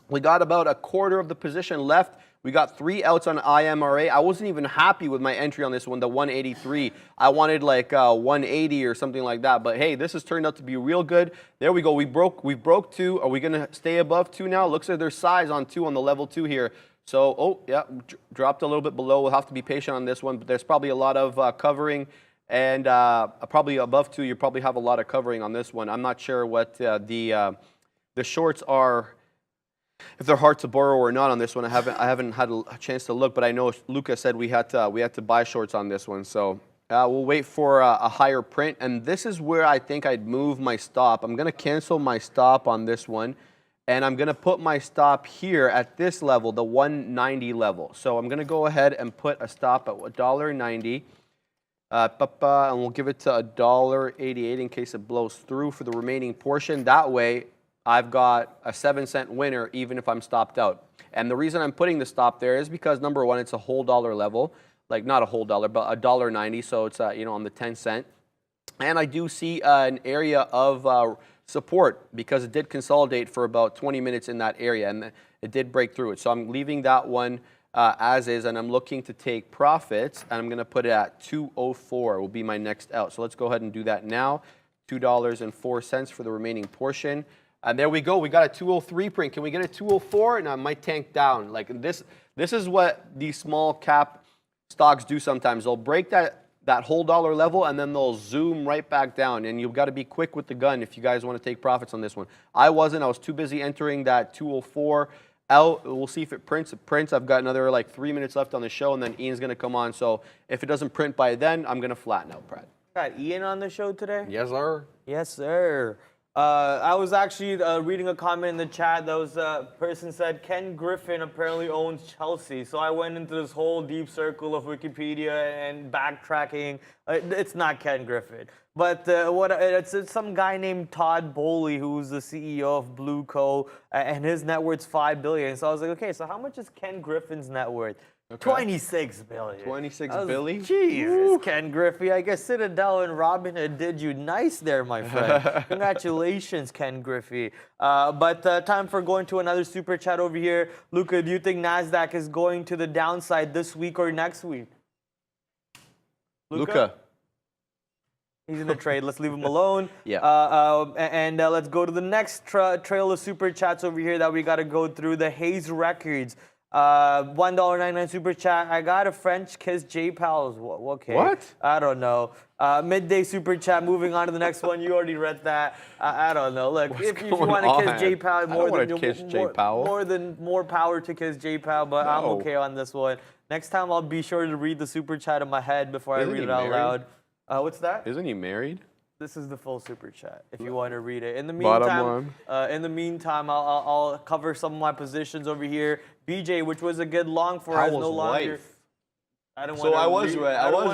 about a quarter of the position left. We got 3 outs on IMRA. I wasn't even happy with my entry on this one, the 183. I wanted like 180 or something like that. But hey, this has turned out to be real good. There we go. We broke 2. Are we going to stay above 2 now? Looks like there's size on 2 on the level 2 here. So, oh, yeah, dropped a little bit below. We'll have to be patient on this one. But there's probably a lot of covering. And probably above 2, you probably have a lot of covering on this one. I'm not sure what the shorts are, if they're hard to borrow or not on this one. I haven't had a chance to look, but I know Luca said we had to buy shorts on this one. So we'll wait for a higher print, and this is where I think I'd move my stop. I'm gonna cancel my stop on this one, and I'm gonna put my stop here at this level, the 190 level. So I'm gonna go ahead and put a stop at $1.90. And we'll give it to $1.88 in case it blows through for the remaining portion. That way, I've got a 7-cent winner even if I'm stopped out. And the reason I'm putting the stop there is because, number one, it's a whole dollar level. Like, not a whole dollar, but $1.90, so it's on the 10-cent. And I do see an area of support because it did consolidate for about 20 minutes in that area, and it did break through it. So I'm leaving that one as is, and I'm looking to take profits, and I'm going to put it at 204 will be my next out. So let's go ahead and do that now. $2.04 for the remaining portion. And there we go. We got a 203 print. Can we get a 204? And I might tank down. Like this is what these small cap stocks do sometimes. They'll break that whole dollar level, and then they'll zoom right back down. And you've got to be quick with the gun if you guys want to take profits on this one. I wasn't. I was too busy entering that 204 out. We'll see if it prints. It prints. I've got another like 3 minutes left on the show, and then Ian's going to come on. So if it doesn't print by then, I'm going to flatten out, Brad. Got Ian on the show today? Yes, sir. Yes, sir. I was actually reading a comment in the chat. That was person said Ken Griffin apparently owns Chelsea. So I went into this whole deep circle of Wikipedia and backtracking. It's not Ken Griffin, but it's some guy named Todd Bowley who's the CEO of Blue Co. And his net worth's $5 billion. So I was like, okay, so how much is Ken Griffin's net worth? Okay. 26 billion. 26 billion? Jesus, Ken Griffey. I guess Citadel and Robinhood did you nice there, my friend. Congratulations, Ken Griffey. But time for going to another super chat over here. Luca, do you think NASDAQ is going to the downside this week or next week? Luca. He's in the trade. Let's leave him alone. Yeah. And let's go to the next trail of super chats over here that we got to go through. The Hayes Records. $1.99 super chat. I got a French kiss J Pals. Okay. What? I don't know. Midday super chat. Moving on to the next one. You already read that. I don't know. Look, if you want to kiss J Pal, more power to kiss J Pal. But I'm okay on this one. Next time I'll be sure to read the super chat in my head before I read it out loud. What's that? Isn't he married? This is the full super chat. If you want to read it. In the meantime, I'll cover some of my positions over here. BJ, which was a good long for us, no longer. I don't want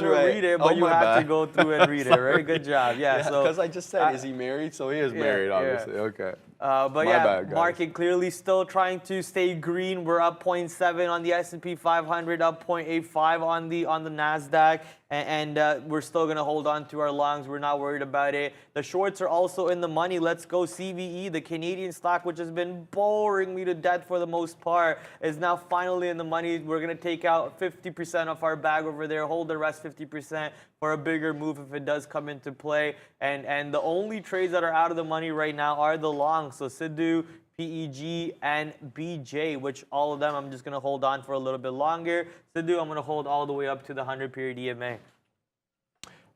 to read it, but you have to go through and read it, right? Good job. Yeah. So because I just said, is he married? So he is married, obviously. Yeah. Okay. But bad, market clearly still trying to stay green. We're up 0.7 on the S&P 500, up 0.85 on the NASDAQ, and we're still going to hold on to our longs. We're not worried about it. The shorts are also in the money. Let's go CVE, the Canadian stock, which has been boring me to death for the most part, is now finally in the money. We're going to take out 50% of our bag over there, hold the rest 50% for a bigger move if it does come into play. And the only trades that are out of the money right now are the longs. So Sidhu, PEG, and BJ, which all of them I'm just going to hold on for a little bit longer. Sidhu, I'm going to hold all the way up to the 100-period EMA.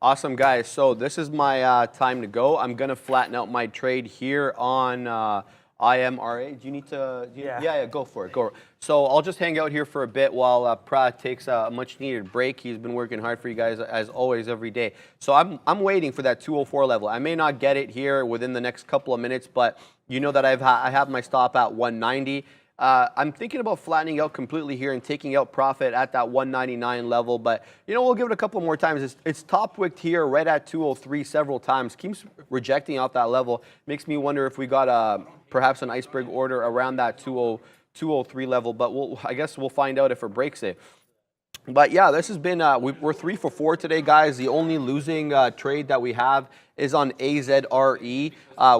Awesome, guys. So this is my time to go. I'm going to flatten out my trade here on IMRA. Do you need to? Yeah, go for it. Go. So I'll just hang out here for a bit while Prat takes a much-needed break. He's been working hard for you guys, as always, every day. So I'm waiting for that 204 level. I may not get it here within the next couple of minutes, but you know that I have my stop at 190. I'm thinking about flattening out completely here and taking out profit at that 199 level, but you know, we'll give it a couple more times. It's top wicked here right at 203 several times. Keeps rejecting out that level. Makes me wonder if we got perhaps an iceberg order around that 203 level, but I guess we'll find out if it breaks it. But yeah, this has been, we're 3 for 4 today, guys. The only losing trade that we have is on AZRE.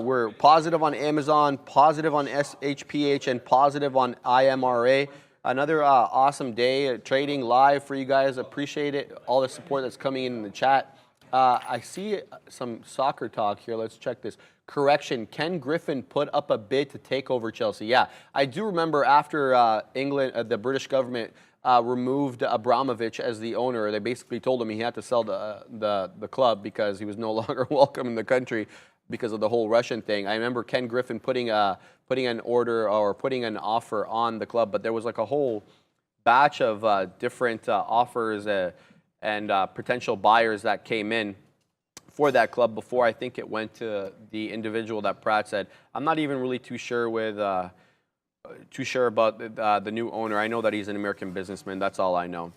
We're positive on Amazon, positive on SHPH, and positive on IMRA. Another awesome day trading live for you guys. Appreciate it. All the support that's coming in the chat. I see some soccer talk here. Let's check this. Correction, Ken Griffin put up a bid to take over Chelsea. Yeah, I do remember after England, the British government removed Abramovich as the owner. They basically told him he had to sell the club because he was no longer welcome in the country because of the whole Russian thing. I remember Ken Griffin putting an order or putting an offer on the club, but there was like a whole batch of different offers and potential buyers that came in for that club before I think it went to the individual that Pratt said. I'm not even really too sure about the new owner. I know that he's an American businessman. That's all I know.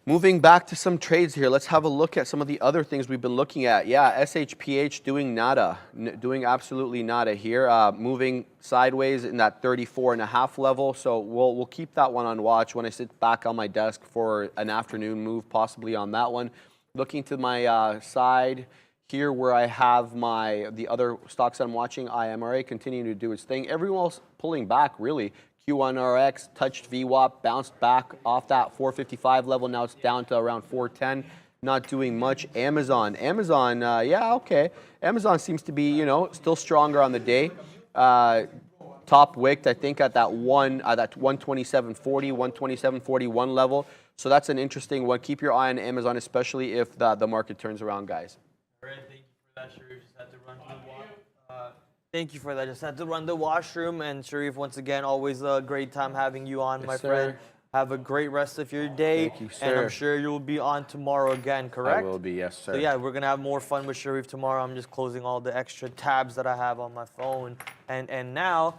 Moving back to some trades here, let's have a look at some of the other things we've been looking at. Yeah, SHPH doing nada, doing absolutely nada here, moving sideways in that 34.5 level. So we'll keep that one on watch when I sit back on my desk for an afternoon move, possibly on that one. Looking to my side here where I have the other stocks I'm watching, IMRA continuing to do its thing. Everyone else pulling back, really. Q1RX touched VWAP, bounced back off that 455 level. Now it's down to around 410. Not doing much. Amazon, yeah, okay. Amazon seems to be, still stronger on the day. Top wicked, I think, at that 127.40, 127.41 level. So that's an interesting one. Keep your eye on Amazon, especially if the market turns around, guys. All right, thank you for that, Sharif. Just had to run to the washroom. Thank you for that. Just had to run the washroom. And Sharif, once again, always a great time having you on, my friend. Have a great rest of your day. Thank you, sir. And I'm sure you'll be on tomorrow again, correct? I will be, yes, sir. So yeah, we're gonna have more fun with Sharif tomorrow. I'm just closing all the extra tabs that I have on my phone. And now,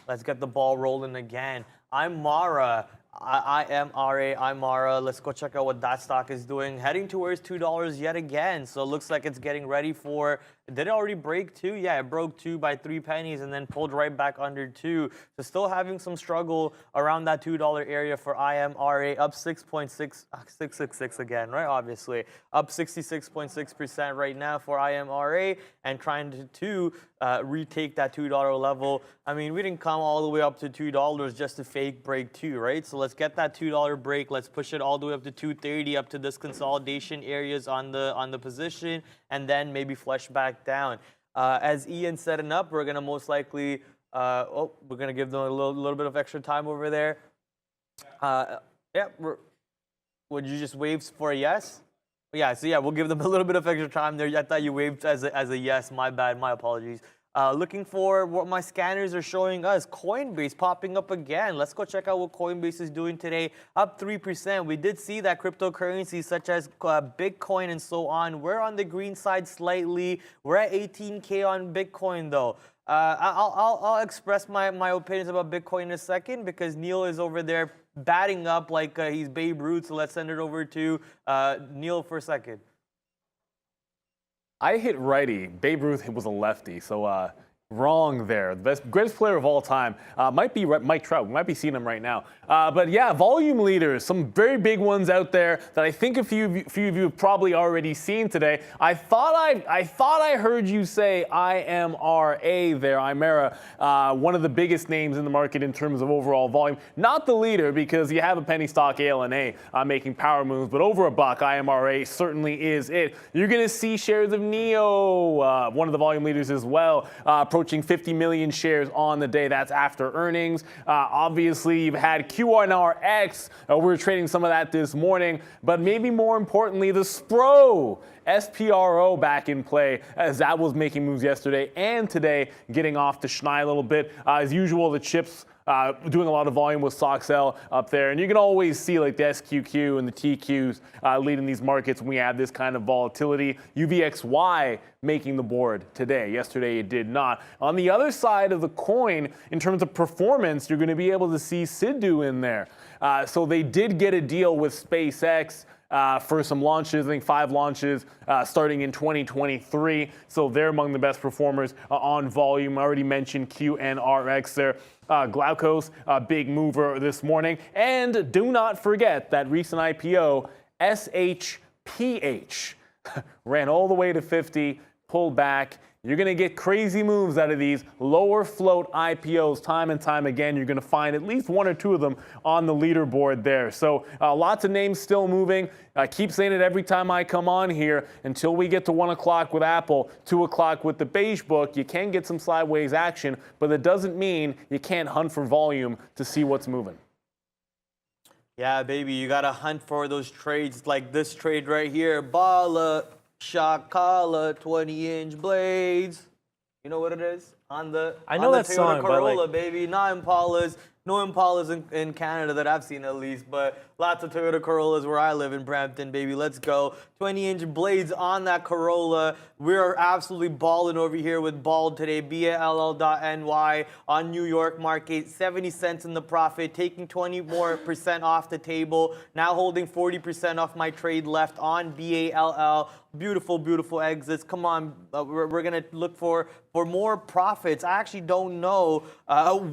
let's get the ball rolling again. I'm Mara. I'm Mara. Let's go check out what that stock is doing. Heading towards $2 yet again. So it looks like it's getting ready for, did it already break 2? Yeah, it broke 2 by 3 pennies and then pulled right back under 2. So still having some struggle around that $2 area for IMRA, up 666 again, right? Obviously, up 66.6% right now for IMRA and trying to retake that $2 level. I mean, we didn't come all the way up to $2 just to fake break 2, right? So let's get that $2 break. Let's push it all the way up to 230, up to this consolidation areas on the position, and then maybe flush back down. As Ian setting up, we're gonna most likely we're gonna give them a little bit of extra time over there. Yeah, would you just wave for a yes? Yeah, so yeah, we'll give them a little bit of extra time there. I thought you waved as a yes. My bad, my apologies. Looking for what my scanners are showing us. Coinbase popping up again. Let's go check out what Coinbase is doing today. Up 3%. We did see that cryptocurrencies such as Bitcoin and so on. We're on the green side slightly. We're at 18K on Bitcoin though. I'll express my opinions about Bitcoin in a second because Neil is over there batting up like he's Babe Ruth. So let's send it over to Neil for a second. I hit righty. Babe Ruth was a lefty, so wrong there. The greatest player of all time might be Mike Trout. We might be seeing him right now. But yeah, volume leaders, some very big ones out there that I think a few of you have probably already seen today. I thought I heard you say IMRA there, Imera, one of the biggest names in the market in terms of overall volume. Not the leader because you have a penny stock ALNA making power moves, but over a buck, IMRA certainly is it. You're going to see shares of NEO, one of the volume leaders as well, approaching 50 million shares on the day. That's after earnings. Obviously, you've had QNRX. We were trading some of that this morning. But maybe more importantly, the SPRO back in play as that was making moves yesterday and today, getting off the schneid a little bit. As usual, the chips doing a lot of volume with Soxel up there. And you can always see like the SQQ and the TQs leading these markets when we have this kind of volatility. UVXY making the board today. Yesterday it did not. On the other side of the coin, in terms of performance, you're going to be able to see Sidhu in there. So they did get a deal with SpaceX for some launches, I think 5 launches starting in 2023. So they're among the best performers on volume. I already mentioned QNRX there. Glaukos, big mover this morning. And do not forget that recent IPO, SHPH, ran all the way to 50, pulled back. You're going to get crazy moves out of these lower float IPOs time and time again. You're going to find at least 1 or 2 of them on the leaderboard there. So lots of names still moving. I keep saying it every time I come on here until we get to 1 o'clock with Apple, 2 o'clock with the beige book. You can get some sideways action, but that doesn't mean you can't hunt for volume to see what's moving. Yeah, baby, you got to hunt for those trades like this trade right here. Bala. Shakala 20-inch blades. You know what it is? I know that Toyota song, Corolla, like, baby. Not Impalas. No Impalas in Canada that I've seen at least, but lots of Toyota Corollas where I live in Brampton, baby. Let's go. 20-inch blades on that Corolla. We're absolutely balling over here with Bald today. BALL.NY on New York market. 70 cents in the profit, taking 20% more off the table. Now holding 40% off my trade left on BALL. Beautiful, beautiful exits. Come on, we're going to look for more profits. I actually don't know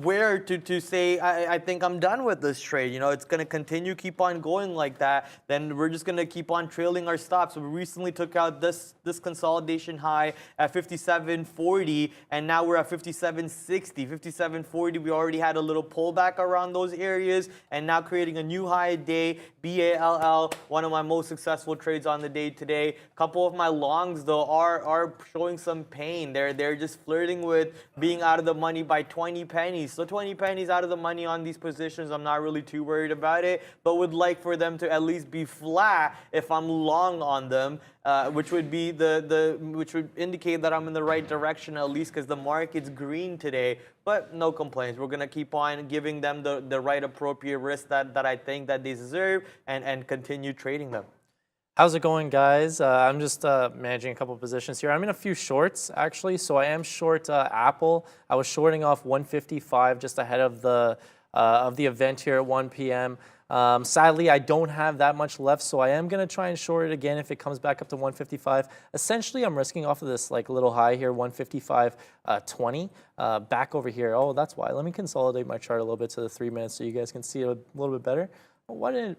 where to say I think I'm done with this trade. You know, it's going to continue, keep on going like that. Then we're just going to keep on trailing our stops. So we recently took out this consolidation high at 57.40, and now we're at 57.60. 57.40, we already had a little pullback around those areas, and now creating a new high day. BALL, one of my most successful trades on the day today. A couple of my longs, though, are showing some pain. They're just flirting with being out of the money by 20 pennies. So 20 pennies out of the money on these positions, I'm not really too worried about it, but would like for them to at least be flat if I'm long on them, which would be which would indicate that I'm in the right direction at least because the market's green today. But no complaints. We're gonna keep on giving them the right appropriate risk that I think that they deserve and continue trading them. How's it going, guys? I'm just managing a couple positions here. I'm in a few shorts, actually. So I am short Apple. I was shorting off 155 just ahead of the event here at 1 p.m. Sadly, I don't have that much left, so I am going to try and short it again if it comes back up to 155. Essentially, I'm risking off of this like little high here, 155.20, back over here. Oh, that's why. Let me consolidate my chart a little bit to the 3 minutes so you guys can see it a little bit better. Why didn't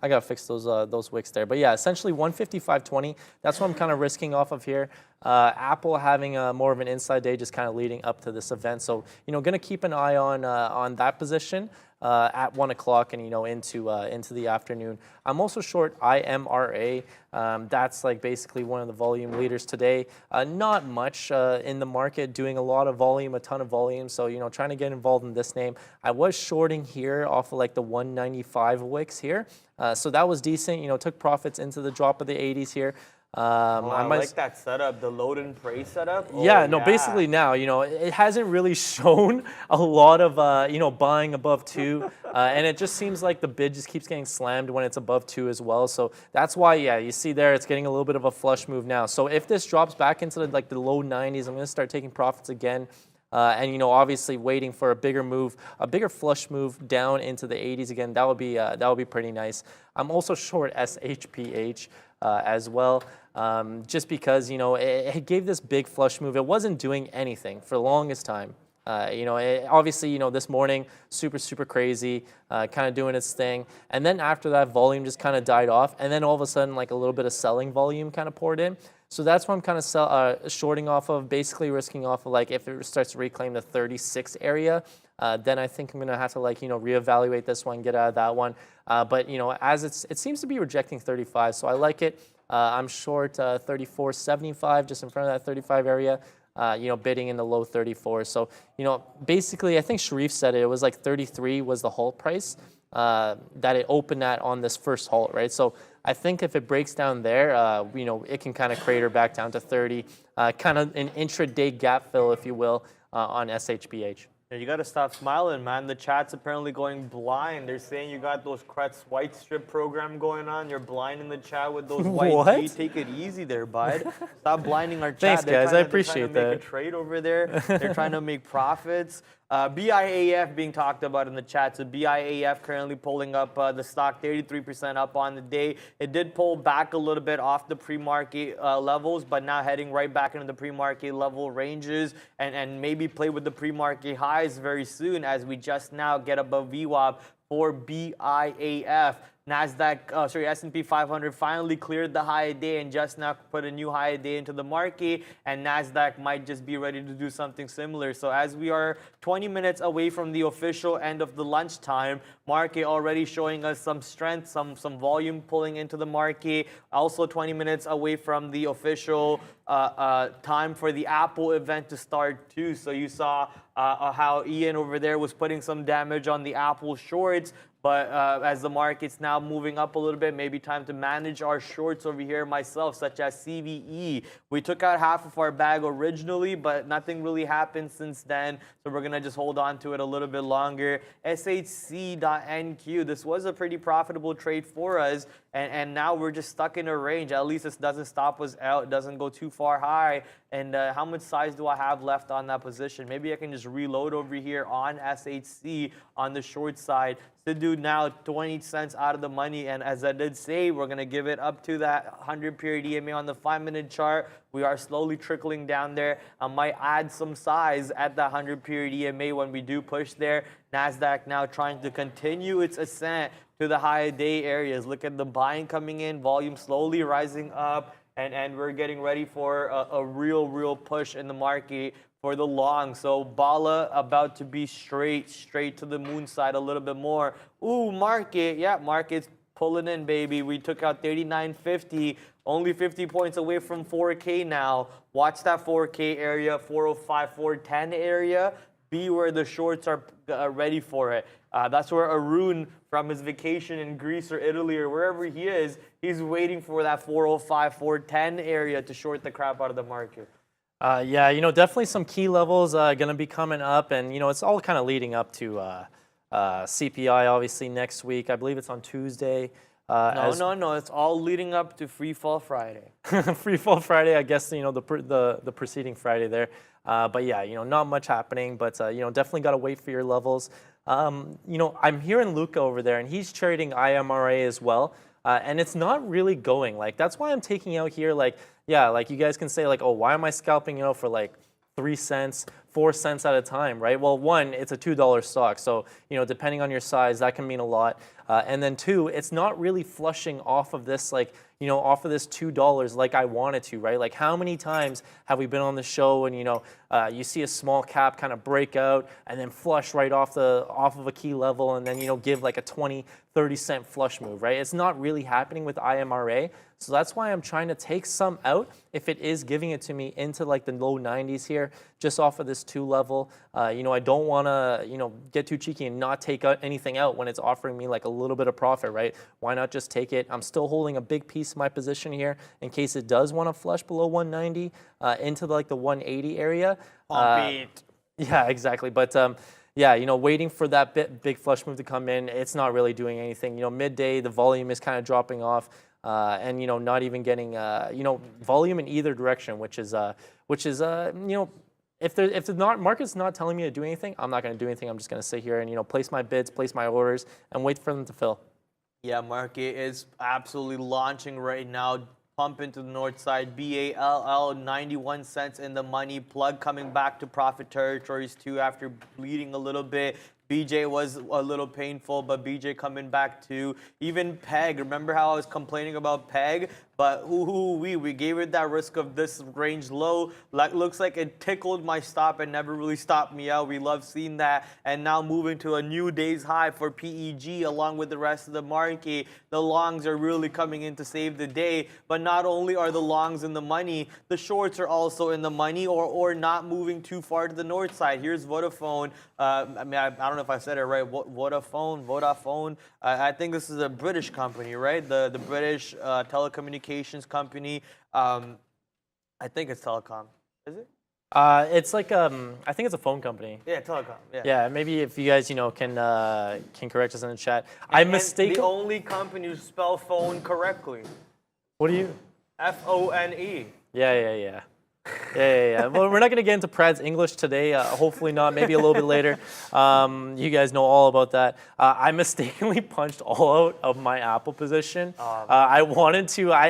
I gotta fix those wicks there? But yeah, essentially 155.20. That's what I'm kind of risking off of here. Apple having more of an inside day, just kind of leading up to this event. So gonna keep an eye on that position. at 1 o'clock and into the afternoon. I'm also short IMRA. That's like basically one of the volume leaders today. Not much in the market, doing a lot of volume, a ton of volume. So trying to get involved in this name. I was shorting here off of like the 195 wicks here. So that was decent. Took profits into the drop of the 80s here. I like that setup, the load and pray setup. Yeah, basically now, it hasn't really shown a lot of, buying above 2. And it just seems like the bid just keeps getting slammed when it's above 2 as well. So that's why, you see there, it's getting a little bit of a flush move now. So if this drops back into the low 90s, I'm going to start taking profits again. And obviously waiting for a bigger move, a bigger flush move down into the 80s again. That would be pretty nice. I'm also short SHPH as well, just because it gave this big flush move. It wasn't doing anything for the longest time. Obviously this morning super crazy, kind of doing its thing, and then after that volume just kind of died off, and then all of a sudden like a little bit of selling volume kind of poured in. So that's what I'm kind of shorting off of, basically risking off of like if it starts to reclaim the 36 area, then I think I'm going to have to reevaluate this one, get out of that one. But as it seems to be rejecting 35, so I like it. I'm short 34.75, just in front of that 35 area. Bidding in the low 34. So basically I think Sharif said it was like 33 was the halt price that it opened at on this first halt, right? So I think if it breaks down there, it can kind of crater back down to 30, kind of an intraday gap fill, if you will, on SHPH. Yeah, you got to stop smiling, man. The chat's apparently going blind. They're saying you got those Kretz white strip program going on. You're blinding the chat with those white What? G. Take it easy there, bud. Stop blinding our chat. Thanks, guys. I appreciate they're trying to that. make a trade over there. They're trying to make profits. BIAF being talked about in the chat. So BIAF currently pulling up the stock 33% up on the day. It did pull back a little bit off the pre-market levels, but now heading right back into the pre-market level ranges and maybe play with the pre-market highs very soon as we just now get above VWAP for BIAF. S&P 500 finally cleared the high day and just now put a new high day into the market, and NASDAQ might just be ready to do something similar. So as we are 20 minutes away from the official end of the lunchtime, market already showing us some strength, some volume pulling into the market. Also 20 minutes away from the official time for the Apple event to start too. So you saw how Ian over there was putting some damage on the Apple shorts. But as the market's now moving up a little bit, maybe time to manage our shorts over here myself, such as CVE. We took out half of our bag originally, but nothing really happened since then. So we're going to just hold on to it a little bit longer. SHC.NQ, this was a pretty profitable trade for us. And now we're just stuck in a range. At least this doesn't stop us out. It doesn't go too far high. And how much size do I have left on that position? Maybe I can just reload over here on SHC on the short side. Sidhu now 20 cents out of the money. And as I did say, we're going to give it up to that 100 period EMA on the 5-minute chart. We are slowly trickling down there. I might add some size at the 100 period EMA when we do push there. NASDAQ now trying to continue its ascent to the high day areas. Look at the buying coming in, volume slowly rising up, and we're getting ready for a real push in the market for the long. So Bala about to be straight to the moon side a little bit more. Ooh, market, yeah, market's pulling in, baby. We took out 39.50, only 50 points away from 4K now. Watch that 4K area, 405, 410 area. Be where the shorts are ready for it. That's where Arun from his vacation in Greece or Italy or wherever he is, he's waiting for that 405, 410 area to short the crap out of the market. Yeah, definitely some key levels going to be coming up, and it's all kind of leading up to CPI obviously next week. I believe it's on Tuesday. No, it's all leading up to Free Fall Friday. Free Fall Friday, I guess, the preceding Friday there. But yeah, not much happening, but definitely got to wait for your levels. I'm hearing Luca over there, and he's trading IMRA as well, and it's not really going. Like, that's why I'm taking out here. Like, yeah, like you guys can say like, oh, why am I scalping, for like 3 cents, 4 cents at a time, right? Well, one, it's a $2 stock, so depending on your size, that can mean a lot. And then two, it's not really flushing off of this off of this $2 like I wanted to, right? Like how many times have we been on the show and you see a small cap kind of break out and then flush right off of a key level and then give like a 20, 30 cent flush move, right? It's not really happening with IMRA. So that's why I'm trying to take some out if it is giving it to me into like the low 90s here, just off of this 2 level. I don't want to, get too cheeky and not take anything out when it's offering me like a little bit of profit, right? Why not just take it? I'm still holding a big piece of my position here in case it does want to flush below 190 into like the 180 area. Yeah, exactly. But yeah, waiting for that big flush move to come in, it's not really doing anything. Midday, the volume is kind of dropping off. And not even getting volume in either direction, which is if the market's not telling me to do anything, I'm not going to do anything. I'm just going to sit here and place my bids, place my orders, and wait for them to fill. Yeah, market is absolutely launching right now. Pump into the north side. BALL 91 cents in the money. Plug coming back to profit territories too after bleeding a little bit. BJ was a little painful, but BJ coming back too. Even PEG, remember how I was complaining about PEG? But we gave it that risk of this range low. Looks like it tickled my stop and never really stopped me out. We love seeing that. And now moving to a new day's high for PEG along with the rest of the market. The longs are really coming in to save the day. But not only are the longs in the money, the shorts are also in the money or not moving too far to the north side. Here's Vodafone. I don't know if I said it right. Vodafone. I think this is a British company, right? The British telecommunications company. I think it's telecom. Is it? It's like I think it's a phone company. Yeah, telecom. Yeah. Yeah, maybe if you guys can correct us in the chat. I mistake. The only company to spell phone correctly. What do you? Phone. Yeah. Well, we're not going to get into Prad's English today. Hopefully not. Maybe a little bit later. You guys know all about that. I mistakenly punched all out of my Apple position. I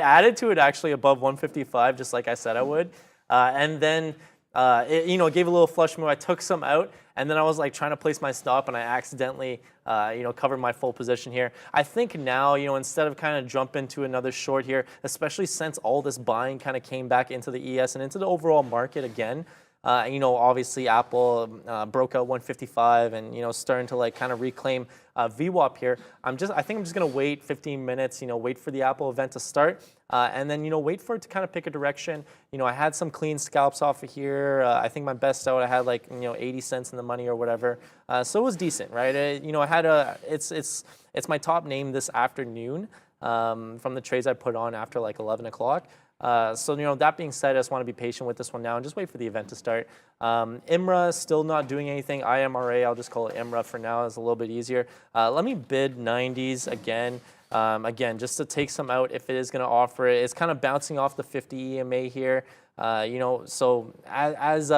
added to it actually above 155, just like I said I would. And then, it gave a little flush move. I took some out. And then I was like trying to place my stop, and I accidentally, covered my full position here. I think now, instead of kind of jump into another short here, especially since all this buying kind of came back into the ES and into the overall market again, obviously Apple broke out 155 and, starting to like kind of reclaim VWAP here. I think I'm just going to wait 15 minutes, wait for the Apple event to start. And then, wait for it to kind of pick a direction. I had some clean scalps off of here. I think my best out, I had like, 80 cents in the money or whatever. So it was decent, right? I had it's my top name this afternoon from the trades I put on after like 11 o'clock. So, that being said, I just want to be patient with this one now and just wait for the event to start. IMRA still not doing anything. IMRA, I'll just call it IMRA for now. It's a little bit easier. Let me bid 90s again. Again, just to take some out if it is going to offer it. It's kind of bouncing off the 50 EMA here. So as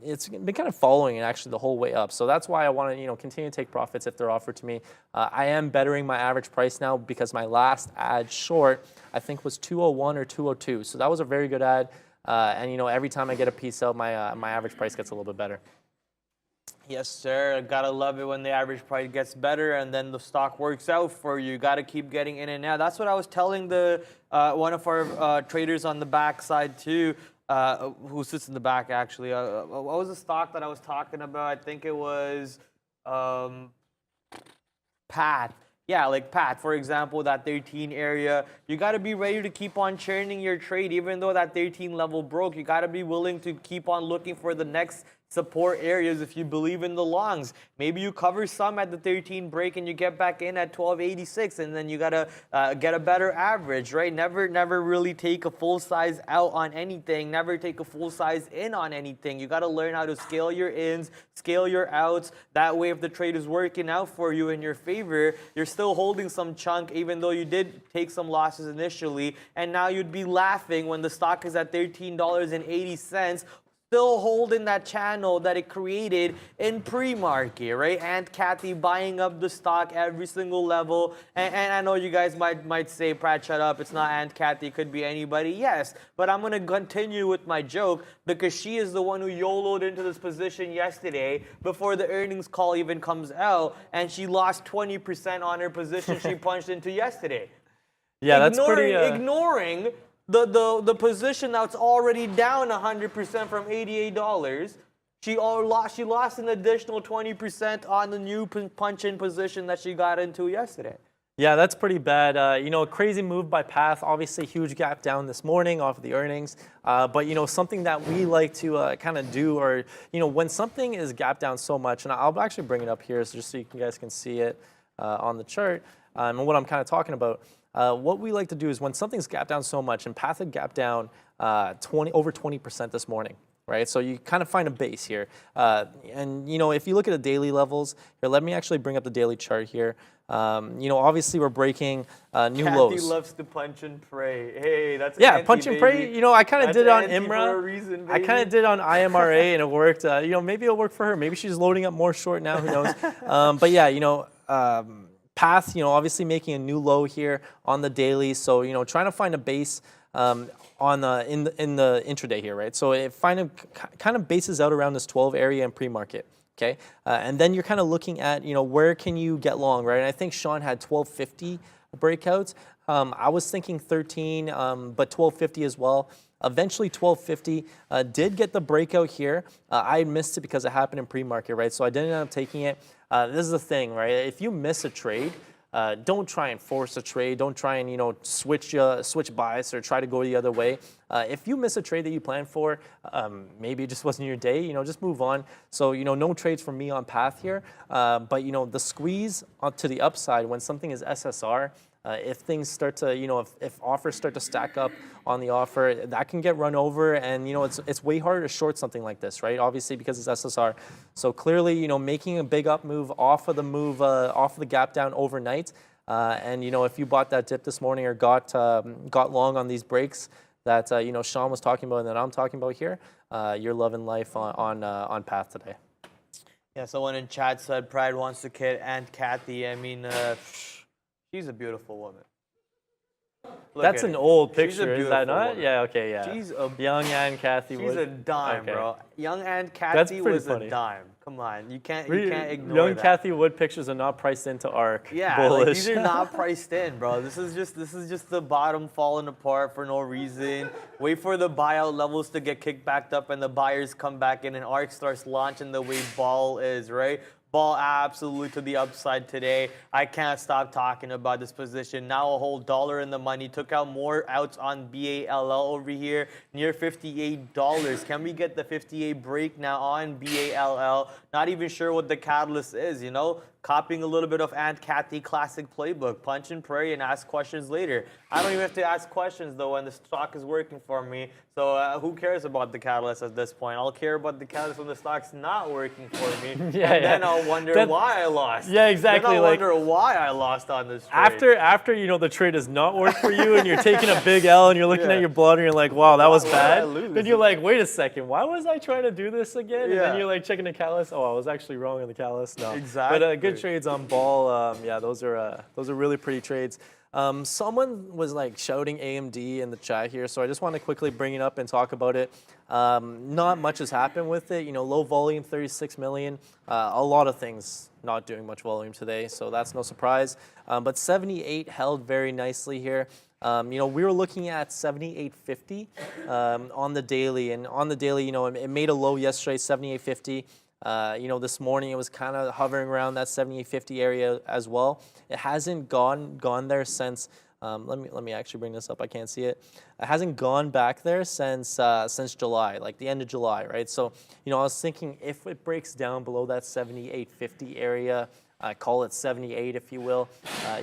it's been kind of following it actually the whole way up. So that's why I want to, continue to take profits if they're offered to me. I am bettering my average price now because my last ad short, I think was 201 or 202. So that was a very good ad. And every time I get a piece out, my average price gets a little bit better. Yes, sir. Gotta love it when the average price gets better and then the stock works out for you. Gotta keep getting in and out. That's what I was telling the one of our traders on the back side too, who sits in the back actually. What was the stock that I was talking about? I think it was Pat. Yeah, like Pat, for example, that 13 area, you got to be ready to keep on churning your trade. Even though that 13 level broke, you got to be willing to keep on looking for the next support areas if you believe in the longs. Maybe you cover some at the 13 break and you get back in at 1286 and then you got to get a better average, right? Never really take a full size out on anything. Never take a full size in on anything. You got to learn how to scale your ins, scale your outs. That way, if the trade is working out for you in your favor, you're still holding some chunk even though you did take some losses initially. And now you'd be laughing when the stock is at $13.80, still holding that channel that it created in pre-market, right? Aunt Kathy buying up the stock every single level. And I know you guys might say, Brad, shut up. It's not Aunt Kathy. It could be anybody. Yes, but I'm going to continue with my joke because she is the one who YOLO'd into this position yesterday before the earnings call even comes out, and she lost 20% on her position she punched into yesterday. Yeah, that's pretty... Ignoring the position that's already down 100% from $88. She lost an additional 20% on the new punch-in position that she got into yesterday. Yeah, that's pretty bad. You know, a crazy move by Path. Obviously, huge gap down this morning off of the earnings. But, you know, something that we like to kind of do, or, you know, when something is gap down so much, and I'll actually bring it up here just so you guys can see it on the chart and what I'm kind of talking about. What we like to do is when something's gapped down so much, and Path had gapped down over 20% this morning, right? So you kind of find a base here. And, you know, if you look at the daily levels, here, let me actually bring up the daily chart here. You know, obviously we're breaking new lows. Kathy loves to punch and pray. Hey, that's punch and pray. You know, I kind of did it on Auntie IMRA. for a reason, I kind of did it on IMRA, and it worked. You know, maybe it'll work for her. Maybe she's loading up more short now. Who knows? But yeah, you know. Path, you know, obviously making a new low here on the daily, so you know, trying to find a base in the intraday here, right? So it kind of bases out around this 12 area in pre-market, okay? And then you're kind of looking at, you know, where can you get long, right? And I think Sean had 1250 breakouts. I was thinking 13, but 1250 as well. Eventually 1250 did get the breakout here. I missed it because it happened in pre-market, right? So I didn't end up taking it. This is the thing, right? If you miss a trade, don't try and force a trade. Don't try and, you know, switch bias or try to go the other way. If you miss a trade that you planned for, maybe it just wasn't your day, you know, just move on. So, you know, no trades from me on Path here. But, you know, the squeeze to the upside when something is SSR, if things start to, you know, if offers start to stack up on the offer, that can get run over, and you know, it's way harder to short something like this, right? Obviously because it's SSR. So clearly, you know, making a big up move off of the gap down overnight, and you know, if you bought that dip this morning or got long on these breaks that you know, Sean was talking about and that I'm talking about here, you're loving life on Path today. Yeah, someone in chat said Pride wants to kid Aunt Kathy. I mean, she's a beautiful woman. That's an old picture, is that not? Woman. Yeah, okay, yeah. She's a young Aunt Kathy. She's a dime, okay. bro. Young Aunt Kathy was funny. a dime. Come on, you can't ignore young that. Kathy Wood pictures are not priced into ARC. Yeah, bullish. like, these are not priced in, bro. This is just the bottom falling apart for no reason. Wait for the buyout levels to get kicked back up and the buyers come back in and ARC starts launching the way ball is, right? Ball absolutely to the upside today. I can't stop talking about this position. Now a whole dollar in the money. Took out more outs on BALL over here, near $58. Can we get the 58 break now on BALL? Not even sure what the catalyst is, you know? Copying a little bit of Aunt Kathy classic playbook. Punch and pray and ask questions later. I don't even have to ask questions, though, when the stock is working for me. So who cares about the catalyst at this point? I'll care about the catalyst when the stock's not working for me. Then I'll wonder why I lost. Yeah, exactly. Then I'll wonder why I lost on this trade. After you know the trade does not work for you and you're taking a big L and you're looking at your blood and you're like, wow, that was bad. Then you're like, wait a second, why was I trying to do this again? And then you're like checking the catalyst. Oh, I was actually wrong on the catalyst. No. Exactly. But good trades on ball. Yeah, those are really pretty trades. Someone was like shouting AMD in the chat here, so I just want to quickly bring it up and talk about it. Not much has happened with it. You know, low volume, 36 million. A lot of things not doing much volume today, so that's no surprise. But 78 held very nicely here. You know, we were looking at 78.50 on the daily, and on the daily, you know, it made a low yesterday, 78.50. You know, this morning it was kind of hovering around that 78.50 area as well. It hasn't gone there since. Let me actually bring this up. I can't see it. It hasn't gone back there since July, like the end of July, right? So, you know, I was thinking if it breaks down below that 78.50 area, call it 78 if you will,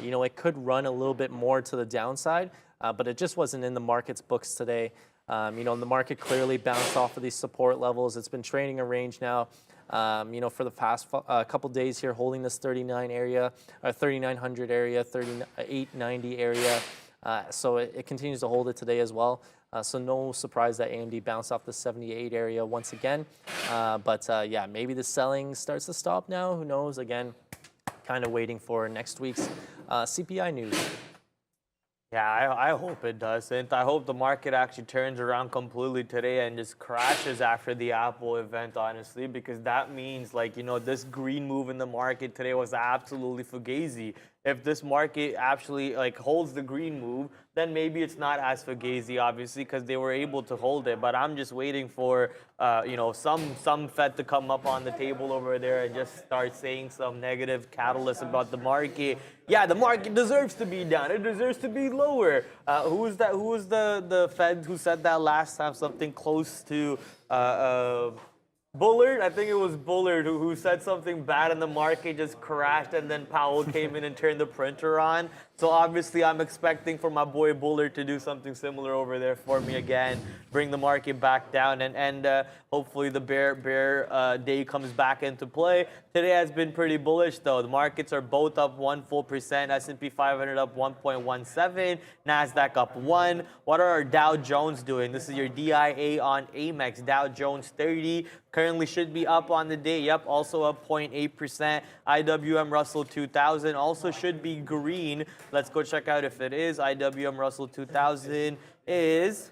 you know, it could run a little bit more to the downside, but it just wasn't in the market's books today. You know, the market clearly bounced off of these support levels. It's been trading a range now. You know, for the past couple days here, holding this 39 area, 3900 area, 3890 area. So it continues to hold it today as well. So no surprise that AMD bounced off the 78 area once again. But yeah, maybe the selling starts to stop now. Who knows? Again, kind of waiting for next week's CPI news. Yeah, I hope it doesn't. I hope the market actually turns around completely today and just crashes after the Apple event, honestly, because that means, like, you know, this green move in the market today was absolutely fugazi. If this market actually like holds the green move, then maybe it's not as fugazi, obviously, because they were able to hold it. But I'm just waiting for you know, some Fed to come up on the table over there and just start saying some negative catalyst about the market. Yeah, the market deserves to be down. It deserves to be lower. Who was that? Who was the Fed who said that last time? Something close to Bullard, I think it was Bullard who said something bad and the market just crashed, and then Powell came in and turned the printer on. So obviously I'm expecting for my boy Bullard to do something similar over there for me again, bring the market back down, and hopefully the bear day comes back into play. Today has been pretty bullish though. The markets are both up 1 full percent, S&P 500 up 1.17, NASDAQ up 1. What are our Dow Jones doing? This is your DIA on Amex, Dow Jones 30. Currently should be up on the day. Yep, also up 0.8%. IWM Russell 2000 also should be green. Let's go check out if it is. IWM Russell 2000 is...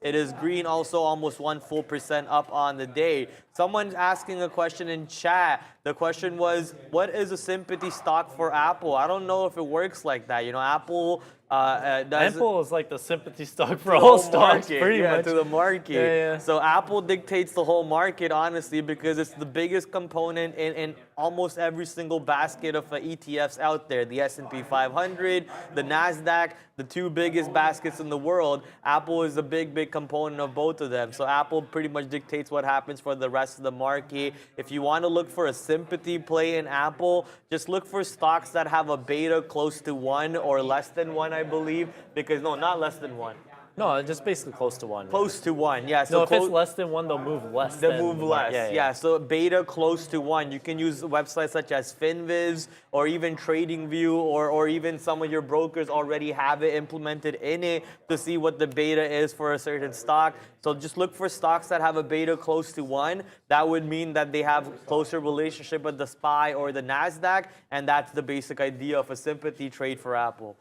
It is green, also almost 1 full percent up on the day. Someone's asking a question in chat. The question was, what is a sympathy stock for Apple? I don't know if it works like that. You know, Apple Apple is like the sympathy stock for all stocks, pretty much. To the market. Yeah. So Apple dictates the whole market, honestly, because it's the biggest component in almost every single basket of ETFs out there. The S&P 500, the NASDAQ, the two biggest baskets in the world. Apple is a big component of both of them. So Apple pretty much dictates what happens for the rest of the market. If you want to look for a sympathy play in Apple, just look for stocks that have a beta close to 1 or less than 1, I believe. Because, no, not less than 1. No, just basically close to 1. Close to 1, yeah. So no, if it's less than 1, they'll move less. They'll move less, yeah. So beta close to 1. You can use websites such as FinViz or even TradingView or even some of your brokers already have it implemented in it to see what the beta is for a certain stock. So just look for stocks that have a beta close to 1. That would mean that they have closer relationship with the SPY or the NASDAQ, and that's the basic idea of a sympathy trade for Apple.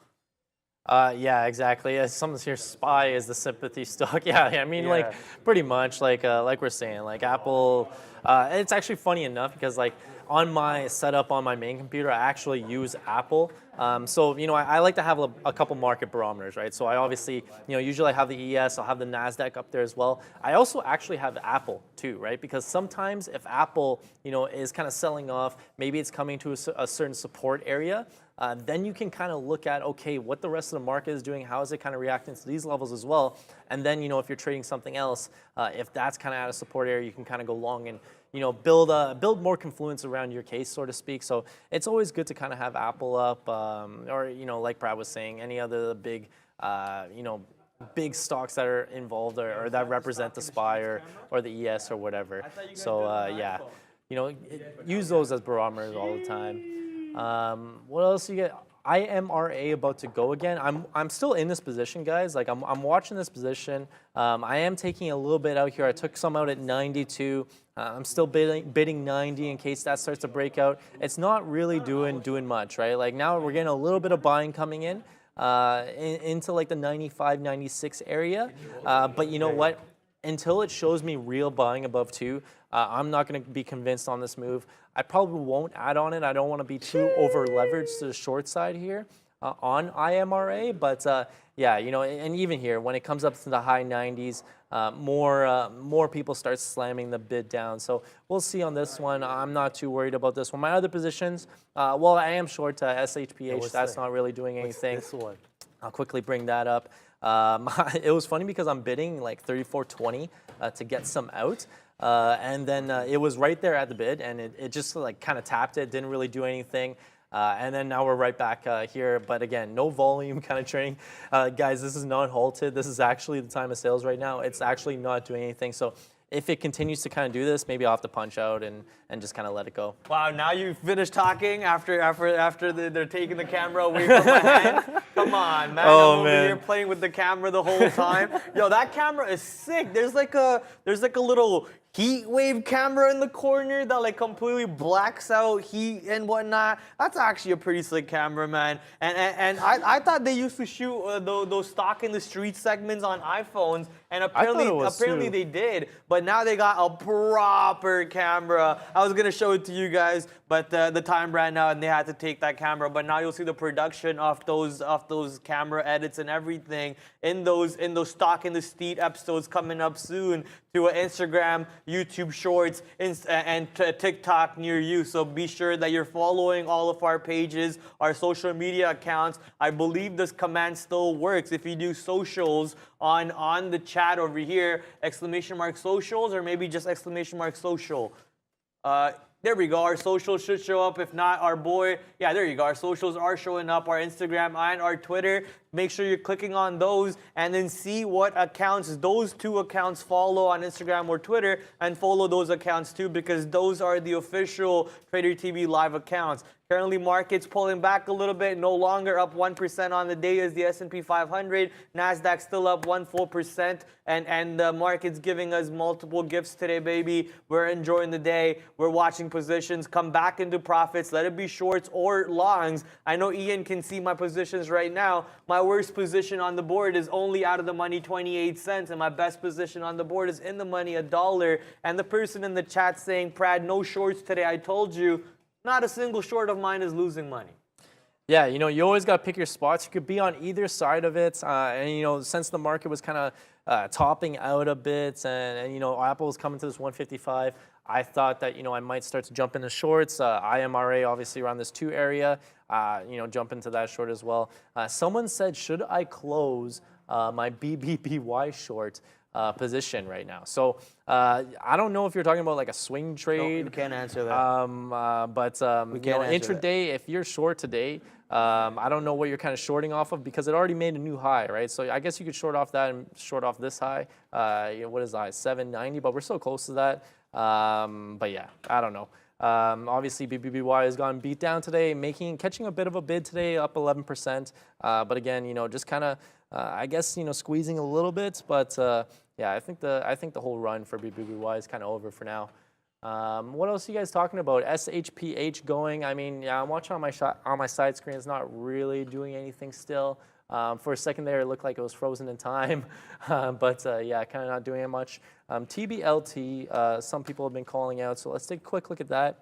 Yeah, exactly. Someone's here, SPY is the sympathy stock. Yeah, I mean, like, pretty much, like we're saying, like Apple, it's actually funny enough because, like, on my setup on my main computer, I actually use Apple. So, you know, I like to have a couple market barometers, right? So I obviously, you know, usually I have the ES, I'll have the NASDAQ up there as well. I also actually have Apple too, right? Because sometimes if Apple, you know, is kind of selling off, maybe it's coming to a certain support area, then you can kind of look at, okay, what the rest of the market is doing, how is it kind of reacting to these levels as well. And then, you know, if you're trading something else, if that's kind of at a support area, you can kind of go long and, you know, build more confluence around your case, so to speak. So it's always good to kind of have Apple up, or, you know, like Brad was saying, any other big, you know, big stocks that are involved or that represent the SPY or the ES or whatever. So yeah, you know, use those as barometers all the time. What else you get? IMRA about to go again. I'm still in this position, guys. Like I'm watching this position. I am taking a little bit out here. I took some out at 92. I'm still bidding 90 in case that starts to break out. It's not really doing much, right? Like now we're getting a little bit of buying coming in into like the 95, 96 area. But you know what? Until it shows me real buying above 2, I'm not going to be convinced on this move. I probably won't add on it. I don't want to be too over leveraged to the short side here on IMRA. But yeah, you know, and even here, when it comes up to the high 90s, more people start slamming the bid down. So we'll see on this one. I'm not too worried about this one. My other positions, well, I am short SHPH. That's not really doing anything. This one? I'll quickly bring that up. It was funny because I'm bidding like 34.20 to get some out. And then it was right there at the bid, and it just like kind of tapped it, didn't really do anything. And then now we're right back here. But again, no volume kind of trading. Guys, this is not halted. This is actually the time of sales right now. It's actually not doing anything. So if it continues to kind of do this, maybe I'll have to punch out and just kind of let it go. Wow, now you finished talking after they're taking the camera away from my hand? Come on, man. Oh, I'm over man. here playing with the camera the whole time. Yo, that camera is sick. There's like a little heat wave camera in the corner that like completely blacks out heat and whatnot. That's actually a pretty slick camera, man. And I thought they used to shoot those stock in the street segments on iPhones, and apparently they did. But now they got a proper camera. I was gonna show it to you guys, but the time ran out and they had to take that camera. But now you'll see the production of those camera edits and everything in those stock in the street episodes coming up soon to Instagram, YouTube Shorts, and TikTok near you. So be sure that you're following all of our pages, our social media accounts. I believe this command still works. If you do socials on the chat over here, !socials, or maybe just !social. There we go. Our socials should show up. If not, there you go. Our socials are showing up, our Instagram and our Twitter. Make sure you're clicking on those and then see what accounts those two accounts follow on Instagram or Twitter, and follow those accounts too, because those are the official Trader TV Live accounts. Currently, markets pulling back a little bit, no longer up 1% on the day as the S&P 500. NASDAQ still up 1% and the market's giving us multiple gifts today, baby. We're enjoying the day. We're watching positions come back into profits. Let it be shorts or longs. I know Ian can see my positions right now. My worst position on the board is only out of the money 28 cents, and my best position on the board is in the money $1. And the person in the chat saying, Prad, no shorts today. I told you, not a single short of mine is losing money. Yeah, you always got to pick your spots. You could be on either side of it. And, since the market was kind of topping out a bit and Apple was coming to this 155, I thought that, I might start to jump into shorts. IMRA, obviously, around this 2 area, jump into that short as well. Someone said, should I close my BBBY short position right now? So I don't know if you're talking about like a swing trade. No, we can't answer that. Intraday, if you're short today, I don't know what you're kind of shorting off of, because it already made a new high, right? So I guess you could short off that and short off this high. What is the high? 790, but we're so close to that. But yeah, I don't know. Obviously, BBBY has gone beat down today, catching a bit of a bid today, up 11%. But again, just kind of, I guess, squeezing a little bit. But yeah, I think the whole run for BBBY is kind of over for now. What else are you guys talking about? SHPH going. I mean, yeah, I'm watching on my side screen. It's not really doing anything still. For a second there, it looked like it was frozen in time. But yeah, kind of not doing it much. TBLT, some people have been calling out. So let's take a quick look at that.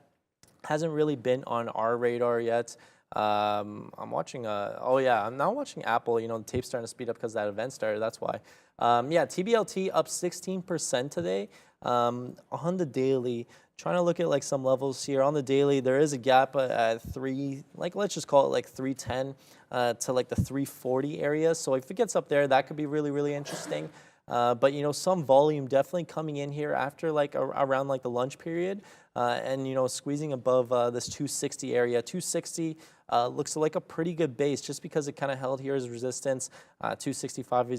Hasn't really been on our radar yet. I'm watching, I'm now watching Apple. The tape's starting to speed up because that event started. That's why. Yeah, TBLT up 16% today. On the daily, trying to look at like some levels here. On the daily, there is a gap at let's just call it like 310 to like the 340 area. So if it gets up there, that could be really, really interesting. But some volume definitely coming in here after like around like the lunch period, and squeezing above this 260 area. 260 looks like a pretty good base, just because it kind of held here as resistance. 265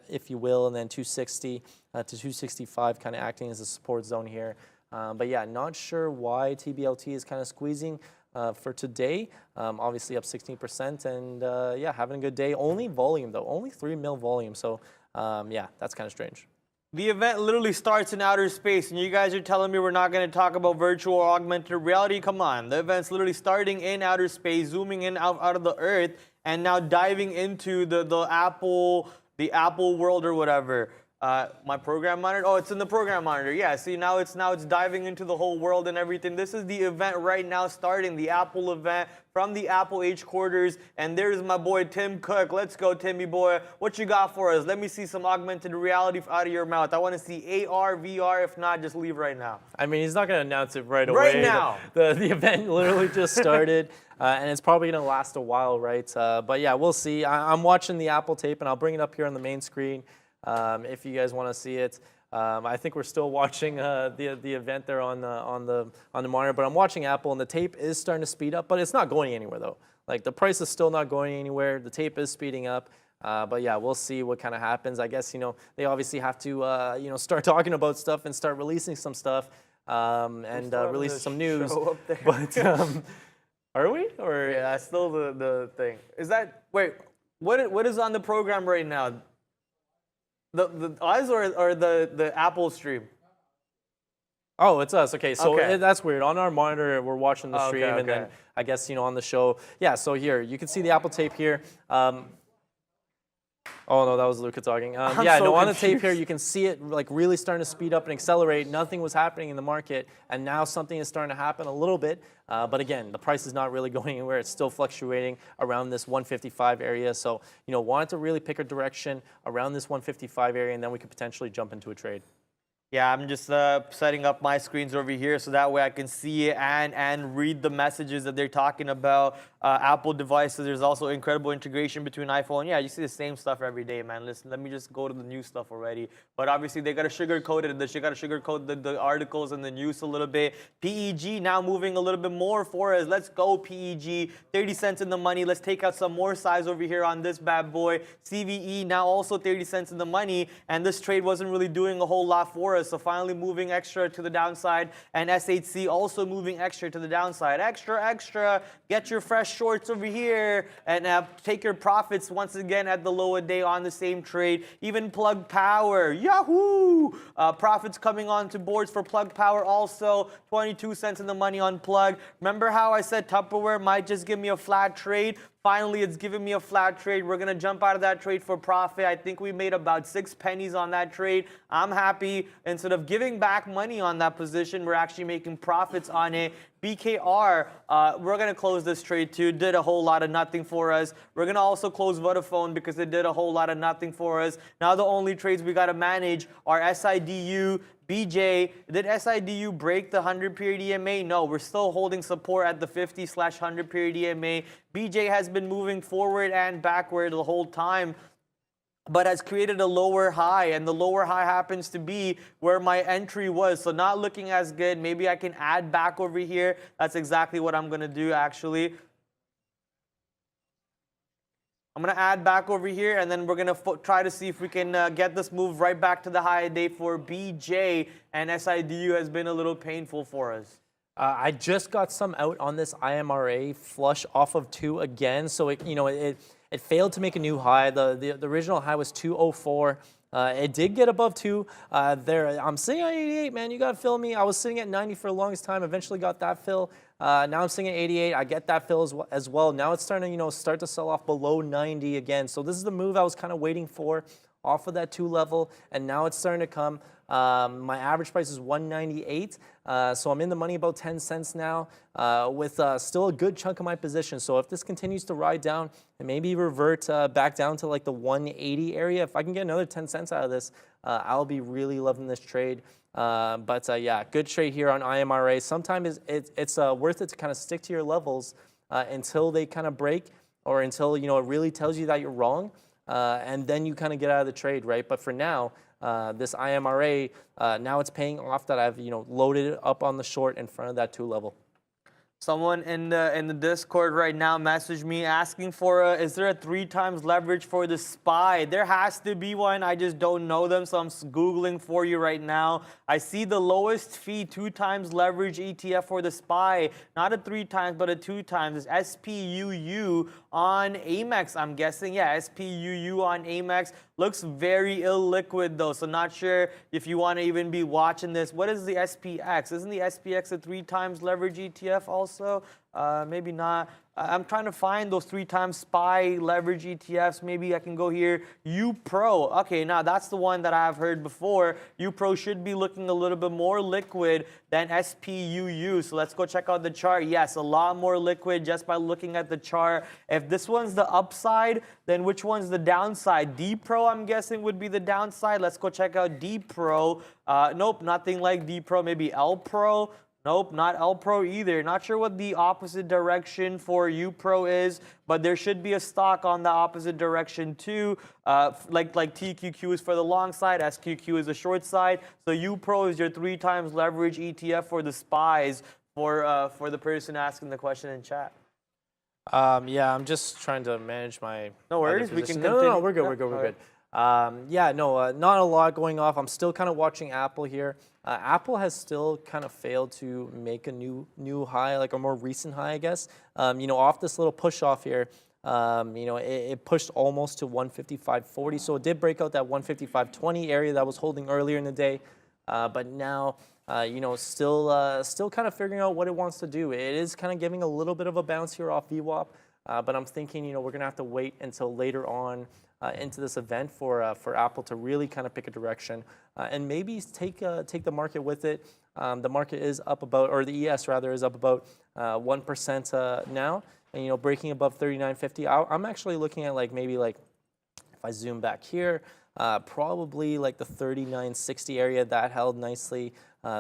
if you will, and then 260 to 265 kind of acting as a support zone here. But yeah, not sure why TBLT is kind of squeezing for today. Obviously up 16%, and yeah, having a good day. Only volume though, only 3 mil volume. So yeah, that's kind of strange. The event literally starts in outer space, and you guys are telling me we're not going to talk about virtual or augmented reality? Come on. The event's literally starting in outer space, zooming in out of the Earth, and now diving into the Apple world or whatever. My program monitor? Oh, it's in the program monitor. Yeah, see, now it's diving into the whole world and everything. This is the event right now starting, the Apple event from the Apple H quarters. And there's my boy Tim Cook. Let's go, Timmy boy. What you got for us? Let me see some augmented reality out of your mouth. I want to see AR, VR. If not, just leave right now. I mean, he's not going to announce it right away. Right now. The event literally just started. And it's probably going to last a while, right? But yeah, we'll see. I'm watching the Apple tape, and I'll bring it up here on the main screen. If you guys want to see it. I think we're still watching the event there on the monitor, but I'm watching Apple, and the tape is starting to speed up, but it's not going anywhere though. Like the price is still not going anywhere. The tape is speeding up. But yeah, we'll see what kind of happens. I guess, they obviously have to, start talking about stuff and start releasing some stuff and release some news. But are we? Or Yeah, that's still the thing. Is that, wait, what is on the program right now? The us or the Apple stream? Oh, it's us. Okay, so Okay. that's weird. On our monitor, we're watching the stream, and then I guess, on the show. Yeah, so here, you can see the Apple tape here. Oh, no, that was Luca talking. Yeah, so on the tape confused. here, you can see it like really starting to speed up and accelerate. Nothing was happening in the market, and now something is starting to happen a little bit. But again, the price is not really going anywhere. It's still fluctuating around this 155 area. So, wanted to really pick a direction around this 155 area, and then we could potentially jump into a trade. Yeah, I'm just setting up my screens over here so that way I can see it and read the messages that they're talking about. Apple devices, there's also incredible integration between iPhone. Yeah, you see the same stuff every day, man. Listen, let me just go to the new stuff already. But obviously, they got to sugarcoat it. They got to sugarcoat the articles and the news a little bit. PEG now moving a little bit more for us. Let's go, PEG. 30 cents in the money. Let's take out some more size over here on this bad boy. CVE now also 30 cents in the money. And this trade wasn't really doing a whole lot for us. So finally moving extra to the downside. And SHC also moving extra to the downside. Extra, extra. Get your fresh shorts over here and take your profits once again at the low a day on the same trade. Even Plug Power, yahoo! Profits coming onto boards for Plug Power also. 22 cents in the money on Plug. Remember how I said Tupperware might just give me a flat trade? Finally, it's giving me a flat trade. We're going to jump out of that trade for profit. I think we made about 6 pennies on that trade. I'm happy. Instead of giving back money on that position, we're actually making profits on it. BKR, we're going to close this trade too. Did a whole lot of nothing for us. We're going to also close Vodafone because it did a whole lot of nothing for us. Now the only trades we got to manage are SIDU, BJ. Did SIDU break the 100 period EMA? No, we're still holding support at the 50/100 period EMA. BJ has been moving forward and backward the whole time, but has created a lower high, and the lower high happens to be where my entry was. So not looking as good. Maybe I can add back over here. That's exactly what I'm going to do, actually. I'm going to add back over here, and then we're going to try to see if we can get this move right back to the high day for BJ, and SIDU has been a little painful for us. I just got some out on this IMRA flush off of 2 again, so it failed to make a new high. The original high was 204. It did get above 2. I'm sitting at 88, man. You got to fill me. I was sitting at 90 for the longest time. Eventually got that fill. Now I'm sitting at 88. I get that fill as well. Now it's starting to, start to sell off below 90 again. So this is the move I was kind of waiting for off of that 2 level, and now it's starting to come. My average price is 198, so I'm in the money about 10 cents now with still a good chunk of my position. So if this continues to ride down and maybe revert back down to like the 180 area, if I can get another 10 cents out of this, I'll be really loving this trade. But yeah, good trade here on IMRA. Sometimes it's worth it to kind of stick to your levels until they kind of break, or until it really tells you that you're wrong, and then you kind of get out of the trade, right? But for now, this IMRA, now it's paying off that I've loaded it up on the short in front of that 2 level. Someone in the Discord right now messaged me asking for is there a 3 times leverage for the SPY? There has to be one. I just don't know them, so I'm Googling for you right now. I see the lowest fee 2 times leverage ETF for the SPY. Not a 3 times, but a 2 times. It's SPUU on Amex, I'm guessing. Yeah, SPUU on Amex. Looks very illiquid though, so not sure if you want to even be watching this. What is the SPX? Isn't the SPX a 3 times leverage ETF also? Maybe not. I'm trying to find those 3 times SPY leverage ETFs. Maybe I can go here. UPRO. Okay, now that's the one that I've heard before. UPRO should be looking a little bit more liquid than SPUU. So let's go check out the chart. Yes, a lot more liquid just by looking at the chart. If this one's the upside, then which one's the downside? DPRO, I'm guessing, would be the downside. Let's go check out DPRO. Nope, nothing like DPRO. Maybe LPRO. Nope, not LPRO either. Not sure what the opposite direction for UPRO is, but there should be a stock on the opposite direction too. Like TQQ is for the long side, SQQ is the short side. So UPRO is your 3 times leverage ETF for the SPYs for the person asking the question in chat. Yeah, I'm just trying to manage my. No worries, we can No, continue. we're good. We're good. We're good. Not a lot going off. I'm still kind of watching Apple here. Apple has still kind of failed to make a new high, like a more recent high, I guess. Off this little push off here. It pushed almost to 155.40, so it did break out that 155.20 area that was holding earlier in the day, but now. Still kind of figuring out what it wants to do. It is kind of giving a little bit of a bounce here off VWAP, but I'm thinking, we're going to have to wait until later on into this event for Apple to really kind of pick a direction and maybe take the market with it. The market is up about, or the ES rather, is up about 1% now, and breaking above 39.50. I'm actually looking at maybe if I zoom back here. Probably like the 39.60 area that held nicely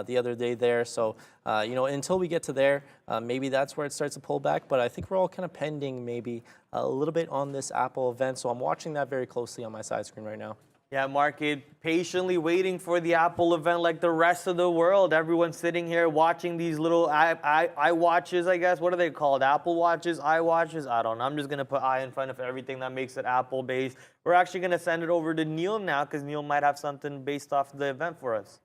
the other day there. So, until we get to there, maybe that's where it starts to pull back. But I think we're all kind of pending maybe a little bit on this Apple event. So I'm watching that very closely on my side screen right now. Yeah, market patiently waiting for the Apple event like the rest of the world. Everyone's sitting here watching these little iWatches, I guess. What are they called? Apple Watches, iWatches? I don't know. I'm just going to put I in front of everything that makes it Apple-based. We're actually going to send it over to Neil now because Neil might have something based off the event for us.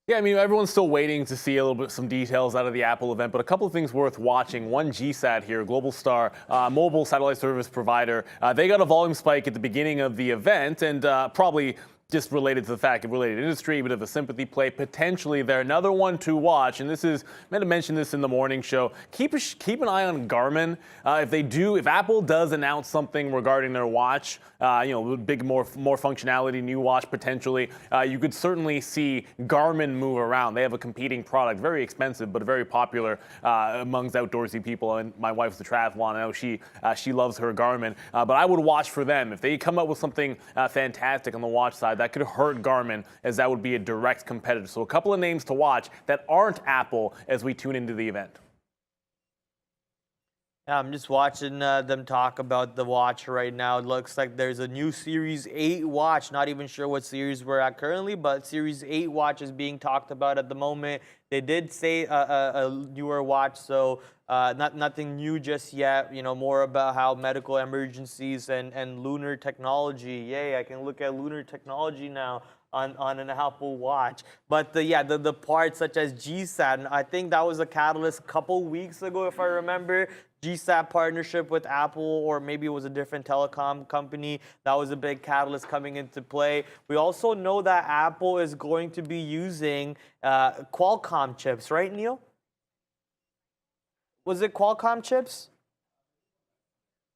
Yeah, everyone's still waiting to see a little bit some details out of the Apple event, but a couple of things worth watching. One, GSAT here, Global Star, mobile satellite service provider. They got a volume spike at the beginning of the event, and probably just related to the fact of related industry, a bit of a sympathy play potentially there. Another one to watch, and this is, I meant to mention this in the morning show. Keep an eye on Garmin. If Apple does announce something regarding their watch, big more functionality, new watch potentially, you could certainly see Garmin move around. They have a competing product, very expensive but very popular amongst outdoorsy people. And my wife's a triathlon. I know she loves her Garmin, but I would watch for them if they come up with something fantastic on the watch side. That could hurt Garmin, as that would be a direct competitor. So a couple of names to watch that aren't Apple as we tune into the event. Yeah, I'm just watching them talk about the watch right now. It looks like there's a new Series 8 watch. Not even sure what series we're at currently, but Series 8 watch is being talked about at the moment. They did say a newer watch, so nothing new just yet. More about how medical emergencies and lunar technology. Yay, I can look at lunar technology now on an Apple Watch. But the parts such as GSAT, and I think that was a catalyst a couple weeks ago, if I remember. GSAT partnership with Apple, or maybe it was a different telecom company. That was a big catalyst coming into play. We also know that Apple is going to be using Qualcomm chips, right, Neil? Was it Qualcomm chips?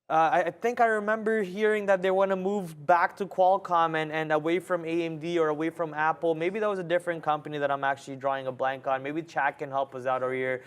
I think I remember hearing that they want to move back to Qualcomm and away from AMD or away from Apple. Maybe that was a different company that I'm actually drawing a blank on. Maybe Chad can help us out over here.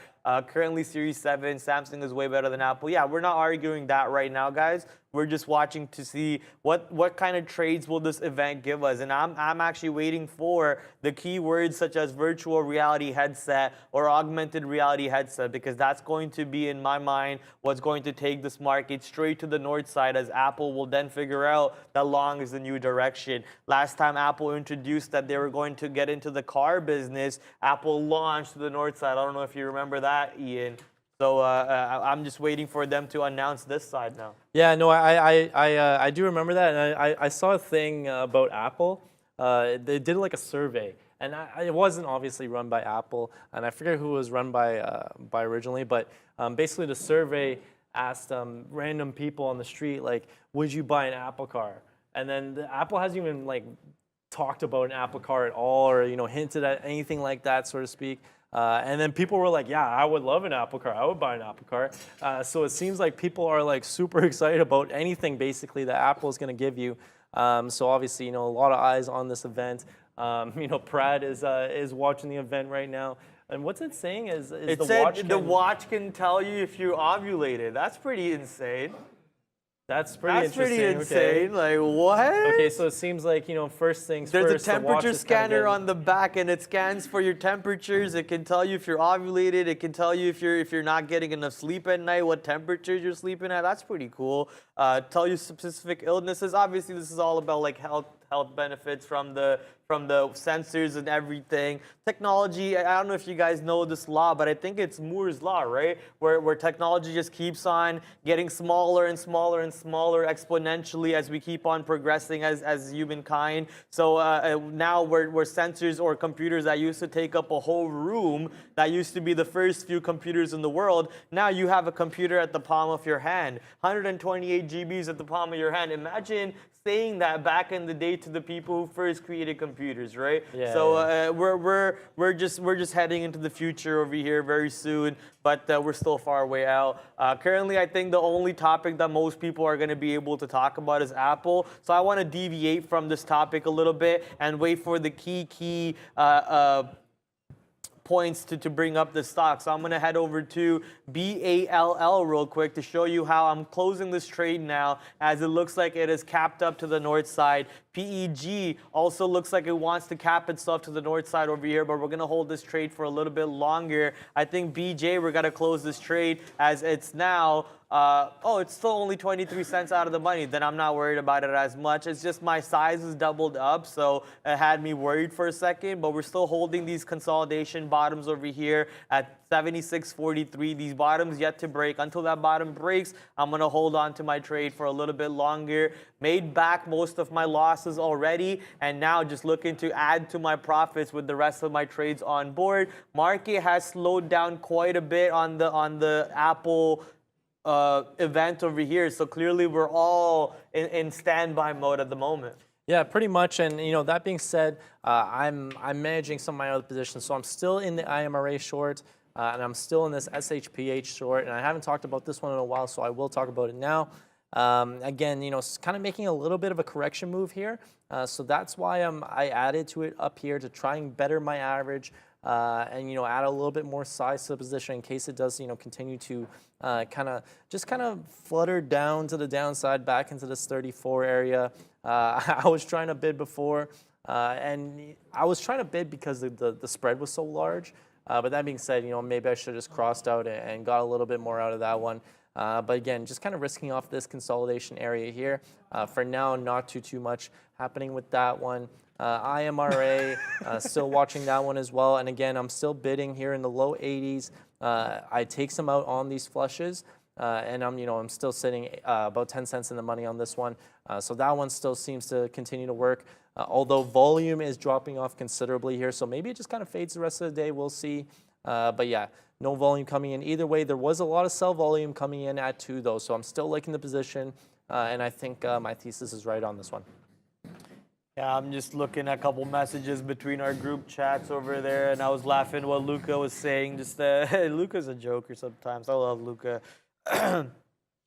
Currently Series 7, Samsung is way better than Apple. Yeah, we're not arguing that right now, guys. We're just watching to see what kind of trades will this event give us. And I'm actually waiting for the keywords such as virtual reality headset or augmented reality headset, because that's going to be, in my mind, what's going to take this market straight to the north side, as Apple will then figure out that long is the new direction. Last time Apple introduced that they were going to get into the car business, Apple launched to the north side. I don't know if you remember that, Ian. So I'm just waiting for them to announce this side now. Yeah, no, I do remember that, and I saw a thing about Apple. They did like a survey, and it wasn't obviously run by Apple, and I forget who it was run by originally, but basically the survey asked random people on the street, like, would you buy an Apple car? And then Apple hasn't even talked about an Apple car at all, or hinted at anything like that, so to speak. And then people were like, yeah, I would love an Apple car. I would buy an Apple car. So it seems like people are super excited about anything basically that Apple is going to give you. So obviously, a lot of eyes on this event. Prad is watching the event right now. And what's it saying is it said the watch can tell you if you ovulated. That's pretty insane. That's pretty insane. Okay. Like, what? Okay, so it seems like, first things There's first. There's a temperature scanner on the back, and it scans for your temperatures. It can tell you if you're ovulated. It can tell you if you're not getting enough sleep at night, what temperatures you're sleeping at. That's pretty cool. tell you specific illnesses. Obviously, this is all about like health benefits from the sensors and everything. Technology, I don't know if you guys know this law, but I think it's Moore's law, right? Where technology just keeps on getting smaller and smaller and smaller exponentially as we keep on progressing as humankind. So now where sensors or computers that used to take up a whole room, that used to be the first few computers in the world, now you have a computer at the palm of your hand, 128 GBs at the palm of your hand. Imagine saying that back in the day to the people who first created computers, right? Yeah, So we're just heading into the future over here very soon, but we're still far way out. Currently, I think the only topic that most people are going to be able to talk about is Apple. So I want to deviate from this topic a little bit and wait for the key points to bring up the stock. So I'm going to head over to BALL real quick to show you how I'm closing this trade now, as it looks like it is capped up to the north side. PEG also looks like it wants to cap itself to the north side over here, but we're going to hold this trade for a little bit longer. I think BJ, we're going to close this trade as it's now it's still only 23 cents out of the money. Then I'm not worried about it as much. It's just my size is doubled up, so it had me worried for a second, but we're still holding these consolidation bottoms over here at 76.43. These bottoms yet to break. Until that bottom breaks, I'm going to hold on to my trade for a little bit longer. Made back most of my losses already, and now just looking to add to my profits with the rest of my trades on board. Market has slowed down quite a bit on the Apple event over here, so clearly we're all in standby mode at the moment. Yeah, pretty much. And that being said, I'm managing some of my other positions, so I'm still in the IMRA short, and I'm still in this SHPH short, and I haven't talked about this one in a while, so I will talk about it now. Again, kind of making a little bit of a correction move here, so that's why I added to it up here to try and better my average. And add a little bit more size to the position in case it does continue to kind of flutter down to the downside back into this 34 area. I was trying to bid before, and I was trying to bid because the spread was so large. But that being said, maybe I should have just crossed out and got a little bit more out of that one. But again, just kind of risking off this consolidation area here. For now, not too much happening with that one. IMRA, still watching that one as well. And again, I'm still bidding here in the low 80s. I take some out on these flushes, and I'm still sitting about 10 cents in the money on this one. So that one still seems to continue to work, although volume is dropping off considerably here. So maybe it just kind of fades the rest of the day. We'll see. But yeah, no volume coming in either way. There was a lot of sell volume coming in at 2 though, so I'm still liking the position, and I think my thesis is right on this one. Yeah, I'm just looking at a couple messages between our group chats over there, and I was laughing what Luca was saying. Just Luca's a joker sometimes. I love Luca.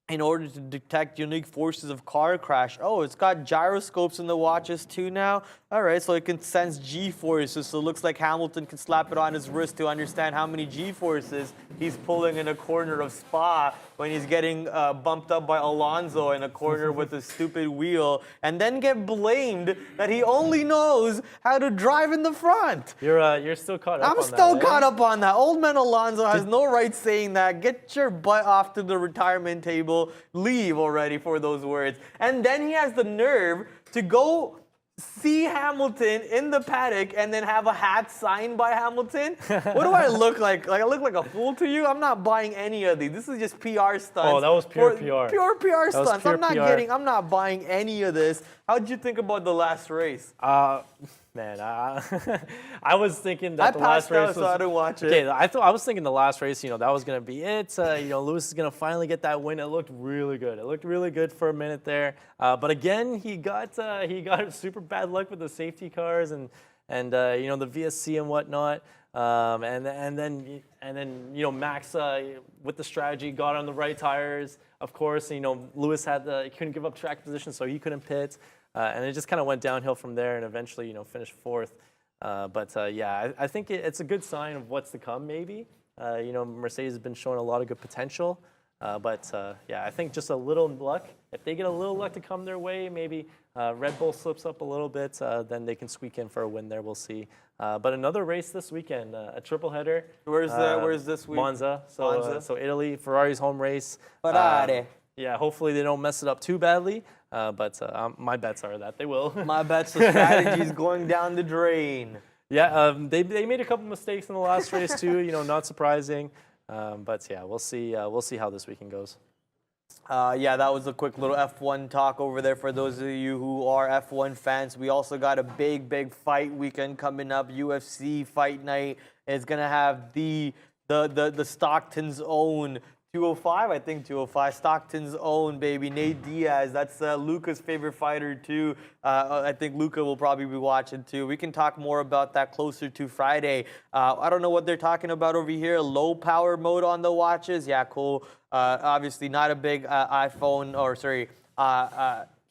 In order to detect unique forces of car crash. Oh, it's got gyroscopes in the watches too now. All right, so it can sense G-forces. So it looks like Hamilton can slap it on his wrist to understand how many G-forces he's pulling in a corner of Spa when he's getting bumped up by Alonso in a corner with a stupid wheel, and then get blamed that he only knows how to drive in the front. You're still caught up on that. I'm still caught up on that. Old man Alonso has no right saying that. Get your butt off to the retirement table. Leave already for those words. And then he has the nerve to go see Hamilton in the paddock and then have a hat signed by Hamilton. What do I look like? Like I look like a fool to you? I'm not buying any of these. This is just PR stunts. Oh, that was pure PR. Pure PR stunts. Pure I'm not buying any of this. How'd you think about the last race? Man, I was thinking that the last race was, so I didn't watch it. Okay, I was thinking the last race, that was gonna be it. Lewis is gonna finally get that win. It looked really good. It looked really good for a minute there. But again, he got super bad luck with the safety cars and the VSC and whatnot. And then Max with the strategy got on the right tires. Of course, Lewis he couldn't give up track position, so he couldn't pit. And it just kind of went downhill from there, and eventually, finished 4th. Yeah, I think it's a good sign of what's to come. Maybe, Mercedes has been showing a lot of good potential, yeah, I think just a little luck. If they get a little luck to come their way, maybe Red Bull slips up a little bit, then they can squeak in for a win there. We'll see. But another race this weekend, a triple header. Where's this week? Monza. Monza. So Italy, Ferrari's home race. Ferrari. Yeah, hopefully they don't mess it up too badly, but my bets are that they will. My bet's the strategy's going down the drain. Yeah, they made a couple mistakes in the last race too. Not surprising, but yeah, we'll see how this weekend goes. Yeah, that was a quick little F1 talk over there for those of you who are F1 fans. We also got a big fight weekend coming up. UFC Fight Night is gonna have the Stockton's own 205, I think 205. Stockton's own, baby. Nate Diaz. That's Luca's favorite fighter, too. I think Luca will probably be watching, too. We can talk more about that closer to Friday. I don't know what they're talking about over here. Low power mode on the watches. Yeah, cool. Obviously, not a big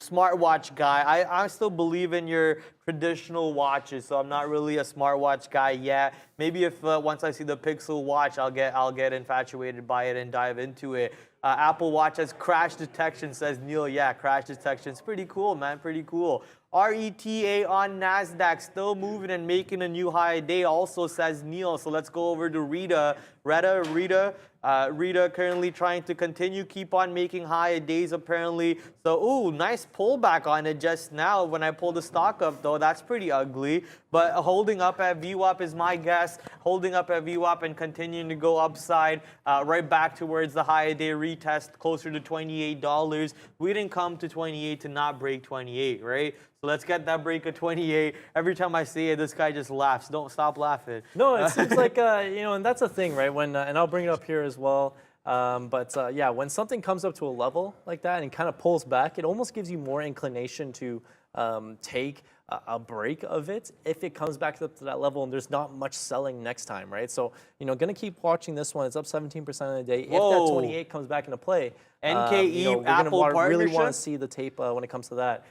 smartwatch guy. I still believe in your traditional watches, so I'm not really a smartwatch guy yet. Maybe if once I see the Pixel watch, I'll get infatuated by it and dive into it. Apple Watch has crash detection, says Neil. Yeah, crash detection. It's pretty cool, man. Pretty cool. RETA on NASDAQ still moving and making a new high day, also says Neil. So let's go over to Rita. Rita currently trying to keep on making high days apparently. So, ooh, nice pullback on it just now when I pulled the stock up though. That's pretty ugly. But holding up at VWAP is my guess. Holding up at VWAP and continuing to go upside right back towards the high day retest closer to $28. We didn't come to 28 to not break 28, right? So let's get that break of 28. Every time I see it, this guy just laughs. Don't stop laughing. No, it seems like, and that's the thing, right? When and I'll bring it up here as well. Yeah, when something comes up to a level like that and kind of pulls back, it almost gives you more inclination to take a break of it if it comes back up to that level and there's not much selling next time, right? So, gonna keep watching this one. It's up 17% of the day. Whoa. If that 28 comes back into play, NKE we're Apple gonna really want to partnership? see the tape when it comes to that.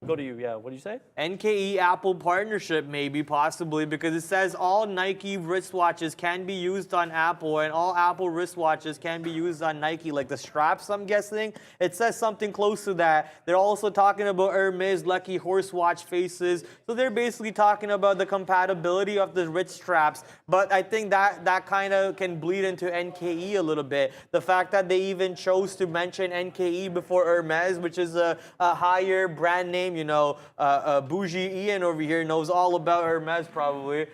Go to you, yeah. What did you say? NKE Apple partnership, maybe, possibly, because it says all Nike wristwatches can be used on Apple and all Apple wristwatches can be used on Nike, like the straps, I'm guessing. It says something close to that. They're also talking about Hermes Lucky Horse watch faces. So they're basically talking about the compatibility of the wrist straps. But I think that kind of can bleed into NKE a little bit. The fact that they even chose to mention NKE before Hermes, which is a higher brand name. Bougie Ian over here knows all about Hermes probably.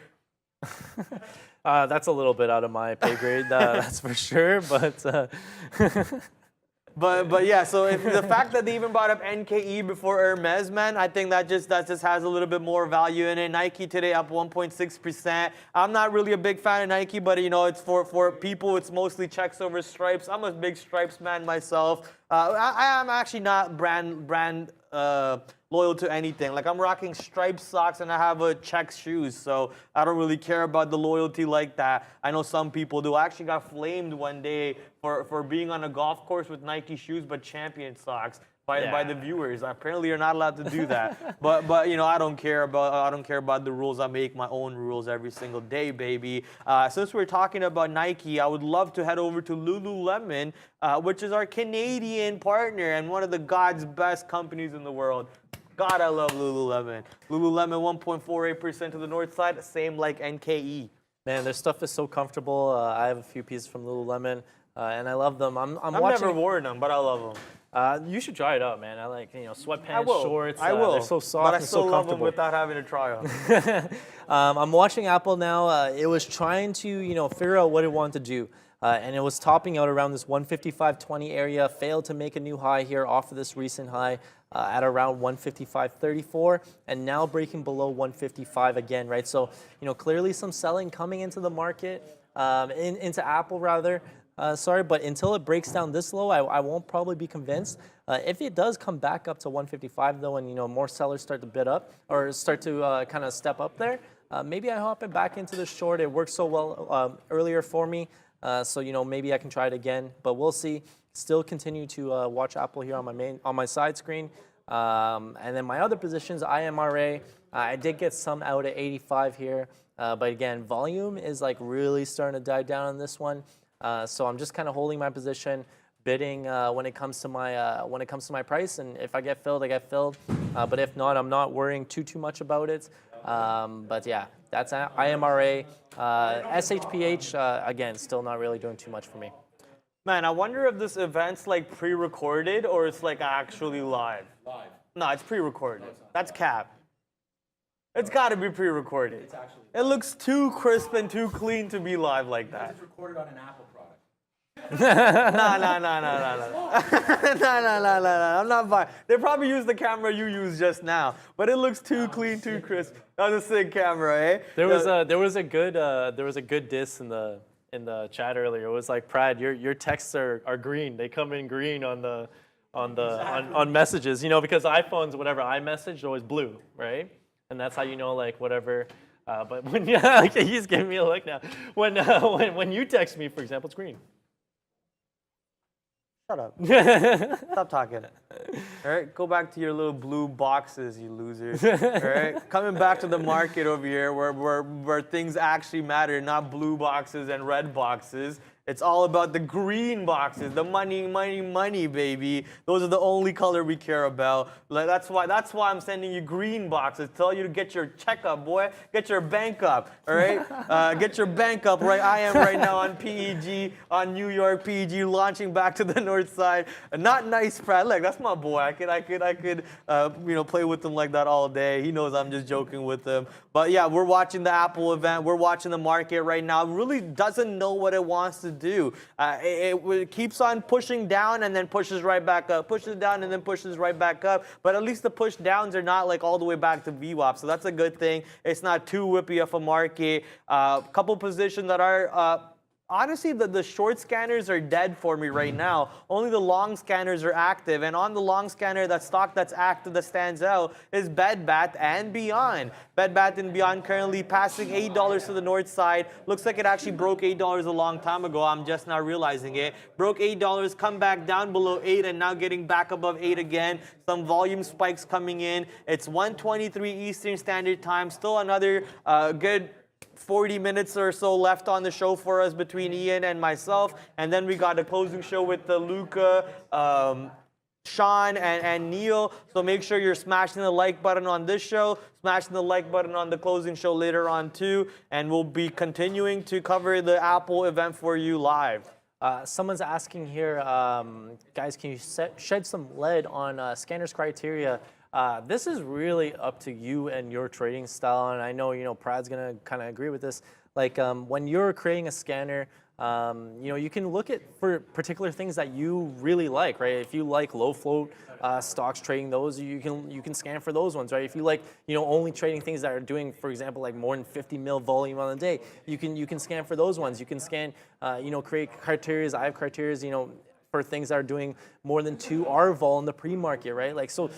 That's a little bit out of my pay grade, that's for sure. But But yeah, so if the fact that they even brought up NKE before Hermes, man, I think that just has a little bit more value in it. Nike today up 1.6%. I'm not really a big fan of Nike, but it's for people, it's mostly checks over stripes. I'm a big stripes man myself. I am actually not brand loyal to anything. Like I'm rocking striped socks and I have a check shoes, so I don't really care about the loyalty like that. I know some people do. I actually got flamed one day for being on a golf course with Nike shoes but Champion socks by the viewers. Apparently you're not allowed to do that. but I don't care about the rules. I make my own rules every single day, baby. Since we're talking about Nike, I would love to head over to Lululemon, which is our Canadian partner and one of the God's best companies in the world. God, I love Lululemon. Lululemon 1.48% to the north side, same like NKE. man, their stuff is so comfortable. I have a few pieces from Lululemon, and I love them. I've watching, never worn them, but I love them. You should try it out, man. I like sweatpants, shorts. I will. They're so soft but I and still so love them comfortable. without having to try them. I'm watching Apple now. It was trying to figure out what it wanted to do. And it was topping out around this 155.20 area, failed to make a new high here off of this recent high at around 155.34, and now breaking below 155 again, right? So, clearly some selling coming into the market, into Apple rather. But until it breaks down this low, I won't probably be convinced. If it does come back up to 155 though, and more sellers start to bid up or start to kind of step up there, maybe I hop it back into the short. It worked so well earlier for me. So maybe I can try it again, but we'll see. Still continue to watch Apple here on my side screen, and then my other positions, IMRA. I did get some out at 85 here, but again, volume is like really starting to die down on this one. So I'm just kind of holding my position, bidding when it comes to my price, and if I get filled, I get filled. But if not, I'm not worrying too much about it. But yeah, that's IMRA. SHPH, again, still not really doing too much for me. Man, I wonder if this event's like pre-recorded or it's like actually live. Live. No, it's pre-recorded. That's cap. It's got to be pre-recorded. It's actually. It looks too crisp and too clean to be live like that. It's recorded on an Apple product. No. No. I'm not buying. They probably used the camera you used just now, but it looks too clean, too crisp. That was a sick camera, eh? There was a good diss in the chat earlier. It was like, Prad, your texts are green. They come in green on messages, you know, because iPhones, whatever I message, always blue, right? And that's how you know, like, whatever. But when like, he's giving me a look now. When you text me, for example, it's green. Shut up. Stop talking. All right, go back to your little blue boxes, you losers. All right, coming back to the market over here where things actually matter, not blue boxes and red boxes. It's all about the green boxes, the money, baby. Those are the only color we care about. Like, that's why I'm sending you green boxes. Tell you to get your checkup, boy. Get your bank up, all right? Get your bank up, right? I am right now on PEG, on New York PEG, launching back to the north side. Not nice, Pratt. Look, that's my boy. I could, play with him like that all day. He knows I'm just joking with him. But yeah, we're watching the Apple event. We're watching the market right now. It really doesn't know what it wants to do. It keeps on pushing down and then pushes right back up, pushes down and then pushes right back up. But at least the push downs are not like all the way back to VWAP, so that's a good thing. It's not too whippy of a market. Couple positions that are honestly, the short scanners are dead for me right now. Only the long scanners are active. And on the long scanner, that stock that's active that stands out is Bed Bath and Beyond. Bed Bath and Beyond currently passing $8 to the north side. Looks like it actually broke $8 a long time ago. I'm just now realizing it. Broke $8, come back down below 8, and now getting back above 8 again. Some volume spikes coming in. It's 1:23 Eastern Standard Time. Still another good 40 minutes or so left on the show for us between Ian and myself. And then we got a closing show with Luca, Sean, and Neil. So make sure you're smashing the like button on this show, smashing the like button on the closing show later on too. And we'll be continuing to cover the Apple event for you live. Someone's asking here, guys, can you shed some light on scanners criteria? This is really up to you and your trading style, and I know, Prad's gonna kind of agree with this. Like, when you're creating a scanner, you can look at for particular things that you really like, right? If you like low float stocks, trading those, you can scan for those ones, right? If you like, only trading things that are doing, for example, like more than 50 mil volume on a day, you can scan for those ones. You can scan, create criteria. I have criteria, for things that are doing more than 2 RVol in the pre-market, right? Like, so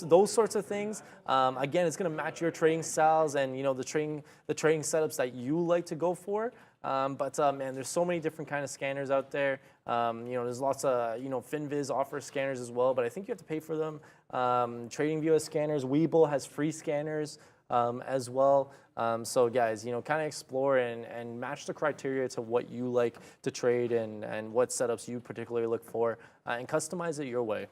those sorts of things. Again, it's going to match your trading styles and the trading setups that you like to go for. But man, there's so many different kind of scanners out there. There's lots of FinViz offers scanners as well, but I think you have to pay for them. TradingView has scanners. Webull has free scanners as well. So guys, kind of explore and match the criteria to what you like to trade and what setups you particularly look for, and customize it your way.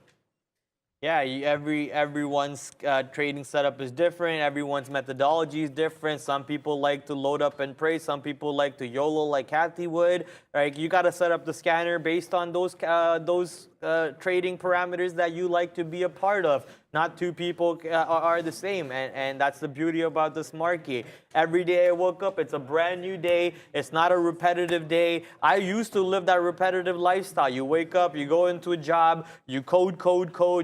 Yeah, everyone's trading setup is different. Everyone's methodology is different. Some people like to load up and pray. Some people like to YOLO like Kathy would. Right? You got to set up the scanner based on those trading parameters that you like to be a part of. Not two people are the same, and that's the beauty about this market. Every day I woke up, it's a brand new day. It's not a repetitive day. I used to live that repetitive lifestyle. You wake up, you go into a job, you code,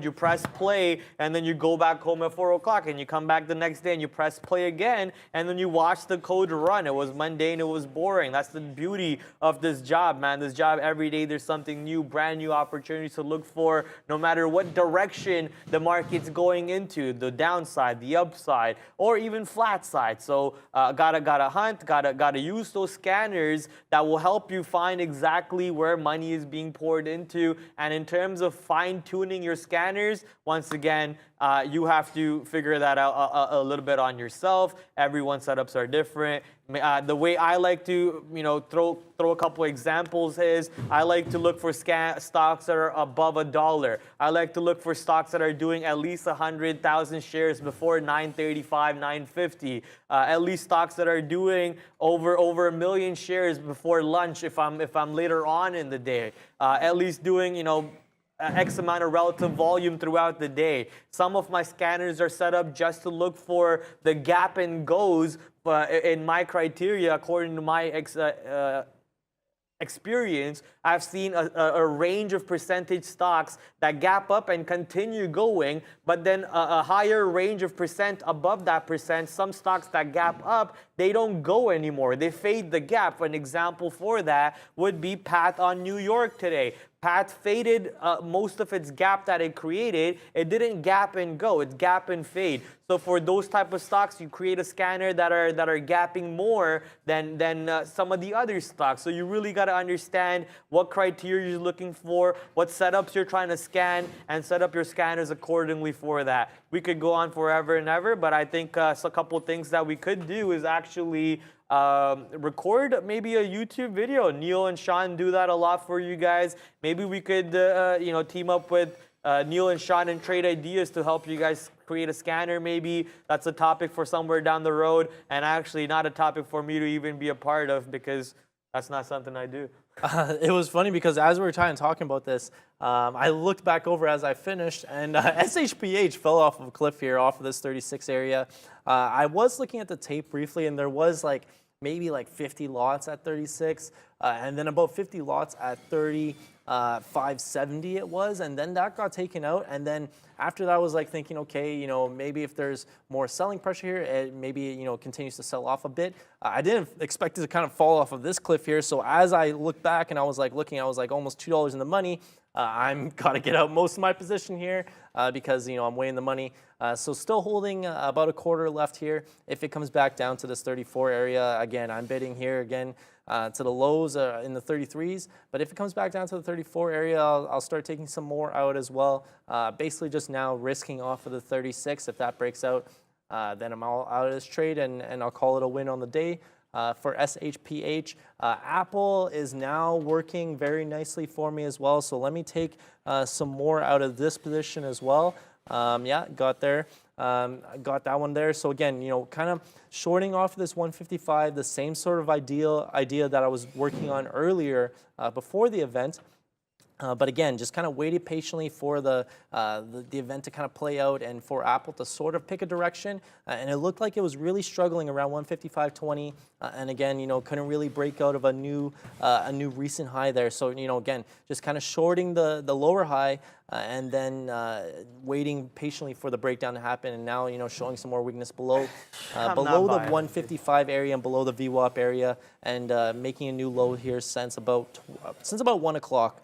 you press play, and then you go back home at 4 o'clock, and you come back the next day and you press play again, and then you watch the code run. It was mundane, it was boring. That's the beauty of this job, man. This job, every day there's something new, brand new opportunities to look for, no matter what direction the market's going into, the downside, the upside, or even flat side. So gotta hunt, gotta use those scanners that will help you find exactly where money is being poured into. And in terms of fine-tuning your scanners, once again, you have to figure that out a little bit on yourself. Everyone's setups are different. The way I like to, throw a couple examples is I like to look for stocks that are above $1. I like to look for stocks that are doing at least 100,000 shares before 935, 950. At least stocks that are doing over 1 million shares before lunch if I'm later on in the day. At least doing, X amount of relative volume throughout the day. Some of my scanners are set up just to look for the gap and goes in my criteria. According to my experience, I've seen a range of percentage stocks that gap up and continue going, but then a higher range of percent above that percent. Some stocks that gap up, they don't go anymore. They fade the gap. An example for that would be Path on New York today. Path faded most of its gap that it created. It didn't gap and go. It's gap and fade. So for those type of stocks, you create a scanner that are gapping more than some of the other stocks. So you really got to understand what criteria you're looking for, what setups you're trying to scan, and set up your scanners accordingly for that. We could go on forever and ever, but I think a couple things that we could do is actually record maybe a YouTube video. Neil and Sean do that a lot for you guys. Maybe we could, team up with Neil and Sean and Trade Ideas to help you guys create a scanner. Maybe that's a topic for somewhere down the road, and actually not a topic for me to even be a part of because that's not something I do. It was funny because as we were talking about this, I looked back over as I finished, and SHPH fell off of a cliff here off of this 36 area. I was looking at the tape briefly, and there was maybe 50 lots at 36, and then about 50 lots at 570 it was, and then that got taken out. And then after that I was thinking, okay, maybe if there's more selling pressure here, it maybe continues to sell off a bit. I didn't expect it to kind of fall off of this cliff here. So as I look back and I was looking, I was almost $2 in the money. I'm got to get out most of my position here because I'm weighing the money. So still holding about a quarter left here. If it comes back down to this 34 area, again, I'm bidding here again to the lows in the 33s. But if it comes back down to the 34 area, I'll start taking some more out as well. Basically just now risking off of the 36. If that breaks out, then I'm all out of this trade and I'll call it a win on the day. For SHPH, Apple is now working very nicely for me as well. So let me take some more out of this position as well. Yeah, got there. Got that one there. So again, kind of shorting off this 155, the same sort of idea that I was working on earlier before the event. But again, just kind of waited patiently for the event to kind of play out and for Apple to sort of pick a direction. And it looked like it was really struggling around 155.20. And again, couldn't really break out of a new recent high there. So, again, just kind of shorting the lower high and then waiting patiently for the breakdown to happen. And now, showing some more weakness below the 155 area and below the VWAP area, and making a new low here since about 1 o'clock.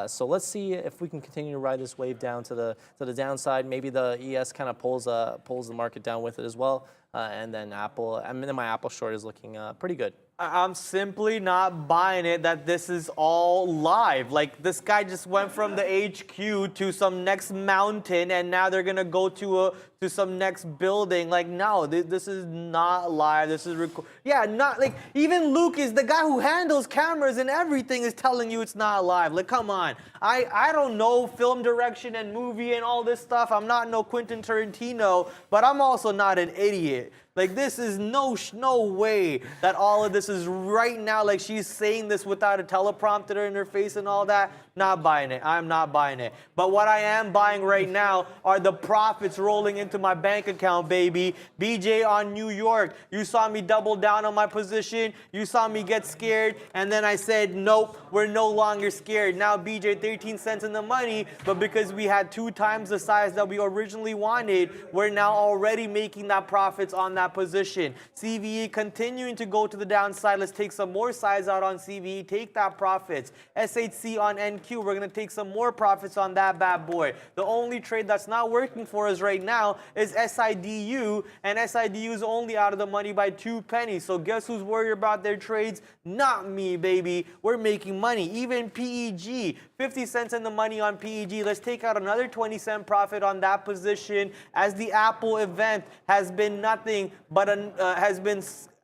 So let's see if we can continue to ride this wave down to the downside. Maybe the ES kind of pulls the market down with it as well. And then my Apple short is looking pretty good. I'm simply not buying it that this is all live. This guy just went from the HQ to some next mountain, and now they're gonna go to some next building. No, this is not live. This is not even Luke is the guy who handles cameras and everything is telling you it's not live. Come on. I don't know film direction and movie and all this stuff. I'm not no Quentin Tarantino, but I'm also not an idiot. This is no way that all of this is right now. She's saying this without a teleprompter in her face and all that. Not buying it. I'm not buying it. But what I am buying right now are the profits rolling into my bank account, baby. BJ on New York. You saw me double down on my position. You saw me get scared. And then I said, nope, we're no longer scared. Now BJ 13 cents in the money. But because we had 2 times the size that we originally wanted, we're now already making that profits on that position. CVE continuing to go to the downside. Let's take some more size out on CVE. Take that profits. SHC on NQ. We're going to take some more profits on that bad boy. The only trade that's not working for us right now is SIDU, and SIDU is only out of the money by 2 pennies. So guess who's worried about their trades? Not me, baby. We're making money. Even PEG, 50 cents in the money on PEG. Let's take out another 20-cent profit on that position, as the Apple event has been nothing but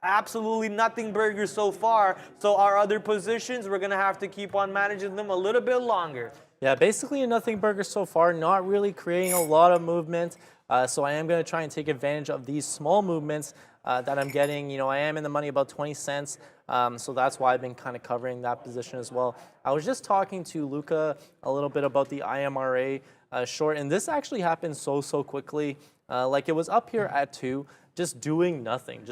absolutely nothing burger so far. So our other positions, we're gonna have to keep on managing them a little bit longer. Yeah, basically a nothing burger so far, not really creating a lot of movement. So I am going to try and take advantage of these small movements that I'm getting. You know, I am in the money about 20 cents. So that's why I've been kind of covering that position as well. I was just talking to Luca a little bit about the IMRA short, and this actually happened so quickly. Like it was up here at 2, just doing nothing.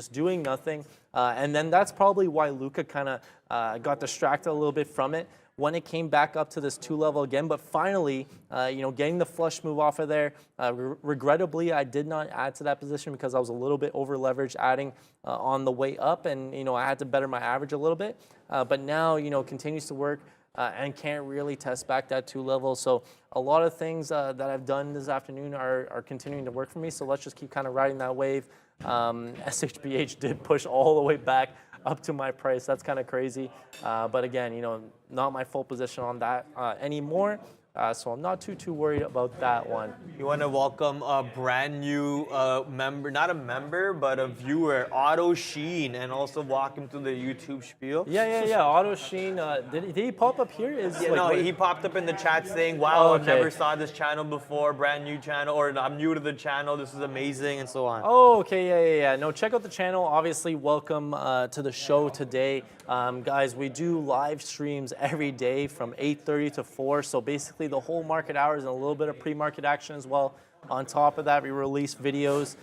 And then that's probably why Luca kind of got distracted a little bit from it when it came back up to this 2 level again. But finally, you know, getting the flush move off of there. Regrettably, I did not add to that position because I was a little bit over leveraged adding on the way up, and you know, I had to better my average a little bit. But now, you know, continues to work and can't really test back that 2 level. So a lot of things that I've done this afternoon are continuing to work for me. So let's just keep kind of riding that wave. SHBH did push all the way back up to my price. That's kind of crazy. But again, you know, not my full position on that anymore. So I'm not too worried about that one. You want to welcome a brand new member, not a member, but a viewer, Otto Sheen, and also walk him through the YouTube spiel. Yeah. Otto Sheen, did he pop up here? He popped up in the chat saying, wow, I've okay. never saw this channel before, brand new channel, or I'm new to the channel, this is amazing, and so on. Oh, okay, yeah. No, check out the channel. Obviously, welcome to the show today. Guys, we do live streams every day from 8:30 to 4, so basically the whole market hours and a little bit of pre-market action as well. On top of that, we release videos,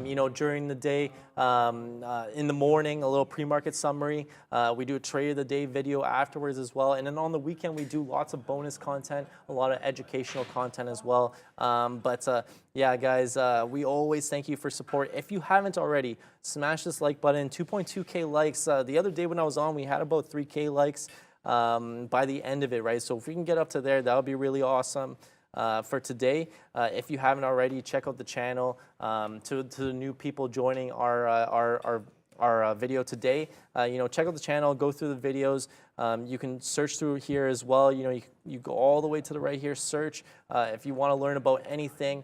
you know, during the day. In the morning, a little pre-market summary. We do a trade of the day video afterwards as well. And then on the weekend, we do lots of bonus content, a lot of educational content as well. Yeah, guys, we always thank you for support. If you haven't already, smash this like button. 2.2K likes. The other day when I was on, we had about 3K likes by the end of it, right? So if we can get up to there, that would be really awesome. For today, if you haven't already, check out the channel. To the new people joining our video today, you know, check out the channel, go through the videos. You can search through here as well. You know, you go all the way to the right here, search. If you want to learn about anything,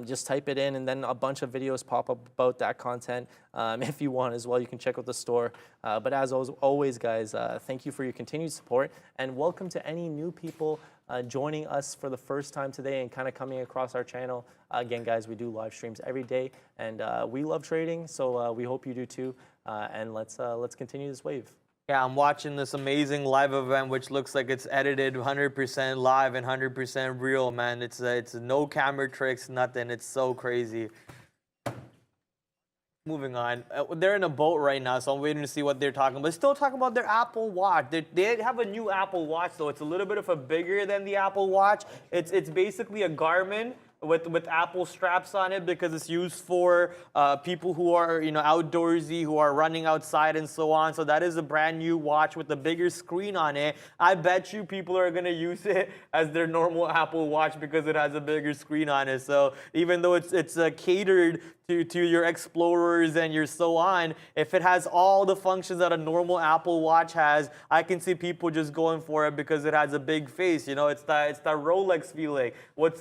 just type it in, and then a bunch of videos pop up about that content. If you want as well, you can check out the store. But as always, guys, thank you for your continued support, and welcome to any new people joining us for the first time today and kind of coming across our channel. Again, guys, we do live streams every day, and we love trading, so we hope you do too. And let's continue this wave. Yeah, I'm watching this amazing live event, which looks like it's edited 100% live and 100% real, man. It's no camera tricks, nothing. It's so crazy. Moving on. They're in a boat right now, so I'm waiting to see what they're talking about. Still talking about their Apple Watch. They have a new Apple Watch, though. It's a little bit of a bigger than the Apple Watch. It's basically a Garmin with Apple straps on it, because it's used for people who are, you know, outdoorsy, who are running outside and so on. So that is a brand new watch with a bigger screen on it. I bet you people are gonna use it as their normal Apple Watch because it has a bigger screen on it. So even though it's catered to your explorers and your so on, if it has all the functions that a normal Apple Watch has, I can see people just going for it because it has a big face. You know, it's that Rolex feeling.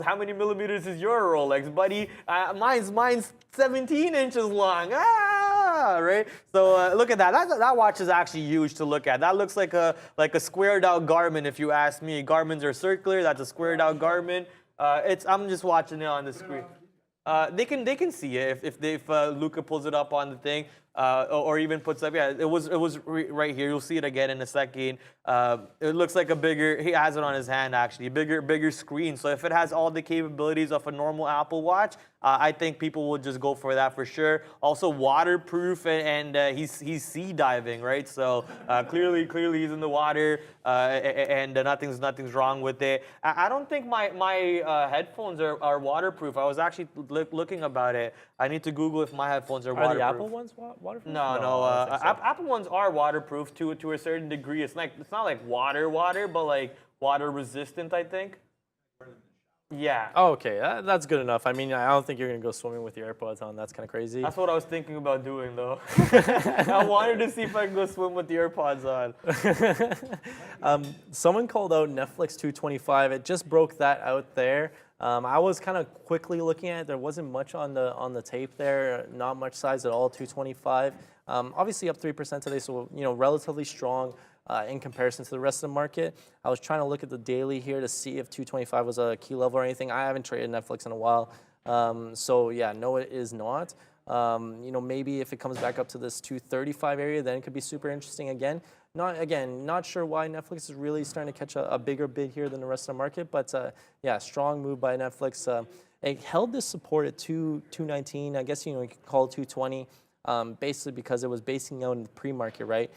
How many millimeters is your Rolex, buddy? Mine's 17 inches long. Right? So look at that. That watch is actually huge to look at. That looks like a squared out Garmin, if you ask me. Garmins are circular. That's a squared out Garmin. I'm just watching it on the screen. They can see it if Luca pulls it up on the thing, or even puts up. Yeah, it was right here. You'll see it again in a second. It looks like a bigger. He has it on his hand actually. Bigger screen. So if it has all the capabilities of a normal Apple Watch, I think people will just go for that for sure. Also waterproof, and he's sea diving, right? So clearly he's in the water, and nothing's wrong with it. I don't think my headphones are waterproof. I was actually looking about it. I need to Google if my headphones are waterproof. Are the Apple ones waterproof? No. Apple ones are waterproof to a certain degree. It's not like water, but like water resistant, I think. Yeah. Oh, okay, that's good enough. I mean, I don't think you're gonna go swimming with your AirPods on. That's kind of crazy. That's what I was thinking about doing, though. I wanted to see if I can go swim with the AirPods on. Someone called out Netflix 225. It just broke that out there. I was kind of quickly looking at it. There wasn't much on the tape there, not much size at all, 225. Obviously up 3% today, so relatively strong in comparison to the rest of the market. I was trying to look at the daily here to see if 225 was a key level or anything. I haven't traded Netflix in a while, so yeah, no, it is not. Maybe if it comes back up to this 235 area, then it could be super interesting again. Not sure why Netflix is really starting to catch a bigger bid here than the rest of the market, but yeah, strong move by Netflix. It held this support at 219. I guess you could call it 220, basically because it was basing out in the pre-market, right?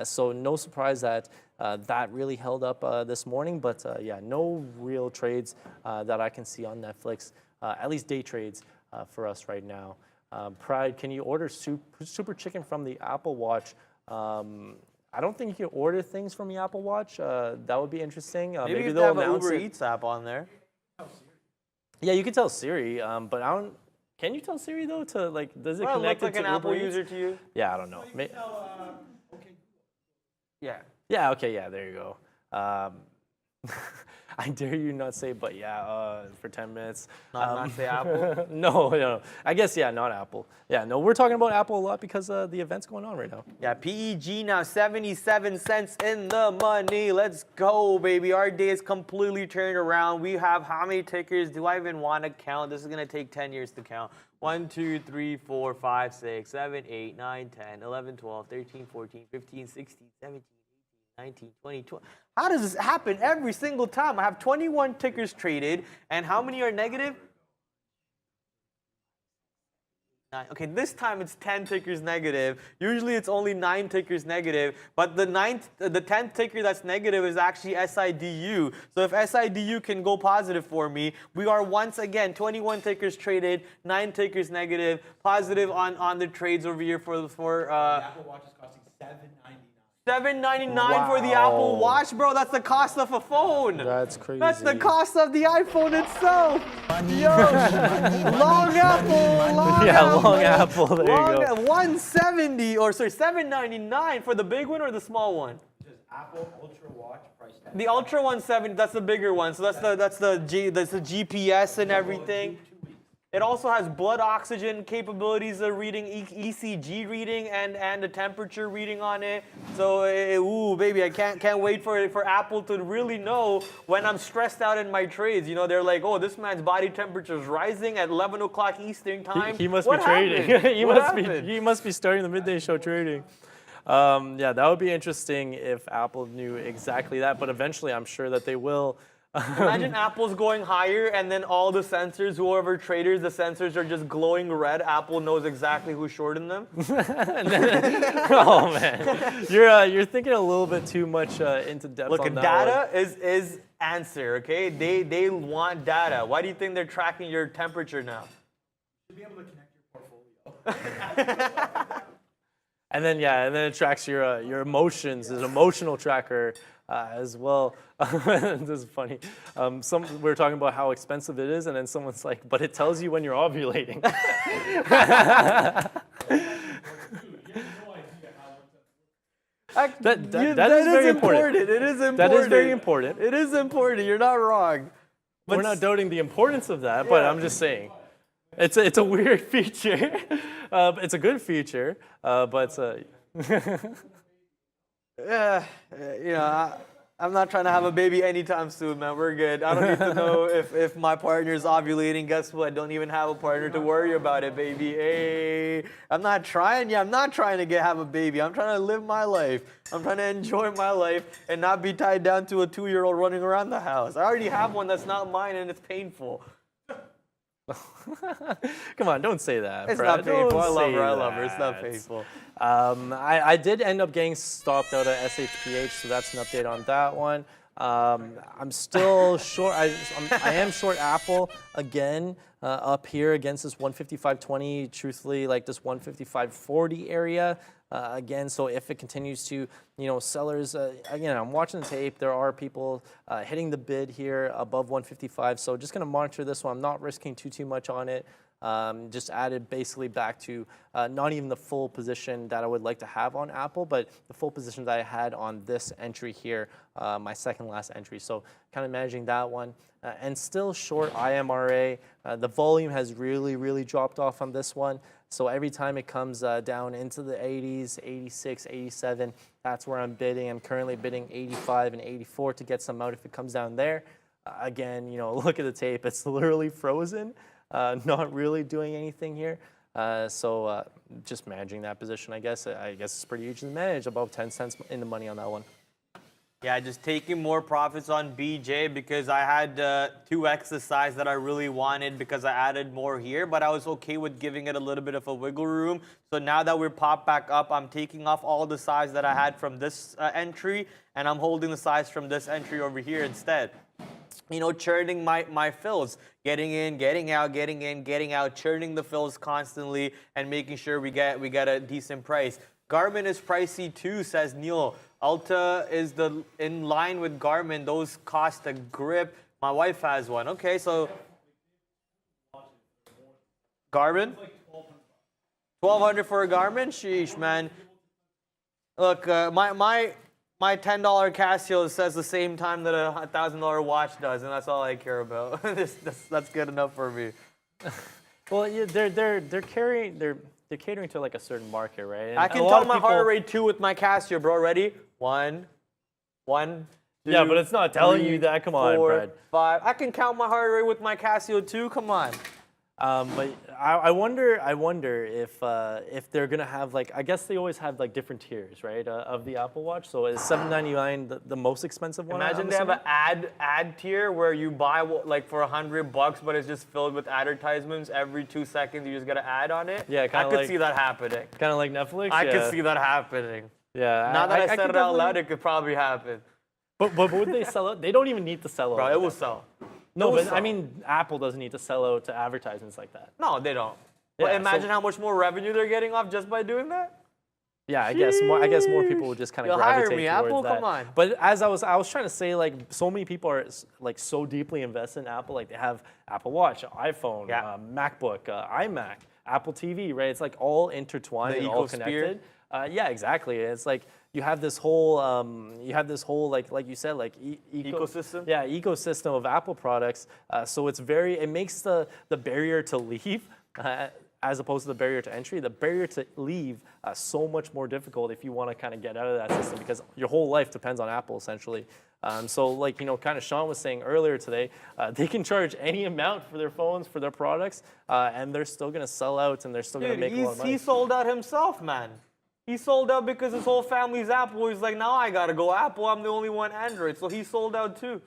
So no surprise that that really held up this morning, but yeah, no real trades that I can see on Netflix, at least day trades for us right now. Pride, can you order Super Chicken from the Apple Watch? I don't think you can order things from the Apple Watch. That would be interesting. Maybe they'll have an announce Uber it. Eats app on there. Yeah, you can tell Siri, but I don't. Can you tell Siri though? Does it connect look like to an Uber Apple Eats? user to you? Yeah, I don't know. Yeah. Yeah. Okay. Yeah. There you go. I dare you not say, but yeah, for 10 minutes. Not say Apple. No. I guess, yeah, not Apple. Yeah, no, we're talking about Apple a lot because the event's going on right now. Yeah, PEG now 77 cents in the money. Let's go, baby. Our day is completely turned around. We have how many tickers? Do I even want to count? This is going to take 10 years to count. 1, 2, 3, 4, 5, 6, 7, 8, 9, 10, 11, 12, 13, 14, 15, 16, 17. 19, 20, 20. How does this happen every single time? I have 21 tickers traded, and how many are negative? 9. Okay, this time it's 10 tickers negative. Usually it's only 9 tickers negative, but the 10th ticker that's negative is actually SIDU. So if SIDU can go positive for me, we are once again 21 tickers traded, 9 tickers negative, positive on the trades over here for The Apple Watch is costing $7.99 for the Apple Watch, bro. That's the cost of a phone. That's crazy. That's the cost of the iPhone itself. Yo, long Apple, Yeah, long Apple. There you go. 170 or sorry, $7.99 for the big one or the small one? Apple Ultra Watch price tag. The Ultra 170. That's the bigger one. So that's the GPS and everything. It also has blood oxygen capabilities of reading, ECG reading, and the temperature reading on it. So, ooh, baby, I can't wait for Apple to really know when I'm stressed out in my trades. They're like, oh, this man's body temperature is rising at 11 o'clock Eastern time. He must What be trading. happened? he must be starting the midday show trading. Yeah, that would be interesting if Apple knew exactly that. But eventually, I'm sure that they will. Imagine Apple's going higher, and then all the sensors, whoever traders, the sensors are just glowing red. Apple knows exactly who's shorting them. Oh man, you're thinking a little bit too much into depth. Look, on that data one. is answer. Okay, they want data. Why do you think they're tracking your temperature now? To be able to connect your portfolio. And then it tracks your emotions. There's an emotional tracker as well. This is funny. We were talking about how expensive it is, and then someone's like, "But it tells you when you're ovulating." That is very important. It is important. That is very important. It is important. You're not wrong. We're not doubting the importance of that, but I'm just saying. It's a weird feature. It's a good feature, but I'm not trying to have a baby anytime soon, man. We're good. I don't need to know if my partner's ovulating. Guess what? I don't even have a partner to worry about it, baby. Hey, I'm not trying to have a baby. I'm trying to live my life. I'm trying to enjoy my life and not be tied down to a 2-year-old running around the house. I already have one that's not mine, and it's painful. Come on, don't say that. It's Brad. not painful. Don't I love say her. I love her. It's not that. painful. I did end up getting stopped out at SHPH, so that's an update on that one. I'm still short. I am short Apple again up here against this 155.20. Truthfully, like this 155.40 area. Again, so if it continues to, sellers, again, I'm watching the tape. There are people hitting the bid here above 155. So just going to monitor this one. I'm not risking too much on it. Just added basically back to not even the full position that I would like to have on Apple, but the full position that I had on this entry here, my second last entry. So kind of managing that one. And still short IMRA. The volume has really dropped off on this one. So every time it comes down into the 80s, 86, 87, that's where I'm bidding. I'm currently bidding 85 and 84 to get some out if it comes down there. Again, you know, look at the tape. It's literally frozen, not really doing anything here. So just managing that position, I guess. I guess it's pretty easy to manage, about 10 cents in the money on that one. Yeah, just taking more profits on BJ because I had 2x the size that I really wanted because I added more here, but I was okay with giving it a little bit of a wiggle room. So now that we're popped back up, I'm taking off all the size that I had from this entry, and I'm holding the size from this entry over here instead. You know, churning my fills, getting in, getting out, getting in, getting out, churning the fills constantly, and making sure we get a decent price. Garmin is pricey too, says Neil. Ulta is in line with Garmin. Those cost a grip. My wife has one. Okay, so Garmin, $1,200 for a Garmin. Sheesh, man. Look, my $10 Casio says the same time that a $1,000 watch does, and that's all I care about. That's good enough for me. Well, yeah, they're catering to like a certain market, right? And I can tell my heart rate too with my Casio, bro. Ready? 1, 2, yeah, but it's not telling 3, you that. Come on, 4, Brad. 5. I can count my heart rate with my Casio too. Come on. But I wonder if they're gonna have like, I guess they always have like different tiers, right, of the Apple Watch. So is $799 the most expensive one? Imagine they have an ad tier where you buy like for $100, but it's just filled with advertisements. Every 2 seconds, you just get an ad on it. Yeah, I could see that happening. Kind of like Netflix. I could see that happening. Yeah. Now that I said could it out loud, it could probably happen. But would they sell out? They don't even need to sell out. Bro, it will sell. No, It will but sell. I mean, Apple doesn't need to sell out to advertisements like that. No, they don't. Yeah, But imagine so- how much more revenue they're getting off just by doing that. Yeah, I guess more people would just kind of You'll hire gravitate me, towards Apple? that. Come on. But as I was trying to say, like, so many people are like so deeply invested in Apple. Like they have Apple Watch, iPhone, Yeah. MacBook, iMac, Apple TV, right? It's like all intertwined The and all ecosphere. connected. Yeah, exactly. It's like you have this whole like you said, like Ecosystem? Yeah, ecosystem of Apple products. So it makes the barrier to leave. As opposed to the barrier to entry, the barrier to leave so much more difficult if you want to kind of get out of that system because your whole life depends on Apple essentially. So like, you know, kind of Sean was saying earlier today, they can charge any amount for their phones, for their products, and they're still going to sell out and they're still going to make a lot of money. He sold out himself, man. He sold out because his whole family's Apple. He's like, now I got to go Apple. I'm the only one Android. So he sold out too.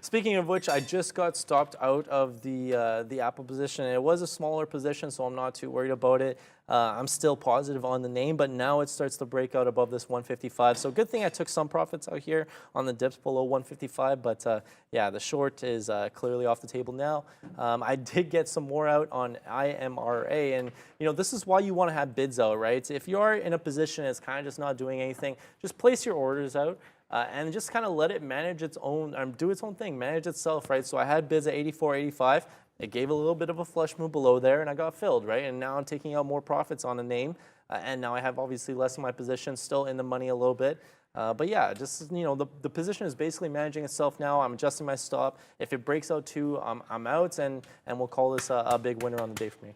Speaking of which, I just got stopped out of the Apple position. It was a smaller position, so I'm not too worried about it. I'm still positive on the name, but now it starts to break out above this 155. So good thing I took some profits out here on the dips below 155. But yeah, the short is clearly off the table now. I did get some more out on IMRA, and you know this is why you want to have bids out, right? If you are in a position that's kind of just not doing anything, just place your orders out. And just kind of let it manage its own, do its own thing, manage itself, right? So I had bids at 84, 85. It gave a little bit of a flush move below there, and I got filled, right? And now I'm taking out more profits on a name, and now I have obviously less in my position, still in the money a little bit. But yeah, just, you know, the position is basically managing itself now. I'm adjusting my stop. If it breaks out too, I'm out, and we'll call this a big winner on the day for me.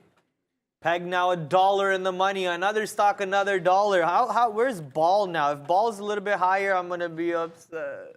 Peg now $1 in the money. Another stock, another $1. Where's Ball now? If Ball's a little bit higher, I'm gonna be upset.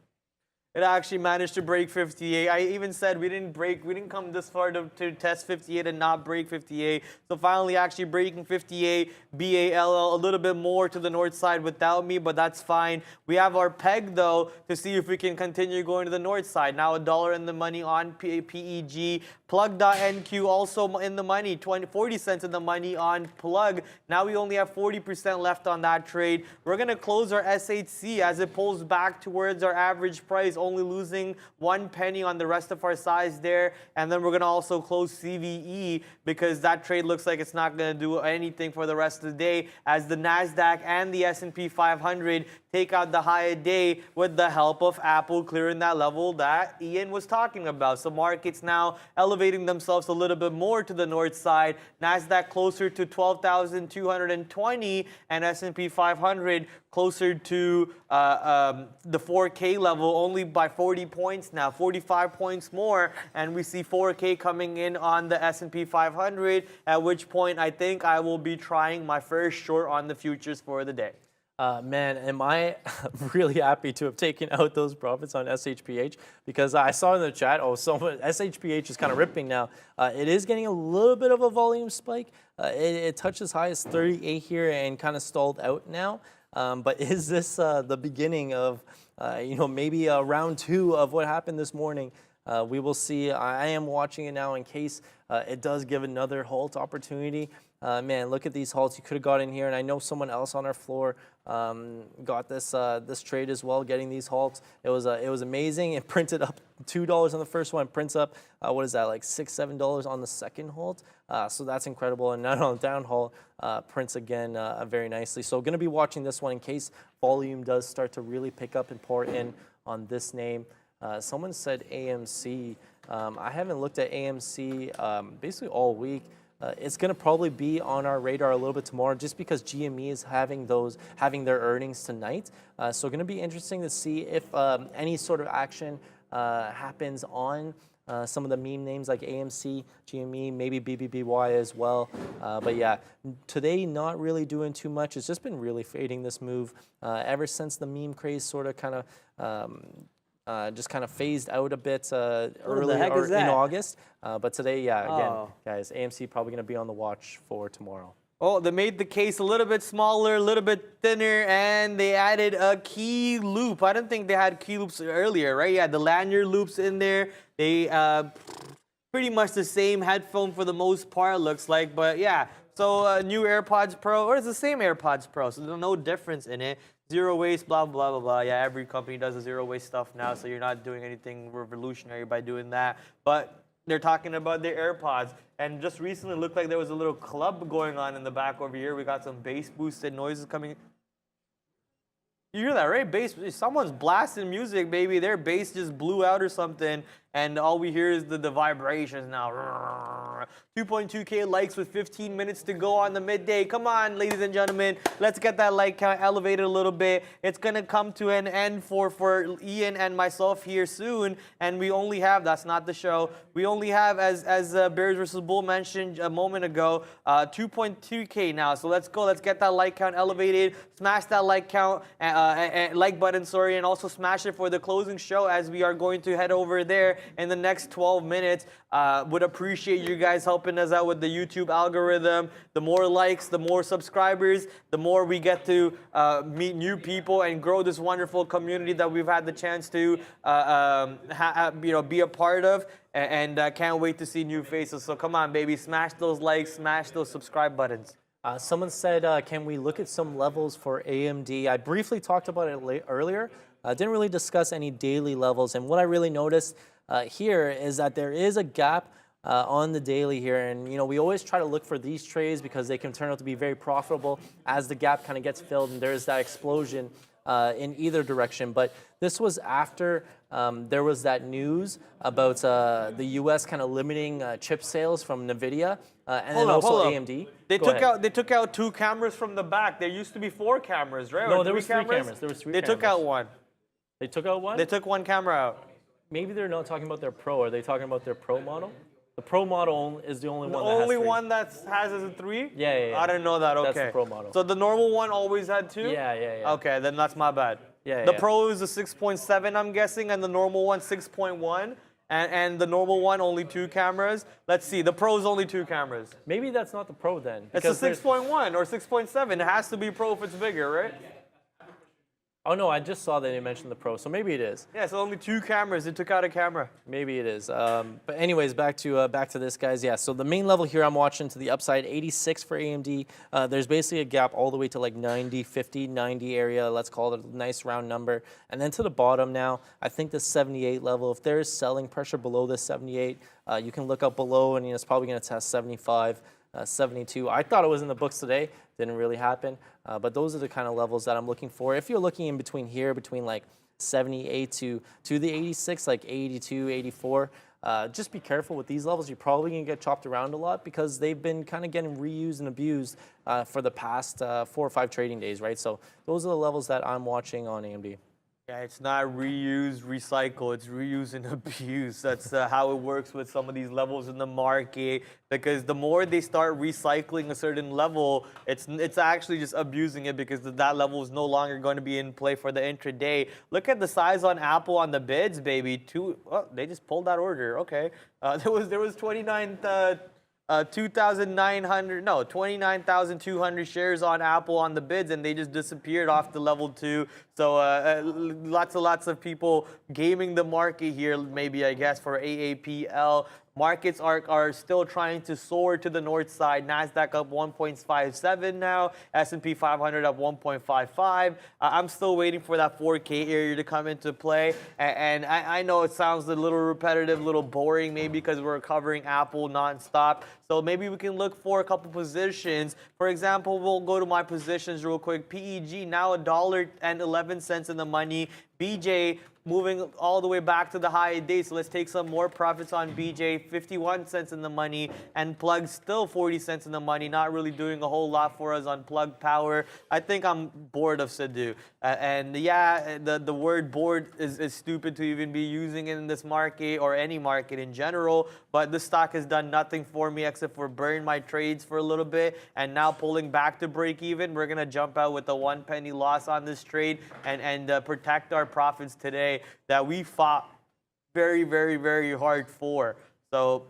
It actually managed to break 58. I even said we didn't come this far to test 58 and not break 58. So finally actually breaking 58, BALL a little bit more to the north side without me, but that's fine. We have our peg though to see if we can continue going to the north side. Now $1 in the money on PEG. Plug.NQ also in the money, 40 cents in the money on Plug. Now we only have 40% left on that trade. We're going to close our SHC as it pulls back towards our average price, only losing 1 penny on the rest of our size there. And then we're going to also close CVE because that trade looks like it's not going to do anything for the rest of the day as the NASDAQ and the S&P 500 take out the high of day with the help of Apple clearing that level that Ian was talking about. So markets now elevating themselves a little bit more to the north side. NASDAQ closer to 12,220 and S&P 500 closer to the 4K level only by 40 points now, 45 points more, and we see 4K coming in on the S&P 500, at which point I think I will be trying my first short on the futures for the day. Man, am I really happy to have taken out those profits on SHPH, because I saw in the chat, SHPH is kind of ripping now. It is getting a little bit of a volume spike. It touched as high as 38 here and kind of stalled out now. But is this the beginning of, maybe round 2 of what happened this morning? We will see. I am watching it now in case it does give another halt opportunity. Man, look at these halts. You could have got in here, and I know someone else on our floor got this this trade as well, getting these halts. It was amazing. It printed up $2 on the first one. It prints up what is that, like $6-7 on the second halt. So that's incredible. And now on the down halt, prints again very nicely. So going to be watching this one in case volume does start to really pick up and pour in on this name. Someone said AMC. I haven't looked at AMC basically all week. It's going to probably be on our radar a little bit tomorrow, just because GME is having their earnings tonight. So going to be interesting to see if any sort of action happens on some of the meme names like AMC, GME, maybe BBBY as well. But yeah, today not really doing too much. It's just been really fading this move ever since the meme craze sort of kind of just kind of phased out a bit early in August. But today, yeah, again, guys, AMC probably going to be on the watch for tomorrow. Oh, they made the case a little bit smaller, a little bit thinner, and they added a key loop. I don't think they had key loops earlier, right? Yeah, the lanyard loops in there. They pretty much the same headphone for the most part, looks like. But yeah, so new AirPods Pro, or it's the same AirPods Pro, so there's no difference in it. Zero waste, blah, blah, blah, blah. Yeah, every company does a zero waste stuff now, so you're not doing anything revolutionary by doing that. But they're talking about their AirPods. And just recently, it looked like there was a little club going on in the back over here. We got some bass boosted noises coming. You hear that, right? Bass. Someone's blasting music, baby. Their bass just blew out or something. And all we hear is the vibrations now. 2.2K likes with 15 minutes to go on the midday. Come on, ladies and gentlemen. Let's get that like count elevated a little bit. It's going to come to an end for Ian and myself here soon. And we only have, that's not the show, we only have, as Bears vs. Bull mentioned a moment ago, 2.2K now. So let's go. Let's get that like count elevated. Smash that like count, like button, sorry, and also smash it for the closing show as we are going to head over there in the next 12 minutes. Would appreciate you guys helping us out with the YouTube algorithm. The more likes, the more subscribers, the more we get to meet new people and grow this wonderful community that we've had the chance to be a part of. And can't wait to see new faces. So come on, baby, smash those likes, smash those subscribe buttons. Someone said, can we look at some levels for AMD? I briefly talked about it earlier. Didn't really discuss any daily levels. And what I really noticed here is that there is a gap on the daily here. And, we always try to look for these trades because they can turn out to be very profitable as the gap kind of gets filled and there's that explosion in either direction. But this was after there was that news about the U.S. kind of limiting chip sales from NVIDIA and then also AMD. They took out 2 cameras from the back. There used to be 4 cameras, right? No, there was 3 cameras. There was 3 They cameras. took out 1. They took out 1? They took 1 camera out. Maybe they're not talking about their Pro. Are they talking about their Pro model? The Pro model is the only one that has 3. The only one that has is a 3? Yeah. I didn't know that. Okay. That's the Pro model. So the normal one always had 2? Yeah. Okay, then that's my bad. Yeah. The Pro is a 6.7, I'm guessing, and the normal one 6.1. And the normal one only 2 cameras. Let's see. The Pro is only 2 cameras. Maybe that's not the Pro then. It's a 6.1 or 6.7. It has to be Pro if it's bigger, right? Oh no, I just saw that they mentioned the Pro, so maybe it is. Yeah, so only 2 cameras. They took out a camera. Maybe it is. But anyways, back to this, guys. Yeah, so the main level here I'm watching to the upside, 86 for AMD. There's basically a gap all the way to like 90, 50, 90 area. Let's call it a nice round number. And then to the bottom now, I think the 78 level, if there's selling pressure below this 78, you can look up below and it's probably going to test 75. 72. I thought it was in the books today. Didn't really happen. But those are the kind of levels that I'm looking for. If you're looking in between here, between like 78 to the 86, like 82, 84, just be careful with these levels. You're probably going to get chopped around a lot because they've been kind of getting reused and abused for the past 4 or 5 trading days, right? So those are the levels that I'm watching on AMD. Yeah, it's not reuse, recycle. It's reuse and abuse. That's how it works with some of these levels in the market. Because the more they start recycling a certain level, it's actually just abusing it because that level is no longer going to be in play for the intraday. Look at the size on Apple on the bids, baby. They just pulled that order. Okay, there was 29,200 shares on Apple on the bids, and they just disappeared off the level 2. So lots of people gaming the market here, maybe, I guess, for AAPL. Markets are still trying to soar to the north side. NASDAQ up 1.57 now. S&P 500 up 1.55. I'm still waiting for that 4K area to come into play. And I know it sounds a little repetitive, a little boring maybe because we're covering Apple nonstop. So maybe we can look for a couple positions. For example, we'll go to my positions real quick. PEG now $1.11 in the money. BJ moving all the way back to the high day. So let's take some more profits on BJ. 51 cents in the money, and Plug still 40 cents in the money. Not really doing a whole lot for us on Plug Power. I think I'm bored of Sidhu. And yeah, the word bored is stupid to even be using in this market or any market in general. But the stock has done nothing for me except for burn my trades for a little bit. And now pulling back to break even, we're going to jump out with a 1 penny loss on this trade and protect our profits today that we fought very, very, very hard for. So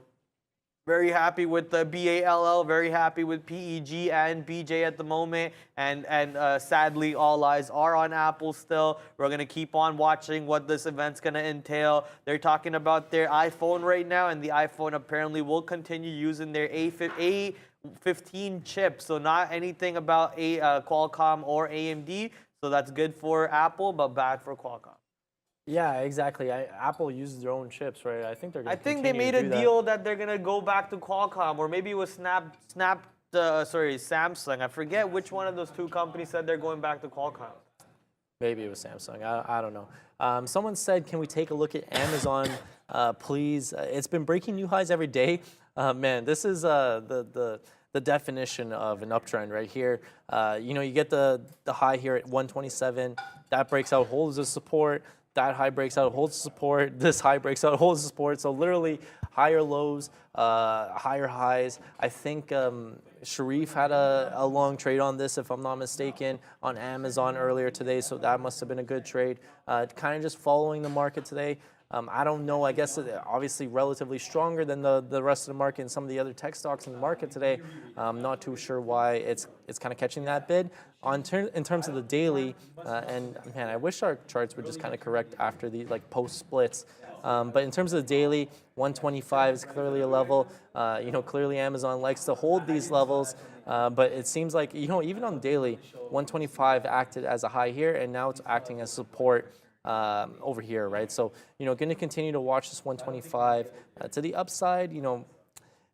very happy with the BALL, very happy with PEG and BJ at the moment. And sadly, all eyes are on Apple still. We're going to keep on watching what this event's going to entail. They're talking about their iPhone right now, and the iPhone apparently will continue using their A15 chip. So not anything about Qualcomm or AMD. So that's good for Apple, but bad for Qualcomm. Yeah, exactly. Apple uses their own chips, right? I think they're going to continue they made to a do deal that they're going to go back to Qualcomm, or maybe it was Samsung. I forget which one of those two companies said they're going back to Qualcomm. Maybe it was Samsung. I don't know. Someone said, can we take a look at Amazon, please? It's been breaking new highs every day. Man, this is the definition of an uptrend right here. You get the high here at 127. That breaks out, holds the support. That high breaks out, holds support. This high breaks out, holds support. So literally higher lows, higher highs. I think Sharif had a long trade on this, if I'm not mistaken, on Amazon earlier today. So that must have been a good trade. Kind of just following the market today. I don't know. I guess obviously relatively stronger than the rest of the market and some of the other tech stocks in the market today. I'm not too sure why it's kind of catching that bid. In terms of the daily, and man, I wish our charts were just kind of correct after the post splits. But in terms of the daily, 125 is clearly a level. Clearly Amazon likes to hold these levels. But it seems like even on the daily, 125 acted as a high here, and now it's acting as support. Over here, right? So, going to continue to watch this 125 to the upside.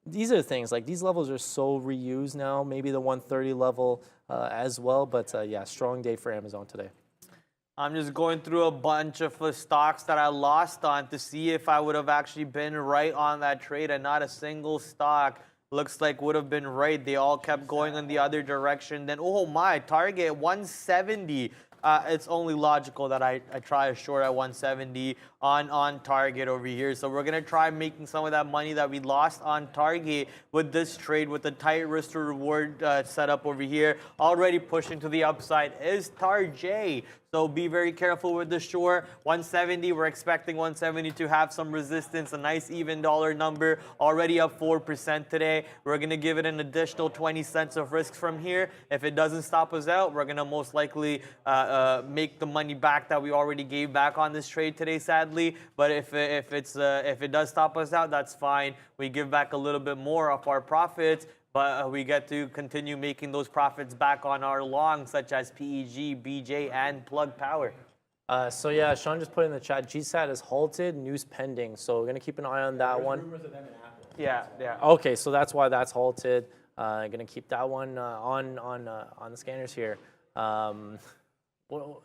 These are the things, like these levels are so reused now, maybe the 130 level as well. But yeah, strong day for Amazon today. I'm just going through a bunch of stocks that I lost on to see if I would have actually been right on that trade, and not a single stock looks like would have been right. They all kept going in the other direction. Then, oh my, Target 170. It's only logical that I try a short at 170 on Target over here. So we're going to try making some of that money that we lost on Target with this trade with the tight risk to reward setup over here. Already pushing to the upside is Target. So be very careful with the short. 170, we're expecting 170 to have some resistance, a nice even dollar number, already up 4% today. We're going to give it an additional 20 cents of risk from here. If it doesn't stop us out, we're going to most likely make the money back that we already gave back on this trade today, sadly. But if it does stop us out, that's fine. We give back a little bit more of our profits. But we get to continue making those profits back on our longs, such as PEG, BJ, and Plug Power. So yeah, Sean just put in the chat, GSAT is halted, news pending. So we're going to keep an eye on that one. Yeah. Okay, so that's why that's halted. Gonna keep that one on the scanners here. Well,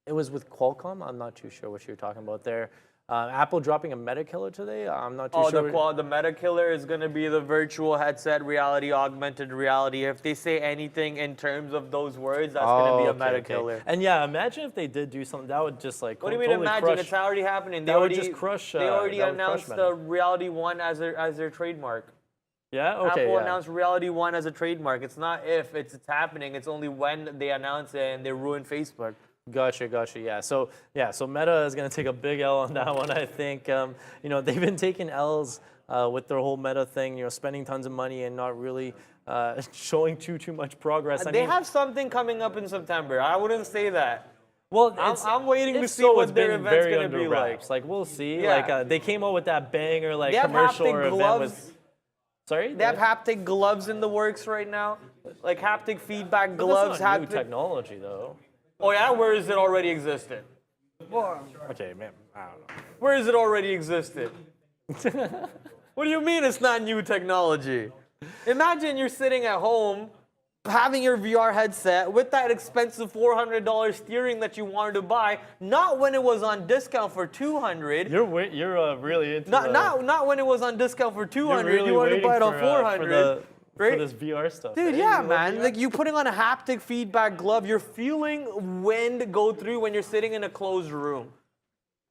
it was with Qualcomm. I'm not too sure what you're talking about there. Apple dropping a meta killer today. I'm not too sure. The meta killer is going to be the virtual headset reality, augmented reality. If they say anything in terms of those words, that's going to be a meta killer. And yeah, imagine if they did do something that would just like. What do you mean imagine? Crush. It's already happening. That would just crush. They already announced the Reality One as their trademark. Yeah. Okay. Apple announced Reality One as a trademark. It's not if it's happening. It's only when they announce it and they ruin Facebook. Gotcha. Yeah. So Meta is going to take a big L on that one. I think they've been taking L's with their whole Meta thing. Spending tons of money and not really showing too much progress. They have something coming up in September. I wouldn't say that. Well, I'm waiting to see what their event's going to be like. Like we'll see. Yeah. Like they came out with that banger commercial or event with. Sorry? They have haptic gloves in the works right now. Like haptic feedback gloves. That's not new technology though. Oh yeah, where is it already existed? Okay, man, I don't know. Where is it already existed? What do you mean it's not new technology? Imagine you're sitting at home, having your VR headset with that expensive $400 steering that you wanted to buy, not when it was on discount for $200. You're really into not when it was on discount for $200. Really you wanted to buy it on $400. For this VR stuff. Dude, yeah, man. Like you putting on a haptic feedback glove, you're feeling wind go through when you're sitting in a closed room.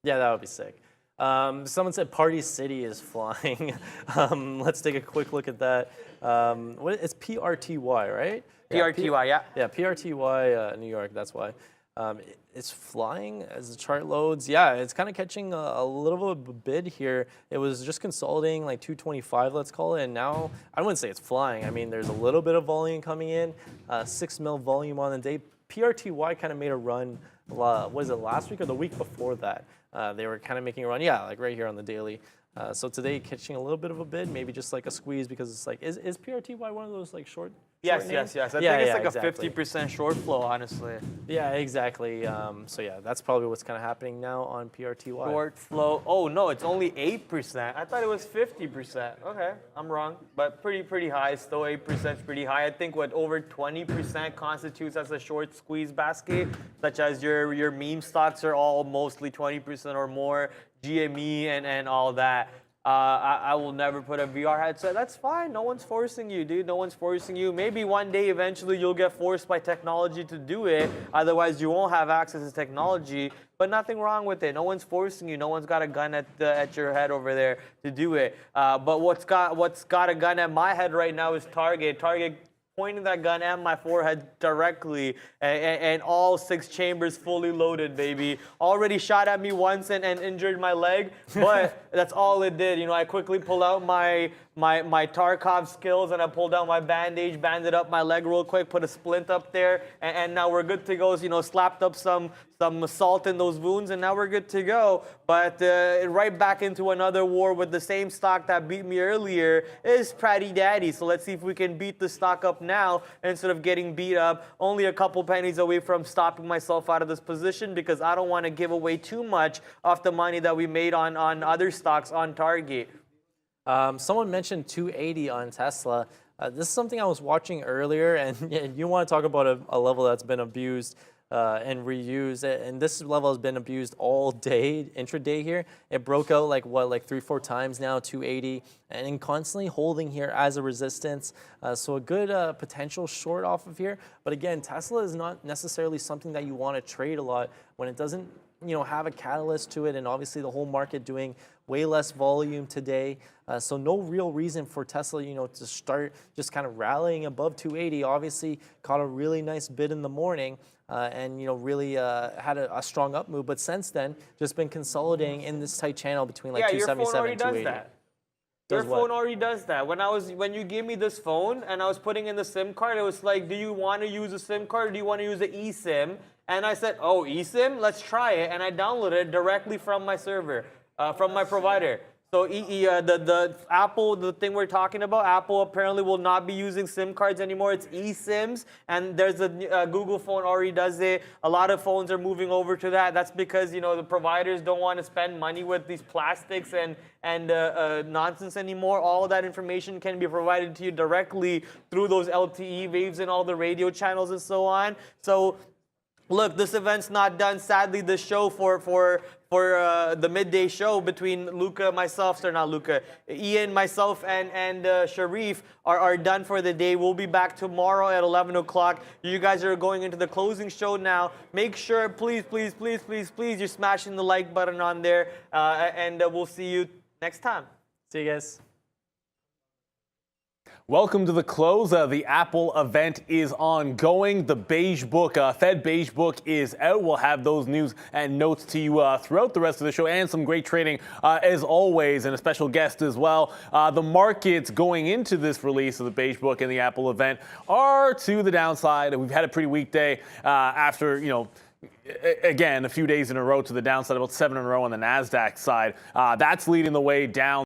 Yeah, that would be sick. Someone said Party City is flying. Let's take a quick look at that. It's PRTY, right? PRTY, yeah. Yeah, PRTY, New York, that's why. It's flying as the chart loads. Yeah, it's kind of catching a little bit of a bid here. It was just consolidating like 225, let's call it. And now, I wouldn't say it's flying. I mean, there's a little bit of volume coming in, 6 mil volume on the day. PRTY kind of made a run, was it last week or the week before that? They were kind of making a run, yeah, like right here on the daily. So today, catching a little bit of a bid, maybe just like a squeeze because it's like, is PRTY one of those like short? Yes. I think it's like a 50% short flow, honestly. Yeah, exactly. So yeah, that's probably what's kind of happening now on PRTY. Short flow. Oh no, it's only 8%. I thought it was 50%. Okay, I'm wrong, but pretty high. Still 8% is pretty high. I think what over 20% constitutes as a short squeeze basket, such as your meme stocks are all mostly 20% or more. GME and all that. I will never put a VR headset. That's fine. No one's forcing you, dude. No one's forcing you. Maybe one day, eventually, you'll get forced by technology to do it. Otherwise, you won't have access to technology. But nothing wrong with it. No one's forcing you. No one's got a gun at your head over there to do it. But what's got a gun at my head right now is Target. Target pointing that gun at my forehead directly, and all 6 chambers fully loaded, baby. Already shot at me once and injured my leg, but that's all it did. I quickly pulled out my Tarkov skills and I pulled out my bandage, banded up my leg real quick, put a splint up there, and now we're good to go. Slapped up some salt in those wounds, and now we're good to go. But right back into another war with the same stock that beat me earlier is Pratty Daddy. So let's see if we can beat the stock up now instead of getting beat up. Only a couple pennies away from stopping myself out of this position because I don't want to give away too much of the money that we made on other stocks on Target. Someone mentioned 280 on Tesla. This is something I was watching earlier, and you want to talk about a level that's been abused and reused, and this level has been abused all day, intraday here. It broke out like 3-4 times now, 280, and constantly holding here as a resistance. So a good potential short off of here. But again, Tesla is not necessarily something that you want to trade a lot when it doesn't have a catalyst to it, and obviously the whole market doing way less volume today. So no real reason for Tesla, to start just kind of rallying above 280. Obviously caught a really nice bid in the morning and, really had a strong up move. But since then, just been consolidating in this tight channel between 277 and 280. Your phone already does that. When you gave me this phone and I was putting in the SIM card, it was like, do you want to use a SIM card or do you want to use an eSIM? And I said, oh, eSIM? Let's try it. And I downloaded it directly from my server, from my provider. So the Apple, the thing we're talking about, Apple apparently will not be using SIM cards anymore. It's eSIMs, and there's a Google phone already does it. A lot of phones are moving over to that. That's because the providers don't want to spend money with these plastics and nonsense anymore. All of that information can be provided to you directly through those LTE waves and all the radio channels and so on. So look, this event's not done. Sadly, the show for the midday show between Ian, myself, and Sharif are done for the day. We'll be back tomorrow at 11 o'clock. You guys are going into the closing show now. Make sure, please, you're smashing the like button on there, and we'll see you next time. See you guys. Welcome to the close. The Apple event is ongoing. The beige book, Fed beige book is out. We'll have those news and notes to you throughout the rest of the show, and some great trading as always, and a special guest as well. The markets going into this release of the beige book and the Apple event are to the downside. We've had a pretty weak day after, again, a few days in a row to the downside, about 7 in a row on the NASDAQ side. That's leading the way down.